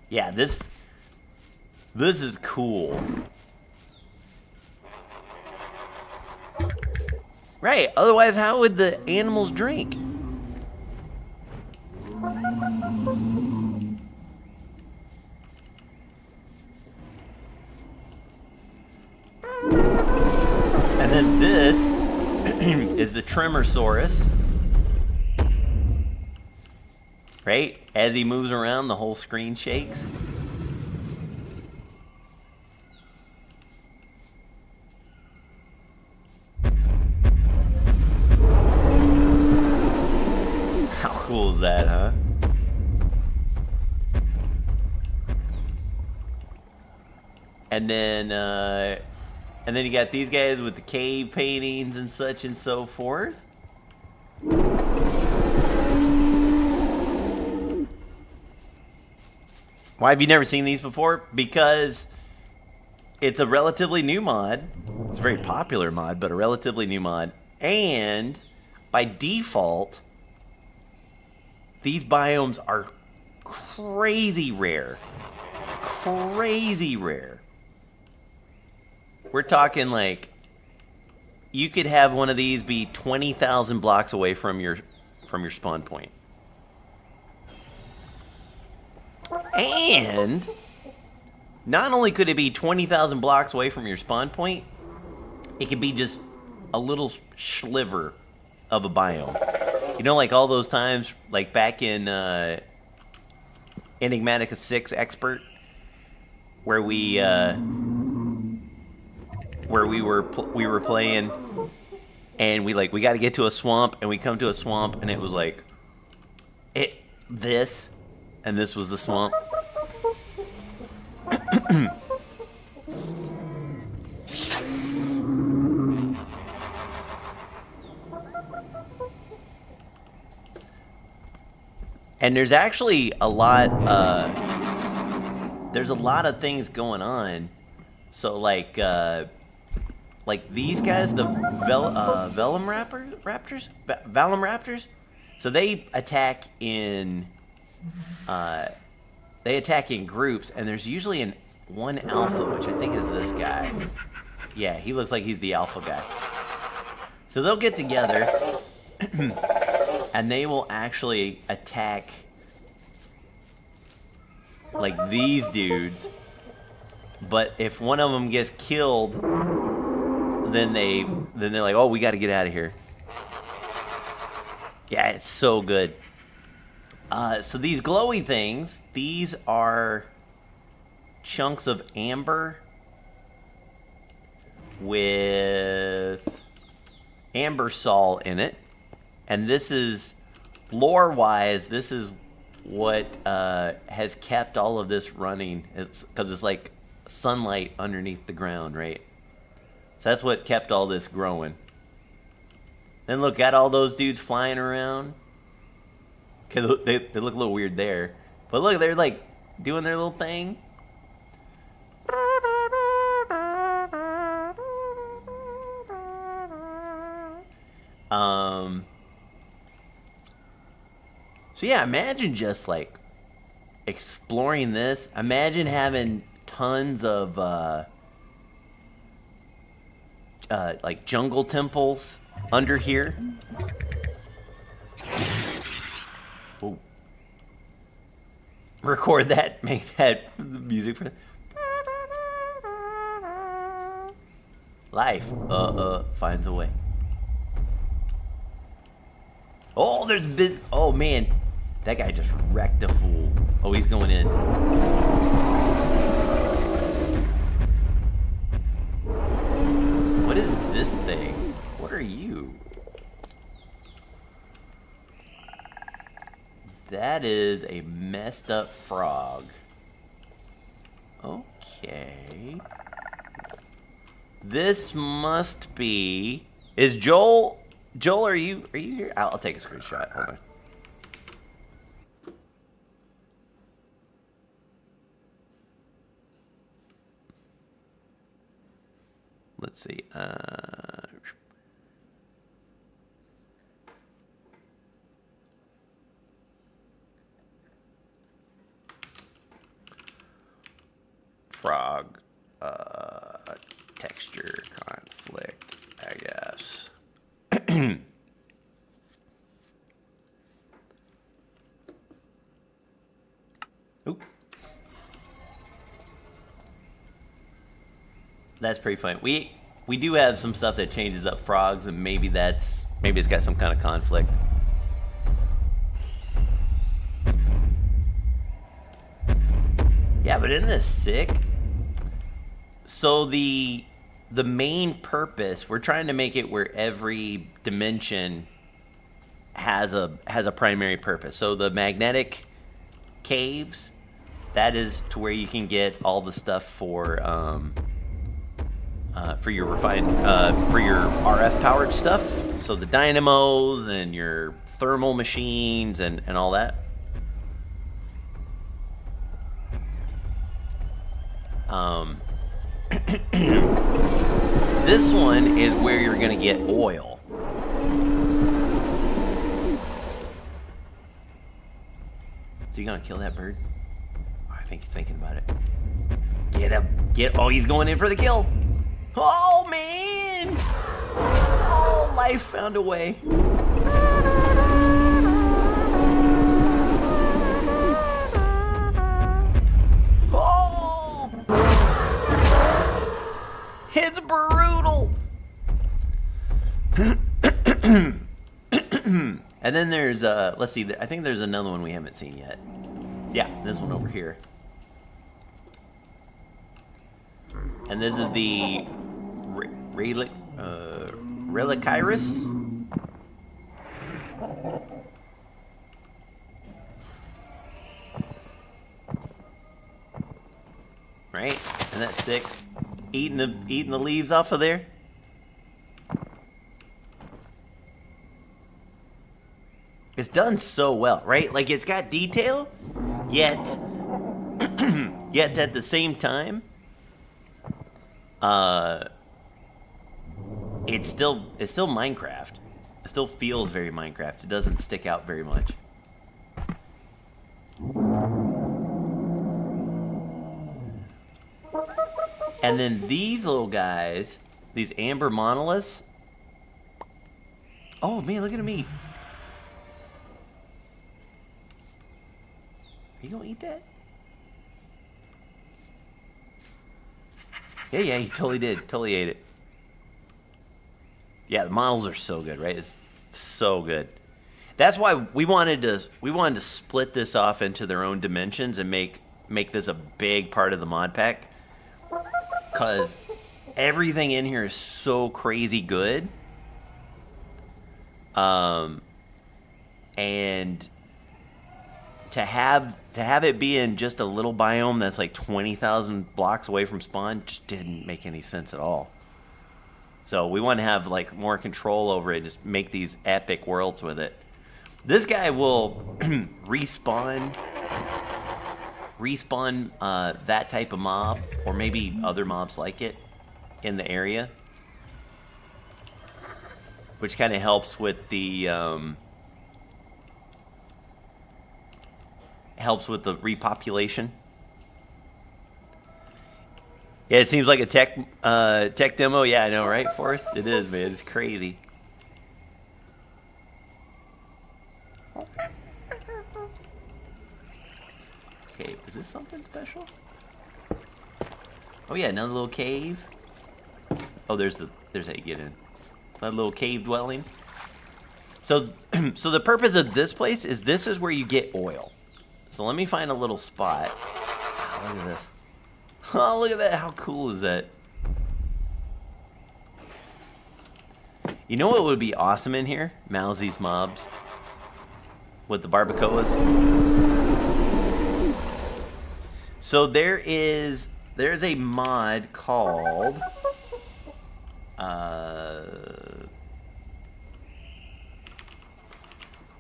Yeah, this is cool. Right, otherwise how would the animals drink? And then this is the Tremosaurus. Right? As he moves around, the whole screen shakes. How cool is that, huh? And then you got these guys with the cave paintings and such and so forth. Why have you never seen these before? Because it's a relatively new mod. It's a very popular mod, but a relatively new mod. And by default, these biomes are crazy rare. Crazy rare. We're talking like you could have one of these be 20,000 blocks away from your spawn point. And not only could it be 20,000 blocks away from your spawn point, it could be just a little sliver of a biome. You know, like all those times, like back in Enigmatica 6 Expert, where we were playing, and we got to get to a swamp, and we come to a swamp, and it was like this, and this was the swamp. And there's actually a lot of things going on. So like these guys, the Velum Raptors, so they attack in groups, and there's usually one alpha, which I think is this guy. Yeah, he looks like he's the alpha guy. So they'll get together and they will actually attack like these dudes. But if one of them gets killed, then they're like, oh, we got to get out of here. Yeah, it's so good. So these glowy things, these are chunks of amber with amber sol in it. And this is, lore-wise, this is what has kept all of this running. It's because it's like sunlight underneath the ground, right? So that's what kept all this growing. Then look, got all those dudes flying around. Okay, they look a little weird there. But look, they're like doing their little thing. So yeah, imagine just like exploring this. Imagine having tons of like jungle temples under here. Ooh. Record that, make that the music for life finds a way. Oh, oh man, that guy just wrecked a fool. Oh, he's going in. What is this thing? What are you? That is a messed up frog. Okay. This must be... Is Joel... Joel, are you here? I'll take a screenshot. Hold on. Let's see. frog texture conflict, I guess. Oop. That's pretty funny. We do have some stuff that changes up frogs, and maybe it's got some kind of conflict. Yeah, but isn't this sick? So the main purpose, we're trying to make it where every dimension has a primary purpose. So the magnetic caves, that is to where you can get all the stuff for your for your RF powered stuff. So the dynamos and your thermal machines and all that. This one is where you're gonna get oil. Is he gonna kill that bird? Oh, I think he's thinking about it. Get him! Oh, he's going in for the kill. Oh man! Oh, life found a way. Oh! It's brutal. And then there's let's see. I think there's another one we haven't seen yet. Yeah, this one over here. And this is the Relicyrus. Right? And that's sick. Eating the leaves off of there. It's done so well, right? Like, it's got detail, yet at the same time, it's still Minecraft. It still feels very Minecraft. It doesn't stick out very much. And then these little guys, these amber monoliths. Oh man, look at him eat. Are you gonna eat that? Yeah, he totally did. Totally ate it. Yeah, the models are so good, right? It's so good. That's why we wanted to split this off into their own dimensions and make this a big part of the mod pack. Because everything in here is so crazy good. And to have it be in just a little biome that's like 20,000 blocks away from spawn just didn't make any sense at all. So we want to have like more control over it, just make these epic worlds with it. This guy will respawn that type of mob, or maybe other mobs like it, in the area, which kind of helps with the repopulation. Yeah, it seems like a tech demo. Yeah, I know, right, Forrest? It is, man. It's crazy. Okay, is this something special? Oh yeah, another little cave. Oh, there's how you get in. Another little cave dwelling. So the purpose of this place is this is where you get oil. So let me find a little spot. Oh, look at this. Oh, look at that. How cool is that? You know what would be awesome in here? Mousie's mobs. With the barbacoas. So there's a mod called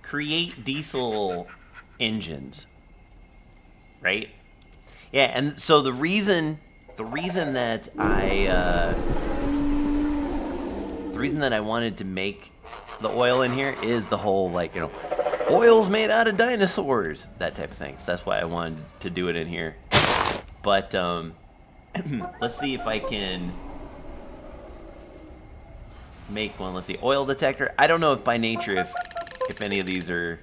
Create Diesel Engines. Right? Yeah, and so the reason that I wanted to make the oil in here is the whole, like, you know, oil's made out of dinosaurs, that type of thing. So that's why I wanted to do it in here. But let's see if I can make one. Let's see, oil detector. I don't know if by nature if any of these are.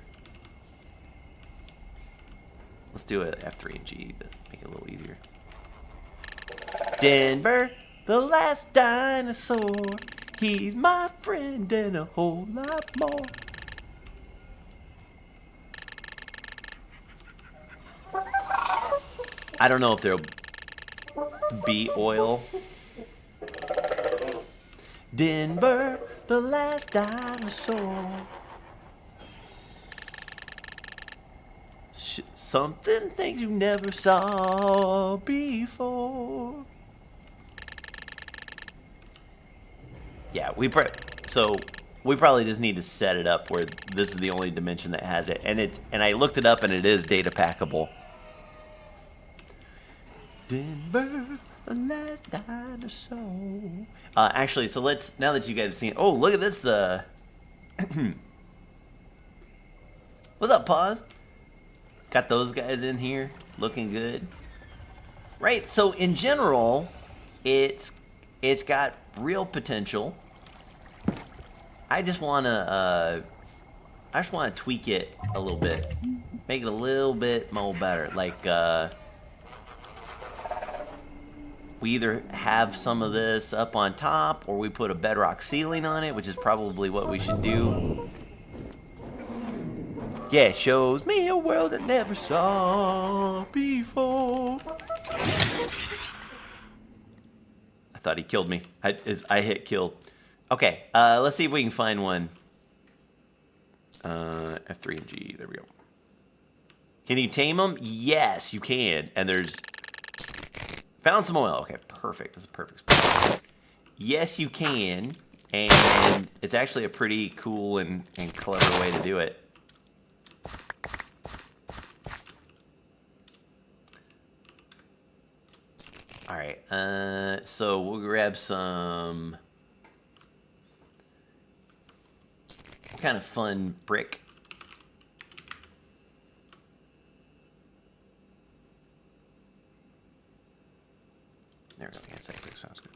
Let's do it F3 and G to make it a little easier. Denver, the last dinosaur. He's my friend and a whole lot more. I don't know if there'll be oil. Denver, the last dinosaur. Something things you never saw before. Yeah, we probably just need to set it up where this is the only dimension that has it, and I looked it up and it is data packable. Denver, the last dinosaur. Actually, so now that you guys have seen, oh, look at this. What's up, Pause? Got those guys in here looking good. Right, so in general, it's got real potential. I just wanna tweak it a little bit, make it a little bit more better. Like we either have some of this up on top, or we put a bedrock ceiling on it, which is probably what we should do. Yeah, it shows me a world I never saw before. I thought he killed me. I hit kill. Okay, let's see if we can find one. F3 and G, there we go. Can you tame them? Yes, you can. And there's... Found some oil. Okay, perfect. This is a perfect spot. Yes, you can. And it's actually a pretty cool and clever way to do it. Alright, so we'll grab some kind of fun brick. There we go, yeah, second brick sounds good.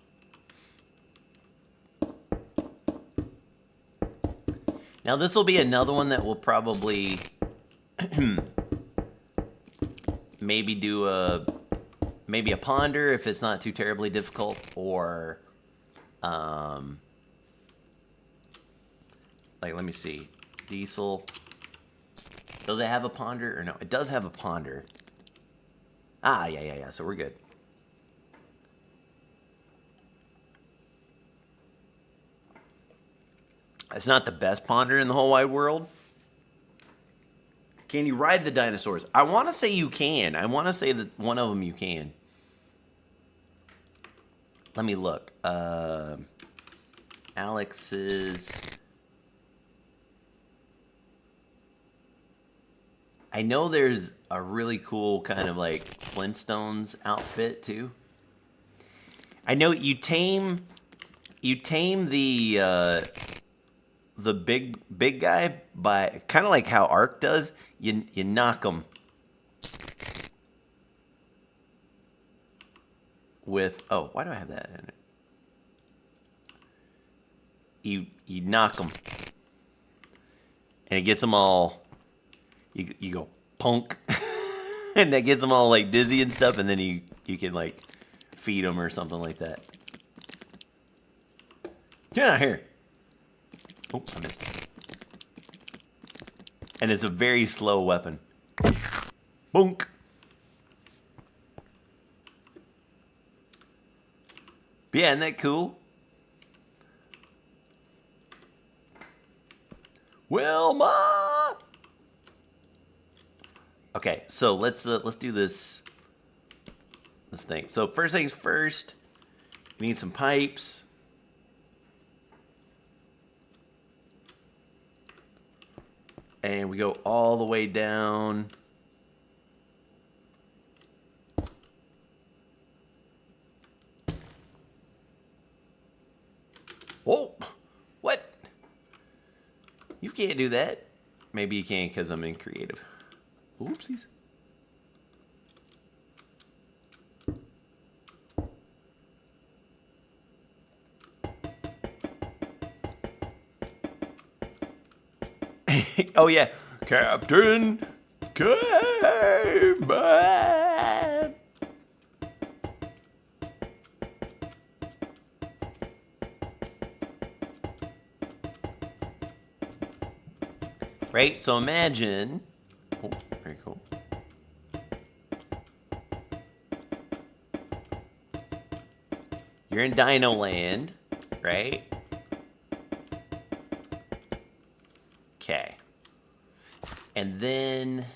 Now this will be another one that will probably maybe do a ponder if it's not too terribly difficult, or like, let me see, diesel, does it have a ponder or no? It does have a ponder. Yeah, so we're good. It's not the best ponder in the whole wide world. Can you ride the dinosaurs? I want to say you can. I want to say that one of them you can. Let me look. Alex's... I know there's a really cool kind of like Flintstones outfit too. I know you tame the big guy by kind of like how Ark does. You knock him with, oh, why do I have that in it? You knock them, and it gets them all. You go punk, and that gets them all like dizzy and stuff, and then you can like feed them or something like that. Get out here! Oh, I missed it. And it's a very slow weapon. Bonk. But yeah, isn't that cool? Wilma. Okay, so let's do this thing. So first things first, we need some pipes. And we go all the way down. Whoa! What? You can't do that. Maybe you can because I'm in creative. Oopsies. Oh yeah, Captain came back. Right? So imagine. Oh, very cool. You're in Dino Land, right? Okay. And then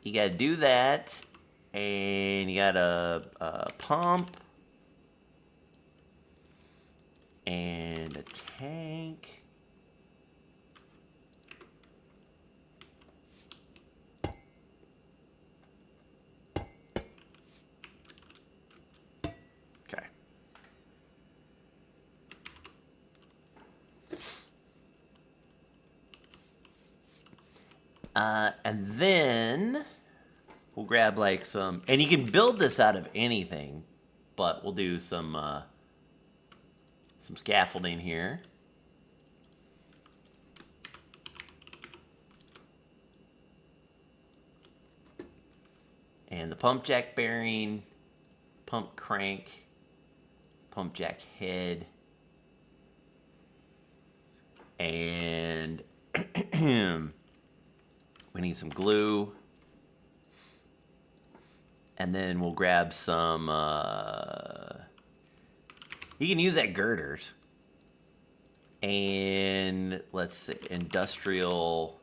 you gotta do that, and you got a pump and a tank. Okay. And then we'll grab like some, and you can build this out of anything, but we'll do some scaffolding here. And the pump jack bearing, pump crank, pump jack head, and we need some glue. And then we'll grab some, you can use that girders. And let's see, industrial,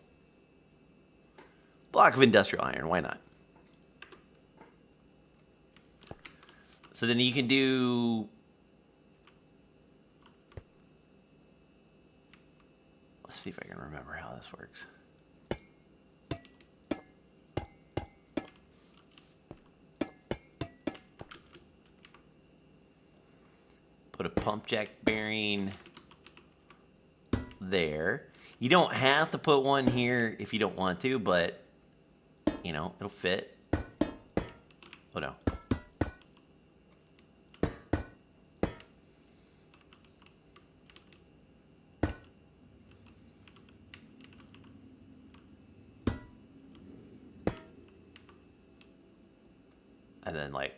block of industrial iron, why not? So then you can do, let's see if I can remember how this works. Put a pump jack bearing there. You don't have to put one here if you don't want to, but you know, it'll fit. Oh no. And then like,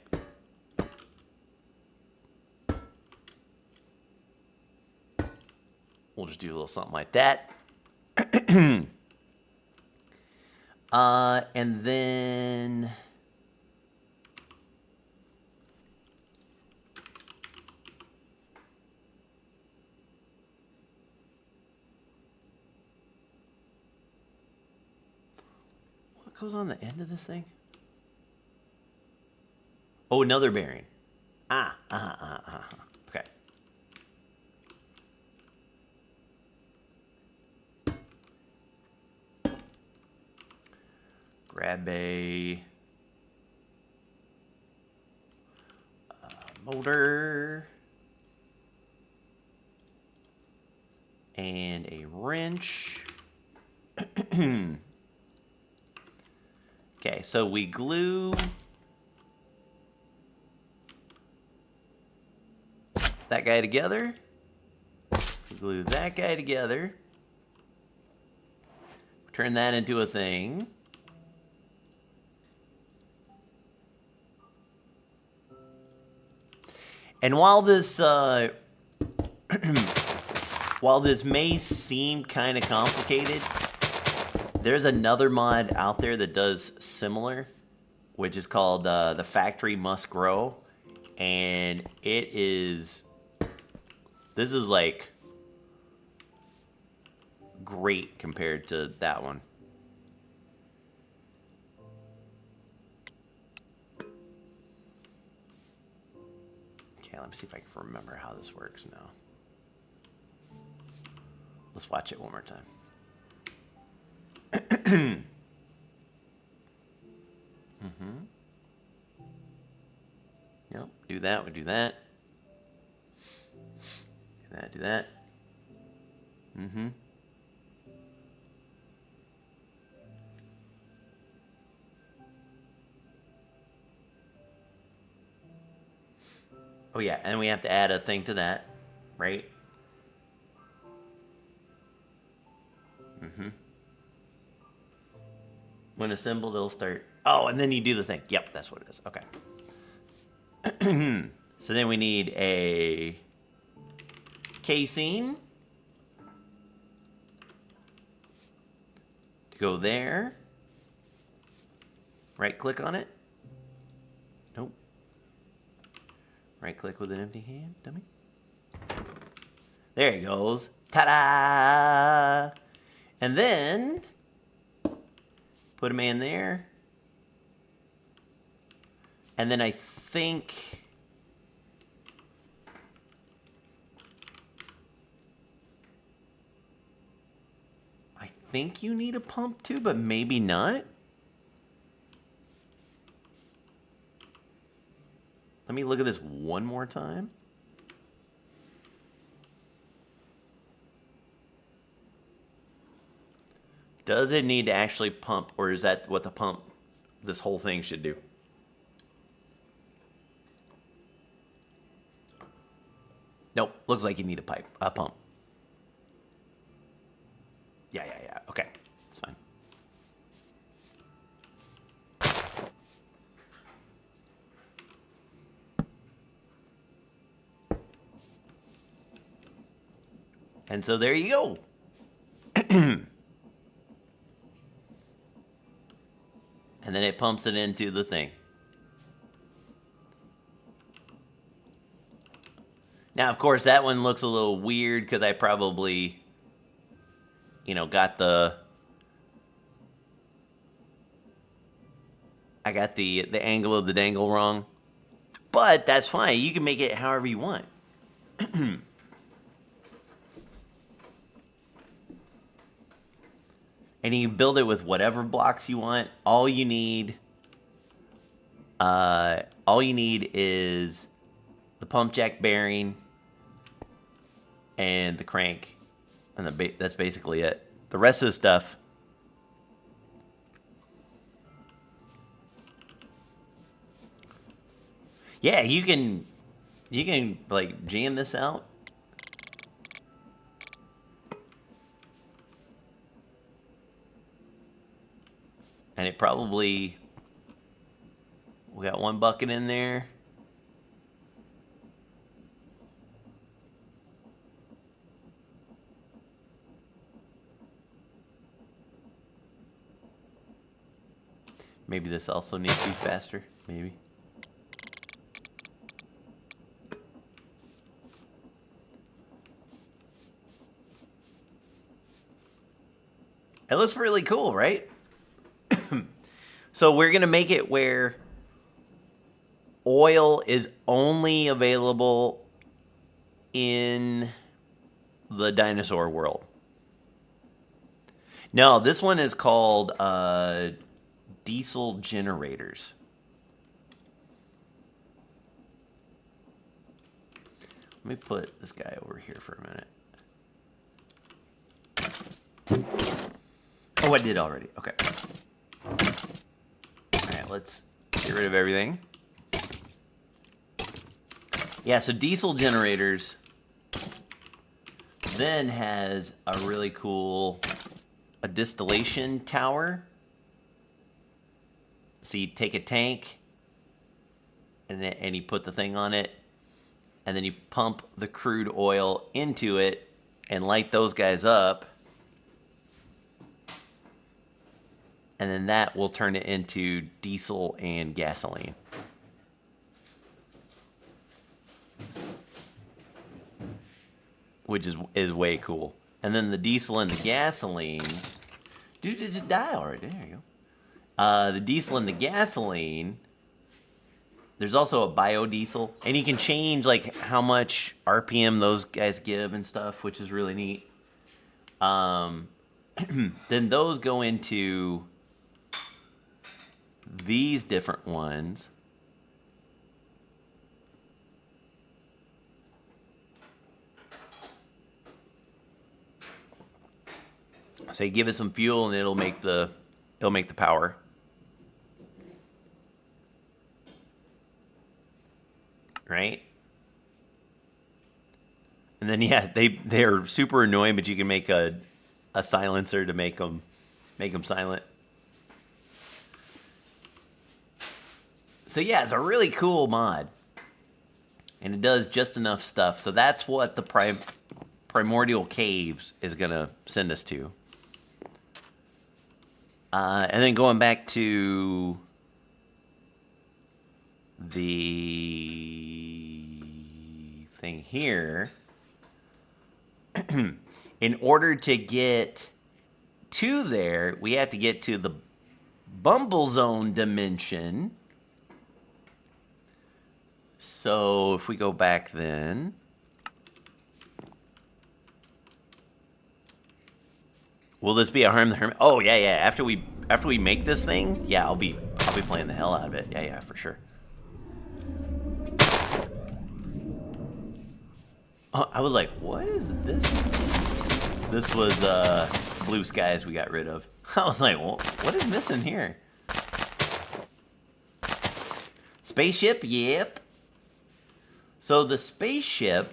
we'll just do a little something like that. And then what goes on the end of this thing? Oh, another bearing. Okay. Grab a motor and a wrench. Okay, so we glue that guy together. Glue that guy together. Turn that into a thing. And while this while this may seem kind of complicated, there's another mod out there that does similar, which is called The Factory Must Grow. And it is, this is like great compared to that one. Okay, let me see if I can remember how this works now. Let's watch it one more time. Yep, do that, we do that. Do that, do that. Oh yeah, and we have to add a thing to that, right? When assembled, it'll start. Oh, and then you do the thing. Yep, that's what it is. Okay. So then we need a casing to go there. Right click on it. Nope. Right click with an empty hand, dummy. There it goes. Ta-da! And then put a man there. And then I think you need a pump too, but maybe not. Let me look at this one more time. Does it need to actually pump, or is that what the pump, this whole thing should do? Nope, looks like you need a pump. Yeah, okay, it's fine. And so there you go. And then it pumps it into the thing. Now, of course, that one looks a little weird because I probably, got the angle of the dangle wrong. But that's fine. You can make it however you want. And you can build it with whatever blocks you want. All you need is the pump jack bearing and the crank, and that's basically it. The rest of the stuff, yeah, you can like jam this out. And it probably, we got one bucket in there. Maybe this also needs to be faster, maybe. It looks really cool, right? So we're going to make it where oil is only available in the dinosaur world. No, this one is called diesel generators. Let me put this guy over here for a minute. Oh, I did already. Okay. Alright, let's get rid of everything. Yeah, so diesel generators then has a really cool distillation tower. So you take a tank and you put the thing on it, and then you pump the crude oil into it and light those guys up. And then that will turn it into diesel and gasoline. Which is way cool. And then the diesel and the gasoline... Dude, it just die already. There you go. The diesel and the gasoline... There's also a biodiesel. And you can change like how much RPM those guys give and stuff, which is really neat. Then those go into... these different ones. So you give it some fuel and it'll make the power. Right? And then yeah, they're super annoying, but you can make a a silencer to make them silent. So yeah, it's a really cool mod. And it does just enough stuff. So that's what the Primordial Caves is going to send us to. And then going back to the thing here. In order to get to there, we have to get to the Bumble Zone dimension. So if we go back then, will this be a Harm the Hermit? Oh yeah. After we make this thing, yeah, I'll be playing the hell out of it. Yeah, for sure. Oh, I was like, what is this? This was Blue Skies we got rid of. I was like, well, what is missing here? Spaceship, yep. So the spaceship,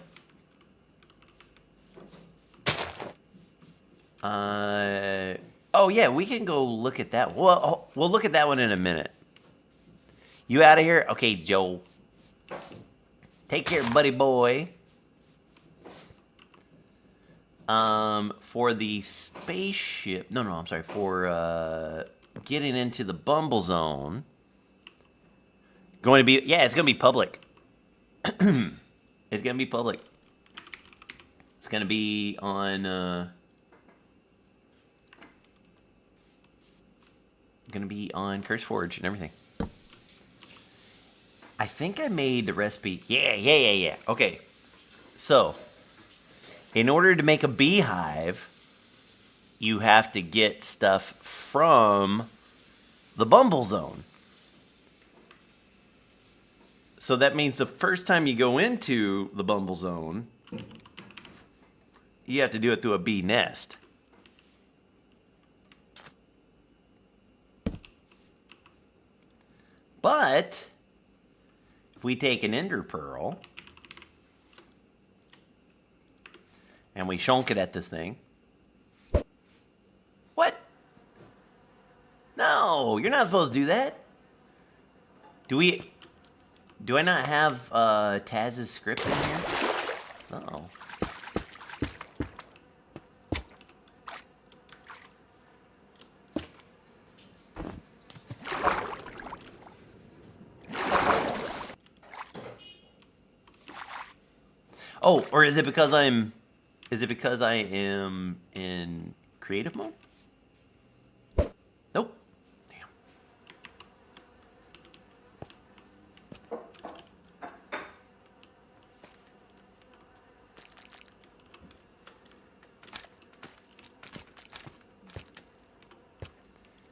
oh yeah, we can go look at that. Well, we'll look at that one in a minute. You out of here? Okay, Joe. Take care, buddy boy. For the spaceship, no, I'm sorry, for getting into the Bumble Zone, going to be, yeah, it's going to be public. It's going to be public. It's going to be on, CurseForge and everything. I think I made the recipe. Yeah. Okay. So, in order to make a beehive, you have to get stuff from the Bumble Zone. So that means the first time you go into the Bumble Zone, you have to do it through a bee nest. But if we take an ender pearl and we shonk it at this thing. What? No, you're not supposed to do that. Do I not have Taz's script in here? No. Oh, or is it because I am in creative mode? Nope. Damn.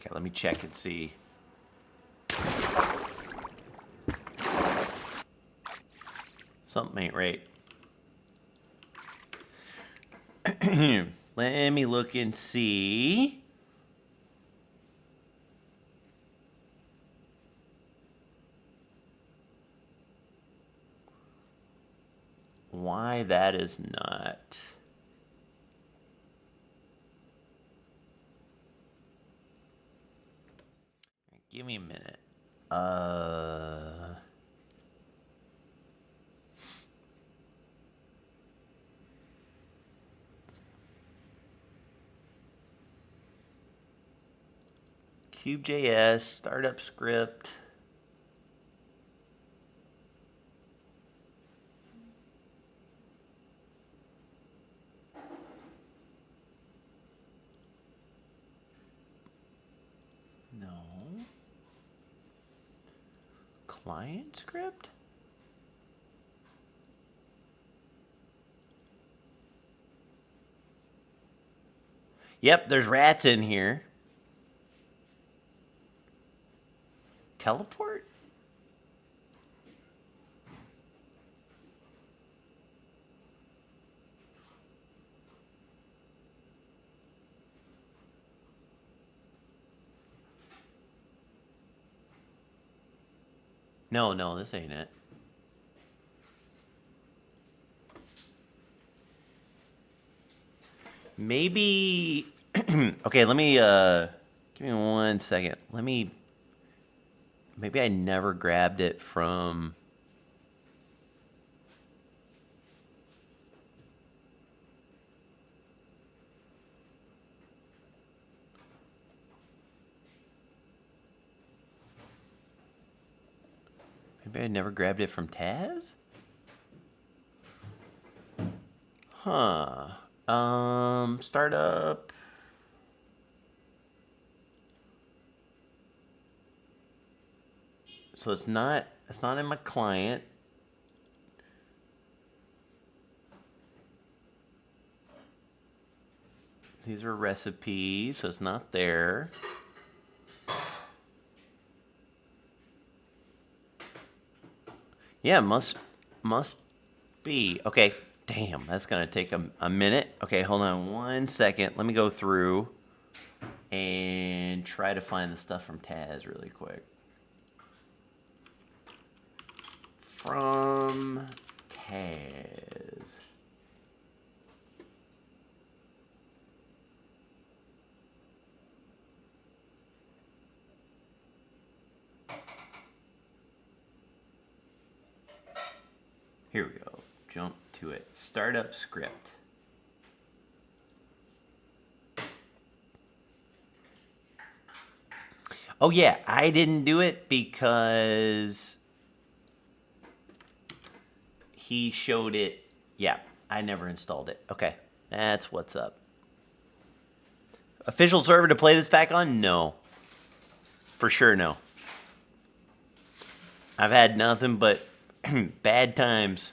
Okay, let me check and see. Something ain't right. Let me look and see. Why that is not. Give me a minute. Cube.js, startup script. No. Client script? Yep, there's rats in here. Teleport? No, this ain't it. Maybe Okay, let me, give me 1 second. Maybe I never grabbed it from... Maybe I never grabbed it from Taz? Huh. Startup. So it's not in my client. These are recipes, so it's not there. Yeah, must be. Okay, damn, that's gonna take a minute. Okay, hold on 1 second. Let me go through and try to find the stuff from Taz really quick. From Taz. Here we go. Jump to it. Startup script. Oh yeah, I didn't do it because he showed it. Yeah, I never installed it. Okay, that's what's up. Official server to play this pack on? No. For sure no. I've had nothing but bad times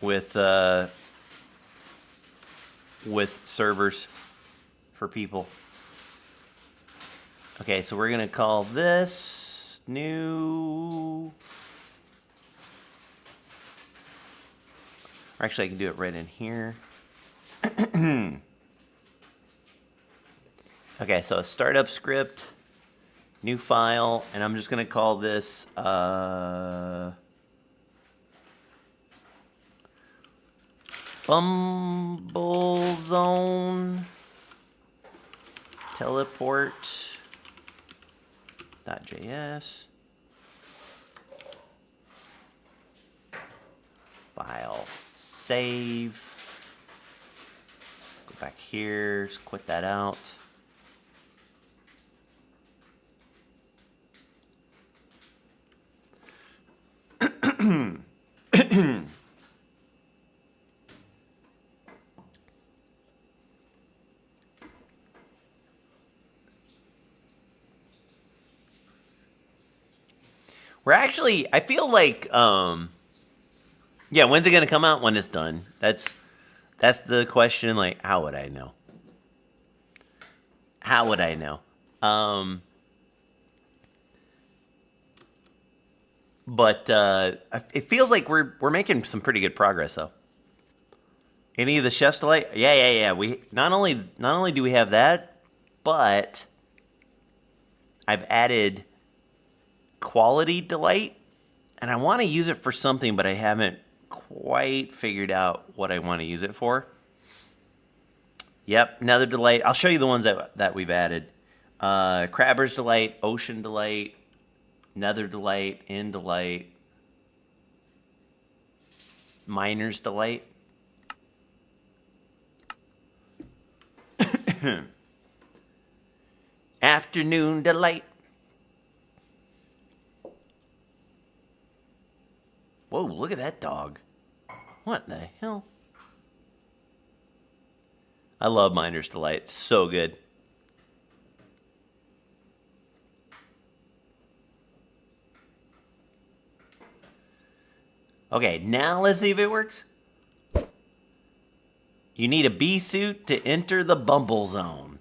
with servers for people. Okay, so we're gonna call this new. Or actually, I can do it right in here. Okay, so a startup script, new file, and I'm just gonna call this Bumble Zone Teleport.js. File, save. Go back here, just quit that out. We're actually, I feel like, yeah, when's it gonna come out? When it's done. That's the question. Like, how would I know? How would I know? But it feels like we're making some pretty good progress though. Any of the chef's delight? Yeah. We not only do we have that, but I've added quality delight, and I want to use it for something, but I haven't quite figured out what I want to use it for. Yep, Nether delight. I'll show you the ones that we've added. Crabber's delight, ocean delight, Nether delight, in delight, miner's delight. Afternoon delight. Whoa, look at that dog. What the hell? I love Miner's Delight. So good. Okay, now let's see if it works. You need a bee suit to enter the Bumble Zone.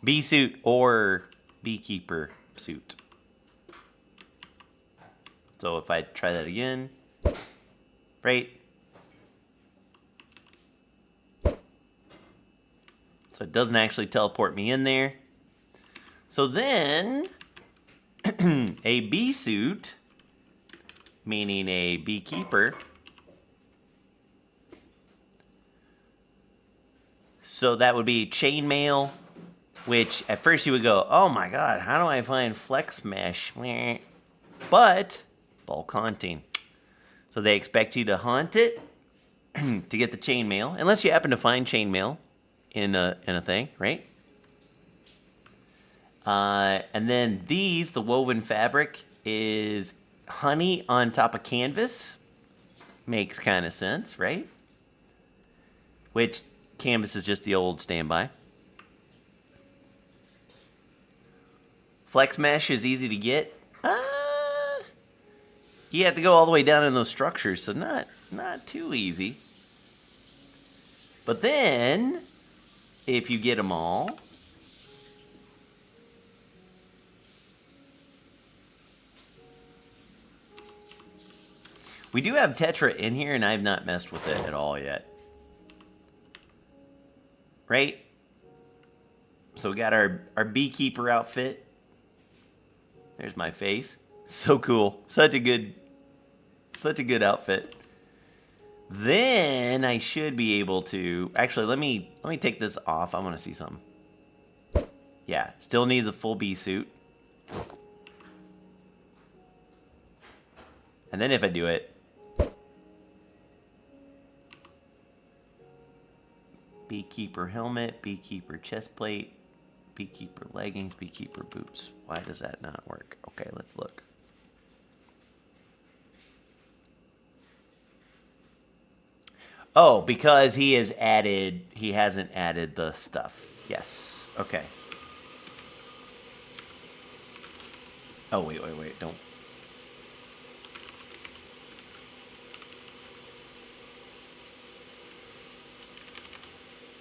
Bee suit or beekeeper suit. So if I try that again, right? So it doesn't actually teleport me in there. So then, a bee suit, meaning a beekeeper, So that would be chainmail, which at first you would go, oh my God, how do I find flex mesh? Meh. But bulk hunting. So they expect you to hunt it to get the chainmail, unless you happen to find chainmail in a thing, right? And then these, the woven fabric, is honey on top of canvas. Makes kind of sense, right? Which canvas is just the old standby. Flex mesh is easy to get. You have to go all the way down in those structures, so not too easy. But then, if you get them all, we do have Tetra in here, and I've not messed with it at all yet. Right? So we got our beekeeper outfit. There's my face. So cool. Such a good outfit. Then I should be able to actually let me take this off. I want to see something. Yeah, still need the full bee suit. And then if I do it, beekeeper helmet, beekeeper chest plate, beekeeper leggings, beekeeper boots. Why does that not work? Okay, let's look. Oh, because he hasn't added the stuff. Yes. Okay. Oh, wait, don't.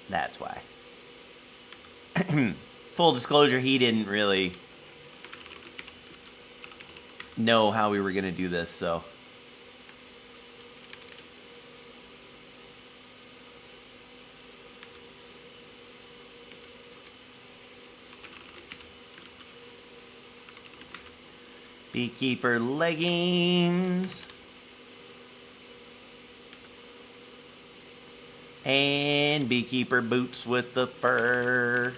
That's why. Full disclosure, he didn't really know how we were going to do this, so. Beekeeper leggings. And beekeeper boots with the fur.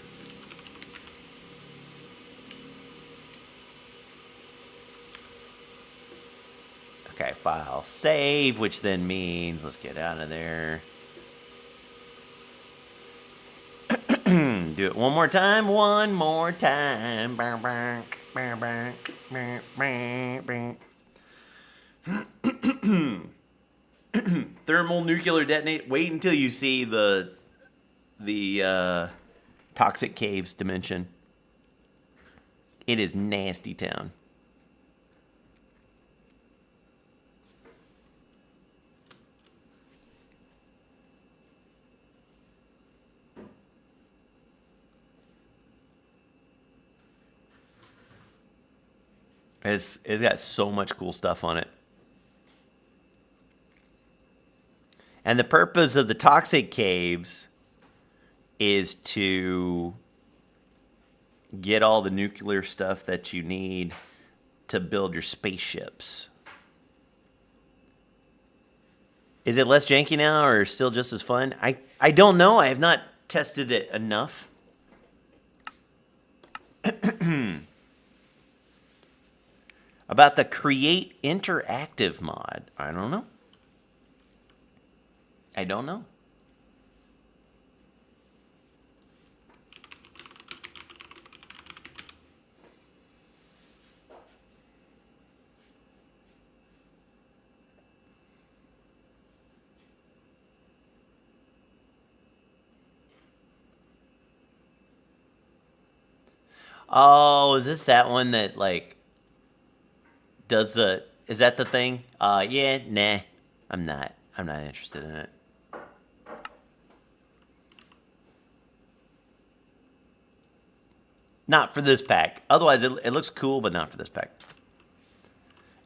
Okay, file save, which then means let's get out of there. Do it one more time. Thermal nuclear detonate. Wait until you see the toxic caves dimension. It is nasty town. It's got so much cool stuff on it. And the purpose of the toxic caves is to get all the nuclear stuff that you need to build your spaceships. Is it less janky now or still just as fun? I don't know. I have not tested it enough. About the Create Interactive mod. I don't know. Oh, is this that one that like does the, is that the thing? Yeah, nah. I'm not interested in it. Not for this pack. Otherwise, it looks cool, but not for this pack.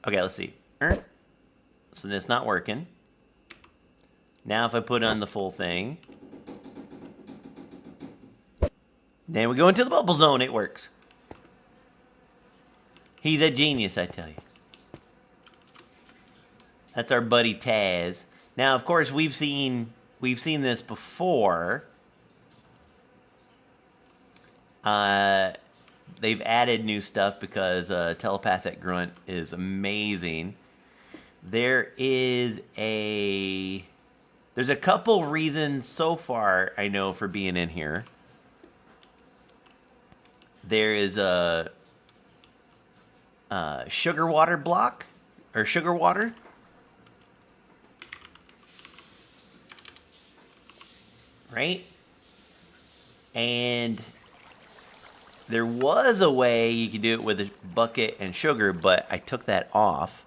Okay, let's see. So it's not working. Now if I put on the full thing, then we go into the bubble zone. It works. He's a genius, I tell you. That's our buddy Taz. Now, of course, we've seen this before. They've added new stuff because telepathic grunt is amazing. There's a couple reasons so far I know for being in here. There is a sugar water block, or sugar water. Right? And there was a way you could do it with a bucket and sugar, but I took that off.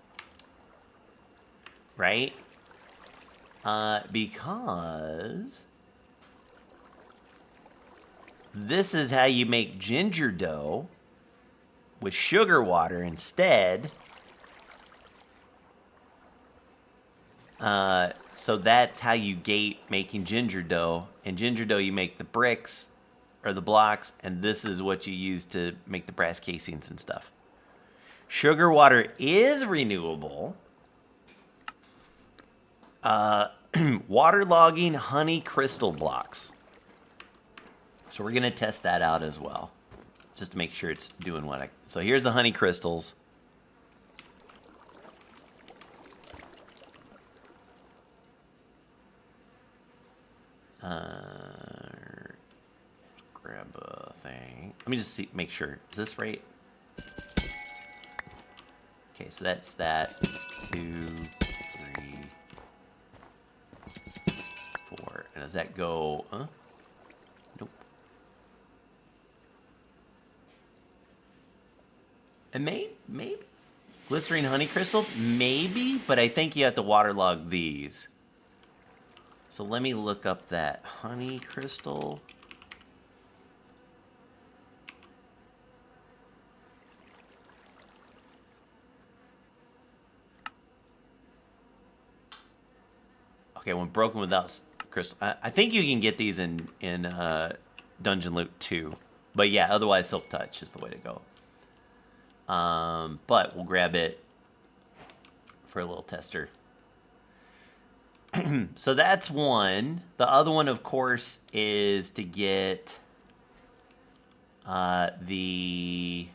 Right? Because this is how you make ginger dough with sugar water instead. So that's how you gate making ginger dough. In ginger dough, you make the bricks or the blocks, and this is what you use to make the brass casings and stuff. Sugar water is renewable. Waterlogging honey crystal blocks. So we're going to test that out as well, just to make sure it's doing what I... So here's the honey crystals. Grab a thing. Let me just make sure. Is this right? Okay, so that's that. 2, 3, 4. And does that go? Nope. And maybe glycerine honey crystal, maybe, but I think you have to waterlog these. So let me look up that honey crystal. Okay, when broken without crystal, I think you can get these in Dungeon Loot 2, but yeah, otherwise Silk Touch is the way to go. But we'll grab it for a little tester. So that's one. The other one, of course, is to get the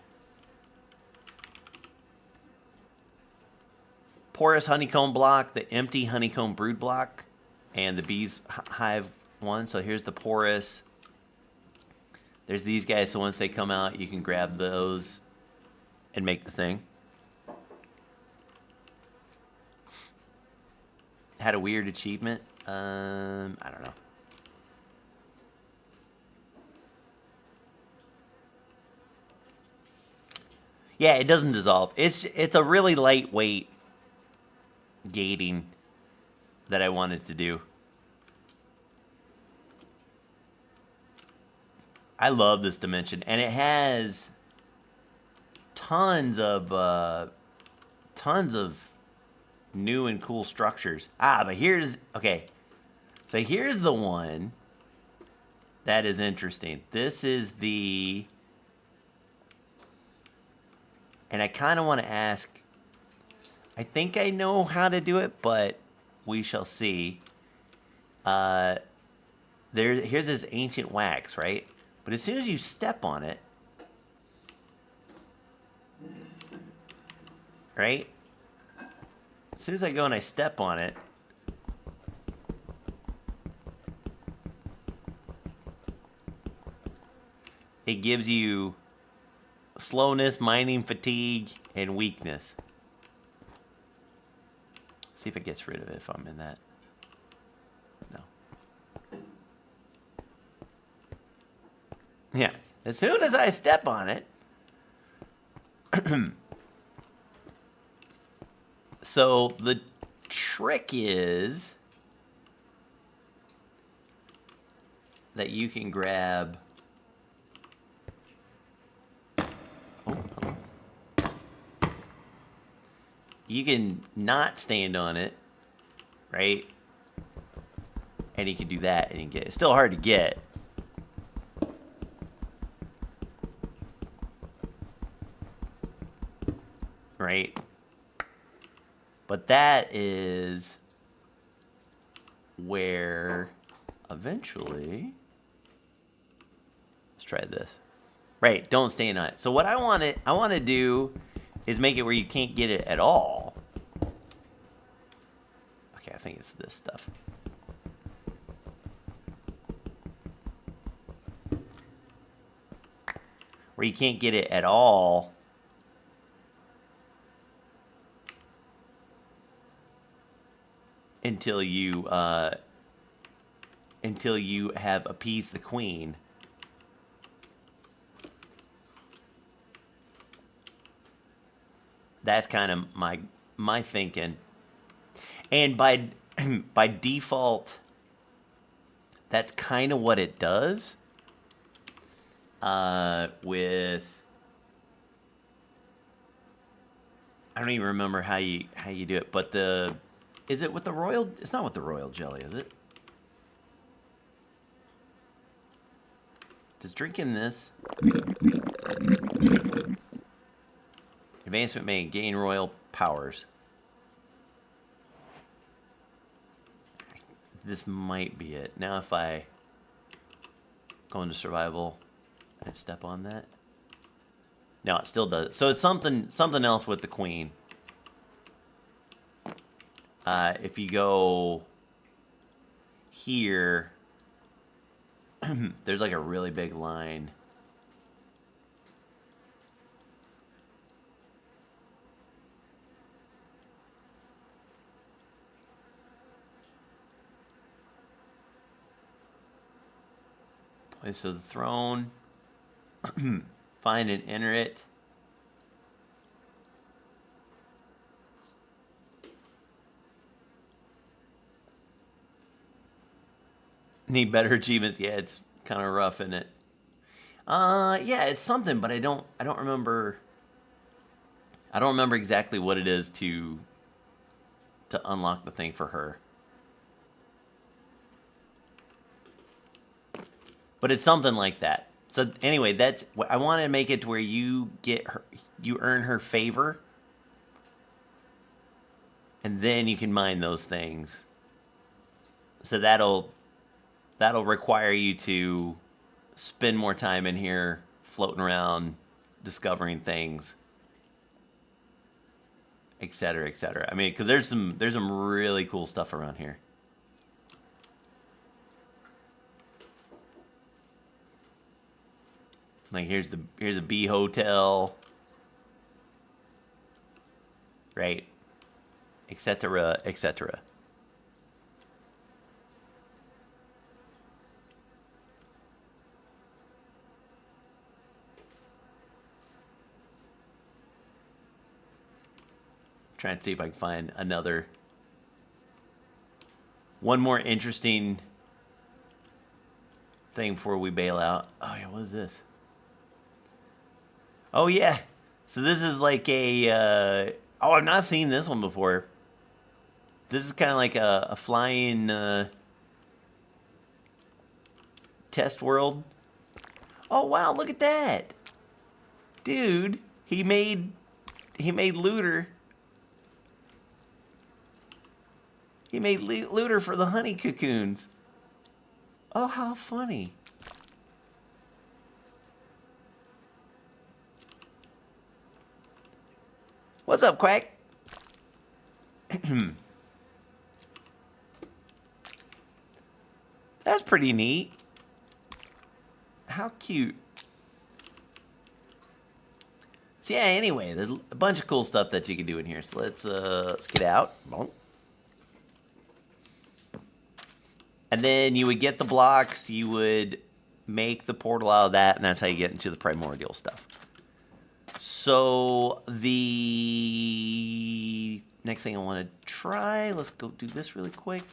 porous honeycomb block, the empty honeycomb brood block, and the bees hive one. So here's the porous. There's these guys, so once they come out, you can grab those and make the thing. Had a weird achievement. I don't know. Yeah, it doesn't dissolve. It's a really lightweight gating that I wanted to do. I love this dimension, and it has tons of new and cool structures. But here's okay. So here's the one that is interesting. This is the, and I kind of want to ask. I think I know how to do it, but we shall see. Here's this ancient wax, right? But as soon as you step on it, right? As soon as I go and I step on it, it gives you slowness, mining fatigue, and weakness. See if it gets rid of it if I'm in that. No. Yeah, as soon as I step on it. So the trick is that you can grab. You can not stand on it, right? And you can do that, and you can get. It's still hard to get. Right? But that is where eventually, let's try this. Right, don't stand on it. So what I want to do is make it where you can't get it at all. Okay, I think it's this stuff. Where you can't get it at all. Until you have appeased the queen. That's kind of my thinking. And by by default, that's kind of what it does. With I don't even remember how you do it, but is it with the royal? It's not with the royal jelly, is it? Does drinking this advancement may gain royal powers? This might be it. Now if I go into survival and step on that. No, it still does. So it's something else with the queen. If you go here, there's like a really big line. Place of the throne. Find and enter it. Need better achievements. Yeah, it's kind of rough, isn't it? Yeah, it's something, but I don't remember. I don't remember exactly what it is to unlock the thing for her. But it's something like that. So anyway, that's I want to make it to where you earn her favor, and then you can mine those things. So that'll require you to spend more time in here floating around, discovering things, etc., etc. I mean, because there's some really cool stuff around here. Like here's a bee hotel, right? Etc., etc. Trying to see if I can find one more interesting thing before we bail out. Oh yeah, what is this? Oh yeah, so this is like a. Oh, I've not seen this one before. This is kind of like a flying test world. Oh wow, look at that, dude! He made looter. He made looter for the honey cocoons. Oh, how funny. What's up, Quack? That's pretty neat. How cute. So yeah, anyway, there's a bunch of cool stuff that you can do in here. So let's get out. And then you would get the blocks, you would make the portal out of that, and that's how you get into the primordial stuff. So the next thing I want to try, let's go do this really quick.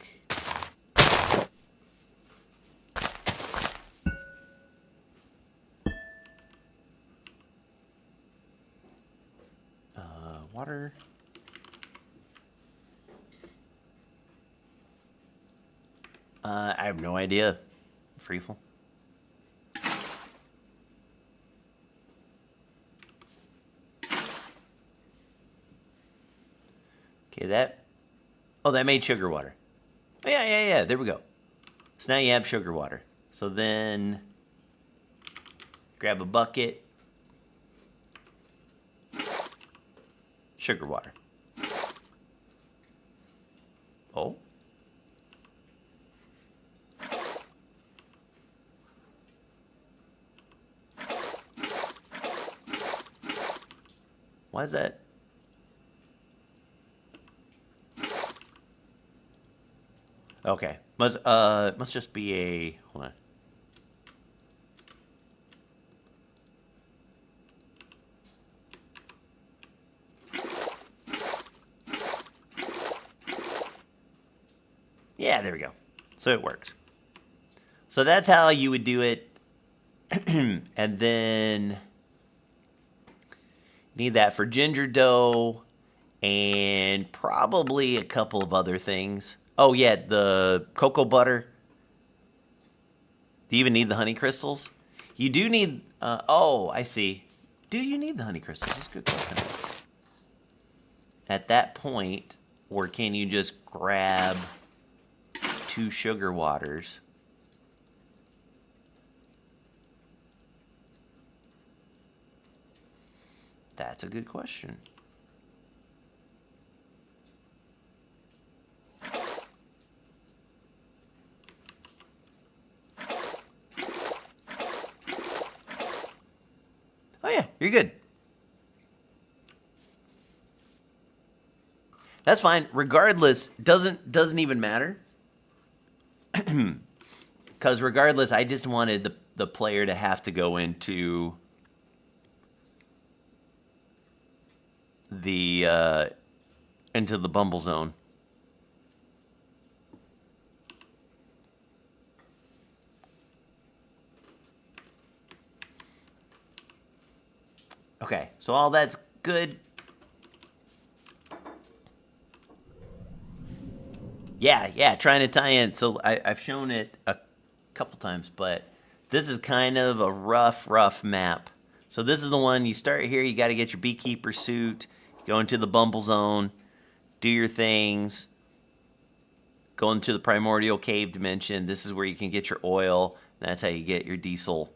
Water. I have no idea. Freeful. Okay, that. Oh, that made sugar water. Oh, yeah. There we go. So now you have sugar water. So then Grab a bucket. Sugar water. Oh. Why is that? Okay. Must just be a, hold on. Yeah, there we go. So it works. So that's how you would do it. And then need that for ginger dough and probably a couple of other things. Oh yeah, the cocoa butter. Do you even need the honey crystals? You do need, oh, I see. Do you need the honey crystals? That's a good question. At that point, or can you just grab 2 sugar waters? That's a good question. Oh yeah, you're good. That's fine. Regardless, doesn't even matter. Because regardless, I just wanted the player to have to go into the bumble zone. Okay, so all that's good. Yeah, trying to tie in. So I've shown it a couple times, but this is kind of a rough map. So this is the one, you start here, you got to get your beekeeper suit, go into the bumble zone, do your things, go into the primordial cave dimension. This is where you can get your oil. That's how you get your diesel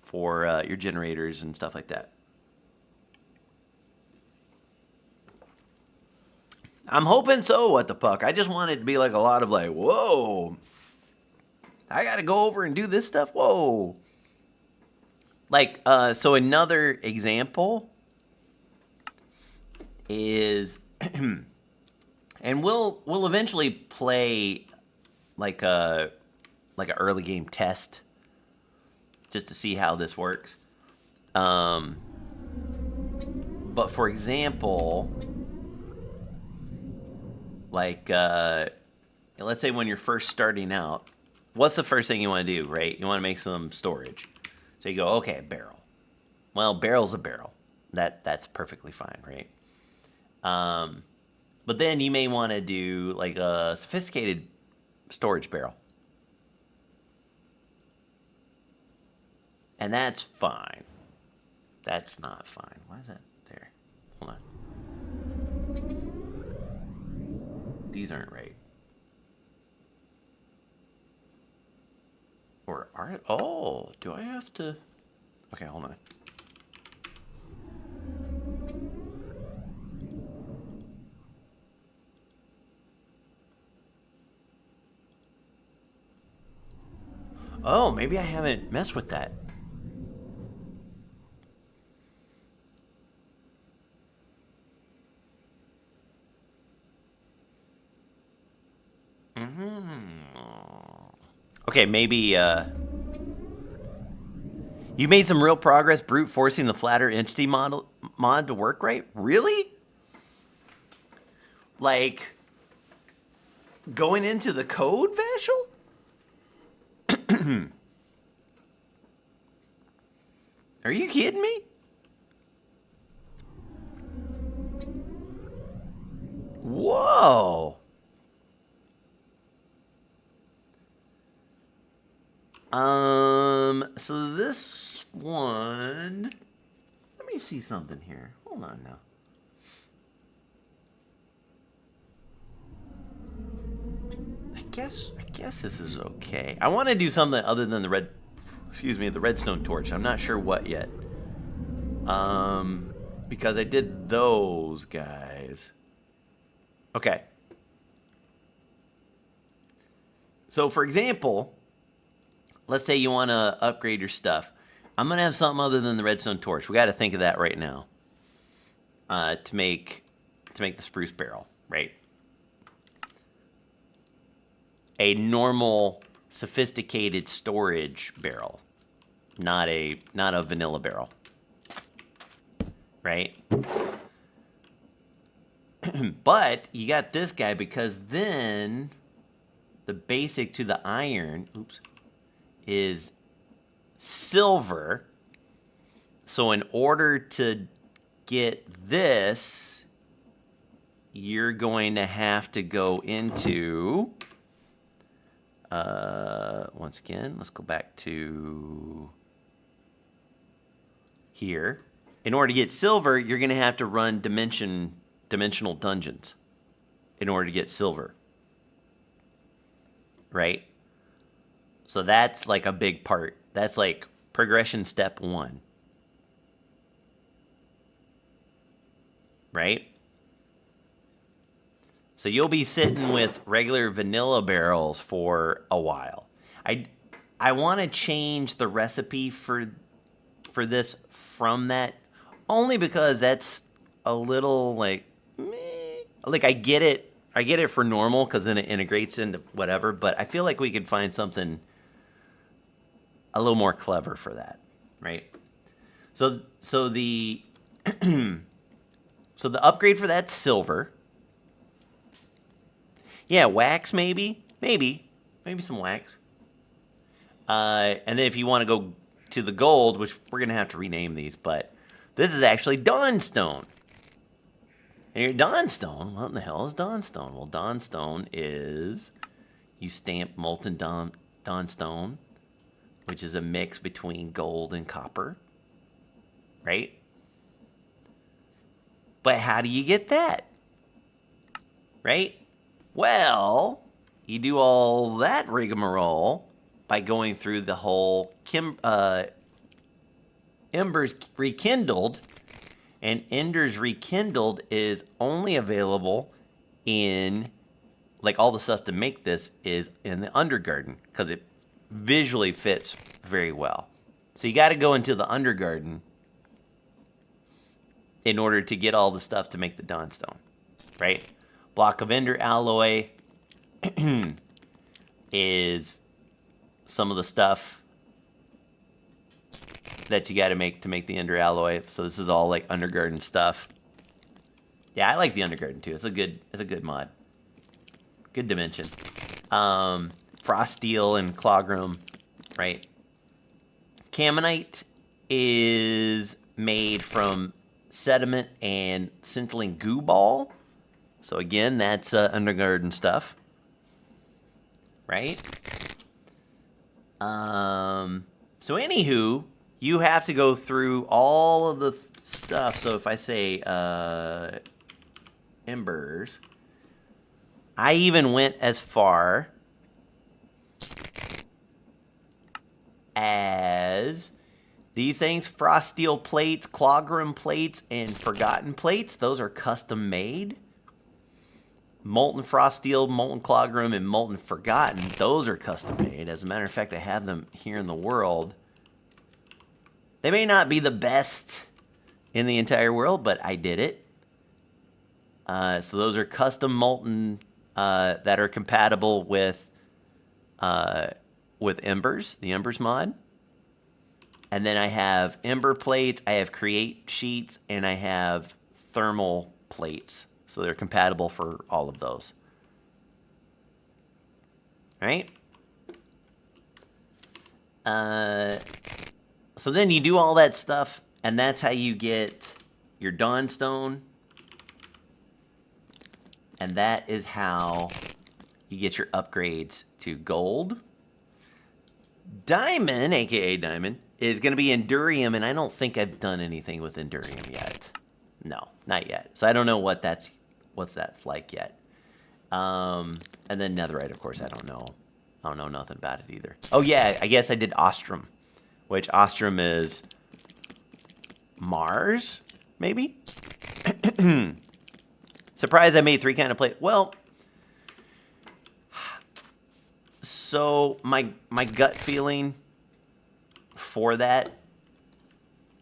for your generators and stuff like that. I'm hoping so, what the fuck. I just want it to be like a lot of like, whoa, I gotta go over and do this stuff, whoa. Like, so another example is, and we'll eventually play like a early game test just to see how this works. But for example, like, let's say when you're first starting out, what's the first thing you want to do, right? You want to make some storage. So you go, okay, barrel. Well, barrel's a barrel. That's perfectly fine, right? But then you may want to do like a sophisticated storage barrel. And that's fine. That's not fine. Why is that there? Hold on. These aren't right. Or are, oh, do I have to? Okay, hold on. Oh, maybe I haven't messed with that. Okay, maybe, you made some real progress brute forcing the flatter entity mod to work right? Really? Like, going into the code, Vashel? Are you kidding me? Whoa. So this one, let me see something here. Hold on now. I guess this is okay. I want to do something other than the red excuse me, the redstone torch. I'm not sure what yet. Because I did those guys. Okay. So for example, let's say you want to upgrade your stuff. I'm going to have something other than the redstone torch. We got to think of that right now. To make the spruce barrel, right? A normal sophisticated storage barrel, not a vanilla barrel. Right? But you got this guy because then the basic to the iron, is silver. So in order to get this, you're going to have to go into, once again, let's go back to here. In order to get silver, you're going to have to run dimensional dungeons in order to get silver. Right? So that's like a big part. That's like progression step 1. Right? So you'll be sitting with regular vanilla barrels for a while. I want to change the recipe for this from that, only because that's a little like meh. Like I get it for normal because then it integrates into whatever, but I feel like we could find something a little more clever for that, right? So the so the upgrade for that's silver. Yeah, wax maybe some wax. And then if you want to go to the gold, which we're gonna have to rename these, but this is actually Dawnstone. And your Dawnstone, what in the hell is Dawnstone? Well, Dawnstone is you stamp molten Dawnstone, which is a mix between gold and copper, right? But how do you get that? Right? Well, you do all that rigmarole by going through the whole Embers Rekindled, and Embers Rekindled is only available in, like all the stuff to make this is in the Undergarden, because it visually fits very well. So you got to go into the Undergarden in order to get all the stuff to make the Dawnstone, right? Block of Ender alloy is some of the stuff that you got to make the Ender alloy. So this is all like Undergarden stuff. Yeah, I like the Undergarden too. It's a good mod. Good dimension. Frost steel and Clogram, right? Caminite is made from sediment and scintillant goo ball. So again, that's Undergarden stuff, right? So anywho, you have to go through all of the stuff. So if I say embers, I even went as far as these things, frost steel plates, Clogram plates, and forgotten plates. Those are custom made. Molten frost steel, molten Clogram, and molten forgotten. Those are custom made. As a matter of fact, I have them here in the world. They may not be the best in the entire world, but I did it. So those are custom molten that are compatible with Embers, the Embers mod. And then I have Ember plates, I have Create sheets, and I have thermal plates. So they're compatible for all of those. Right? So then you do all that stuff, and that's how you get your Dawnstone. And that is how you get your upgrades to gold. Diamond, aka Diamond, is going to be Endurium, and I don't think I've done anything with Endurium yet. No, not yet. So I don't know what's that like yet. And then Netherite, of course, I don't know. I don't know nothing about it either. Oh yeah, I guess I did Ostrom. which Ostrom is Mars, maybe? Surprised I made 3 kind of plate. Well, so my gut feeling for that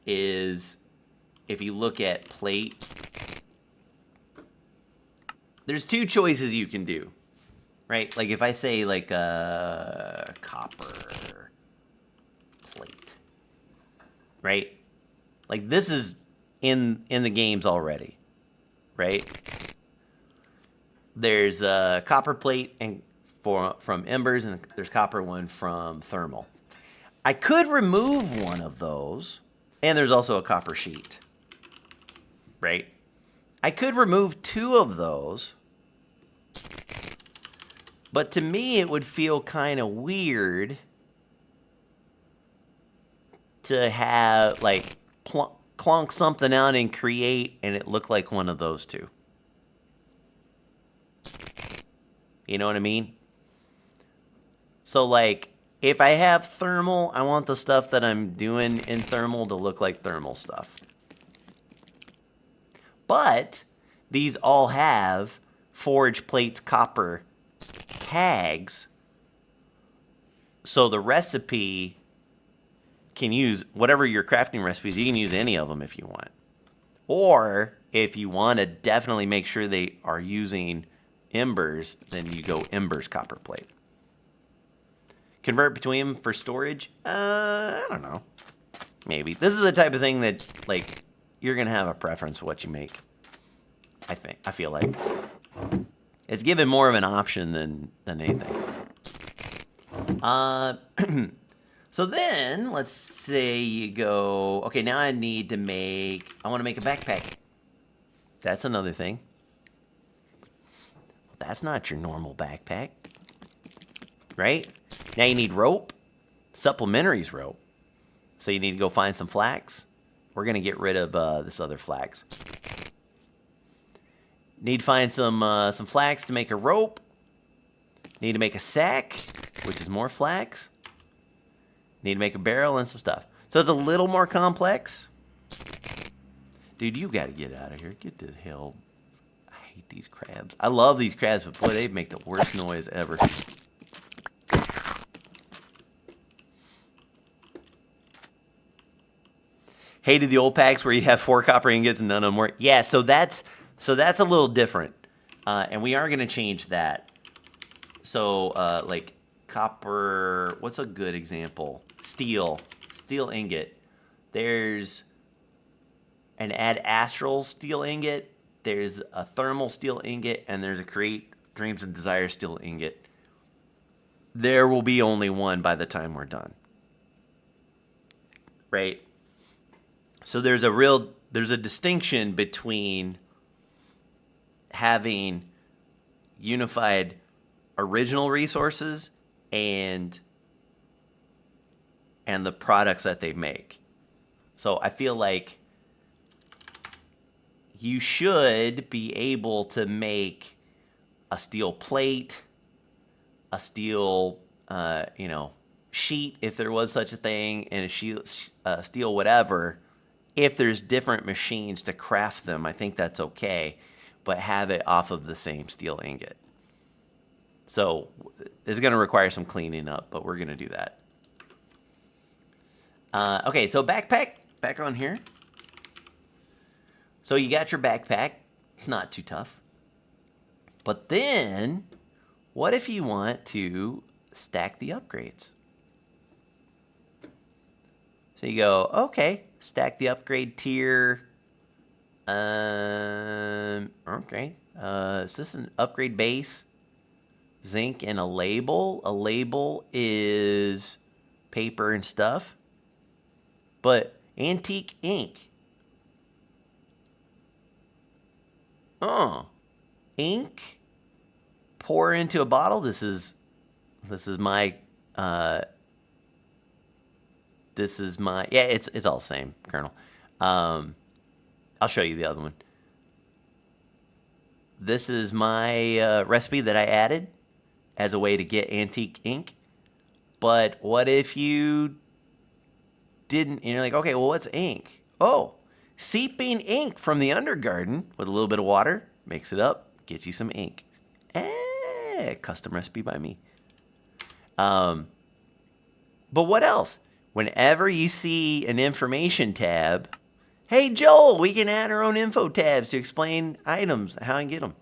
is, if you look at plate, there's 2 choices you can do, right? Like if I say like a copper plate, right? Like this is in the games already, right? There's a copper plate and from embers, and there's copper one from thermal. I could remove one of those, and there's also a copper sheet, right? I could remove 2 of those, but to me it would feel kind of weird to have like clunk something out and create and it look like one of those 2. You know what I mean? So like, if I have thermal, I want the stuff that I'm doing in thermal to look like thermal stuff. But these all have forge plates copper tags, so the recipe can use whatever your crafting recipes. You can use any of them if you want, or if you want to definitely make sure they are using embers, then you go embers copper plate. Convert between them for storage? I don't know. Maybe. This is the type of thing that, like, you're going to have a preference of what you make. I feel like. It's given more of an option than anything. So then, let's say you go, okay, now I want to make a backpack. That's another thing. That's not your normal backpack, right? Now you need rope. Supplementaries rope. So you need to go find some flax. We're going to get rid of this other flax. Need to find some flax to make a rope. Need to make a sack, which is more flax. Need to make a barrel and some stuff. So it's a little more complex. Dude, you got to get out of here. Get the hell. I hate these crabs. I love these crabs, but boy, they make the worst noise ever. Hated the old packs where you have 4 copper ingots and none of them work. Yeah, so that's a little different, and we are going to change that. So like copper, what's a good example? Steel ingot. There's an Ad Astral steel ingot. There's a thermal steel ingot, and there's a Create Dreams and Desires steel ingot. There will be only one by the time we're done, right? So there's a distinction between having unified original resources and the products that they make. So I feel like you should be able to make a steel plate, a steel, sheet, if there was such a thing, and a steel whatever. If there's different machines to craft them, I think that's okay, but have it off of the same steel ingot. So it's going to require some cleaning up, but we're going to do that. Okay, so backpack, back on here. So you got your backpack, not too tough. But then, what if you want to stack the upgrades? So you go, okay, stack the upgrade tier. Okay. Is this an upgrade base? Zinc and a label. A label is paper and stuff. But antique ink. Ink. Pour into a bottle. This is my yeah, it's all the same, Colonel. I'll show you the other one. This is my recipe that I added as a way to get antique ink. But what if you didn't, and you're like, okay, well, what's ink? Oh, seeping ink from the undergarden with a little bit of water, mix it up, gets you some ink. Custom recipe by me. But what else? Whenever you see an information tab, hey, Joel, we can add our own info tabs to explain items, how I get them,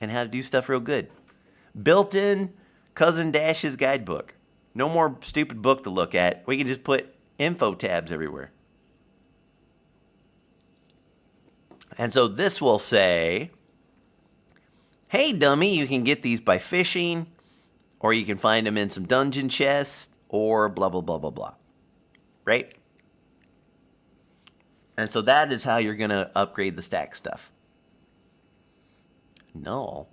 and how to do stuff real good. Built-in Cousin Dash's guidebook. No more stupid book to look at. We can just put info tabs everywhere. And so this will say, hey, dummy, you can get these by fishing, or you can find them in some dungeon chests, or blah, blah, blah, blah, blah. Right? And so that is how you're going to upgrade the stack stuff. No.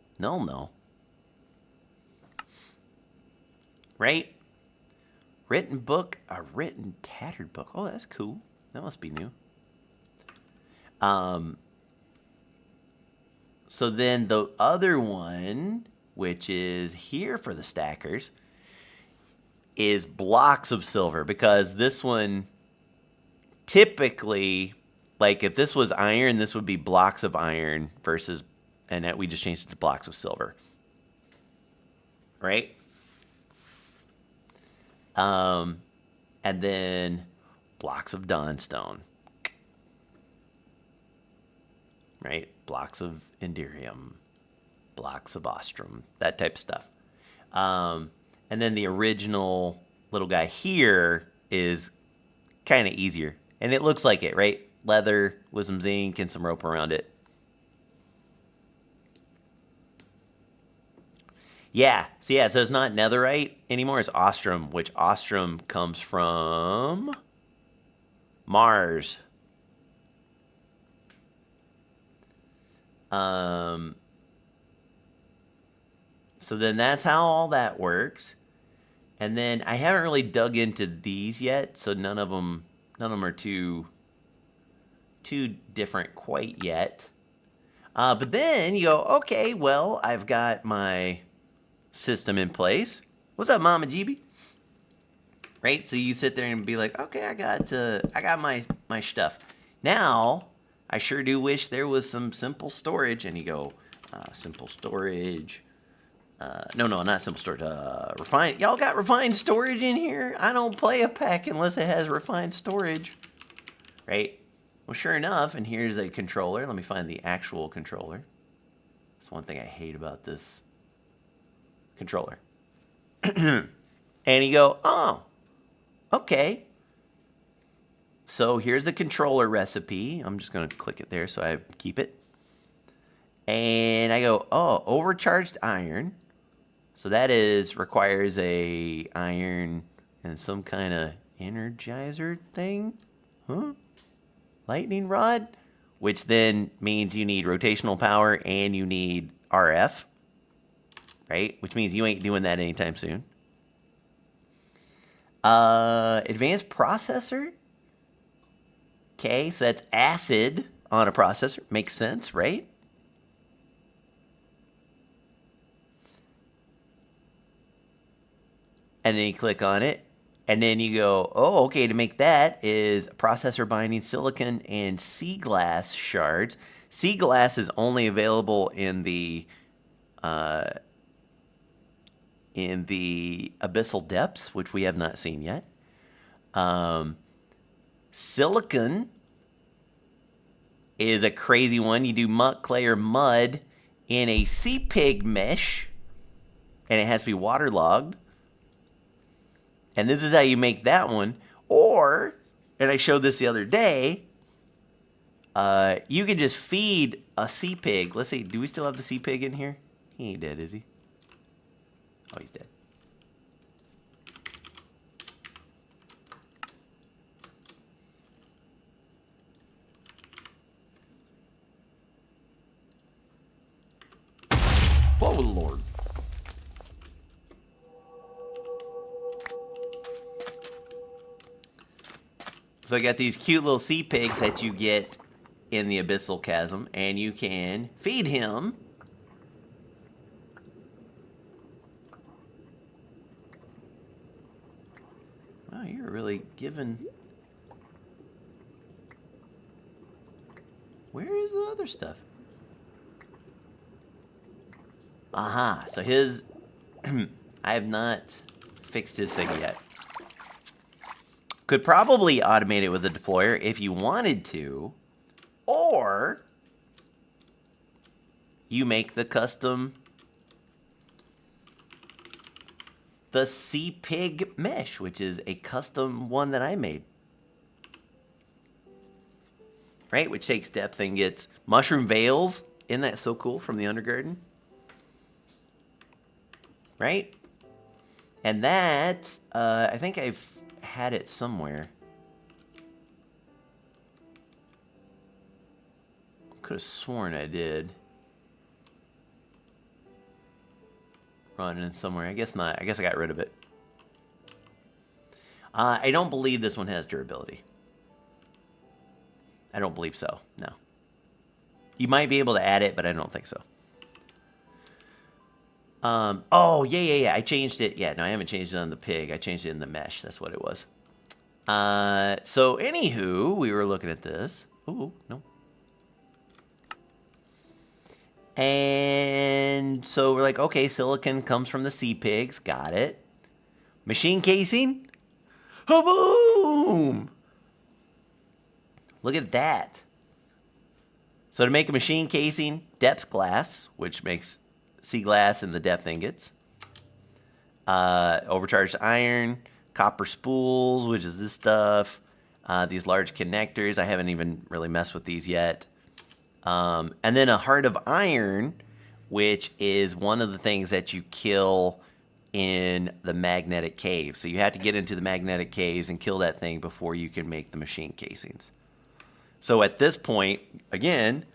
Right? Written book, a written tattered book. Oh, that's cool. That must be new. So then the other one, which is here for the stackers, is blocks of silver, because this one typically, like if this was iron, this would be blocks of iron versus, and that we just changed it to blocks of silver. Right? And then blocks of Dawnstone. Right? Blocks of Enderium. Blocks of Ostrom. That type of stuff. And then the original little guy here is kind of easier. And it looks like it, right? Leather with some zinc and some rope around it. Yeah, so it's not netherite anymore, it's Ostrom, which Ostrom comes from Mars. So then that's how all that works. And then I haven't really dug into these yet, so none of them are too different quite yet. But then you go, okay, well, I've got my system in place. What's up, Mama GB? Right? So you sit there and be like, okay, I got my stuff. Now, I sure do wish there was some simple storage. And you go, simple storage. No, not simple storage. Refined. Y'all got refined storage in here? I don't play a pack unless it has refined storage. Right? Well, sure enough, and here's a controller. Let me find the actual controller. That's one thing I hate about this controller. And you go, oh, okay. So here's the controller recipe. I'm just going to click it there so I keep it. And I go, oh, overcharged iron. So that requires a iron and some kind of energizer thing. Huh? Lightning rod? Which then means you need rotational power and you need RF. Right? Which means you ain't doing that anytime soon. Advanced processor? Okay, so that's acid on a processor. Makes sense, right? And then you click on it. And then you go, oh, okay, to make that is processor binding silicon and sea glass shards. Sea glass is only available in the abyssal depths, which we have not seen yet. Silicon is a crazy one. You do muck, clay, or mud in a sea pig mesh, and it has to be waterlogged. And this is how you make that one. Or, and I showed this the other day, you can just feed a sea pig. Let's see, do we still have the sea pig in here? He ain't dead, is he? Oh, he's dead. Oh, Lord. So I got these cute little sea pigs that you get in the abyssal chasm, and you can feed him. Wow, you're really giving Where is the other stuff? Aha. So his... I have not fixed his thing yet. Could probably automate it with a deployer if you wanted to. Or... you make the custom... the CPIG mesh, which is a custom one that I made. Right? Which takes depth and gets mushroom veils. Isn't that so cool from the Undergarden? Right? And that, I think I've had it somewhere. Could have sworn I did. Running somewhere. I guess not. I guess I got rid of it. I don't believe this one has durability. I don't believe so. No. You might be able to add it, but I don't think so. Oh, yeah. I changed it. Yeah, no, I haven't changed it on the pig. I changed it in the mesh. That's what it was. So, anywho, we were looking at this. Ooh, no. And so we're like, okay, silicon comes from the CPIGs. Got it. Machine casing? Boom! Look at that. So to make a machine casing, depth glass, which makes sea glass and the depth ingots. Overcharged iron, copper spools, which is this stuff. These large connectors. I haven't even really messed with these yet. And then a heart of iron, which is one of the things that you kill in the magnetic cave. So you have to get into the magnetic caves and kill that thing before you can make the machine casings. So at this point, again,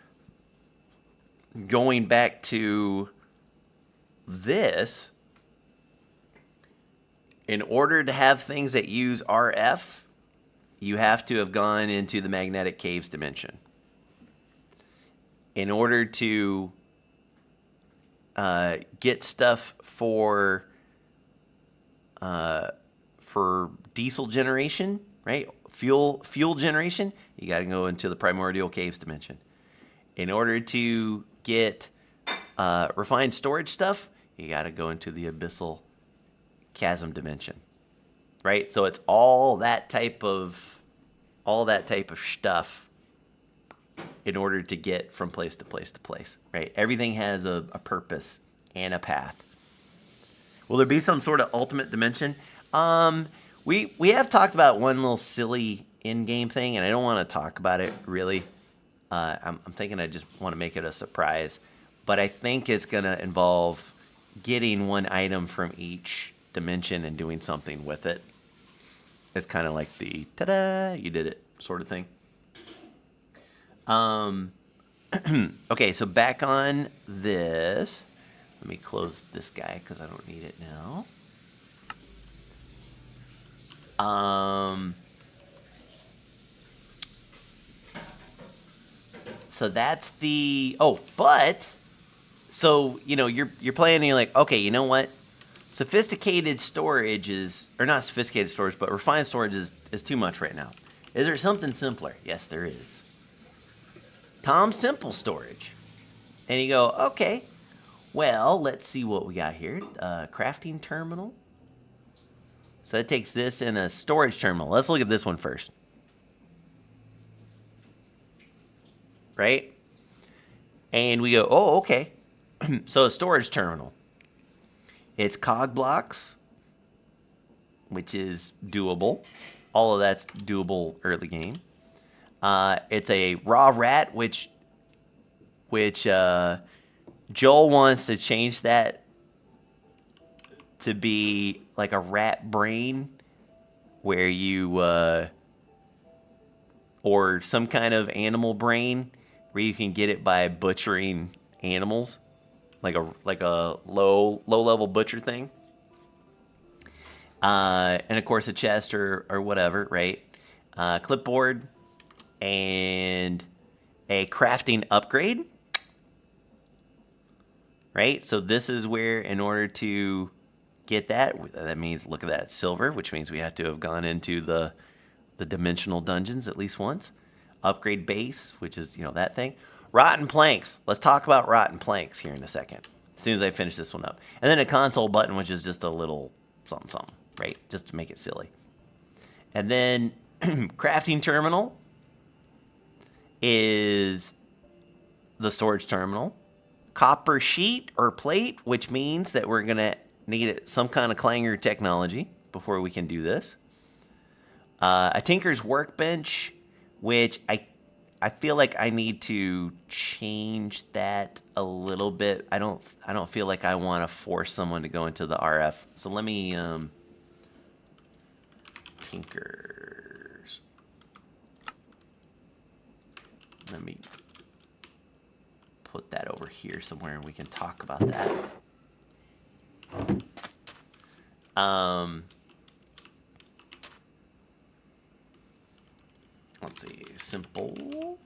going back to this, in order to have things that use RF, you have to have gone into the magnetic caves dimension. In order to get stuff for diesel generation, right? Fuel generation, you got to go into the primordial caves dimension. In order to get refined storage stuff, you got to go into the abyssal chasm dimension, right? So it's all that type of stuff in order to get from place to place to place, right? Everything has a purpose and a path. Will there be some sort of ultimate dimension? We have talked about one little silly in-game thing, and I don't want to talk about it really. I'm thinking I just want to make it a surprise, but I think it's going to involve getting one item from each dimension and doing something with it. It's kind of like the ta-da, you did it sort of thing. Okay, so back on this. Let me close this guy because I don't need it now. So that's the so you're playing and you're like, okay, you know what? Sophisticated storage is, or not sophisticated storage, but refined storage is too much right now. Is there something simpler? Yes, there is. Tom Simple Storage. And you go, okay, well, let's see what we got here. Crafting terminal. So that takes this in a storage terminal. Let's look at this one first. Right? And we go, oh, okay. So a storage terminal. It's cog blocks, which is doable. All of that's doable early game. It's a raw rat, which Joel wants to change that to be like a rat brain, where you or some kind of animal brain where you can get it by butchering animals, like a low level butcher thing. And of course a chest or whatever, right? Clipboard and a crafting upgrade, right? So this is where, in order to get that means, look at that, silver, which means we have to have gone into the dimensional dungeons at least once. Upgrade base, which is, that thing. Rotten planks. Let's talk about rotten planks here in a second, as soon as I finish this one up. And then a console button, which is just a little something, something, right? Just to make it silly. And then crafting terminal is the storage terminal. Copper sheet or plate, which means that we're going to need some kind of clanger technology before we can do this. A tinker's workbench, which I feel like I need to change that a little bit. I don't feel like I want to force someone to go into the RF. So let me tinkers. Let me put that over here somewhere and we can talk about that. Let's see, simple.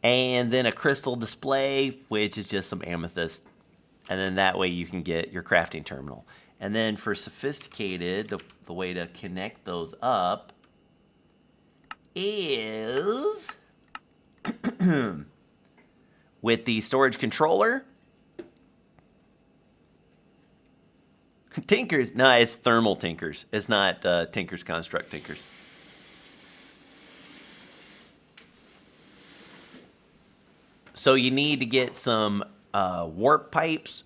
And then a crystal display, which is just some amethyst. And then that way you can get your crafting terminal. And then for sophisticated, the way to connect those up is with the storage controller. Tinkers, no, it's thermal tinkers. It's not tinkers construct tinkers. So you need to get some warp pipes.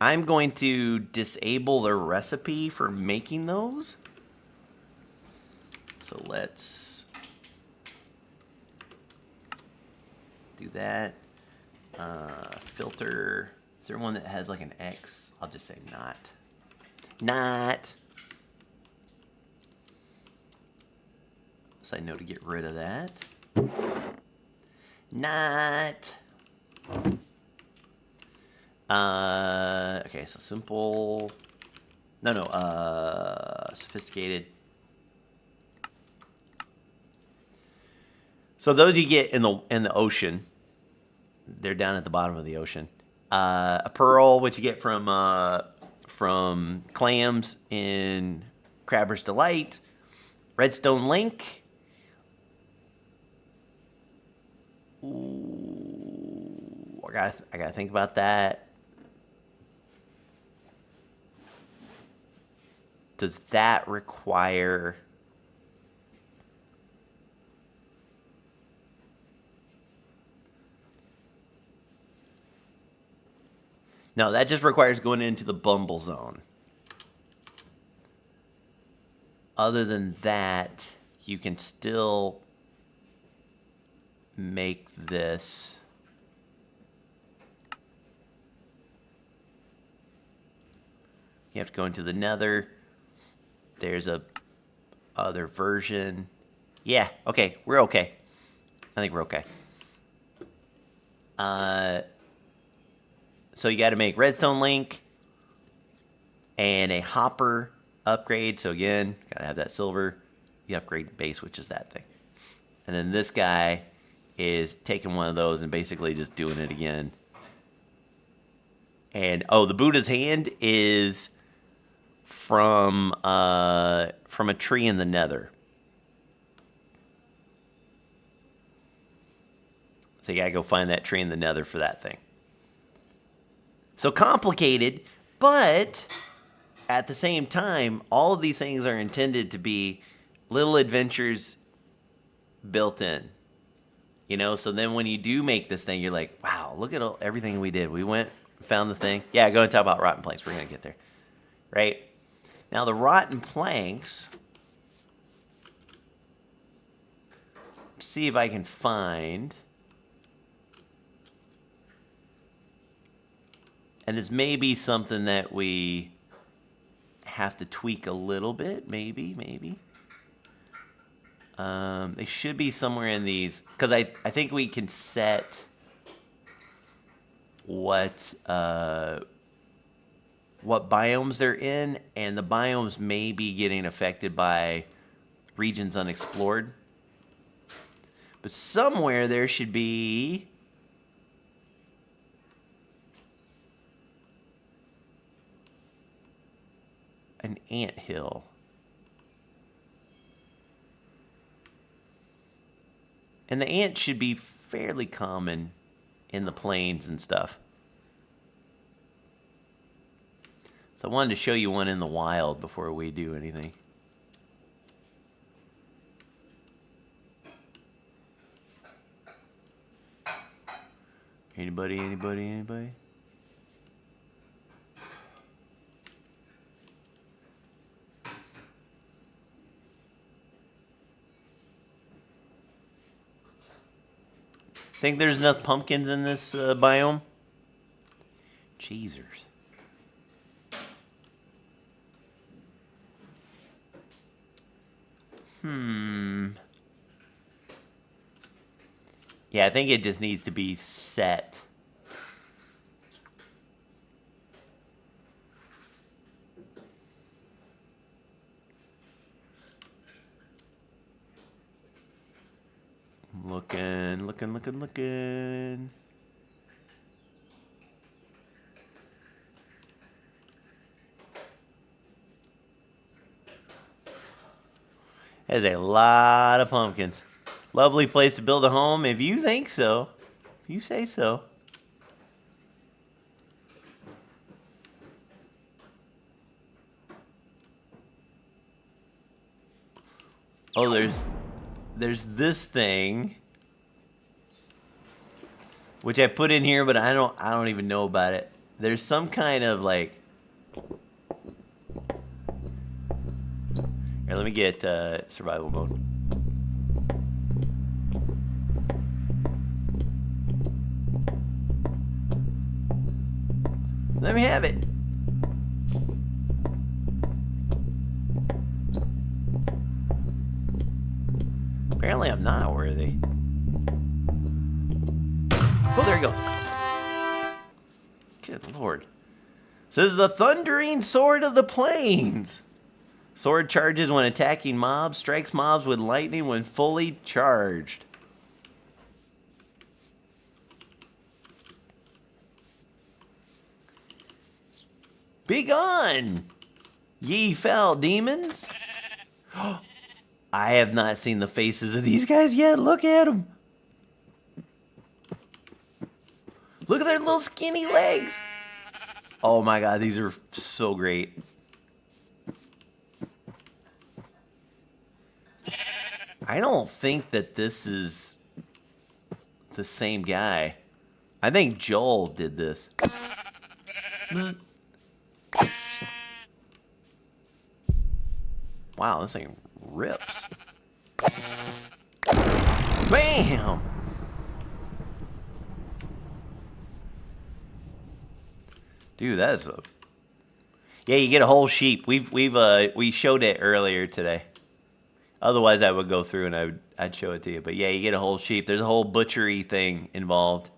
I'm going to disable the recipe for making those. So let's do that. Filter. Is there one that has like an X? I'll just say not. Not. So I know to get rid of that. Not. Okay, so simple. No, sophisticated. So those you get in the ocean. They're down at the bottom of the ocean. A pearl, which you get from clams in Crabber's Delight. Redstone link. Ooh, I gotta think about that. Does that require? No, that just requires going into the Bumble Zone. Other than that, you can still make this. You have to go into the Nether. There's a other version. Yeah, okay, we're okay. I think we're okay. So you got to make redstone link and a hopper upgrade. So again, got to have that silver. The upgrade base, which is that thing. And then this guy is taking one of those and basically just doing it again. And the Buddha's hand is from a tree in the Nether. So you gotta go find that tree in the Nether for that thing. So complicated, but at the same time, all of these things are intended to be little adventures built in. So then when you do make this thing, you're like, wow, look at everything we did. We went, found the thing. Yeah, go and talk about rotten planks. We're going to get there. Right? Now, the rotten planks, see if I can find. And this may be something that we have to tweak a little bit. Maybe. They should be somewhere in these, because I think we can set what biomes they're in, and the biomes may be getting affected by regions unexplored. But somewhere there should be an anthill. And the ants should be fairly common in the plains and stuff. So I wanted to show you one in the wild before we do anything. Anybody? Think there's enough pumpkins in this biome? Cheesers. Yeah, I think it just needs to be set. Looking. There's a lot of pumpkins. Lovely place to build a home if you think so. If you say so. Oh, there's this thing, which I put in here, but I don't even know about it. There's some kind of like. Here, let me get survival mode. Let me have it. Apparently I'm not worthy. Oh, there he goes. Good lord. This is the Thundering Sword of the Plains. Sword charges when attacking mobs, strikes mobs with lightning when fully charged. Be gone, ye foul demons. I have not seen the faces of these guys yet. Look at them. Look at their little skinny legs. Oh my god, these are so great. I don't think that this is the same guy. I think Joel did this. Wow, this thing rips. Bam! Dude, that's a... Yeah, you get a whole sheep. We showed it earlier today. Otherwise, I would go through and I'd show it to you. But yeah, you get a whole sheep. There's a whole butchery thing involved.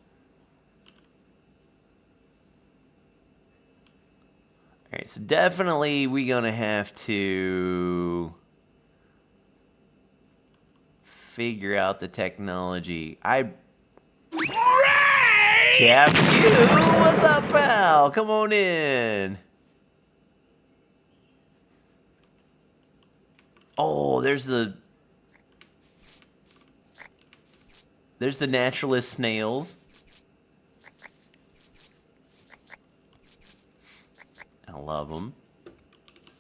All right, so definitely we're gonna have to figure out the technology. Cap Q, what's up, pal? Come on in. Oh, there's the naturalist snails. I love them.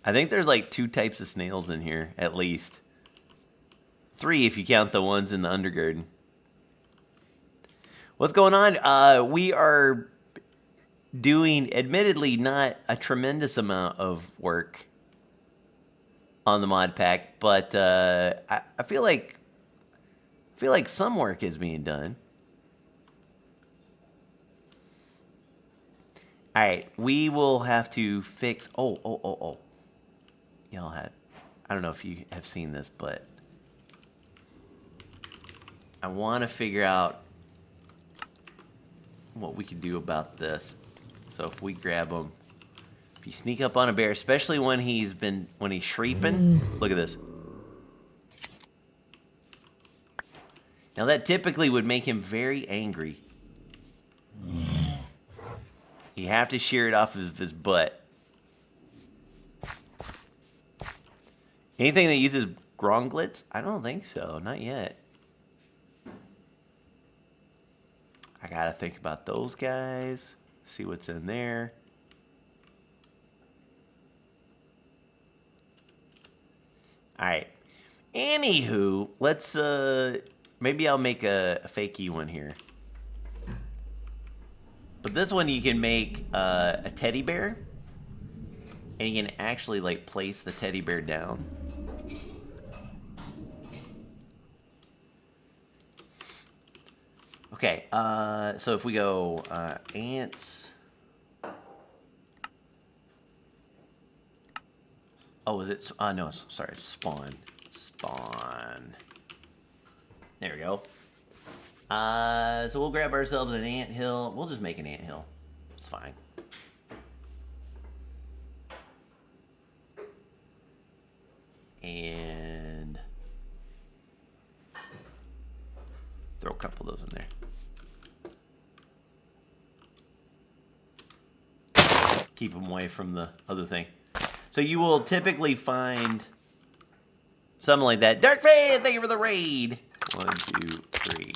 I think there's like 2 types of snails in here, at least. 3 if you count the ones in the undergarden. What's going on? We are doing, admittedly, not a tremendous amount of work on the mod pack, but I feel like some work is being done. All right, we will have to fix. Oh. Y'all have. I don't know if you have seen this, but I want to figure out what we can do about this. So if we grab him, if you sneak up on a bear, especially when he's shreeping, look at this. Now that typically would make him very angry. You have to shear it off of his butt. Anything that uses gronglets? I don't think so. Not yet. gotta think about those guys. See what's in there. All right. Anywho, let's maybe I'll make a fakey one here. But this one you can make a teddy bear, and you can actually like place the teddy bear down. Okay, so if we go ants. Oh, is it? No, sorry, spawn. Spawn. There we go. So we'll grab ourselves an anthill. We'll just make an anthill. It's fine. And throw a couple of those in there. Keep them away from the other thing. So you will typically find something like that. Dark Fade, thank you for the raid. 1, 2, 3,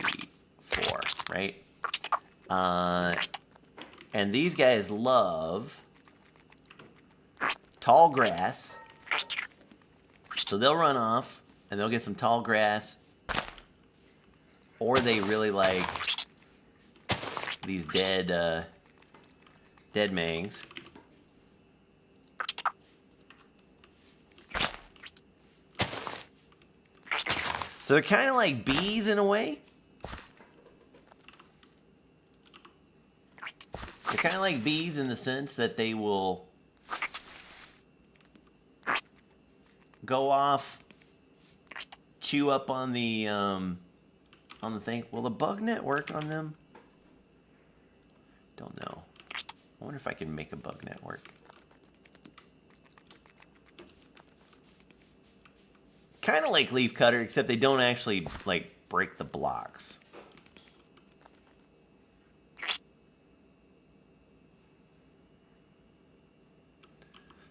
4, right? And these guys love tall grass. So they'll run off and they'll get some tall grass. Or they really like these dead mangs. So they're kind of like bees in a way. They're kind of like bees in the sense that they will go off, chew up on the thing. Will the bug net work on them? Don't know. I wonder if I can make a bug net work. Kind of like leaf cutter, except they don't actually like break the blocks.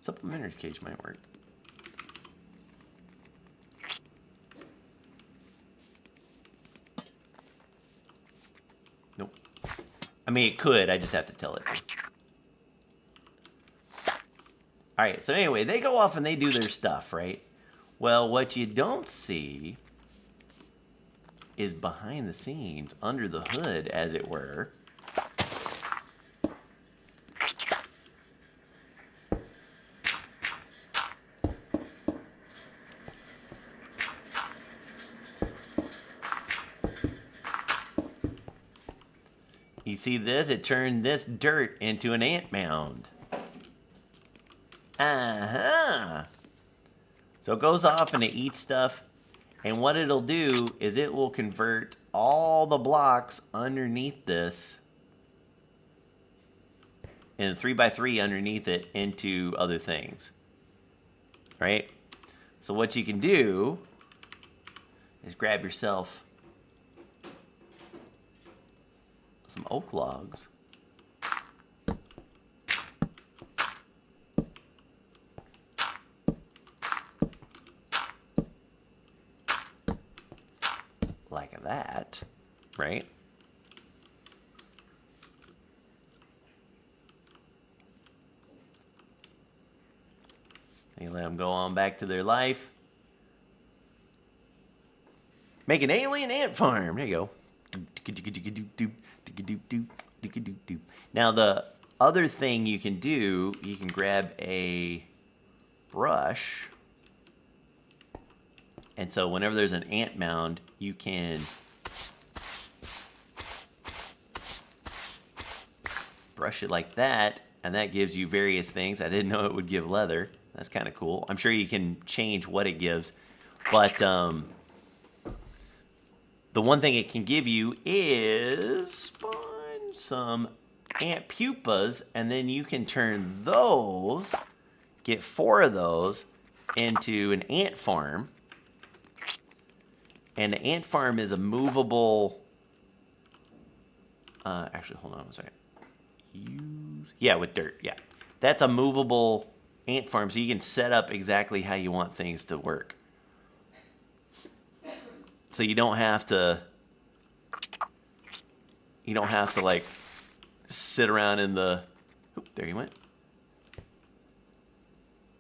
Supplementary cage might work. Nope. I mean, it could. I just have to tell it to. All right. So anyway, they go off and they do their stuff, right? Well, what you don't see is behind the scenes, under the hood, as it were. You see this? It turned this dirt into an ant mound. Uh-huh. So it goes off and it eats stuff, and what it'll do is it will convert all the blocks underneath this and 3x3 underneath it into other things, right? So what you can do is grab yourself some oak logs. Like that, right? You let them go on back to their life. Make an alien ant farm. There you go. Now the other thing you can do, you can grab a brush. And so whenever there's an ant mound, you can brush it like that, and that gives you various things. I didn't know it would give leather. That's kind of cool. I'm sure you can change what it gives, but the one thing it can give you is spawn some ant pupas, and then you can turn those, get 4 of those, into an ant farm. And the ant farm is a movable... actually, hold on a second. Yeah, with dirt, yeah. That's a movable ant farm, so you can set up exactly how you want things to work. So you don't have to... You don't have to like sit around in the, oop, there you went.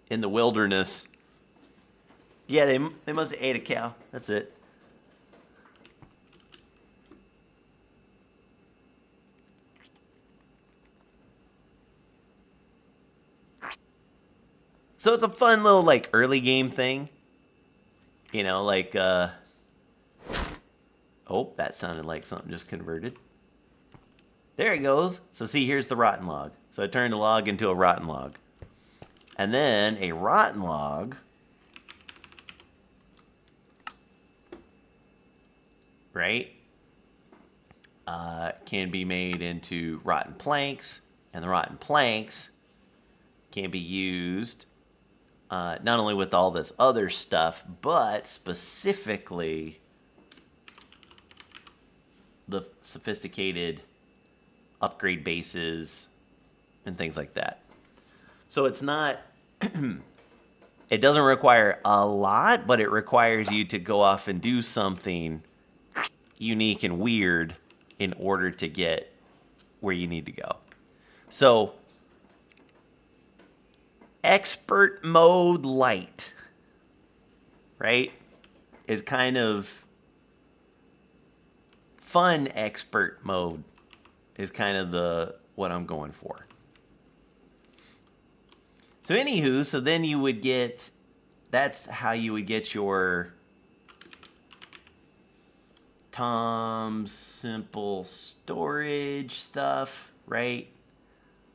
In the wilderness. Yeah, they must have ate a cow. That's it. So it's a fun little like early game thing. You know, like oh, that sounded like something just converted. There it goes. So see, here's the rotten log. So I turned a log into a rotten log. And then a rotten log right, can be made into rotten planks, and the rotten planks can be used not only with all this other stuff, but specifically the sophisticated upgrade bases and things like that. So it's not, it doesn't require a lot, but it requires you to go off and do something unique and weird in order to get where you need to go. So expert mode light, right, is kind of fun. Expert mode is kind of the what I'm going for. So anywho, so then you would get, that's how you would get your Tom's simple storage stuff, right?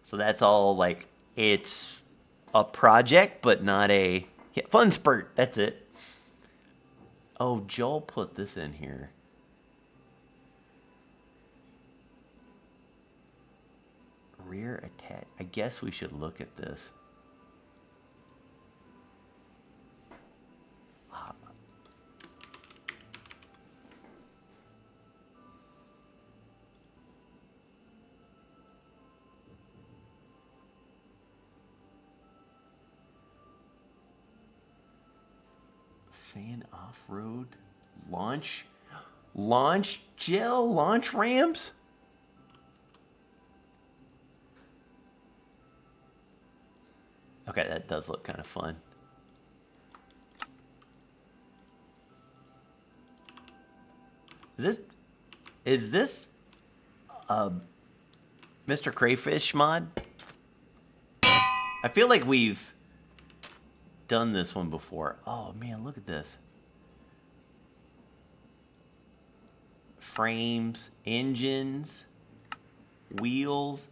So that's all like, it's a project, but not a fun spurt. That's it. Oh, Joel put this in here. Rear attach. I guess we should look at this. Sand off-road launch gel launch ramps. Okay, that does look kind of fun. Is this Mr. Crayfish mod? I feel like we've done this one before. Oh man, look at this. Frames, engines, wheels,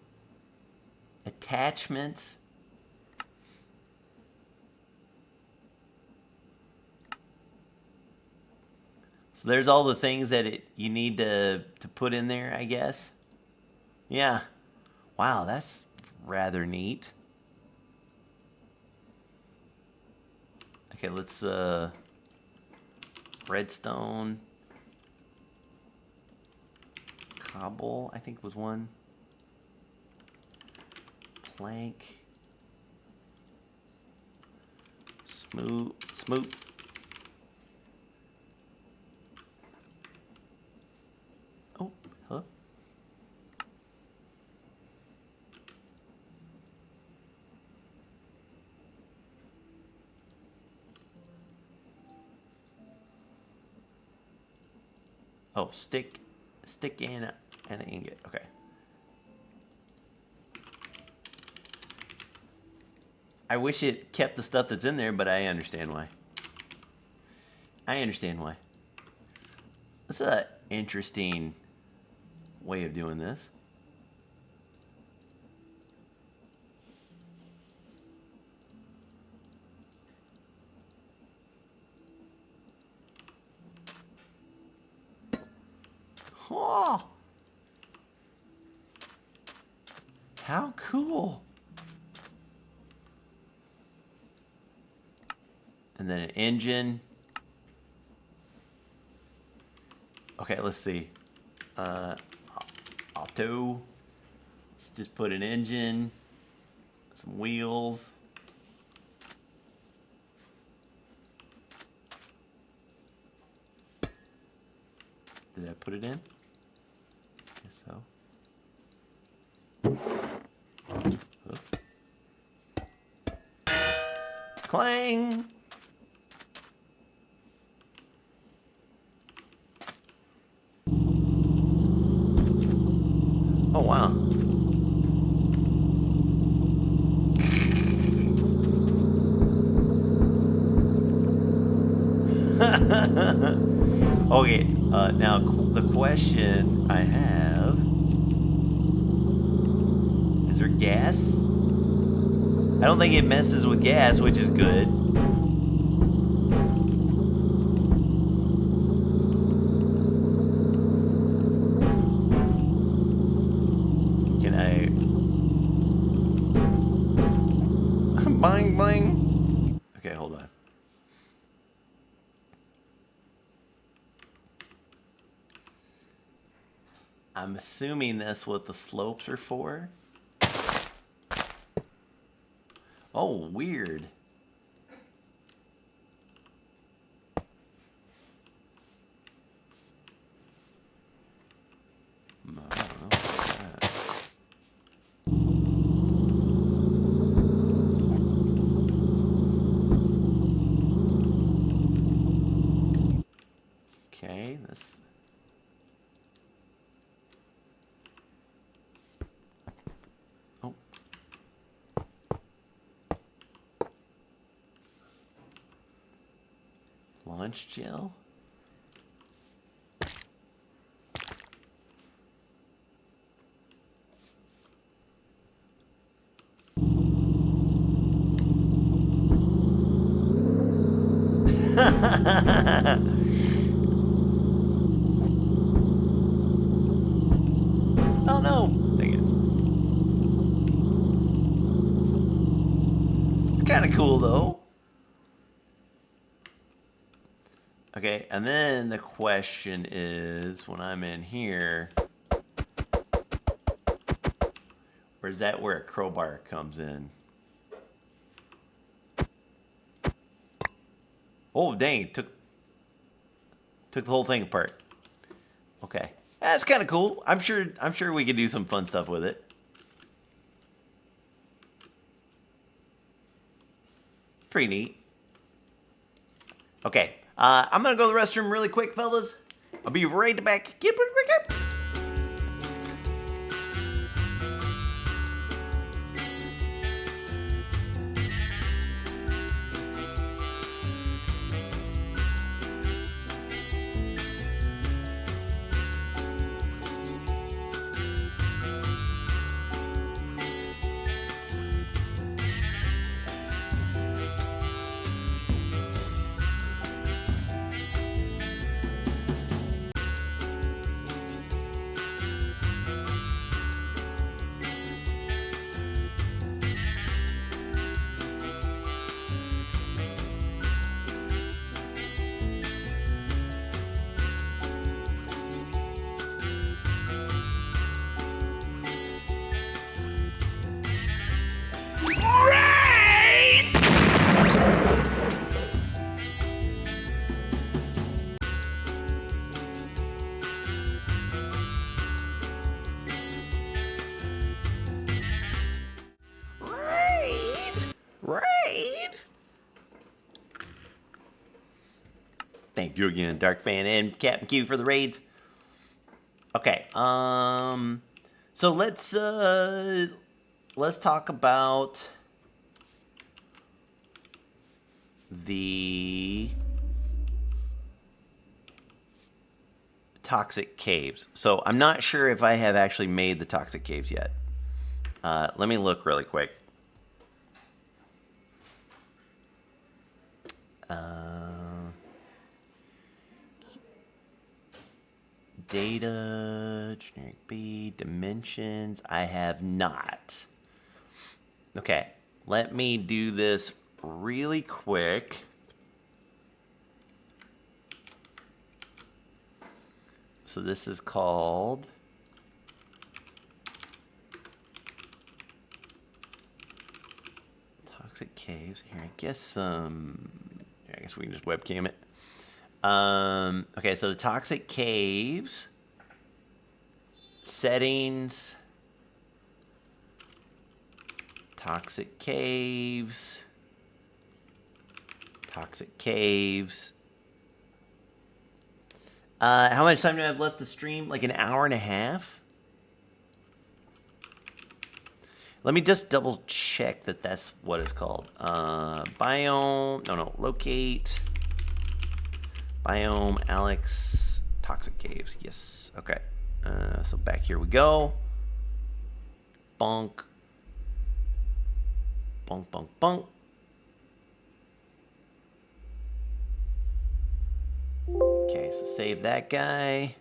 attachments. So there's all the things that you need to put in there, I guess. Yeah. Wow, that's rather neat. Okay, let's redstone. Cobble, I think was one. Plank. Smoot. Oh, hello. Oh, stick and an ingot. Okay. I wish it kept the stuff that's in there, but I understand why. That's an interesting way of doing this. Oh, how cool. And then an engine. Okay, let's see. Auto. Let's just put an engine, some wheels. Did I put it in? guess so. Clang! Oh, wow. Okay, now the question I have, is there gas? I don't think it messes with gas, which is good. Can I... Bang, bang. Okay, hold on. I'm assuming that's what the slopes are for. Oh, weird. I don't know about that. Okay, that's... Oh. Launch gel? Oh no! Dang it. It's kind of cool though. Okay, and then the question is, when I'm in here, or is that where a crowbar comes in? Oh dang! Took the whole thing apart. Okay, that's kind of cool. I'm sure we could do some fun stuff with it. Pretty neat. Okay, I'm gonna go to the restroom really quick, fellas. I'll be right back. Keep it back up. Raid. Thank you again, Dark Fan and Captain Q for the raids. Okay, so let's talk about the toxic caves. So I'm not sure if I have actually made the toxic caves yet. Let me look really quick. Data, generic B, dimensions. I have not. Okay, let me do this really quick. So this is called Toxic Caves. Here, I guess we can just webcam it. Okay, so the Toxic Caves settings, toxic caves, toxic caves. How much time do I have left to stream? Like an hour and a half? Let me just double check that that's what it's called. Biome, no, locate. Biome, Alex, toxic caves, yes, okay. So back here we go. Bonk. Bonk, bonk, bonk. Okay, so save that guy.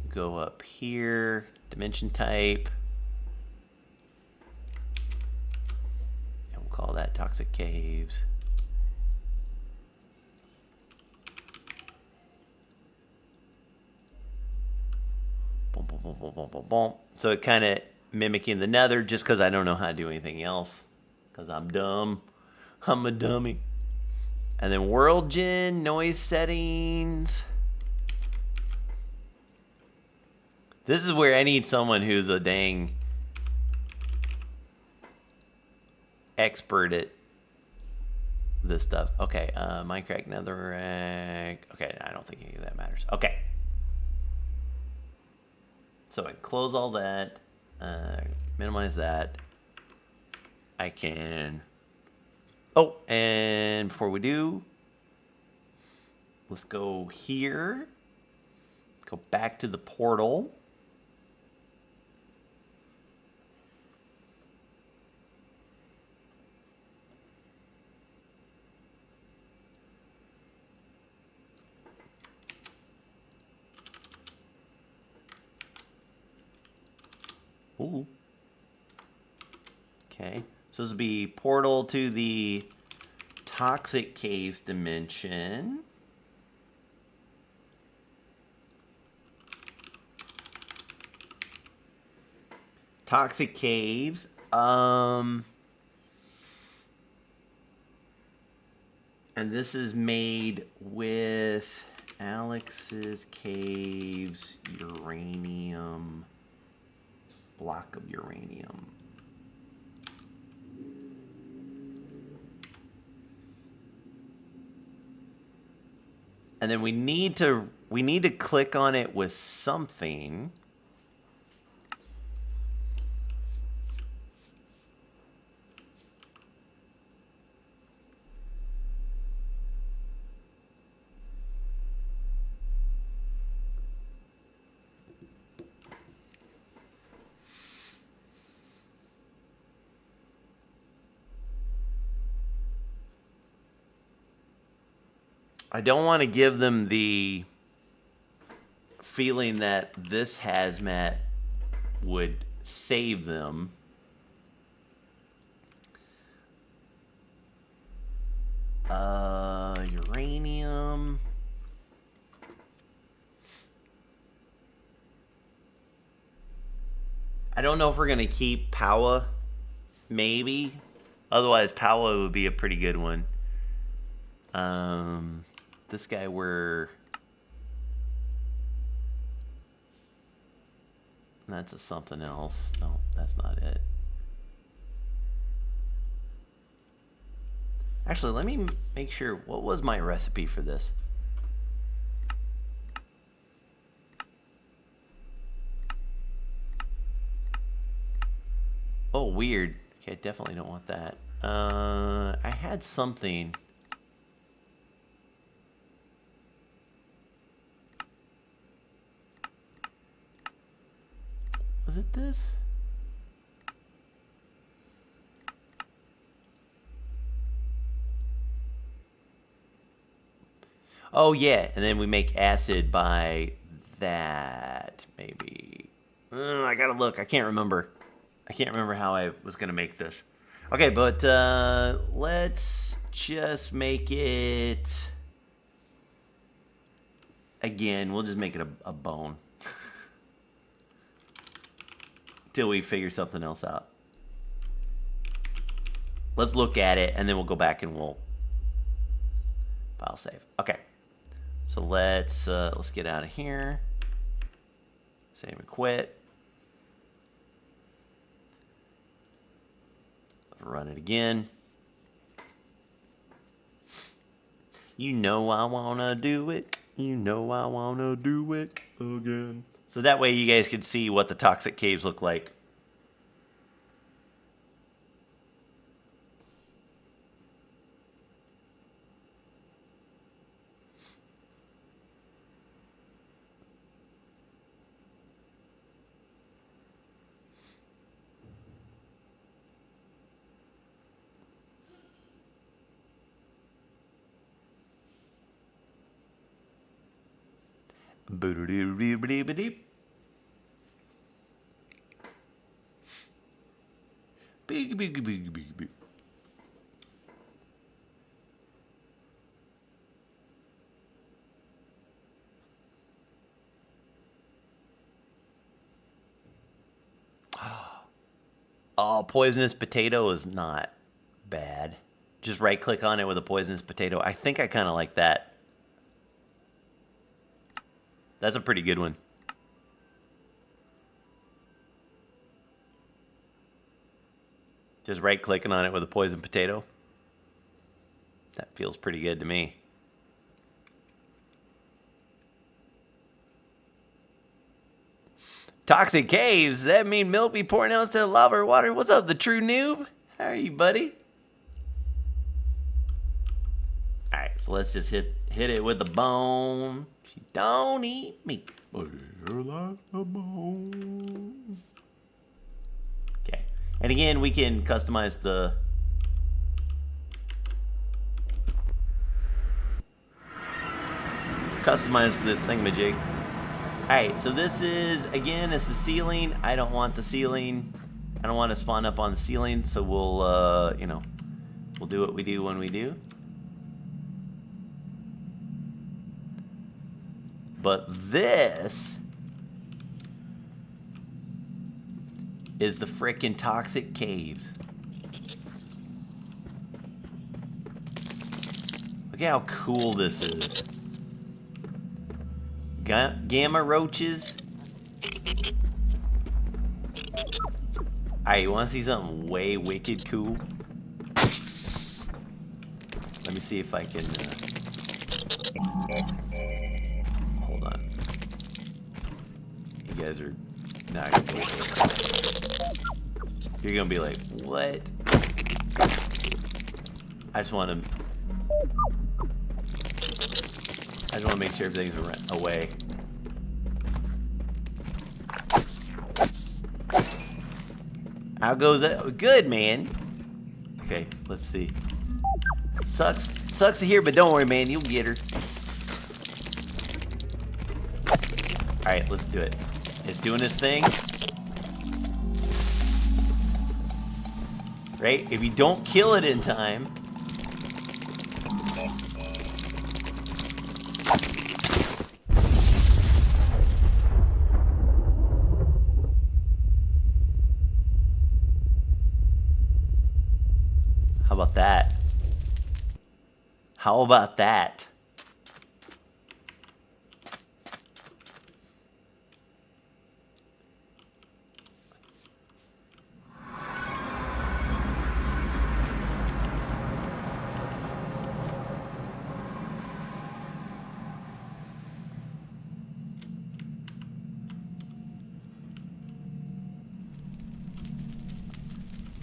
Go up here, dimension type. And we'll call that toxic caves. Boom, boom, boom, boom, boom, boom, boom. So it kind of mimicking the nether just because I don't know how to do anything else. Because I'm dumb. I'm a dummy. And then world gen, noise settings. This is where I need someone who's a dang expert at this stuff. Okay, Minecraft netherrack. Okay, I don't think any of that matters. Okay. So I close all that, minimize that. I can, oh, and before we do, let's go here, go back to the portal. Ooh. Okay, so this would be portal to the toxic caves dimension. Toxic caves. And this is made with Alex's caves uranium. Block of uranium. And then we need to click on it with something. I don't want to give them the feeling that this hazmat would save them. Uranium. I don't know if we're going to keep Power. Maybe. Otherwise, Power would be a pretty good one. This guy that's a something else. No, that's not it. Actually, let me make sure. What was my recipe for this? Oh, weird. Okay, I definitely don't want that. I had something. Was it this? Oh yeah, and then we make acid by that, maybe. I gotta look. I can't remember. I can't remember how I was gonna make this. Okay, but let's just make it. Again, we'll just make it a bone. Till we figure something else out. Let's look at it, and then we'll go back and we'll file save. Okay. So let's get out of here. Save and quit. Run it again. You know I wanna do it. You know I wanna do it again. So that way you guys can see what the toxic caves look like. Boo-doo-doo-doo-doo-doo-doo. Big, big, big, big, big. Oh, poisonous potato is not bad. Just right click on it with a poisonous potato. I think I kind of like that. That's a pretty good one. Just right clicking on it with a poison potato. That feels pretty good to me. Toxic caves, that mean milk be pouring out instead of lava or water? What's up, the true noob? How are you, buddy? Alright, so let's just hit it with the bone. She don't eat me. But you're like a bone. Okay. And again, we can customize the thingamajig. Alright, so this is, again, it's the ceiling. I don't want the ceiling. I don't want to spawn up on the ceiling, so we'll, you know, we'll do what we do when we do. But this is the frickin' toxic caves. Look at how cool this is. Gamma roaches. Alright, you want to see something way wicked cool? Let me see if I can... hold on. You guys are not gonna believe it. You're gonna be like, what? I just want to make sure everything's away. How goes that? Good, man. Okay, let's see. Sucks to hear, but don't worry, man. You'll get her. All right, let's do it. It's doing its thing. Right? If you don't kill it in time, how about that? How about that?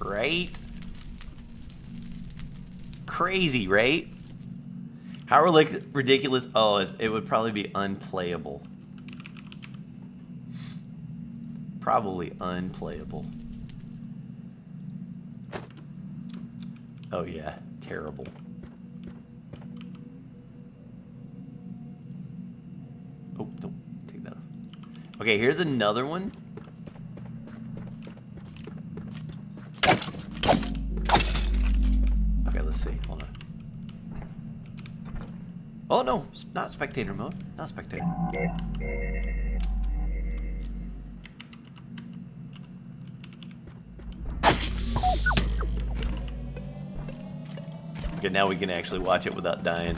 Right? Crazy, right? How ridiculous. Oh, it would probably be unplayable. Probably unplayable. Oh yeah, terrible. Oh, don't take that off. Okay, here's another one. Okay, let's see. Hold on. Oh no, not spectator mode. Not spectator. Okay, now we can actually watch it without dying.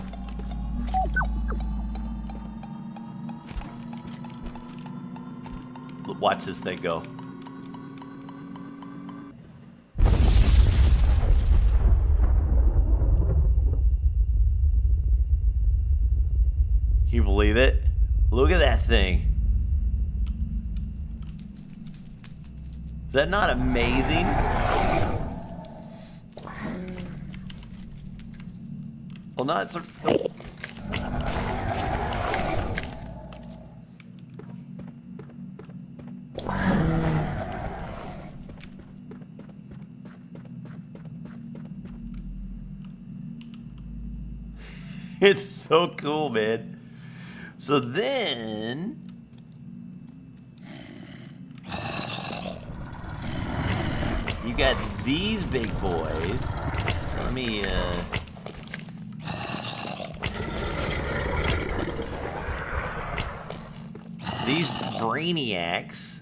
Watch this thing go. Can you believe it? Look at that thing. Is that not amazing? Well, no, it's a... It's so cool, man. So then... you got these big boys. So let me, these brainiacs.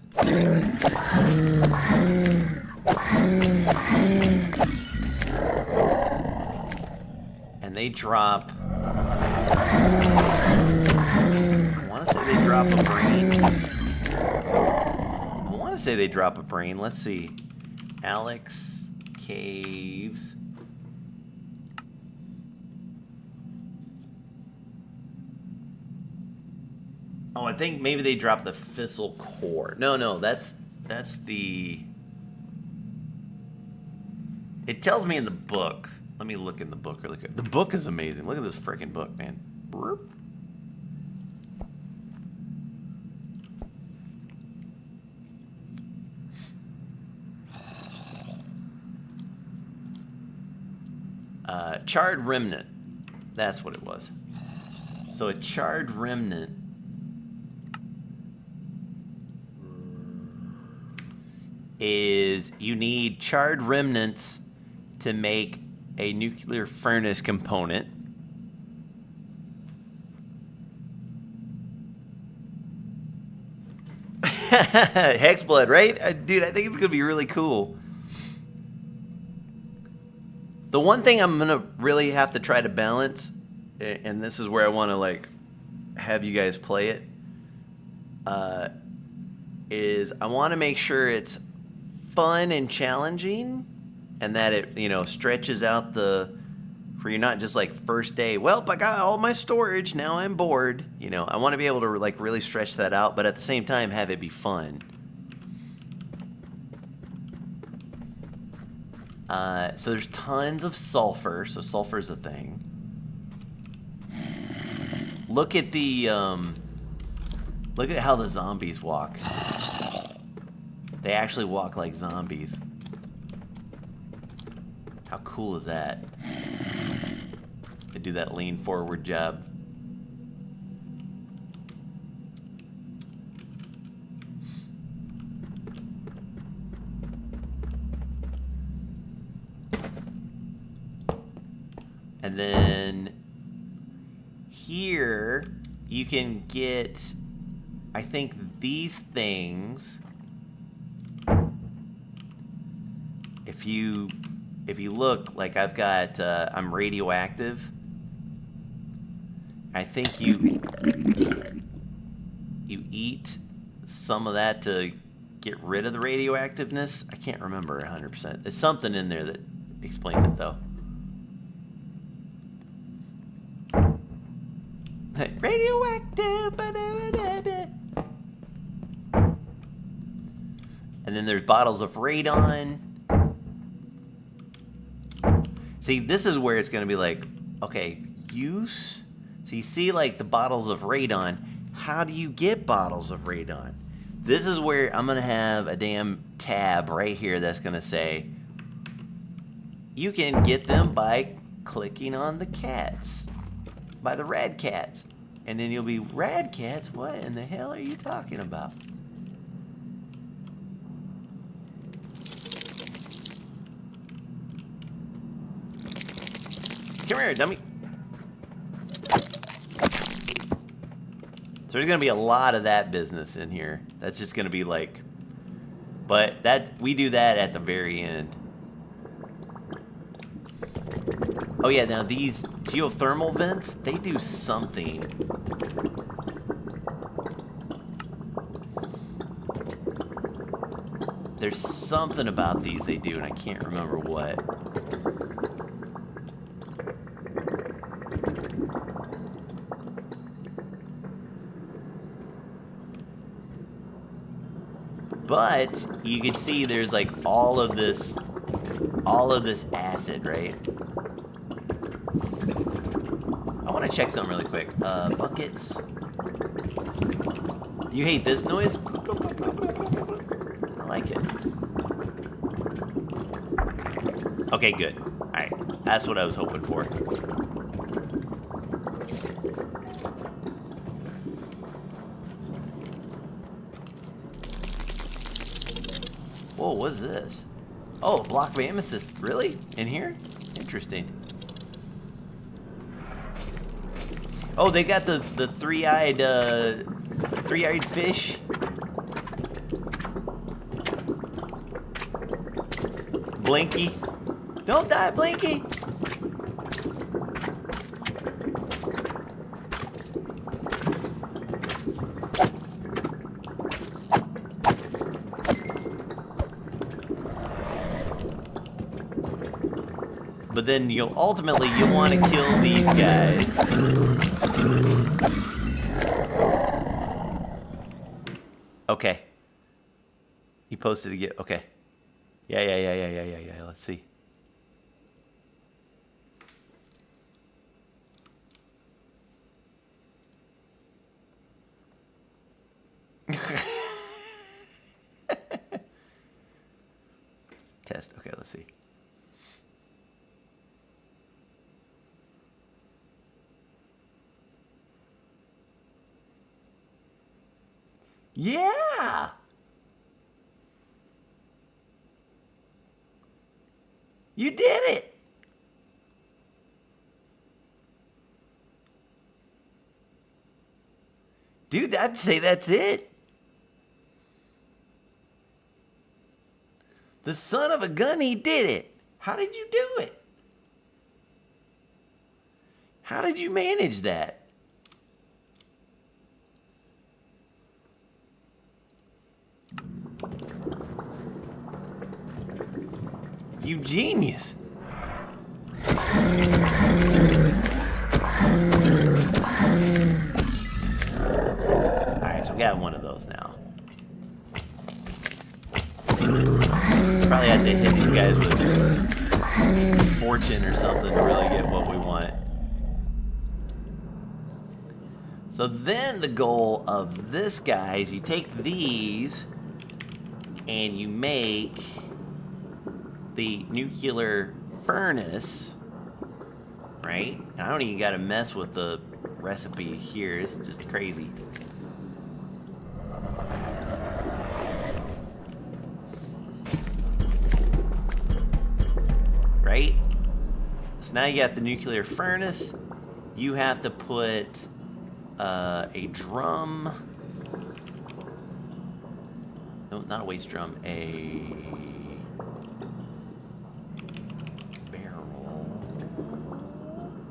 And they drop... I want to say they drop a brain. I want to say they drop a brain. Let's see. Alex Caves. Oh, I think maybe they dropped the fissile core. No, that's the... It tells me in the book. Let me look in the book really quick. The book is amazing. Look at this freaking book, man. Burp. Charred remnant. That's what it was. So a charred remnant is you need charred remnants to make a nuclear furnace component. Hexblood, right? Dude, I think it's gonna be really cool. The one thing I'm gonna really have to try to balance, and this is where I want to like have you guys play it, is I want to make sure it's fun and challenging, and that it, you know, stretches out the, where you're not just like first day, well, I got all my storage, now I'm bored. You know, I want to be able to like really stretch that out, but at the same time have it be fun. So there's tons of sulfur, so sulfur's a thing. Look at the, look at how the zombies walk. They actually walk like zombies. How cool is that? They do that lean forward job. And then here you can get, I think, these things. If you look, like I've got, I'm radioactive. I think you eat some of that to get rid of the radioactiveness. I can't remember 100%. There's something in there that explains it though. Radioactive. And then there's bottles of radon. See, this is where it's going to be like, okay, use. So you see like the bottles of radon. How do you get bottles of radon? This is where I'm going to have a damn tab right here that's going to say, you can get them by clicking on the cats. By the rad cats. And then you'll be, rad cats? What in the hell are you talking about? Come here, dummy. So there's gonna be a lot of that business in here. That's just gonna be like, but that, we do that at the very end. Oh yeah, now these geothermal vents, they do something. There's something about these they do, and I can't remember what. But you can see there's like all of this acid, right? I want to check something really quick. Buckets. You hate this noise? I like it. Okay, good. Alright, that's what I was hoping for. Whoa, what is this? Oh, a block of amethyst. Really? In here? Interesting. Oh, they got the three-eyed fish. Blinky. Don't die, Blinky. But then you'll want to kill these guys. Okay. He posted again. Okay. Yeah. Let's see. Test. Okay, let's see. Yeah. You did it. Dude, I'd say that's it. The son of a gun, he did it. How did you do it? How did you manage that? You genius. Alright, so we got one of those now. Probably have to hit these guys with fortune or something to really get what we want. So then the goal of this guy is you take these and you make the nuclear furnace, right? I don't even got to mess with the recipe here. It's just crazy. Right? So now you got the nuclear furnace. You have to put a drum. No, not a waste drum. A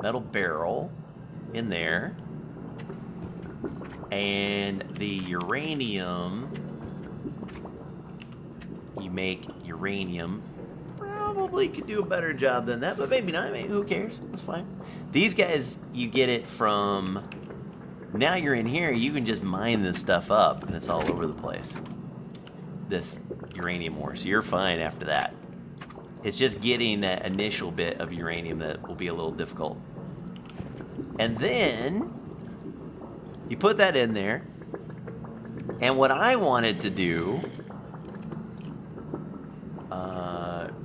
metal barrel in there, and the uranium, you make uranium. Probably could do a better job than that, but maybe not. I mean, who cares? That's fine. These guys, you get it from, now you're in here, you can just mine this stuff up and it's all over the place, this uranium ore, so you're fine after that. It's just getting that initial bit of uranium that will be a little difficult. And then you put that in there. And what I wanted to do,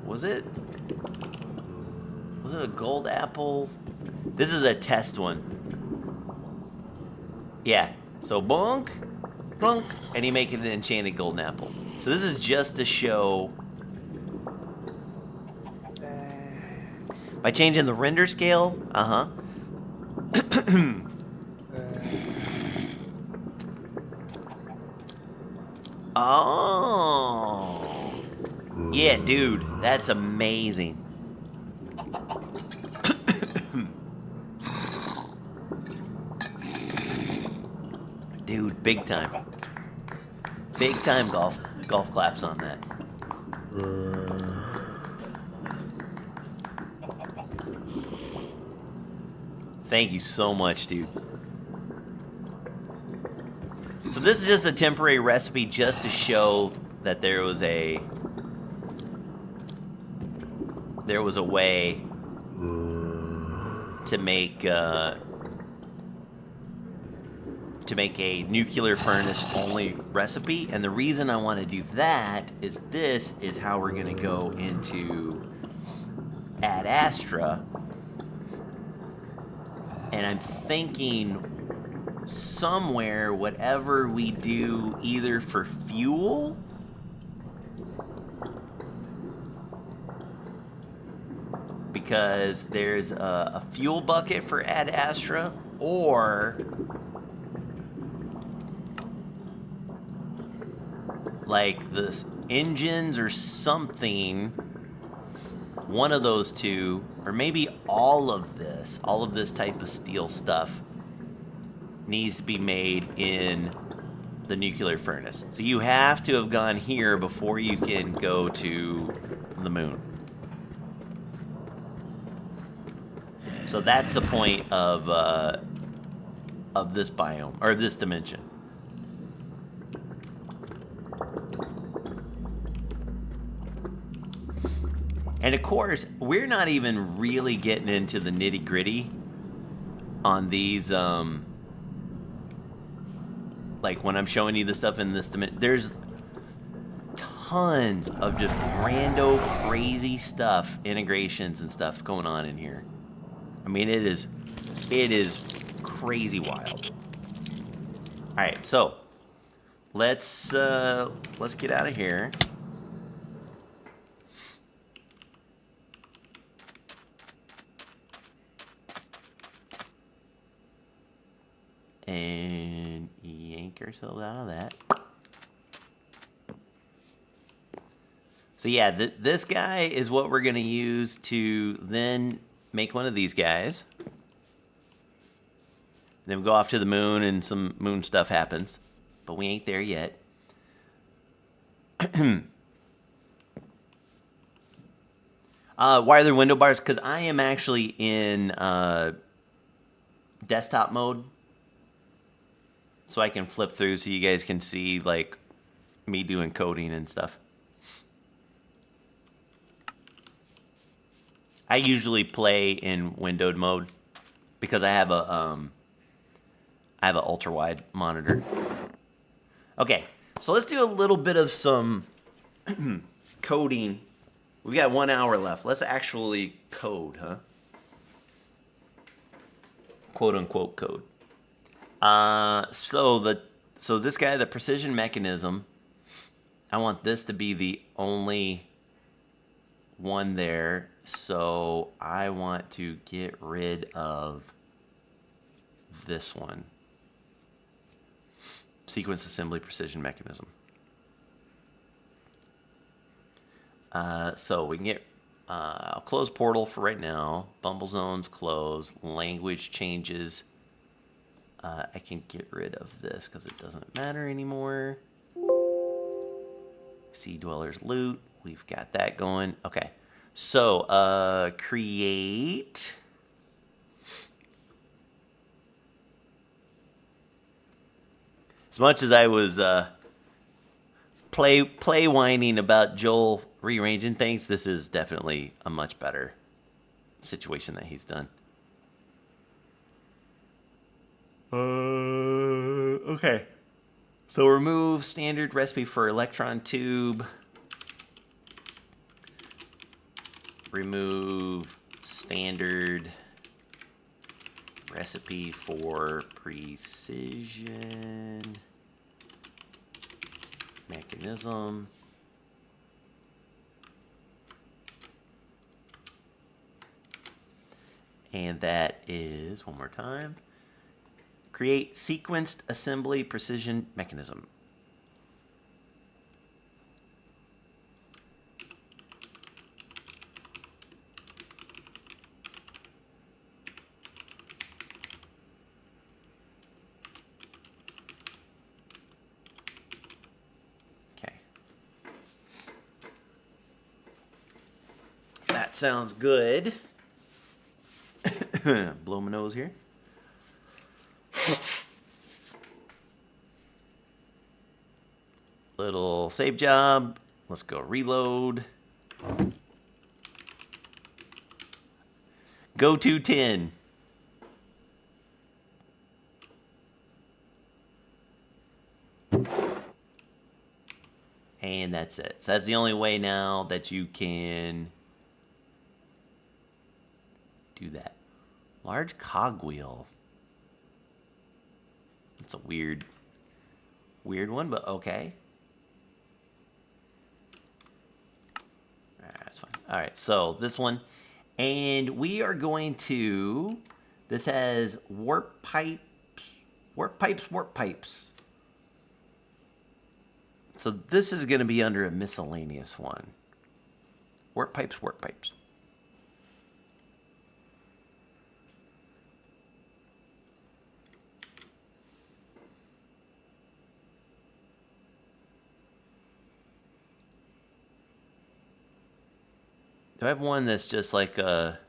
was it a gold apple? This is a test one. Yeah. So bonk, bonk, and you make it an enchanted golden apple. So this is just to show. By changing the render scale, Oh. Yeah, dude, that's amazing. Dude, big time. Big time golf claps on that. Thank you so much, dude. So this is just a temporary recipe just to show that there was a way to make a nuclear furnace only recipe, and the reason I want to do that is this is how we're going to go into Ad Astra, and I'm thinking somewhere whatever we do either for fuel because there's a fuel bucket for Ad Astra, or like the engines or something, one of those two, or maybe all of this type of steel stuff needs to be made in the nuclear furnace. So you have to have gone here before you can go to the moon. So that's the point of this biome, or this dimension. And of course, we're not even really getting into the nitty-gritty on these, like when I'm showing you the stuff in this dimension, there's tons of just rando crazy stuff, integrations and stuff going on in here. I mean, it is crazy wild. All right, so let's get out of here. And yank ourselves out of that. So yeah, this guy is what we're going to use to then make one of these guys. Then we go off to the moon and some moon stuff happens. But we ain't there yet. Why are there window bars? Because I am actually in desktop mode. So I can flip through so you guys can see like me doing coding and stuff. I usually play in windowed mode because I have a ultra wide monitor. Okay, so let's do a little bit of some coding. We've got 1 hour left. Let's actually code, huh? Quote unquote code. So this guy, the precision mechanism, I want this to be the only one there. So I want to get rid of this one. Sequence assembly precision mechanism. So we can get, I'll close portal for right now. Bumble zones close. Language changes. I can get rid of this because it doesn't matter anymore. Sea dwellers loot. We've got that going. Okay. So, create. As much as I was play whining about Joel rearranging things, this is definitely a much better situation that he's done. Okay. So remove standard recipe for electron tube. Remove standard recipe for precision mechanism. And that is, one more time, create sequenced assembly precision mechanism. sounds good. Blow my nose here. Little save job. Let's go reload. Go to 10. And that's it. So that's the only way now that you can do that. Large cogwheel. It's a weird one, but okay. That's fine. All right, so this one. And we are going to, this has warp pipes. So this is going to be under a miscellaneous one. Warp pipes. Do I have one that's just like a...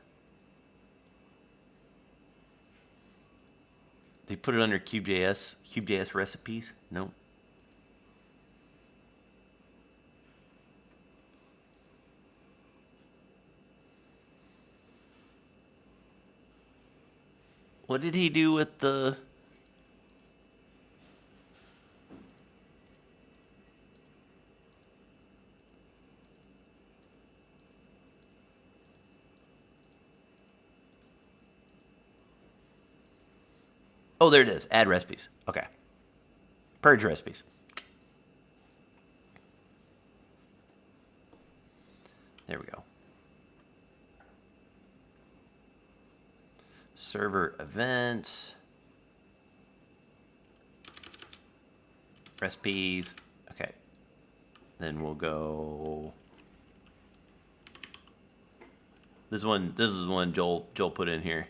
They put it under Cube.js recipes? Nope. What did he do with the... Oh, there it is. Add recipes. Okay. Purge recipes. There we go. Server event. Recipes. Okay. Then we'll go... This is one Joel put in here.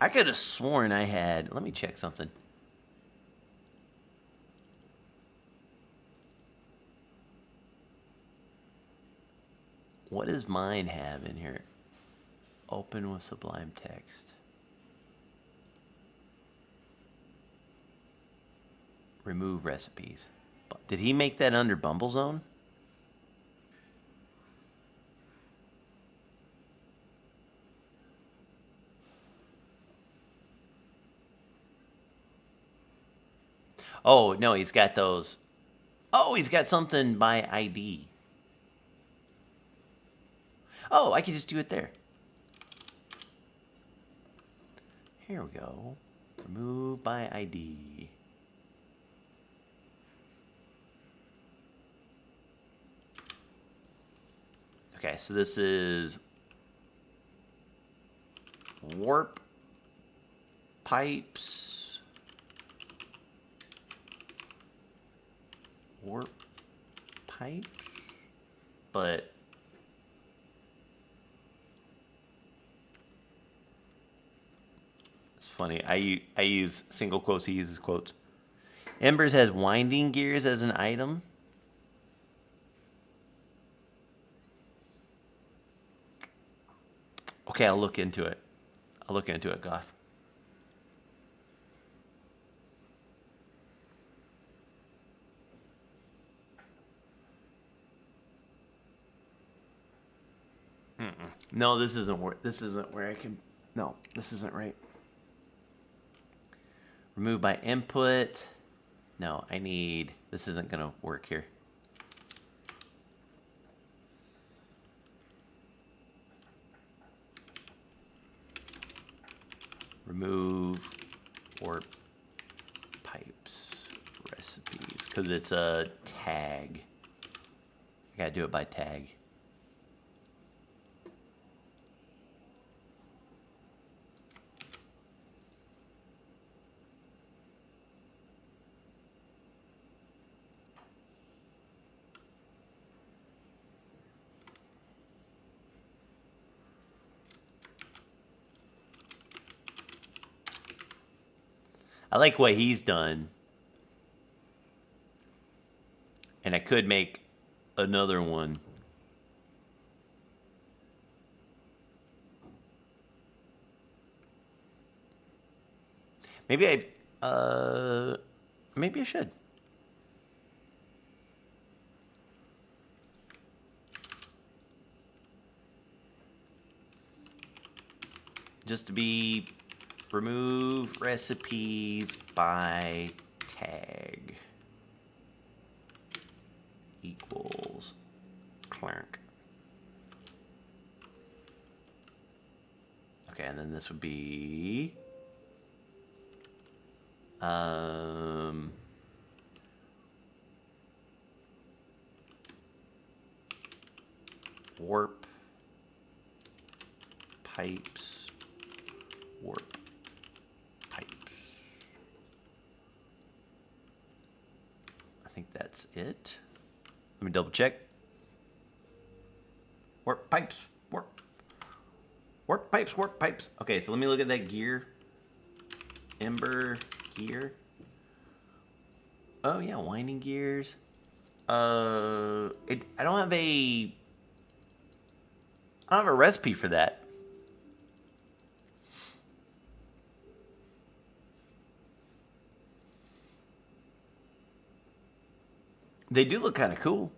I could have sworn I had... Let me check something. What does mine have in here? Open with Sublime Text. Remove recipes. Did he make that under Bumblezone? Oh, no, he's got those. Oh, he's got something by ID. Oh, I can just do it there. Here we go. Remove by ID. Okay, so this is warp pipes. Warp pipes, but it's funny. I use single quotes. He uses quotes. Embers has winding gears as an item. Okay, I'll look into it. Goth. No, this isn't where I can... No, this isn't right. Remove by input. No, I need... This isn't going to work here. Remove warp pipes recipes. Because it's a tag. I got to do it by tag. I like what he's done. And I could make another one Maybe I should. Just to be remove recipes by tag equals clerk. Okay, and then this would be warp pipes, warp pipes. I think that's it. Let me double check. Warp pipes, warp pipes, warp pipes. Okay, so let me look at that gear. Ember gear. Oh yeah, winding gears. I don't have a recipe for that. They do look kind of cool.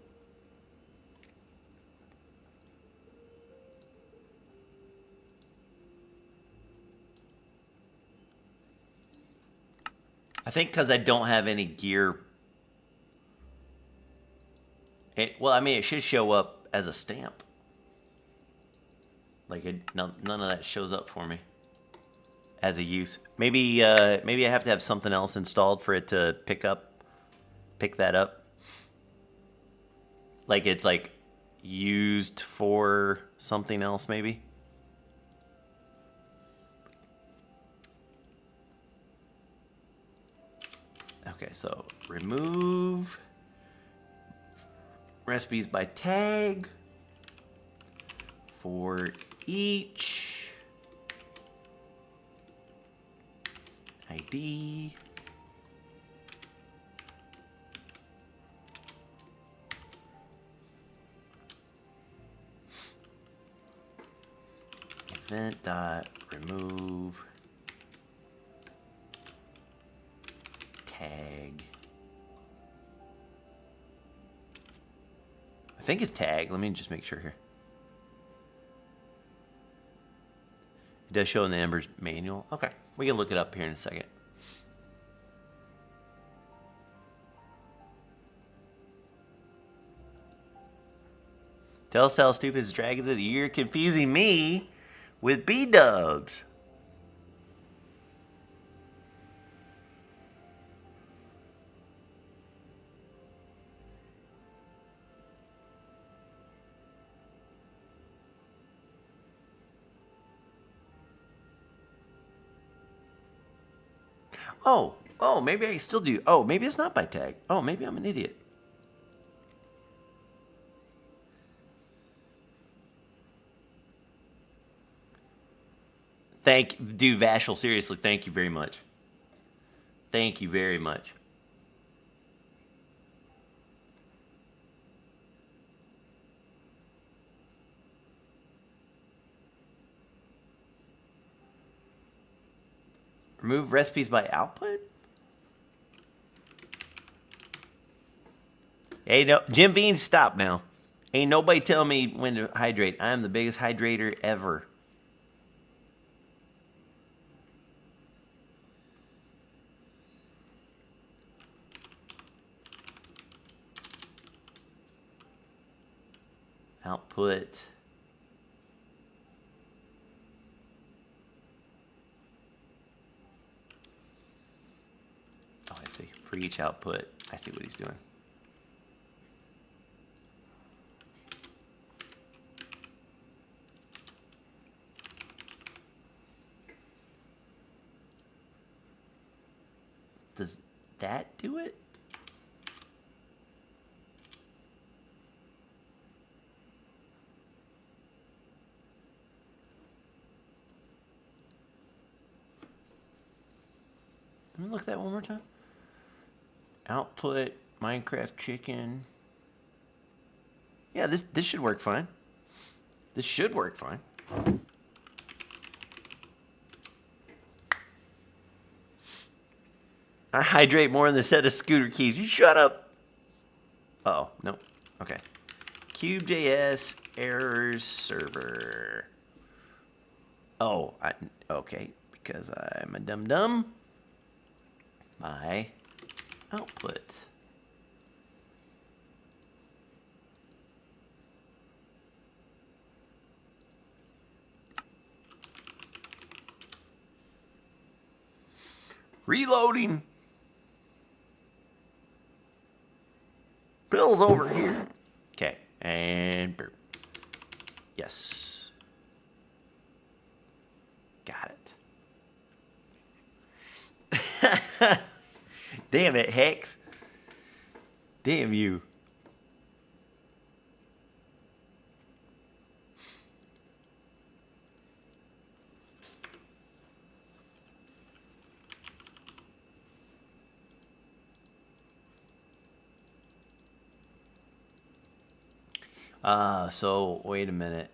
I think because I don't have any gear. Well, I mean, it should show up as a stamp. Like none of that shows up for me as a use. Maybe I have to have something else installed for it to pick that up. Like it's like used for something else, maybe. Okay, so remove recipes by tag for each ID event dot remove tag. I think it's tag. Let me just make sure here. It does show in the Ember's manual. Okay, we can look it up here in a second. Tell us how stupid this dragons is. You're confusing me with B-dubs. Oh, maybe I still do. Oh, maybe it's not by tag. Oh, maybe I'm an idiot. Dude, Vashel, seriously, thank you very much. Thank you very much. Remove recipes by output? Hey, no, Jim Bean, stop now. Ain't nobody telling me when to hydrate. I am the biggest hydrator ever. Output. Oh, I see. For each output, I see what he's doing. Does that do it? Let me look at that one more time. Output, Minecraft chicken. Yeah, this should work fine. This should work fine. I hydrate more than a set of scooter keys. You shut up. Uh-oh, no. Okay. Cube.js errors server. Oh, okay. Because I'm a dum-dum. My output. Reloading. Bill's over here. Okay, and burp. Yes. Got it. Damn it, Hex. Damn you. So wait a minute.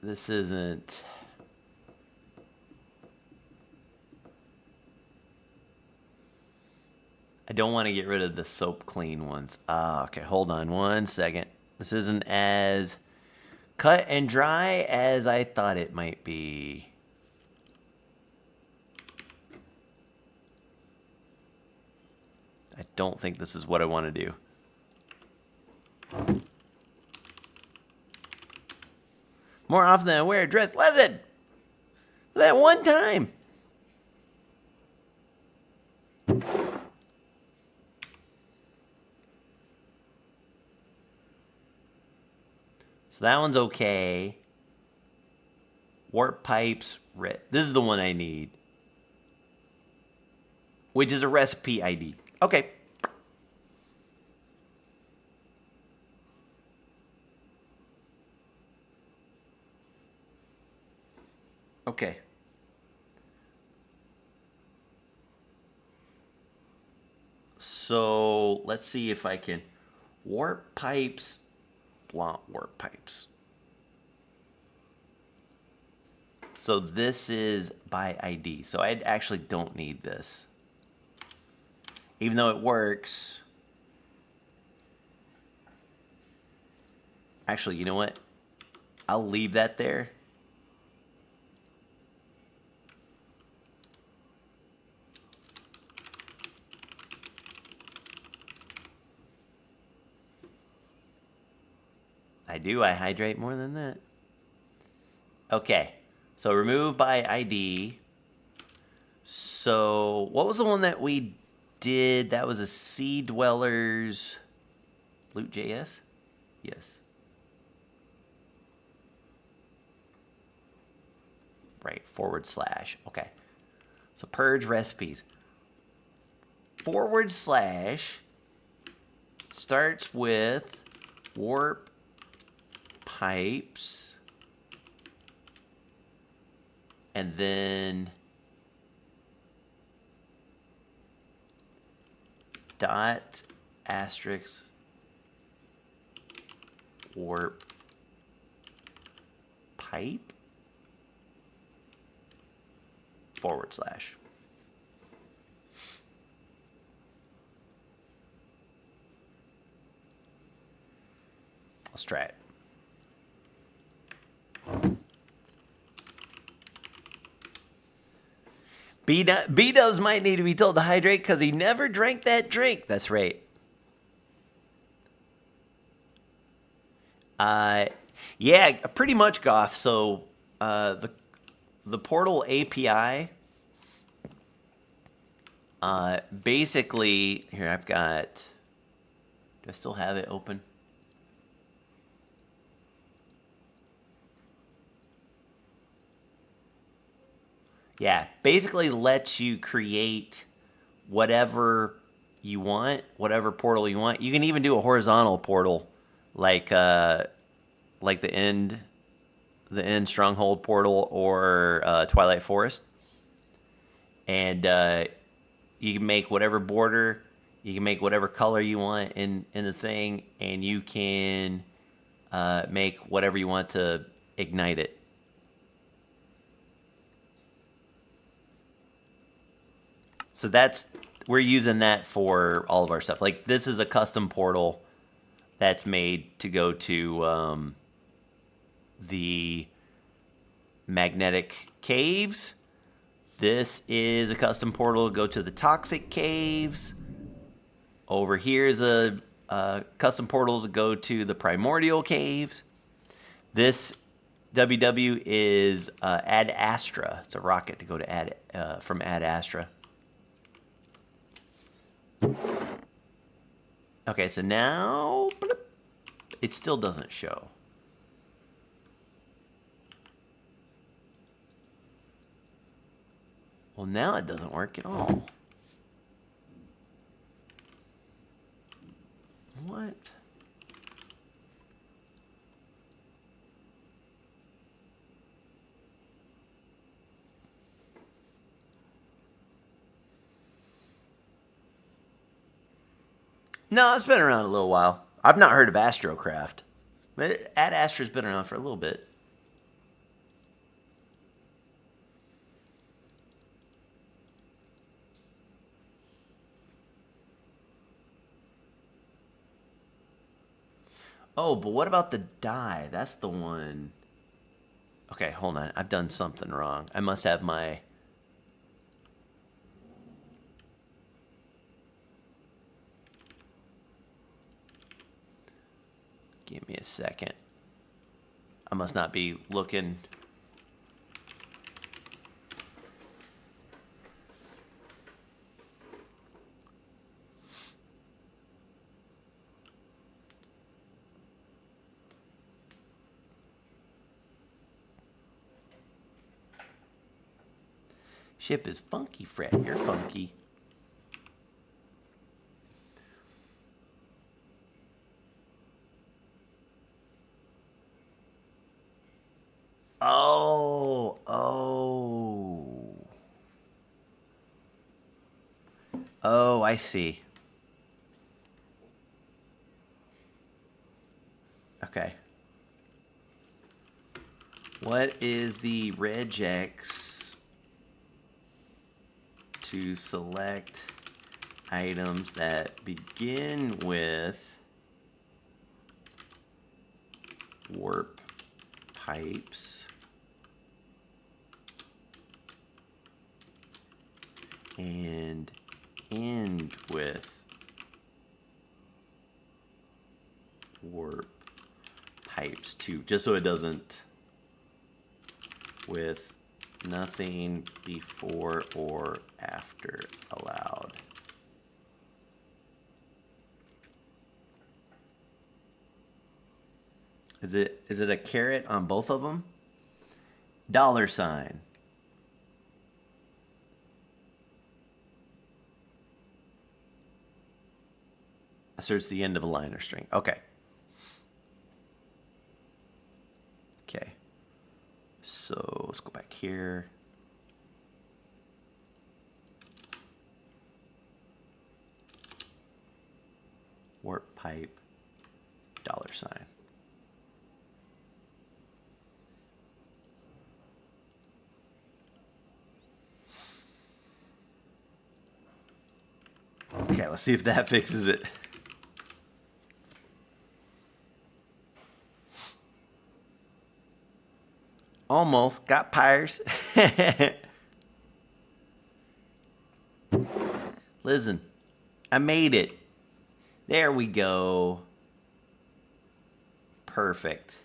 This isn't. I don't want to get rid of the soap clean ones. Okay, hold on 1 second. This isn't as cut and dry as I thought it might be. I don't think this is what I want to do. More often than I wear a dress. Listen! That one time! So that one's okay. Warp pipes, this is the one I need. Which is a recipe ID. Okay. Okay. So let's see if I can warp pipes, blunt warp pipes. So this is by ID. So I actually don't need this. Even though it works. Actually, you know what? I'll leave that there. I hydrate more than that. Okay, so remove by ID. So what was the one that we did? That was a Sea Dwellers Loot.js? Yes. Right, /. Okay. So purge recipes. / starts with warp pipes, and then dot asterisk warp pipe /. Let's try it. B-Dubs might need to be told to hydrate because he never drank that drink. That's right. Yeah, pretty much, Goth. So the portal API, basically, here I've got, do I still have it open? Yeah, basically lets you create whatever you want, whatever portal you want. You can even do a horizontal portal, like the end Stronghold portal or Twilight Forest, and you can make whatever border, you can make whatever color you want in the thing, and you can make whatever you want to ignite it. So we're using that for all of our stuff. Like this is a custom portal that's made to go to the magnetic caves. This is a custom portal to go to the toxic caves. Over here is a custom portal to go to the primordial caves. This WW is Ad Astra. It's a rocket to go to from Ad Astra. Okay, so now it still doesn't show. Well, now it doesn't work at all. What? No, it's been around a little while. I've not heard of Astrocraft. But Ad Astra's been around for a little bit. Oh, but what about the die? That's the one. Okay, hold on. I've done something wrong. I must have my... Give me a second. I must not be looking... Ship is funky, Fred. You're funky. Oh, I see. Okay. What is the regex to select items that begin with warp pipes and end with warp pipes too, just so it doesn't with nothing before or after allowed. Is it a caret on both of them? $sign. Asserts the end of a line or string. Okay. Okay. So let's go back here. Warp pipe, $sign. Okay, let's see if that fixes it. Almost got pyres. Listen, I made it. There we go. Perfect.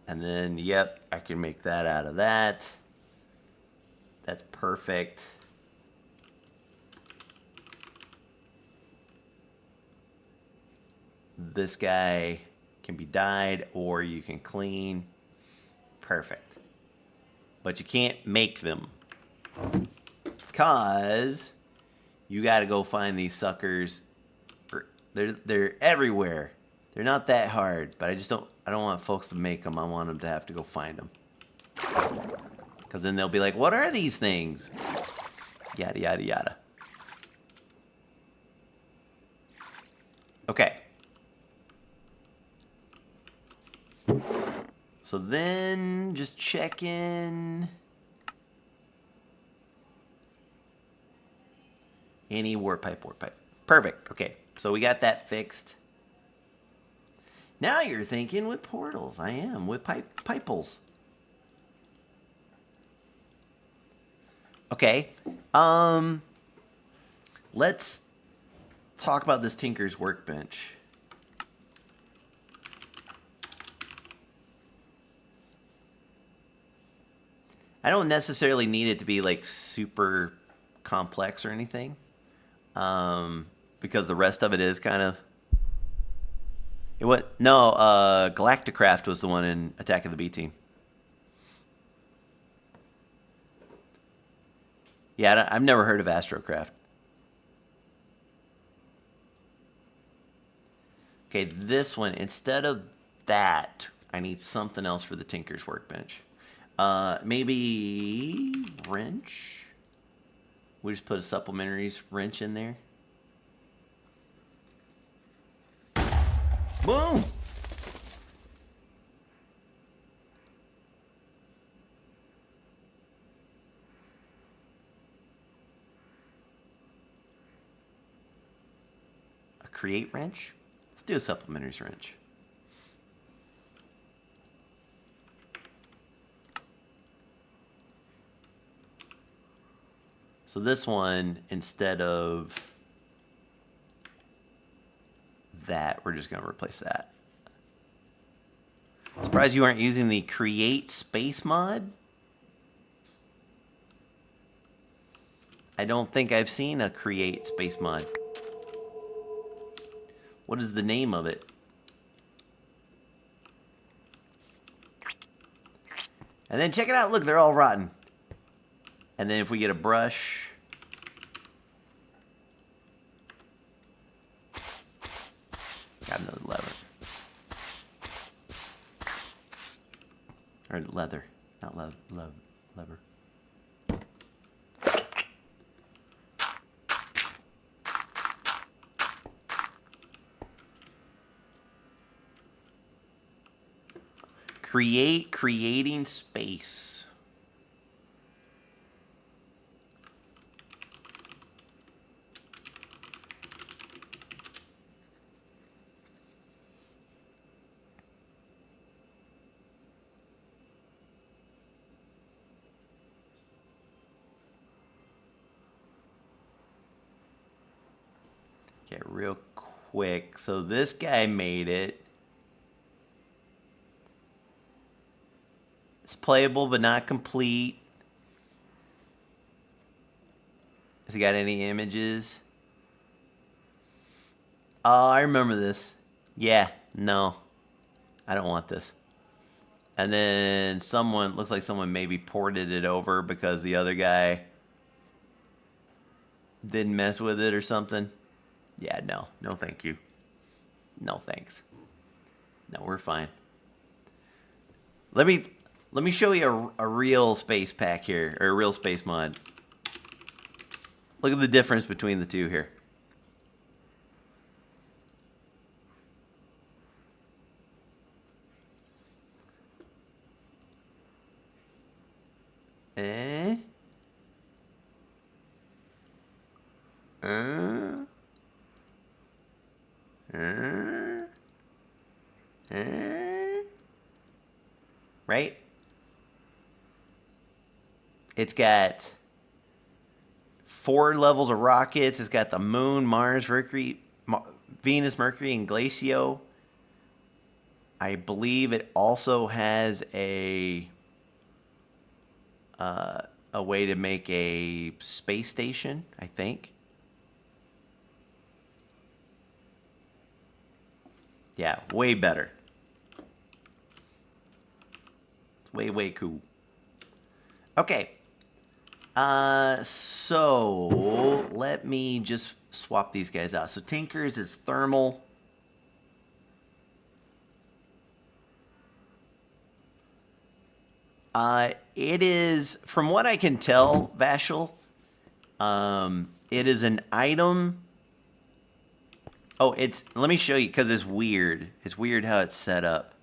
And then, yep, I can make that out of that. That's perfect. This guy can be dyed or you can clean. Perfect. But you can't make them. Because you got to go find these suckers. They're everywhere. They're not that hard, but I don't want folks to make them. I want them to have to go find them. Because then they'll be like, what are these things? Yada, yada, yada. Okay. So then just check in any warp pipe. Perfect. Okay, so we got that fixed. Now you're thinking with portals. I am with piples. Okay. Let's talk about this Tinker's Workbench. I don't necessarily need it to be like super complex or anything, because the rest of it is kind of. Galacticraft was the one in Attack of the B Team. Yeah, I've never heard of Astrocraft. Okay, this one, instead of that, I need something else for the Tinker's Workbench. Maybe wrench? We just put a supplementaries wrench in there. Boom! A create wrench? Let's do a supplementaries wrench. So this one, instead of that, we're just going to replace that. Surprised you aren't using the create space mod. I don't think I've seen a create space mod. What is the name of it? And then check it out. Look, they're all rotten. And then if we get a brush, got another lever. Or leather, not lever. Creating space. Okay, real quick. So this guy made it. It's playable, but not complete. Has he got any images? Oh, I remember this. Yeah, no. I don't want this. And then looks like someone maybe ported it over because the other guy didn't mess with it or something. Yeah, no thank you. No thanks. No, we're fine. Let me show you a real space pack here, or a real space mod. Look at the difference between the two here. Right? It's got 4 levels of rockets. It's got the moon, Mars, Mercury, Venus, Mercury, and Glacio. I believe it also has a way to make a space station, I think. Yeah, way better. It's way cool. Okay. So let me just swap these guys out. So Tinker's is thermal. It is, from what I can tell, Vashel, it is an item. Oh, let me show you, because it's weird. It's weird how it's set up.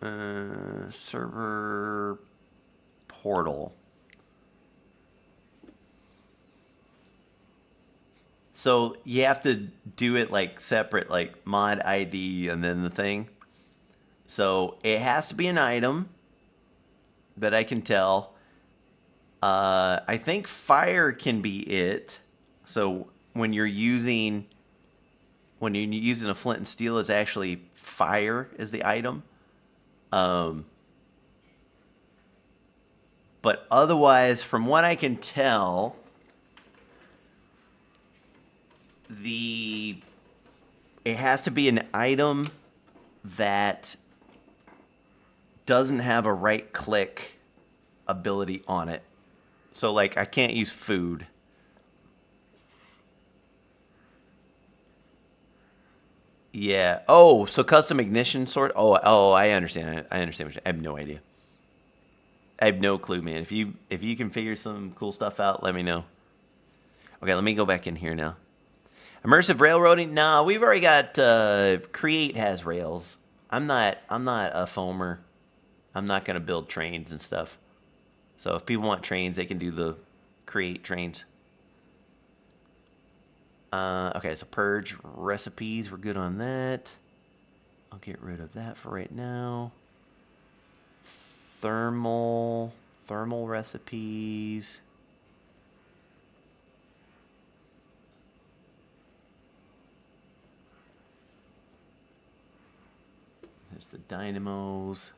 Server portal. So you have to do it like separate, like mod ID and then the thing. So it has to be an item that I can tell. I think fire can be it. So when you're using a flint and steel, is actually fire is the item. But otherwise, from what I can tell, it has to be an item that doesn't have a right click ability on it. So like I can't use food. Yeah. Oh, so custom ignition sort. Oh, I understand. I understand. I have no idea. I have no clue, man. If you can figure some cool stuff out, let me know. Okay, let me go back in here now. Immersive railroading? Nah, we've already got Create has rails. I'm not a foamer. I'm not gonna build trains and stuff. So if people want trains, they can do the Create trains. Okay, so purge recipes. We're good on that. I'll get rid of that for right now. Thermal recipes. There's the dynamos,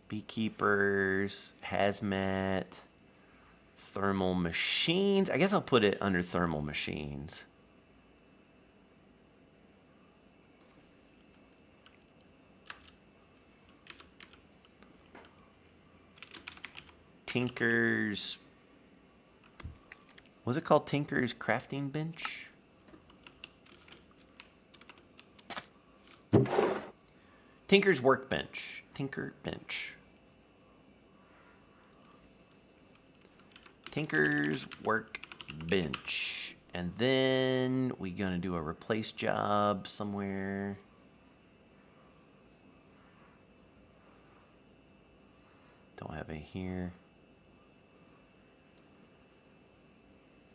beekeepers, hazmat, thermal machines. I guess I'll put it under thermal machines. Tinker's, was it called Tinker's crafting bench? Tinker's workbench. Tinker bench. Tinker's workbench. And then we're gonna do a replace job somewhere. Don't have it here.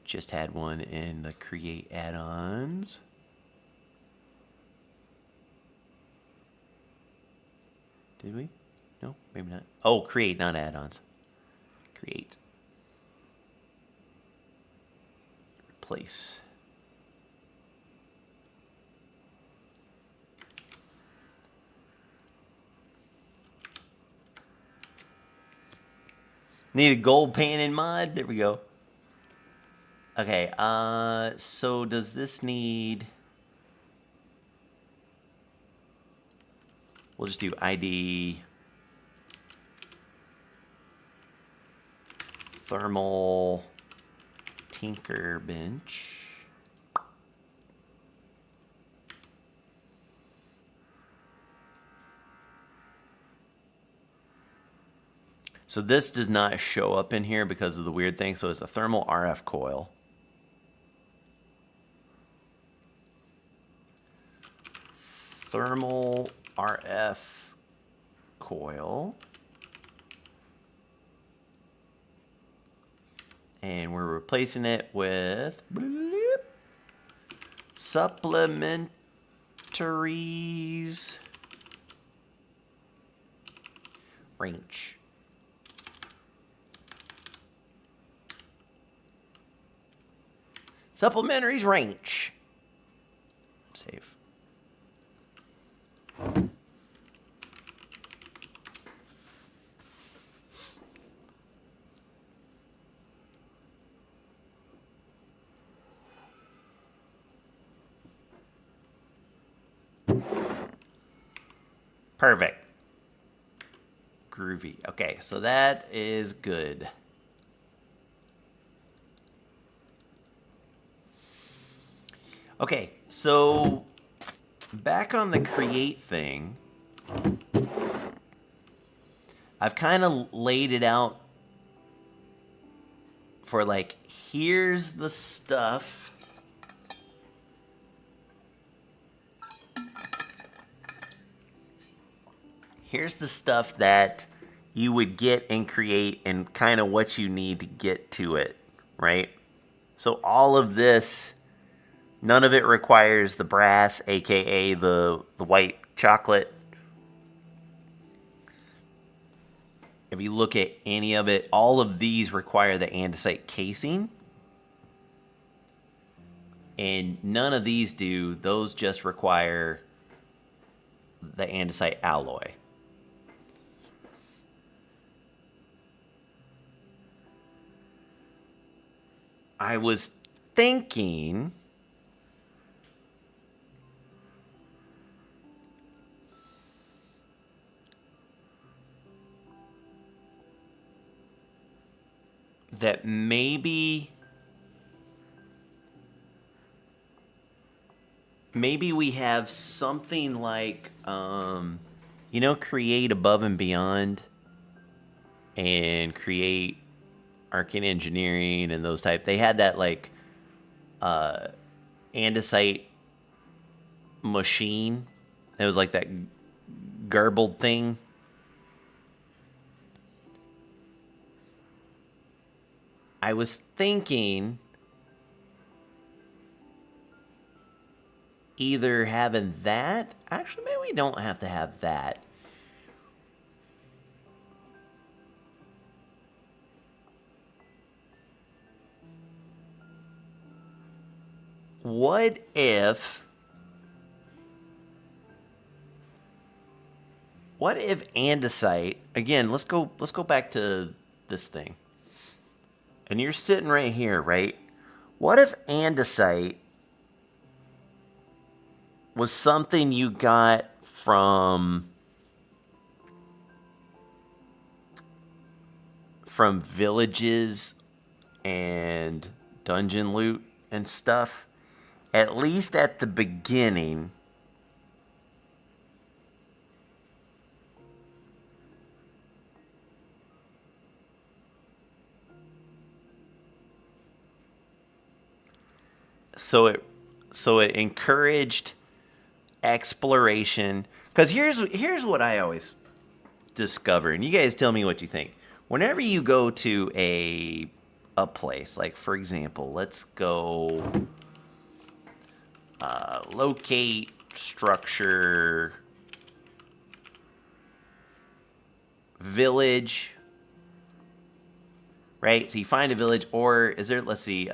Just had one in the create add-ons. Did we? No, maybe not. Oh, create, not add-ons. Create. Replace. Need a gold painting mod? There we go. Okay, so does this need... We'll just do ID thermal tinker bench. So this does not show up in here because of the weird thing. So it's a thermal RF coil. Thermal RF coil. And we're replacing it with supplementaries range. Supplementaries range. Save. Perfect. Groovy. Okay, so that is good. Okay, so back on the create thing, I've kind of laid it out for like, here's the stuff. here's the stuff that you would get and create and kind of what you need to get to it, right? So all of this, none of it requires the brass, aka the white chocolate. If you look at any of it, all of these require the andesite casing. And none of these do. Those just require the andesite alloy. I was thinking that maybe we have something like, create above and beyond and create Arcane Engineering and those type. They had that like andesite machine. It was like that garbled thing. I was thinking either having that. Actually, maybe we don't have to have that. What if andesite, again, let's go back to this thing. And you're sitting right here, right? What if andesite was something you got from villages and dungeon loot and stuff? At least at the beginning. So it encouraged exploration. Because here's what I always discover, and you guys tell me what you think. Whenever you go to a place, like for example, let's go locate structure village, right? So you find a village, or is there, let's see,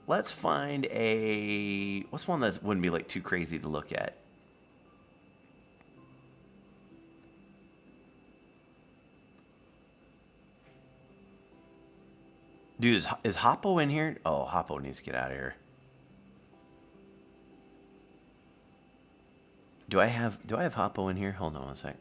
let's find what's one that wouldn't be like too crazy to look at? Dude, is Hoppo in here? Oh, Hoppo needs to get out of here. Do I have Hoppo in here? Hold on one sec.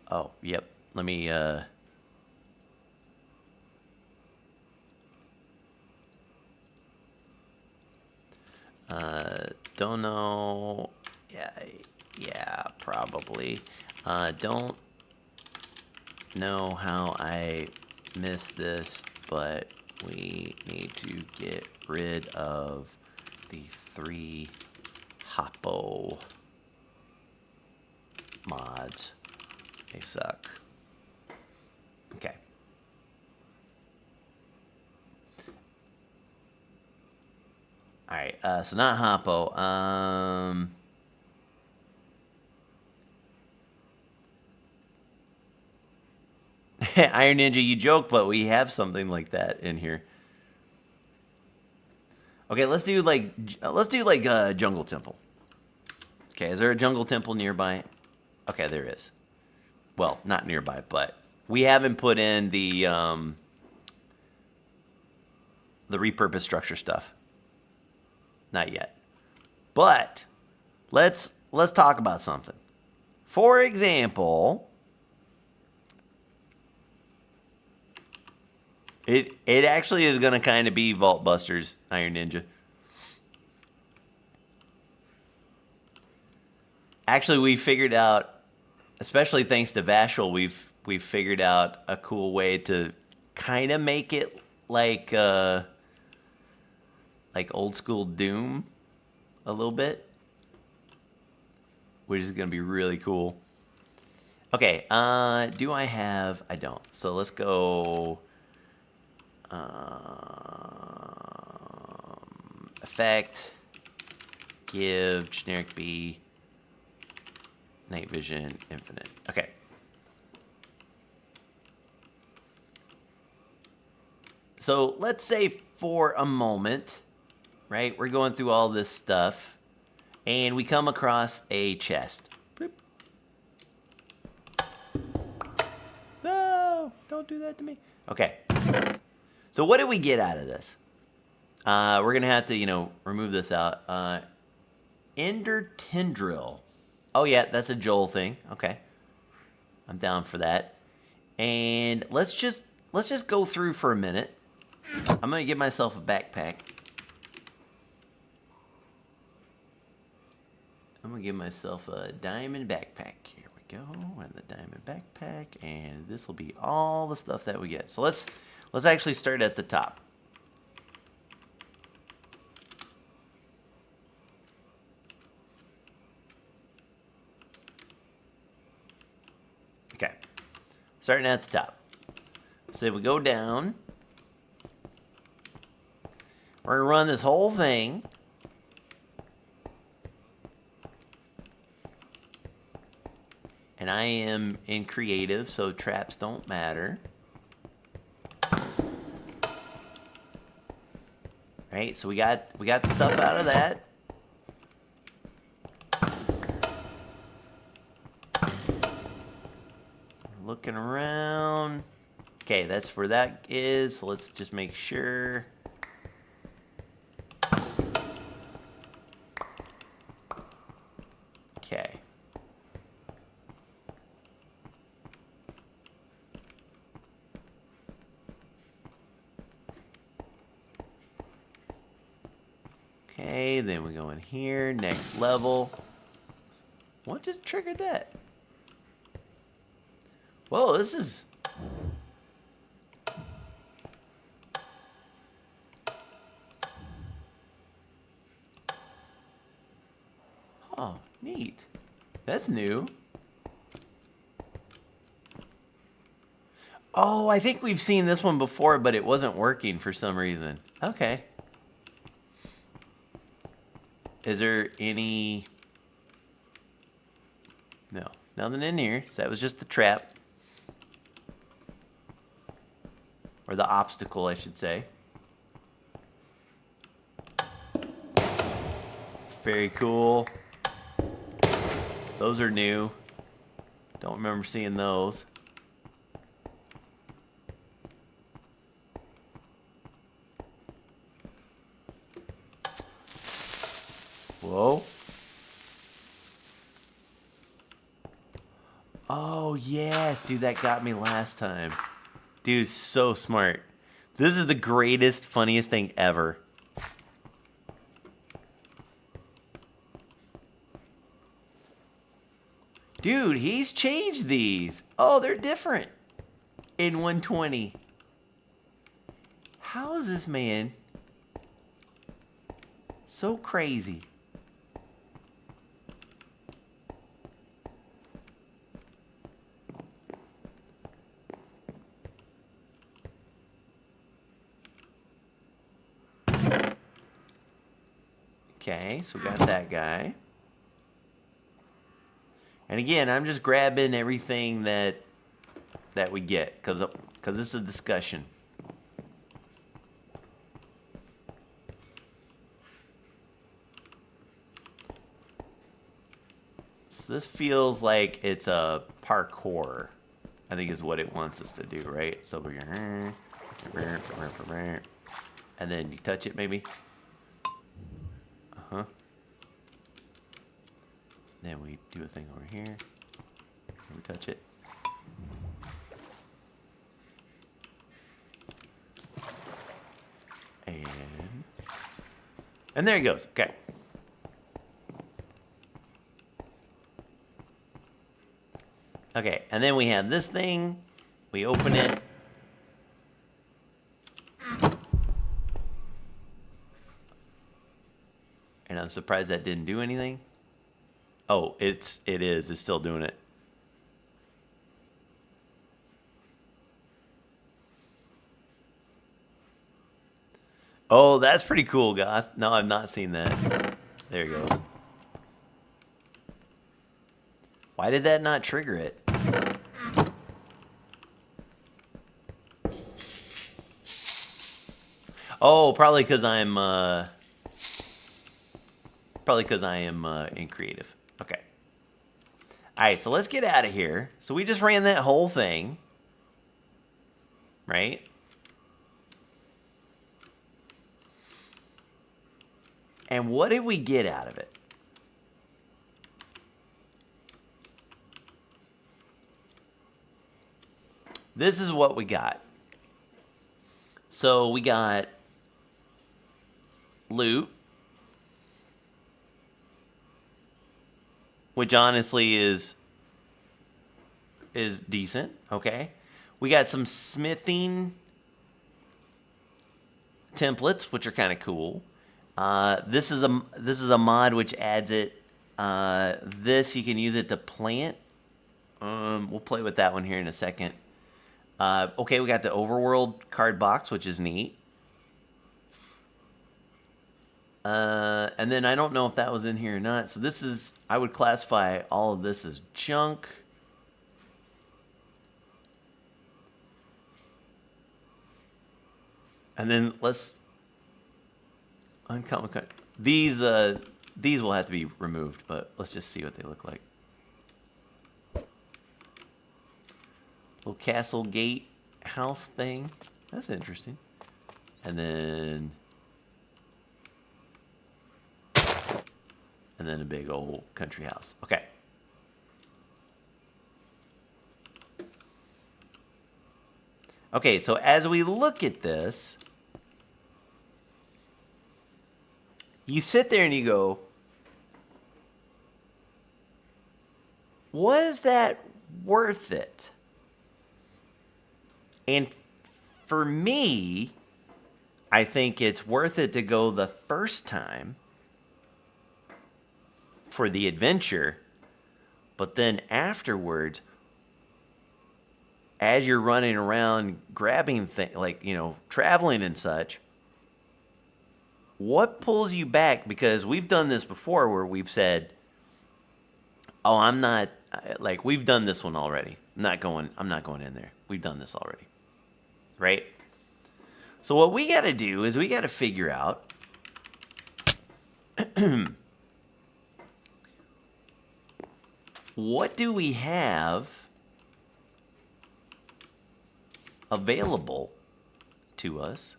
Oh, yep. Let me don't know. Yeah, probably. Don't know how I missed this, but we need to get rid of the 3 Hoppo mods. They suck. Okay. All right, so not Hoppo. Iron Ninja, you joke, but we have something like that in here. Okay, let's do like Jungle Temple. Okay, is there a Jungle Temple nearby? Okay, there is. Well, not nearby, but we haven't put in the repurposed structure stuff. Not yet. But let's talk about something. For example, it actually is going to kind of be Vault Busters, Iron Ninja. Actually, we figured out, especially thanks to Vashel, we've figured out a cool way to kind of make it like old school Doom a little bit, which is going to be really cool. Okay, do I have... I don't. So let's go... effect, give, generic B, night vision, infinite. Okay. So let's say for a moment, right, we're going through all this stuff, and we come across a chest. Bloop. No, don't do that to me. Okay. So what did we get out of this? We're going to have to, remove this out. Ender tendril. Oh, yeah, that's a Joel thing. Okay. I'm down for that. And let's just go through for a minute. I'm going to give myself a backpack. I'm going to give myself a diamond backpack. Here we go. And the diamond backpack. And this will be all the stuff that we get. So let's actually start at the top. Okay. Starting at the top. So we go down. We're going to run this whole thing. And I am in creative, so traps don't matter. Right, so we got the stuff out of that. Looking around. Okay, that's where that is. So let's just make sure. Okay. Okay, then we go in here, next level. What just triggered that? Whoa, this is... Oh, neat. That's new. Oh, I think we've seen this one before, but it wasn't working for some reason. Okay. Is there any... No, nothing in here. So that was just the trap. Or the obstacle, I should say. Very cool. Those are new. Don't remember seeing those. Whoa. Oh, yes. Dude, that got me last time. Dude, so smart. This is the greatest, funniest thing ever. Dude, he's changed these. Oh, they're different in 120. How is this man so crazy? Okay, so we got that guy. And again, I'm just grabbing everything that we get, because this is a discussion. So this feels like it's a parkour, I think is what it wants us to do, right? So we're going to... And then you touch it, maybe? Uh-huh. Then we do a thing over here. We touch it. And there he goes. Okay. Okay, and then we have this thing. We open it. And I'm surprised that didn't do anything. Oh, it is. It's still doing it. Oh, that's pretty cool, Goth. No, I've not seen that. There he goes. Why did that not trigger it? Oh, probably because I am in creative. Okay. All right, so let's get out of here. So we just ran that whole thing, right? And what did we get out of it? This is what we got. So we got loot, which honestly is decent. Okay, we got some smithing templates, which are kind of cool. This is a mod which adds it. This you can use it to plant. We'll play with that one here in a second. Okay, we got the overworld card box, which is neat. And then I don't know if that was in here or not. So this is, I would classify all of this as junk. And then let's uncommon. These will have to be removed, but let's just see what they look like. Little castle gate house thing. That's interesting. And then a big old country house. Okay. Okay, so as we look at this, you sit there and you go, was that worth it? And for me, I think it's worth it to go the first time for the adventure, but then afterwards, as you're running around grabbing things, like, you know, traveling and such, what pulls you back? Because we've done this before where we've said, oh, I'm not, like, we've done this one already. I'm not going in there. We've done this already. Right? So what we got to do is we got to figure out what do we have available to us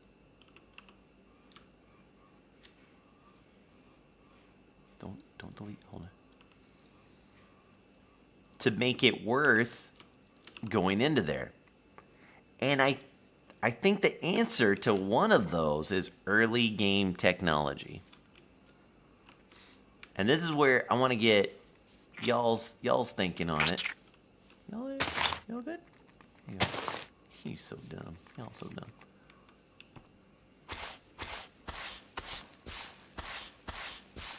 don't delete, hold on, to make it worth going into there. And I think the answer to one of those is early game technology. And this is where I want to get y'all's thinking on it. Y'all good? Yeah. He's so dumb. Y'all so dumb.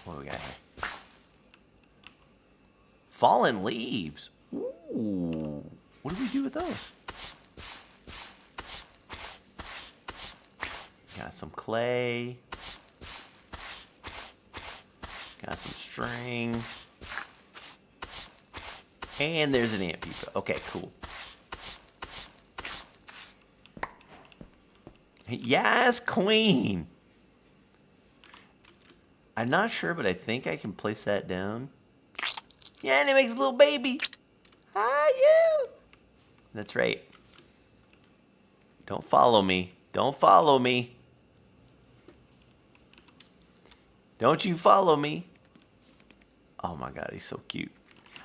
What do we got here? Fallen leaves. Ooh. What do we do with those? Got some clay. Got some string. And there's an ant pupa. Okay, cool. Yes, queen. I'm not sure, but I think I can place that down. Yeah, and it makes a little baby. Hi, you. That's right. Don't follow me. Don't follow me. Don't you follow me. Oh my God, he's so cute.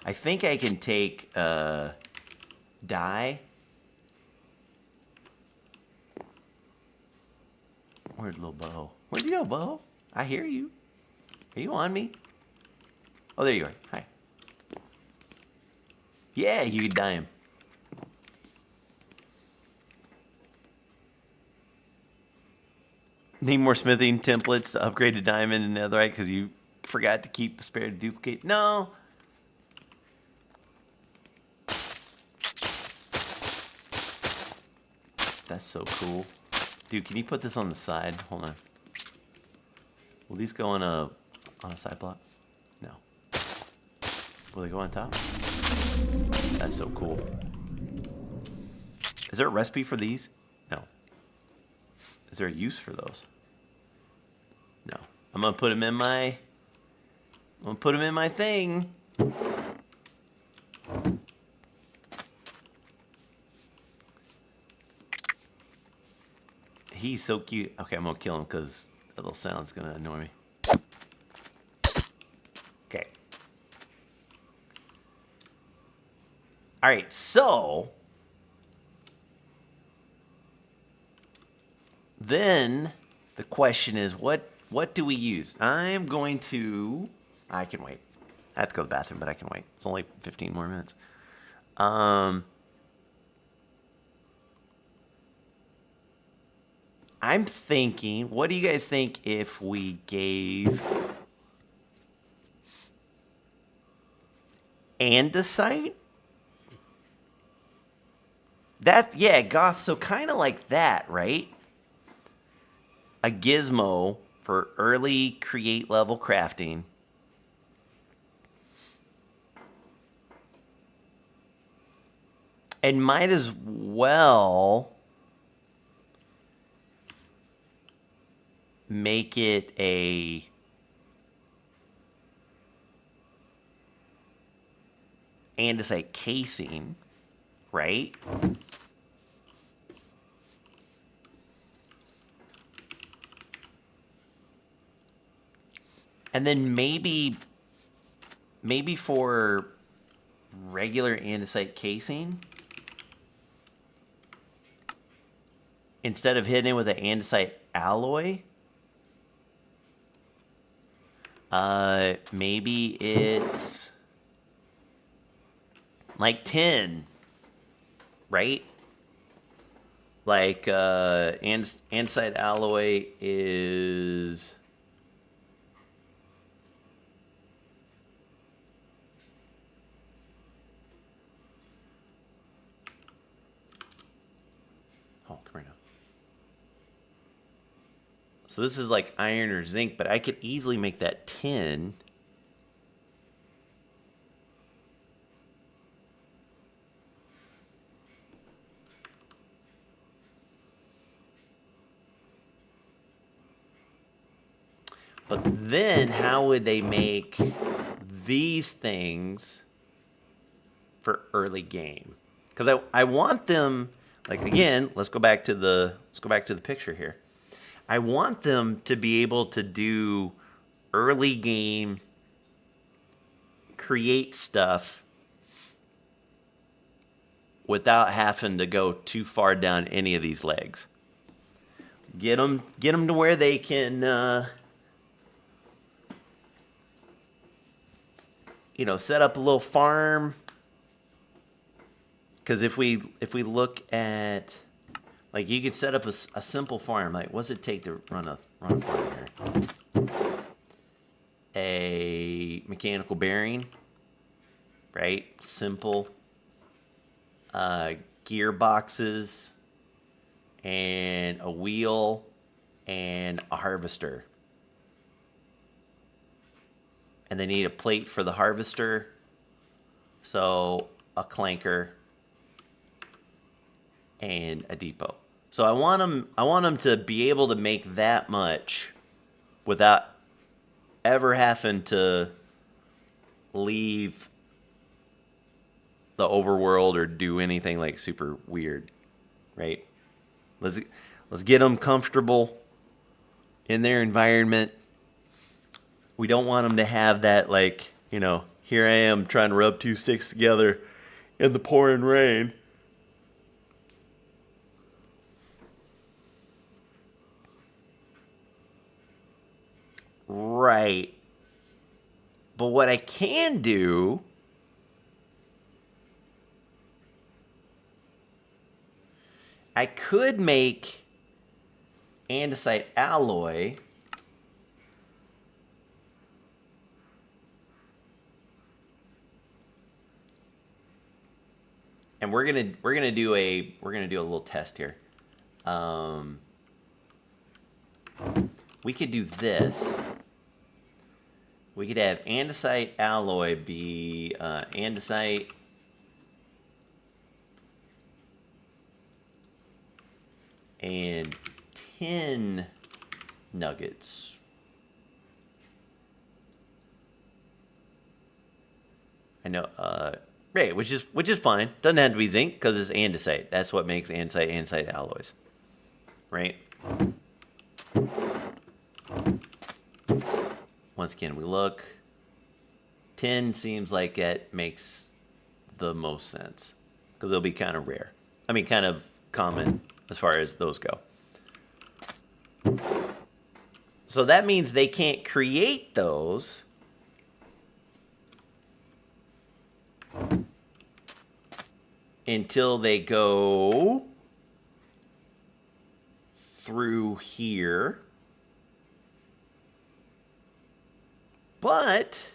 I think I can take dye. Where's little Bo? Where'd you go, Bo? I hear you. Are you on me? Oh, there you are. Hi. Yeah, you could dye him. Need more smithing templates to upgrade to diamond and netherite because you forgot to keep a spare duplicate. No. That's so cool. Dude, can you put this on the side? Hold on. Will these go on a side block? No. Will they go on top? That's so cool. Is there a recipe for these? No. Is there a use for those? No. I'm gonna put them in my thing. He's so cute. Okay, I'm gonna kill him because that little sound's gonna annoy me. Okay. All right, so then the question is, what do we use? I can wait. I have to go to the bathroom, but I can wait. It's only 15 more minutes. I'm thinking, what do you guys think if we gave andesite? Yeah, goth, so kind of like that, right? A gizmo for early create level crafting. And might as well make it a andesite casing, right? And then maybe for regular andesite casing, instead of hitting it with an andesite alloy, maybe it's like tin, right? Like andesite alloy is come here now. So this is like iron or zinc, but I could easily make that tin. But then how would they make these things for early game? Because I want them, like, again, let's go back to the picture here. I want them to be able to do early game, create stuff without having to go too far down any of these legs. Get them to where they can, set up a little farm. Because if we look at, like, you could set up a simple farm. Like, what's it take to run a farm here? A mechanical bearing, right? Simple. Gearboxes, and a wheel, and a harvester. And they need a plate for the harvester. So a clanker and a depot. So I want them to be able to make that much without ever having to leave the overworld or do anything like super weird, right? Let's get them comfortable in their environment. We don't want them to have that, like, here I am trying to rub two sticks together in the pouring rain. Right. But what I can do I could make andesite alloy and we're gonna do a little test here. We could do this. We could have andesite alloy be andesite and tin nuggets. I know, right, which is fine. Doesn't have to be zinc because it's andesite. That's what makes andesite alloys, right? Once again, we look. Tin seems like it makes the most sense because it'll be kind of rare. I mean, kind of common as far as those go. So that means they can't create those until they go through here. But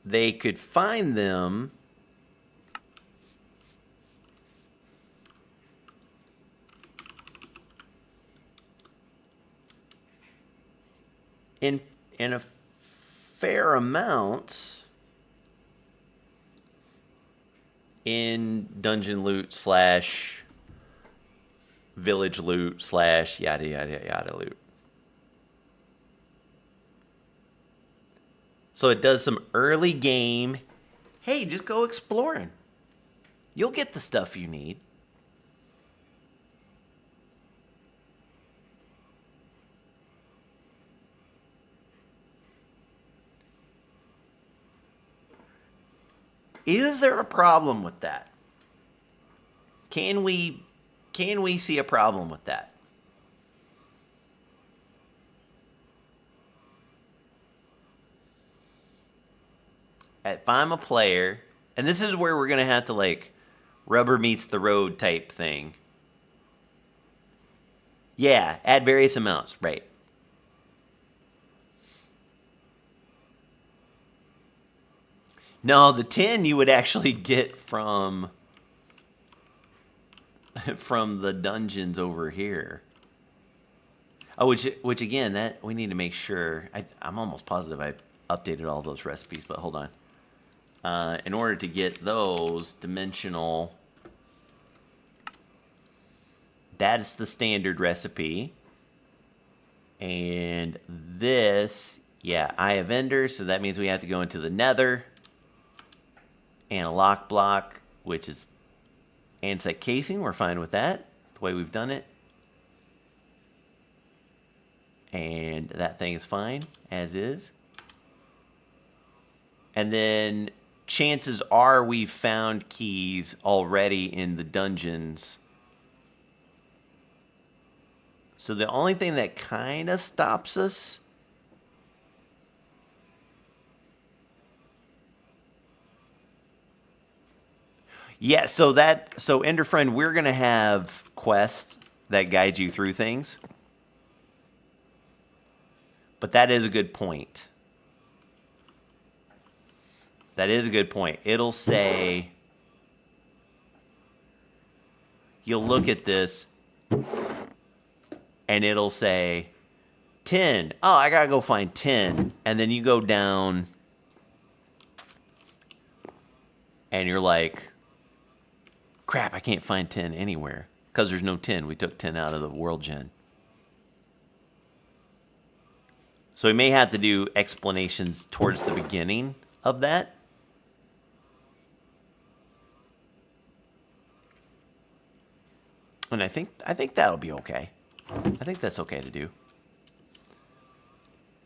they could find them in a fair amounts in dungeon loot / village loot / yada yada yada loot. So it does some early game. Hey, just go exploring. You'll get the stuff you need. Is there a problem with that? Can we see a problem with that? If I'm a player, and this is where we're going to have to like rubber meets the road type thing. Yeah, add various amounts, right. No, the 10 you would actually get from the dungeons over here. Oh, which again, that we need to make sure. I'm almost positive I updated all those recipes, but hold on. In order to get those dimensional, that is the standard recipe. And this, yeah, Eye of Ender, so that means we have to go into the Nether. And a lock block, which is andesite casing. We're fine with that, the way we've done it. And that thing is fine, as is. And then chances are we've found keys already in the dungeons. So the only thing that kind of stops us yeah, so Ender Friend, we're going to have quests that guide you through things. But that is a good point. That is a good point. It'll say, you'll look at this, and it'll say, 10. Oh, I got to go find 10. And then you go down, and you're like, crap, I can't find 10 anywhere. Because there's no 10. We took 10 out of the world gen. So we may have to do explanations towards the beginning of that. And I think that'll be okay. I think that's okay to do.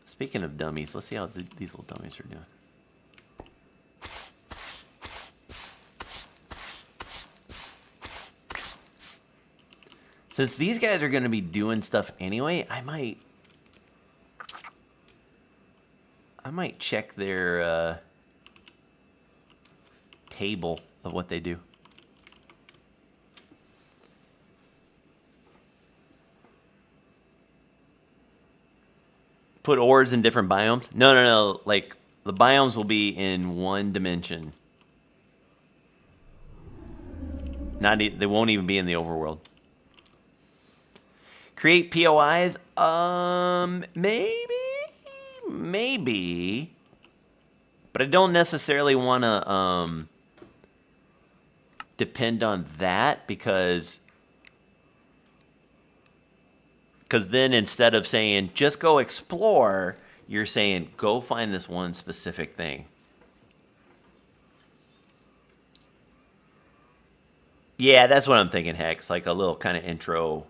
Speaking of dummies, let's see how these little dummies are doing. Since these guys are going to be doing stuff anyway, I might check their table of what they do. put ores in different biomes? No, no, no. Like, the biomes will be in one dimension. They won't even be in the overworld. Create POIs? Maybe. But I don't necessarily want to depend on that because then instead of saying just go explore, you're saying go find this one specific thing. Yeah, that's what I'm thinking, Hex. Like a little kind of intro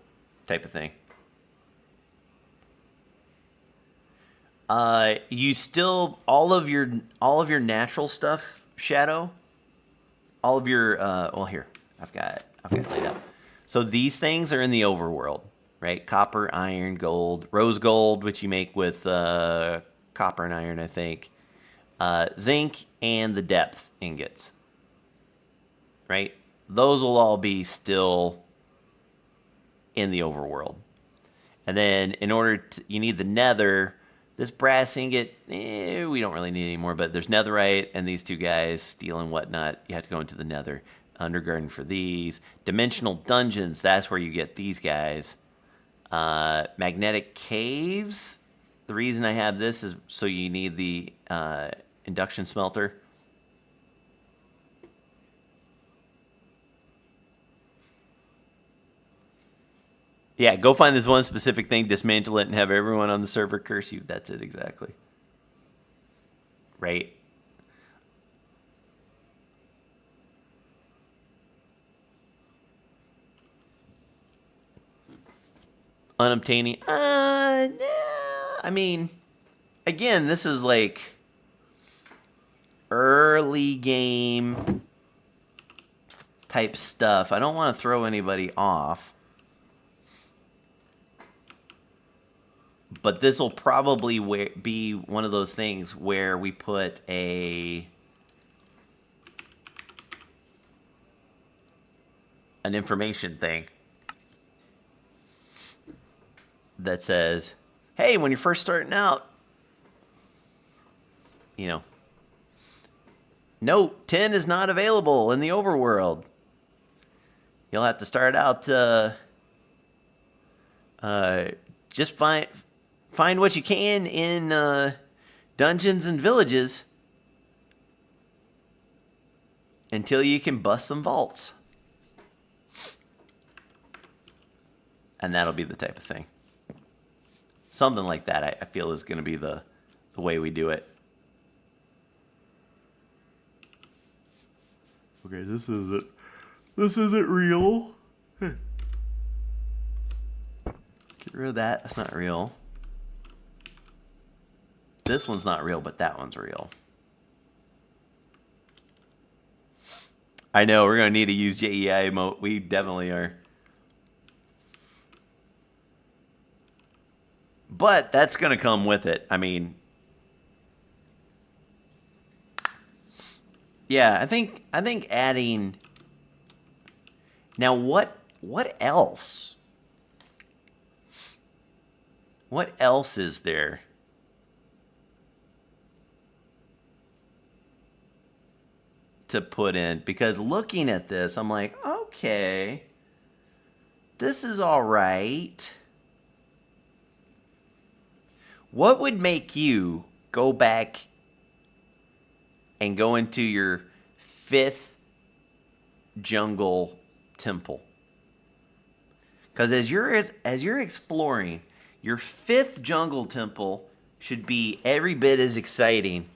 type of thing. You still all of your natural stuff, Shadow. All of your well, here I've got it laid out. So these things are in the overworld, right? Copper, iron, gold, rose gold, which you make with copper and iron, I think. Zinc and the depth ingots, right? Those will all be still in the overworld. And then in order to, you need the nether. This brass ingot, we don't really need anymore, but there's netherite and these two guys, steel and whatnot. You have to go into the nether. Undergarden for these. Dimensional dungeons, that's where you get these guys. Magnetic caves. The reason I have this is so you need the induction smelter. Yeah, go find this one specific thing, dismantle it, and have everyone on the server curse you. That's it, exactly. Right? Unobtaining. Nah, I mean, again, this is like early game type stuff. I don't want to throw anybody off. But this will probably be one of those things where we put an information thing that says, hey, when you're first starting out, note 10 is not available in the overworld. You'll have to start out just find what you can in dungeons and villages until you can bust some vaults. And that'll be the type of thing. Something like that, I feel, is going to be the way we do it. Okay, this isn't real. Get rid of that. That's not real. This one's not real, but that one's real. I know, we're going to need to use JEI emote. We definitely are. But that's going to come with it. I mean, yeah, I think adding. Now, what else? What else is there? To put in, because looking at this, I'm like, okay, this is all right. What would make you go back and go into your 5th jungle temple? Because as you're exploring, your 5th jungle temple should be every bit as exciting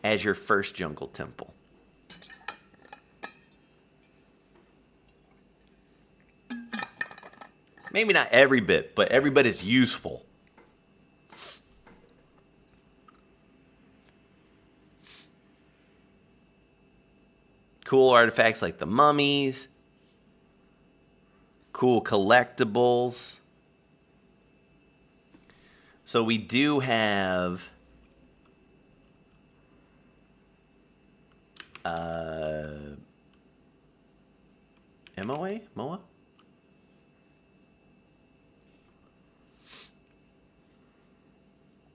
as your 1st jungle temple. Maybe not every bit, but every bit is useful. Cool artifacts like the mummies. Cool collectibles. So we do have MOA?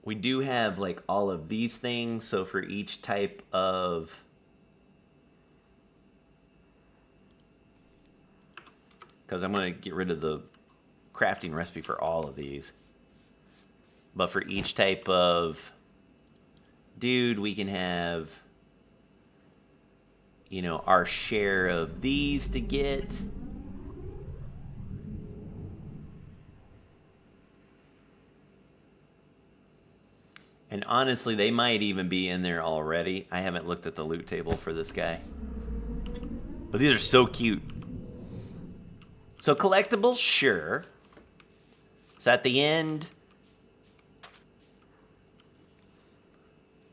we do have like all of these things. So for each type of because I'm going to get rid of the crafting recipe for all of these. But for each type of dude, we can have, you know, our share of these to get. And honestly, they might even be in there already. I haven't looked at the loot table for this guy. But these are so cute. So collectibles, sure. So at the end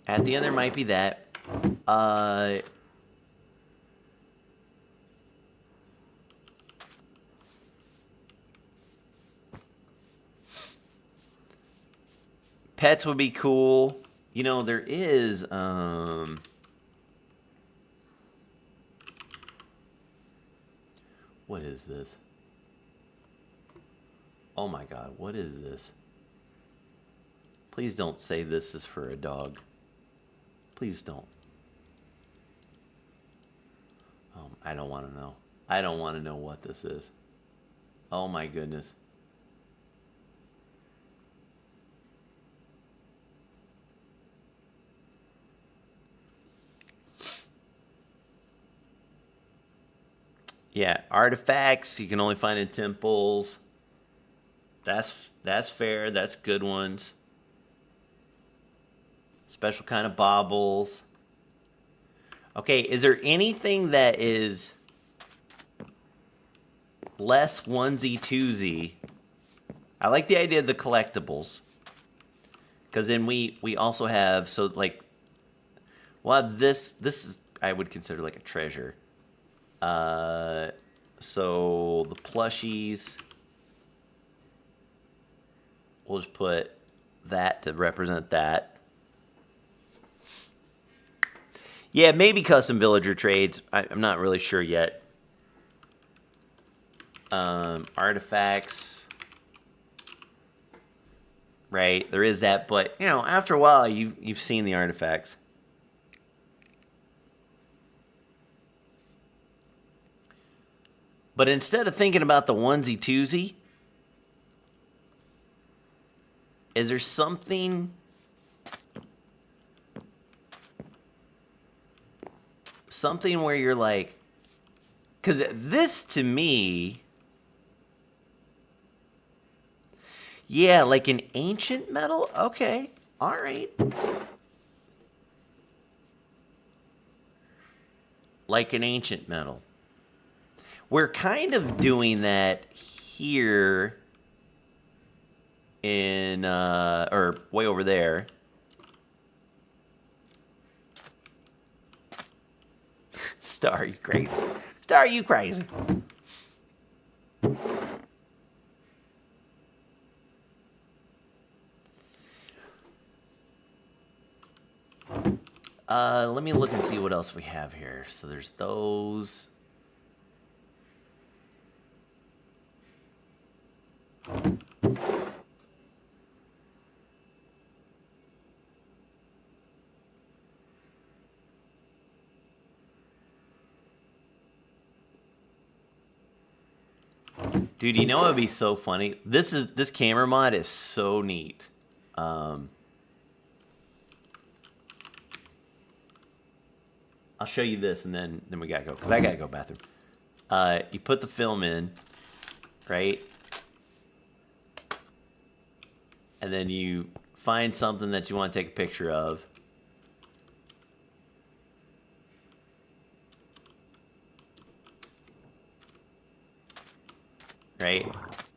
there might be that. Pets would be cool. You know, there is what is this? Oh my god, what is this? Please don't say this is for a dog. Please don't. I don't want to know. I don't want to know what this is. Oh my goodness. Yeah, artifacts you can only find in temples. That's fair. That's good ones. Special kind of baubles. Okay, is there anything that is less onesie twosie? I like the idea of the collectibles. Because then we also have, so like, we'll have this is, I would consider like a treasure. So the plushies, we'll just put that to represent that. Yeah, maybe custom villager trades. I'm not really sure yet. Artifacts. Right, there is that, but you know, after a while you've seen the artifacts. But instead of thinking about the onesie twosie, is there something where you're like, because this to me, yeah, like an ancient metal? Okay, all right. Like an ancient metal. We're kind of doing that here in, or way over there. Star, you crazy. Star, you crazy. Let me look and see what else we have here. So there's those. Dude, you know what would be so funny? This camera mod is so neat. I'll show you this and then we gotta go, because I gotta go bathroom. You put the film in, right? And then you find something that you want to take a picture of. Right?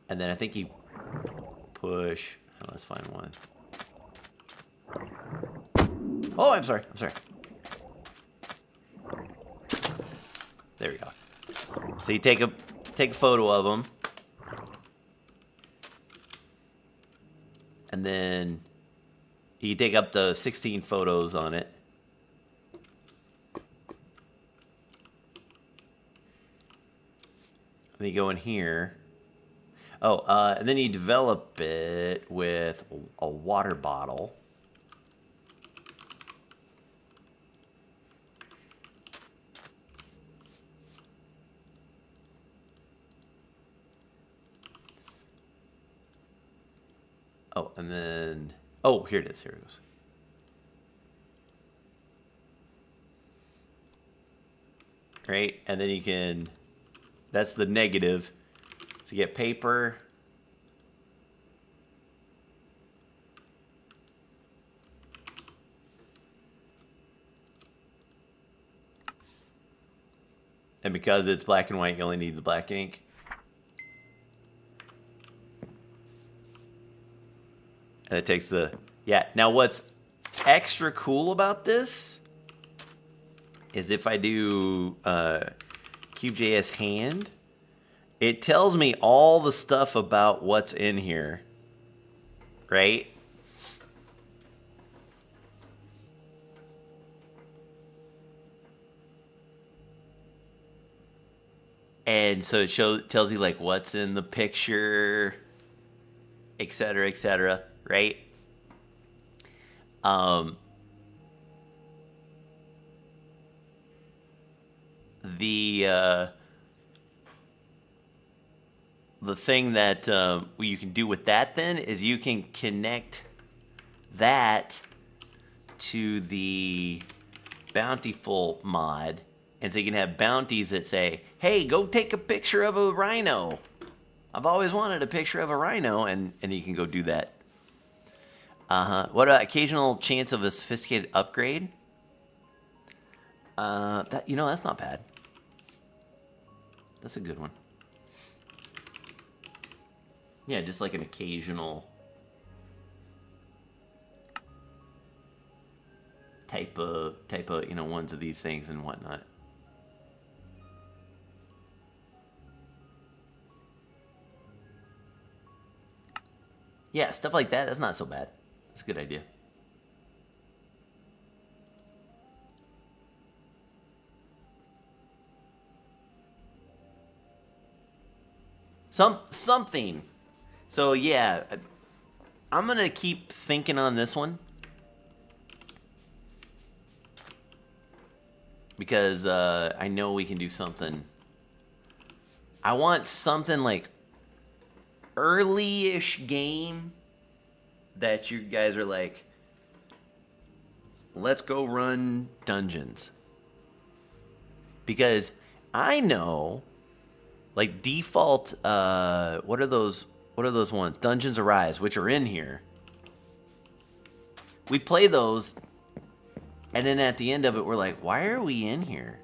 And then I think you push. Oh, let's find one. Oh, I'm sorry. There we go. So you take a photo of them. And then you take up the 16 photos on it. And then you go in here. Oh, and then you develop it with a water bottle. Oh, and then, oh, here it is. Here it goes. Right, and then you can, that's the negative. So you get paper. And because it's black and white, you only need the black ink. And it takes the, yeah. Now what's extra cool about this is if I do Cube.js hand, it tells me all the stuff about what's in here, right? And so it tells you like what's in the picture, et cetera, right? The thing that you can do with that then is you can connect that to the bountiful mod. And so you can have bounties that say, hey, go take a picture of a rhino. I've always wanted a picture of a rhino, and you can go do that. What about occasional chance of a sophisticated upgrade? That's not bad. That's a good one. Yeah, just like an occasional type of ones of these things and whatnot. Yeah, stuff like that. That's not so bad. That's a good idea. Something. So yeah, I'm gonna keep thinking on this one because I know we can do something. I want something like early-ish game that you guys are like, let's go run dungeons. Because I know, like default, what are those ones? Dungeons Arise, which are in here. We play those, and then at the end of it, we're like, why are we in here?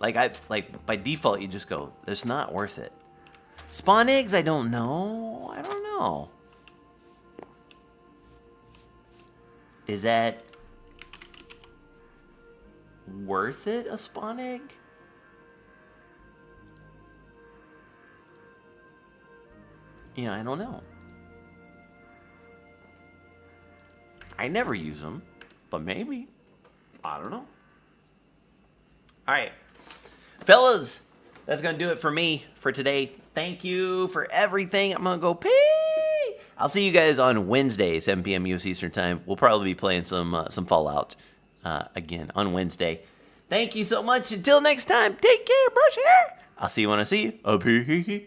Like by default, you just go, it's not worth it. Spawn eggs, I don't know. Is that worth it, a spawn egg? I don't know. I never use them, but maybe. I don't know. All right. Fellas, that's going to do it for me for today. Thank you for everything. I'm going to go pee. I'll see you guys on Wednesday, 7 p.m. US Eastern Time. We'll probably be playing some Fallout again on Wednesday. Thank you so much. Until next time, take care, brush hair. I'll see you when I see you. Up here.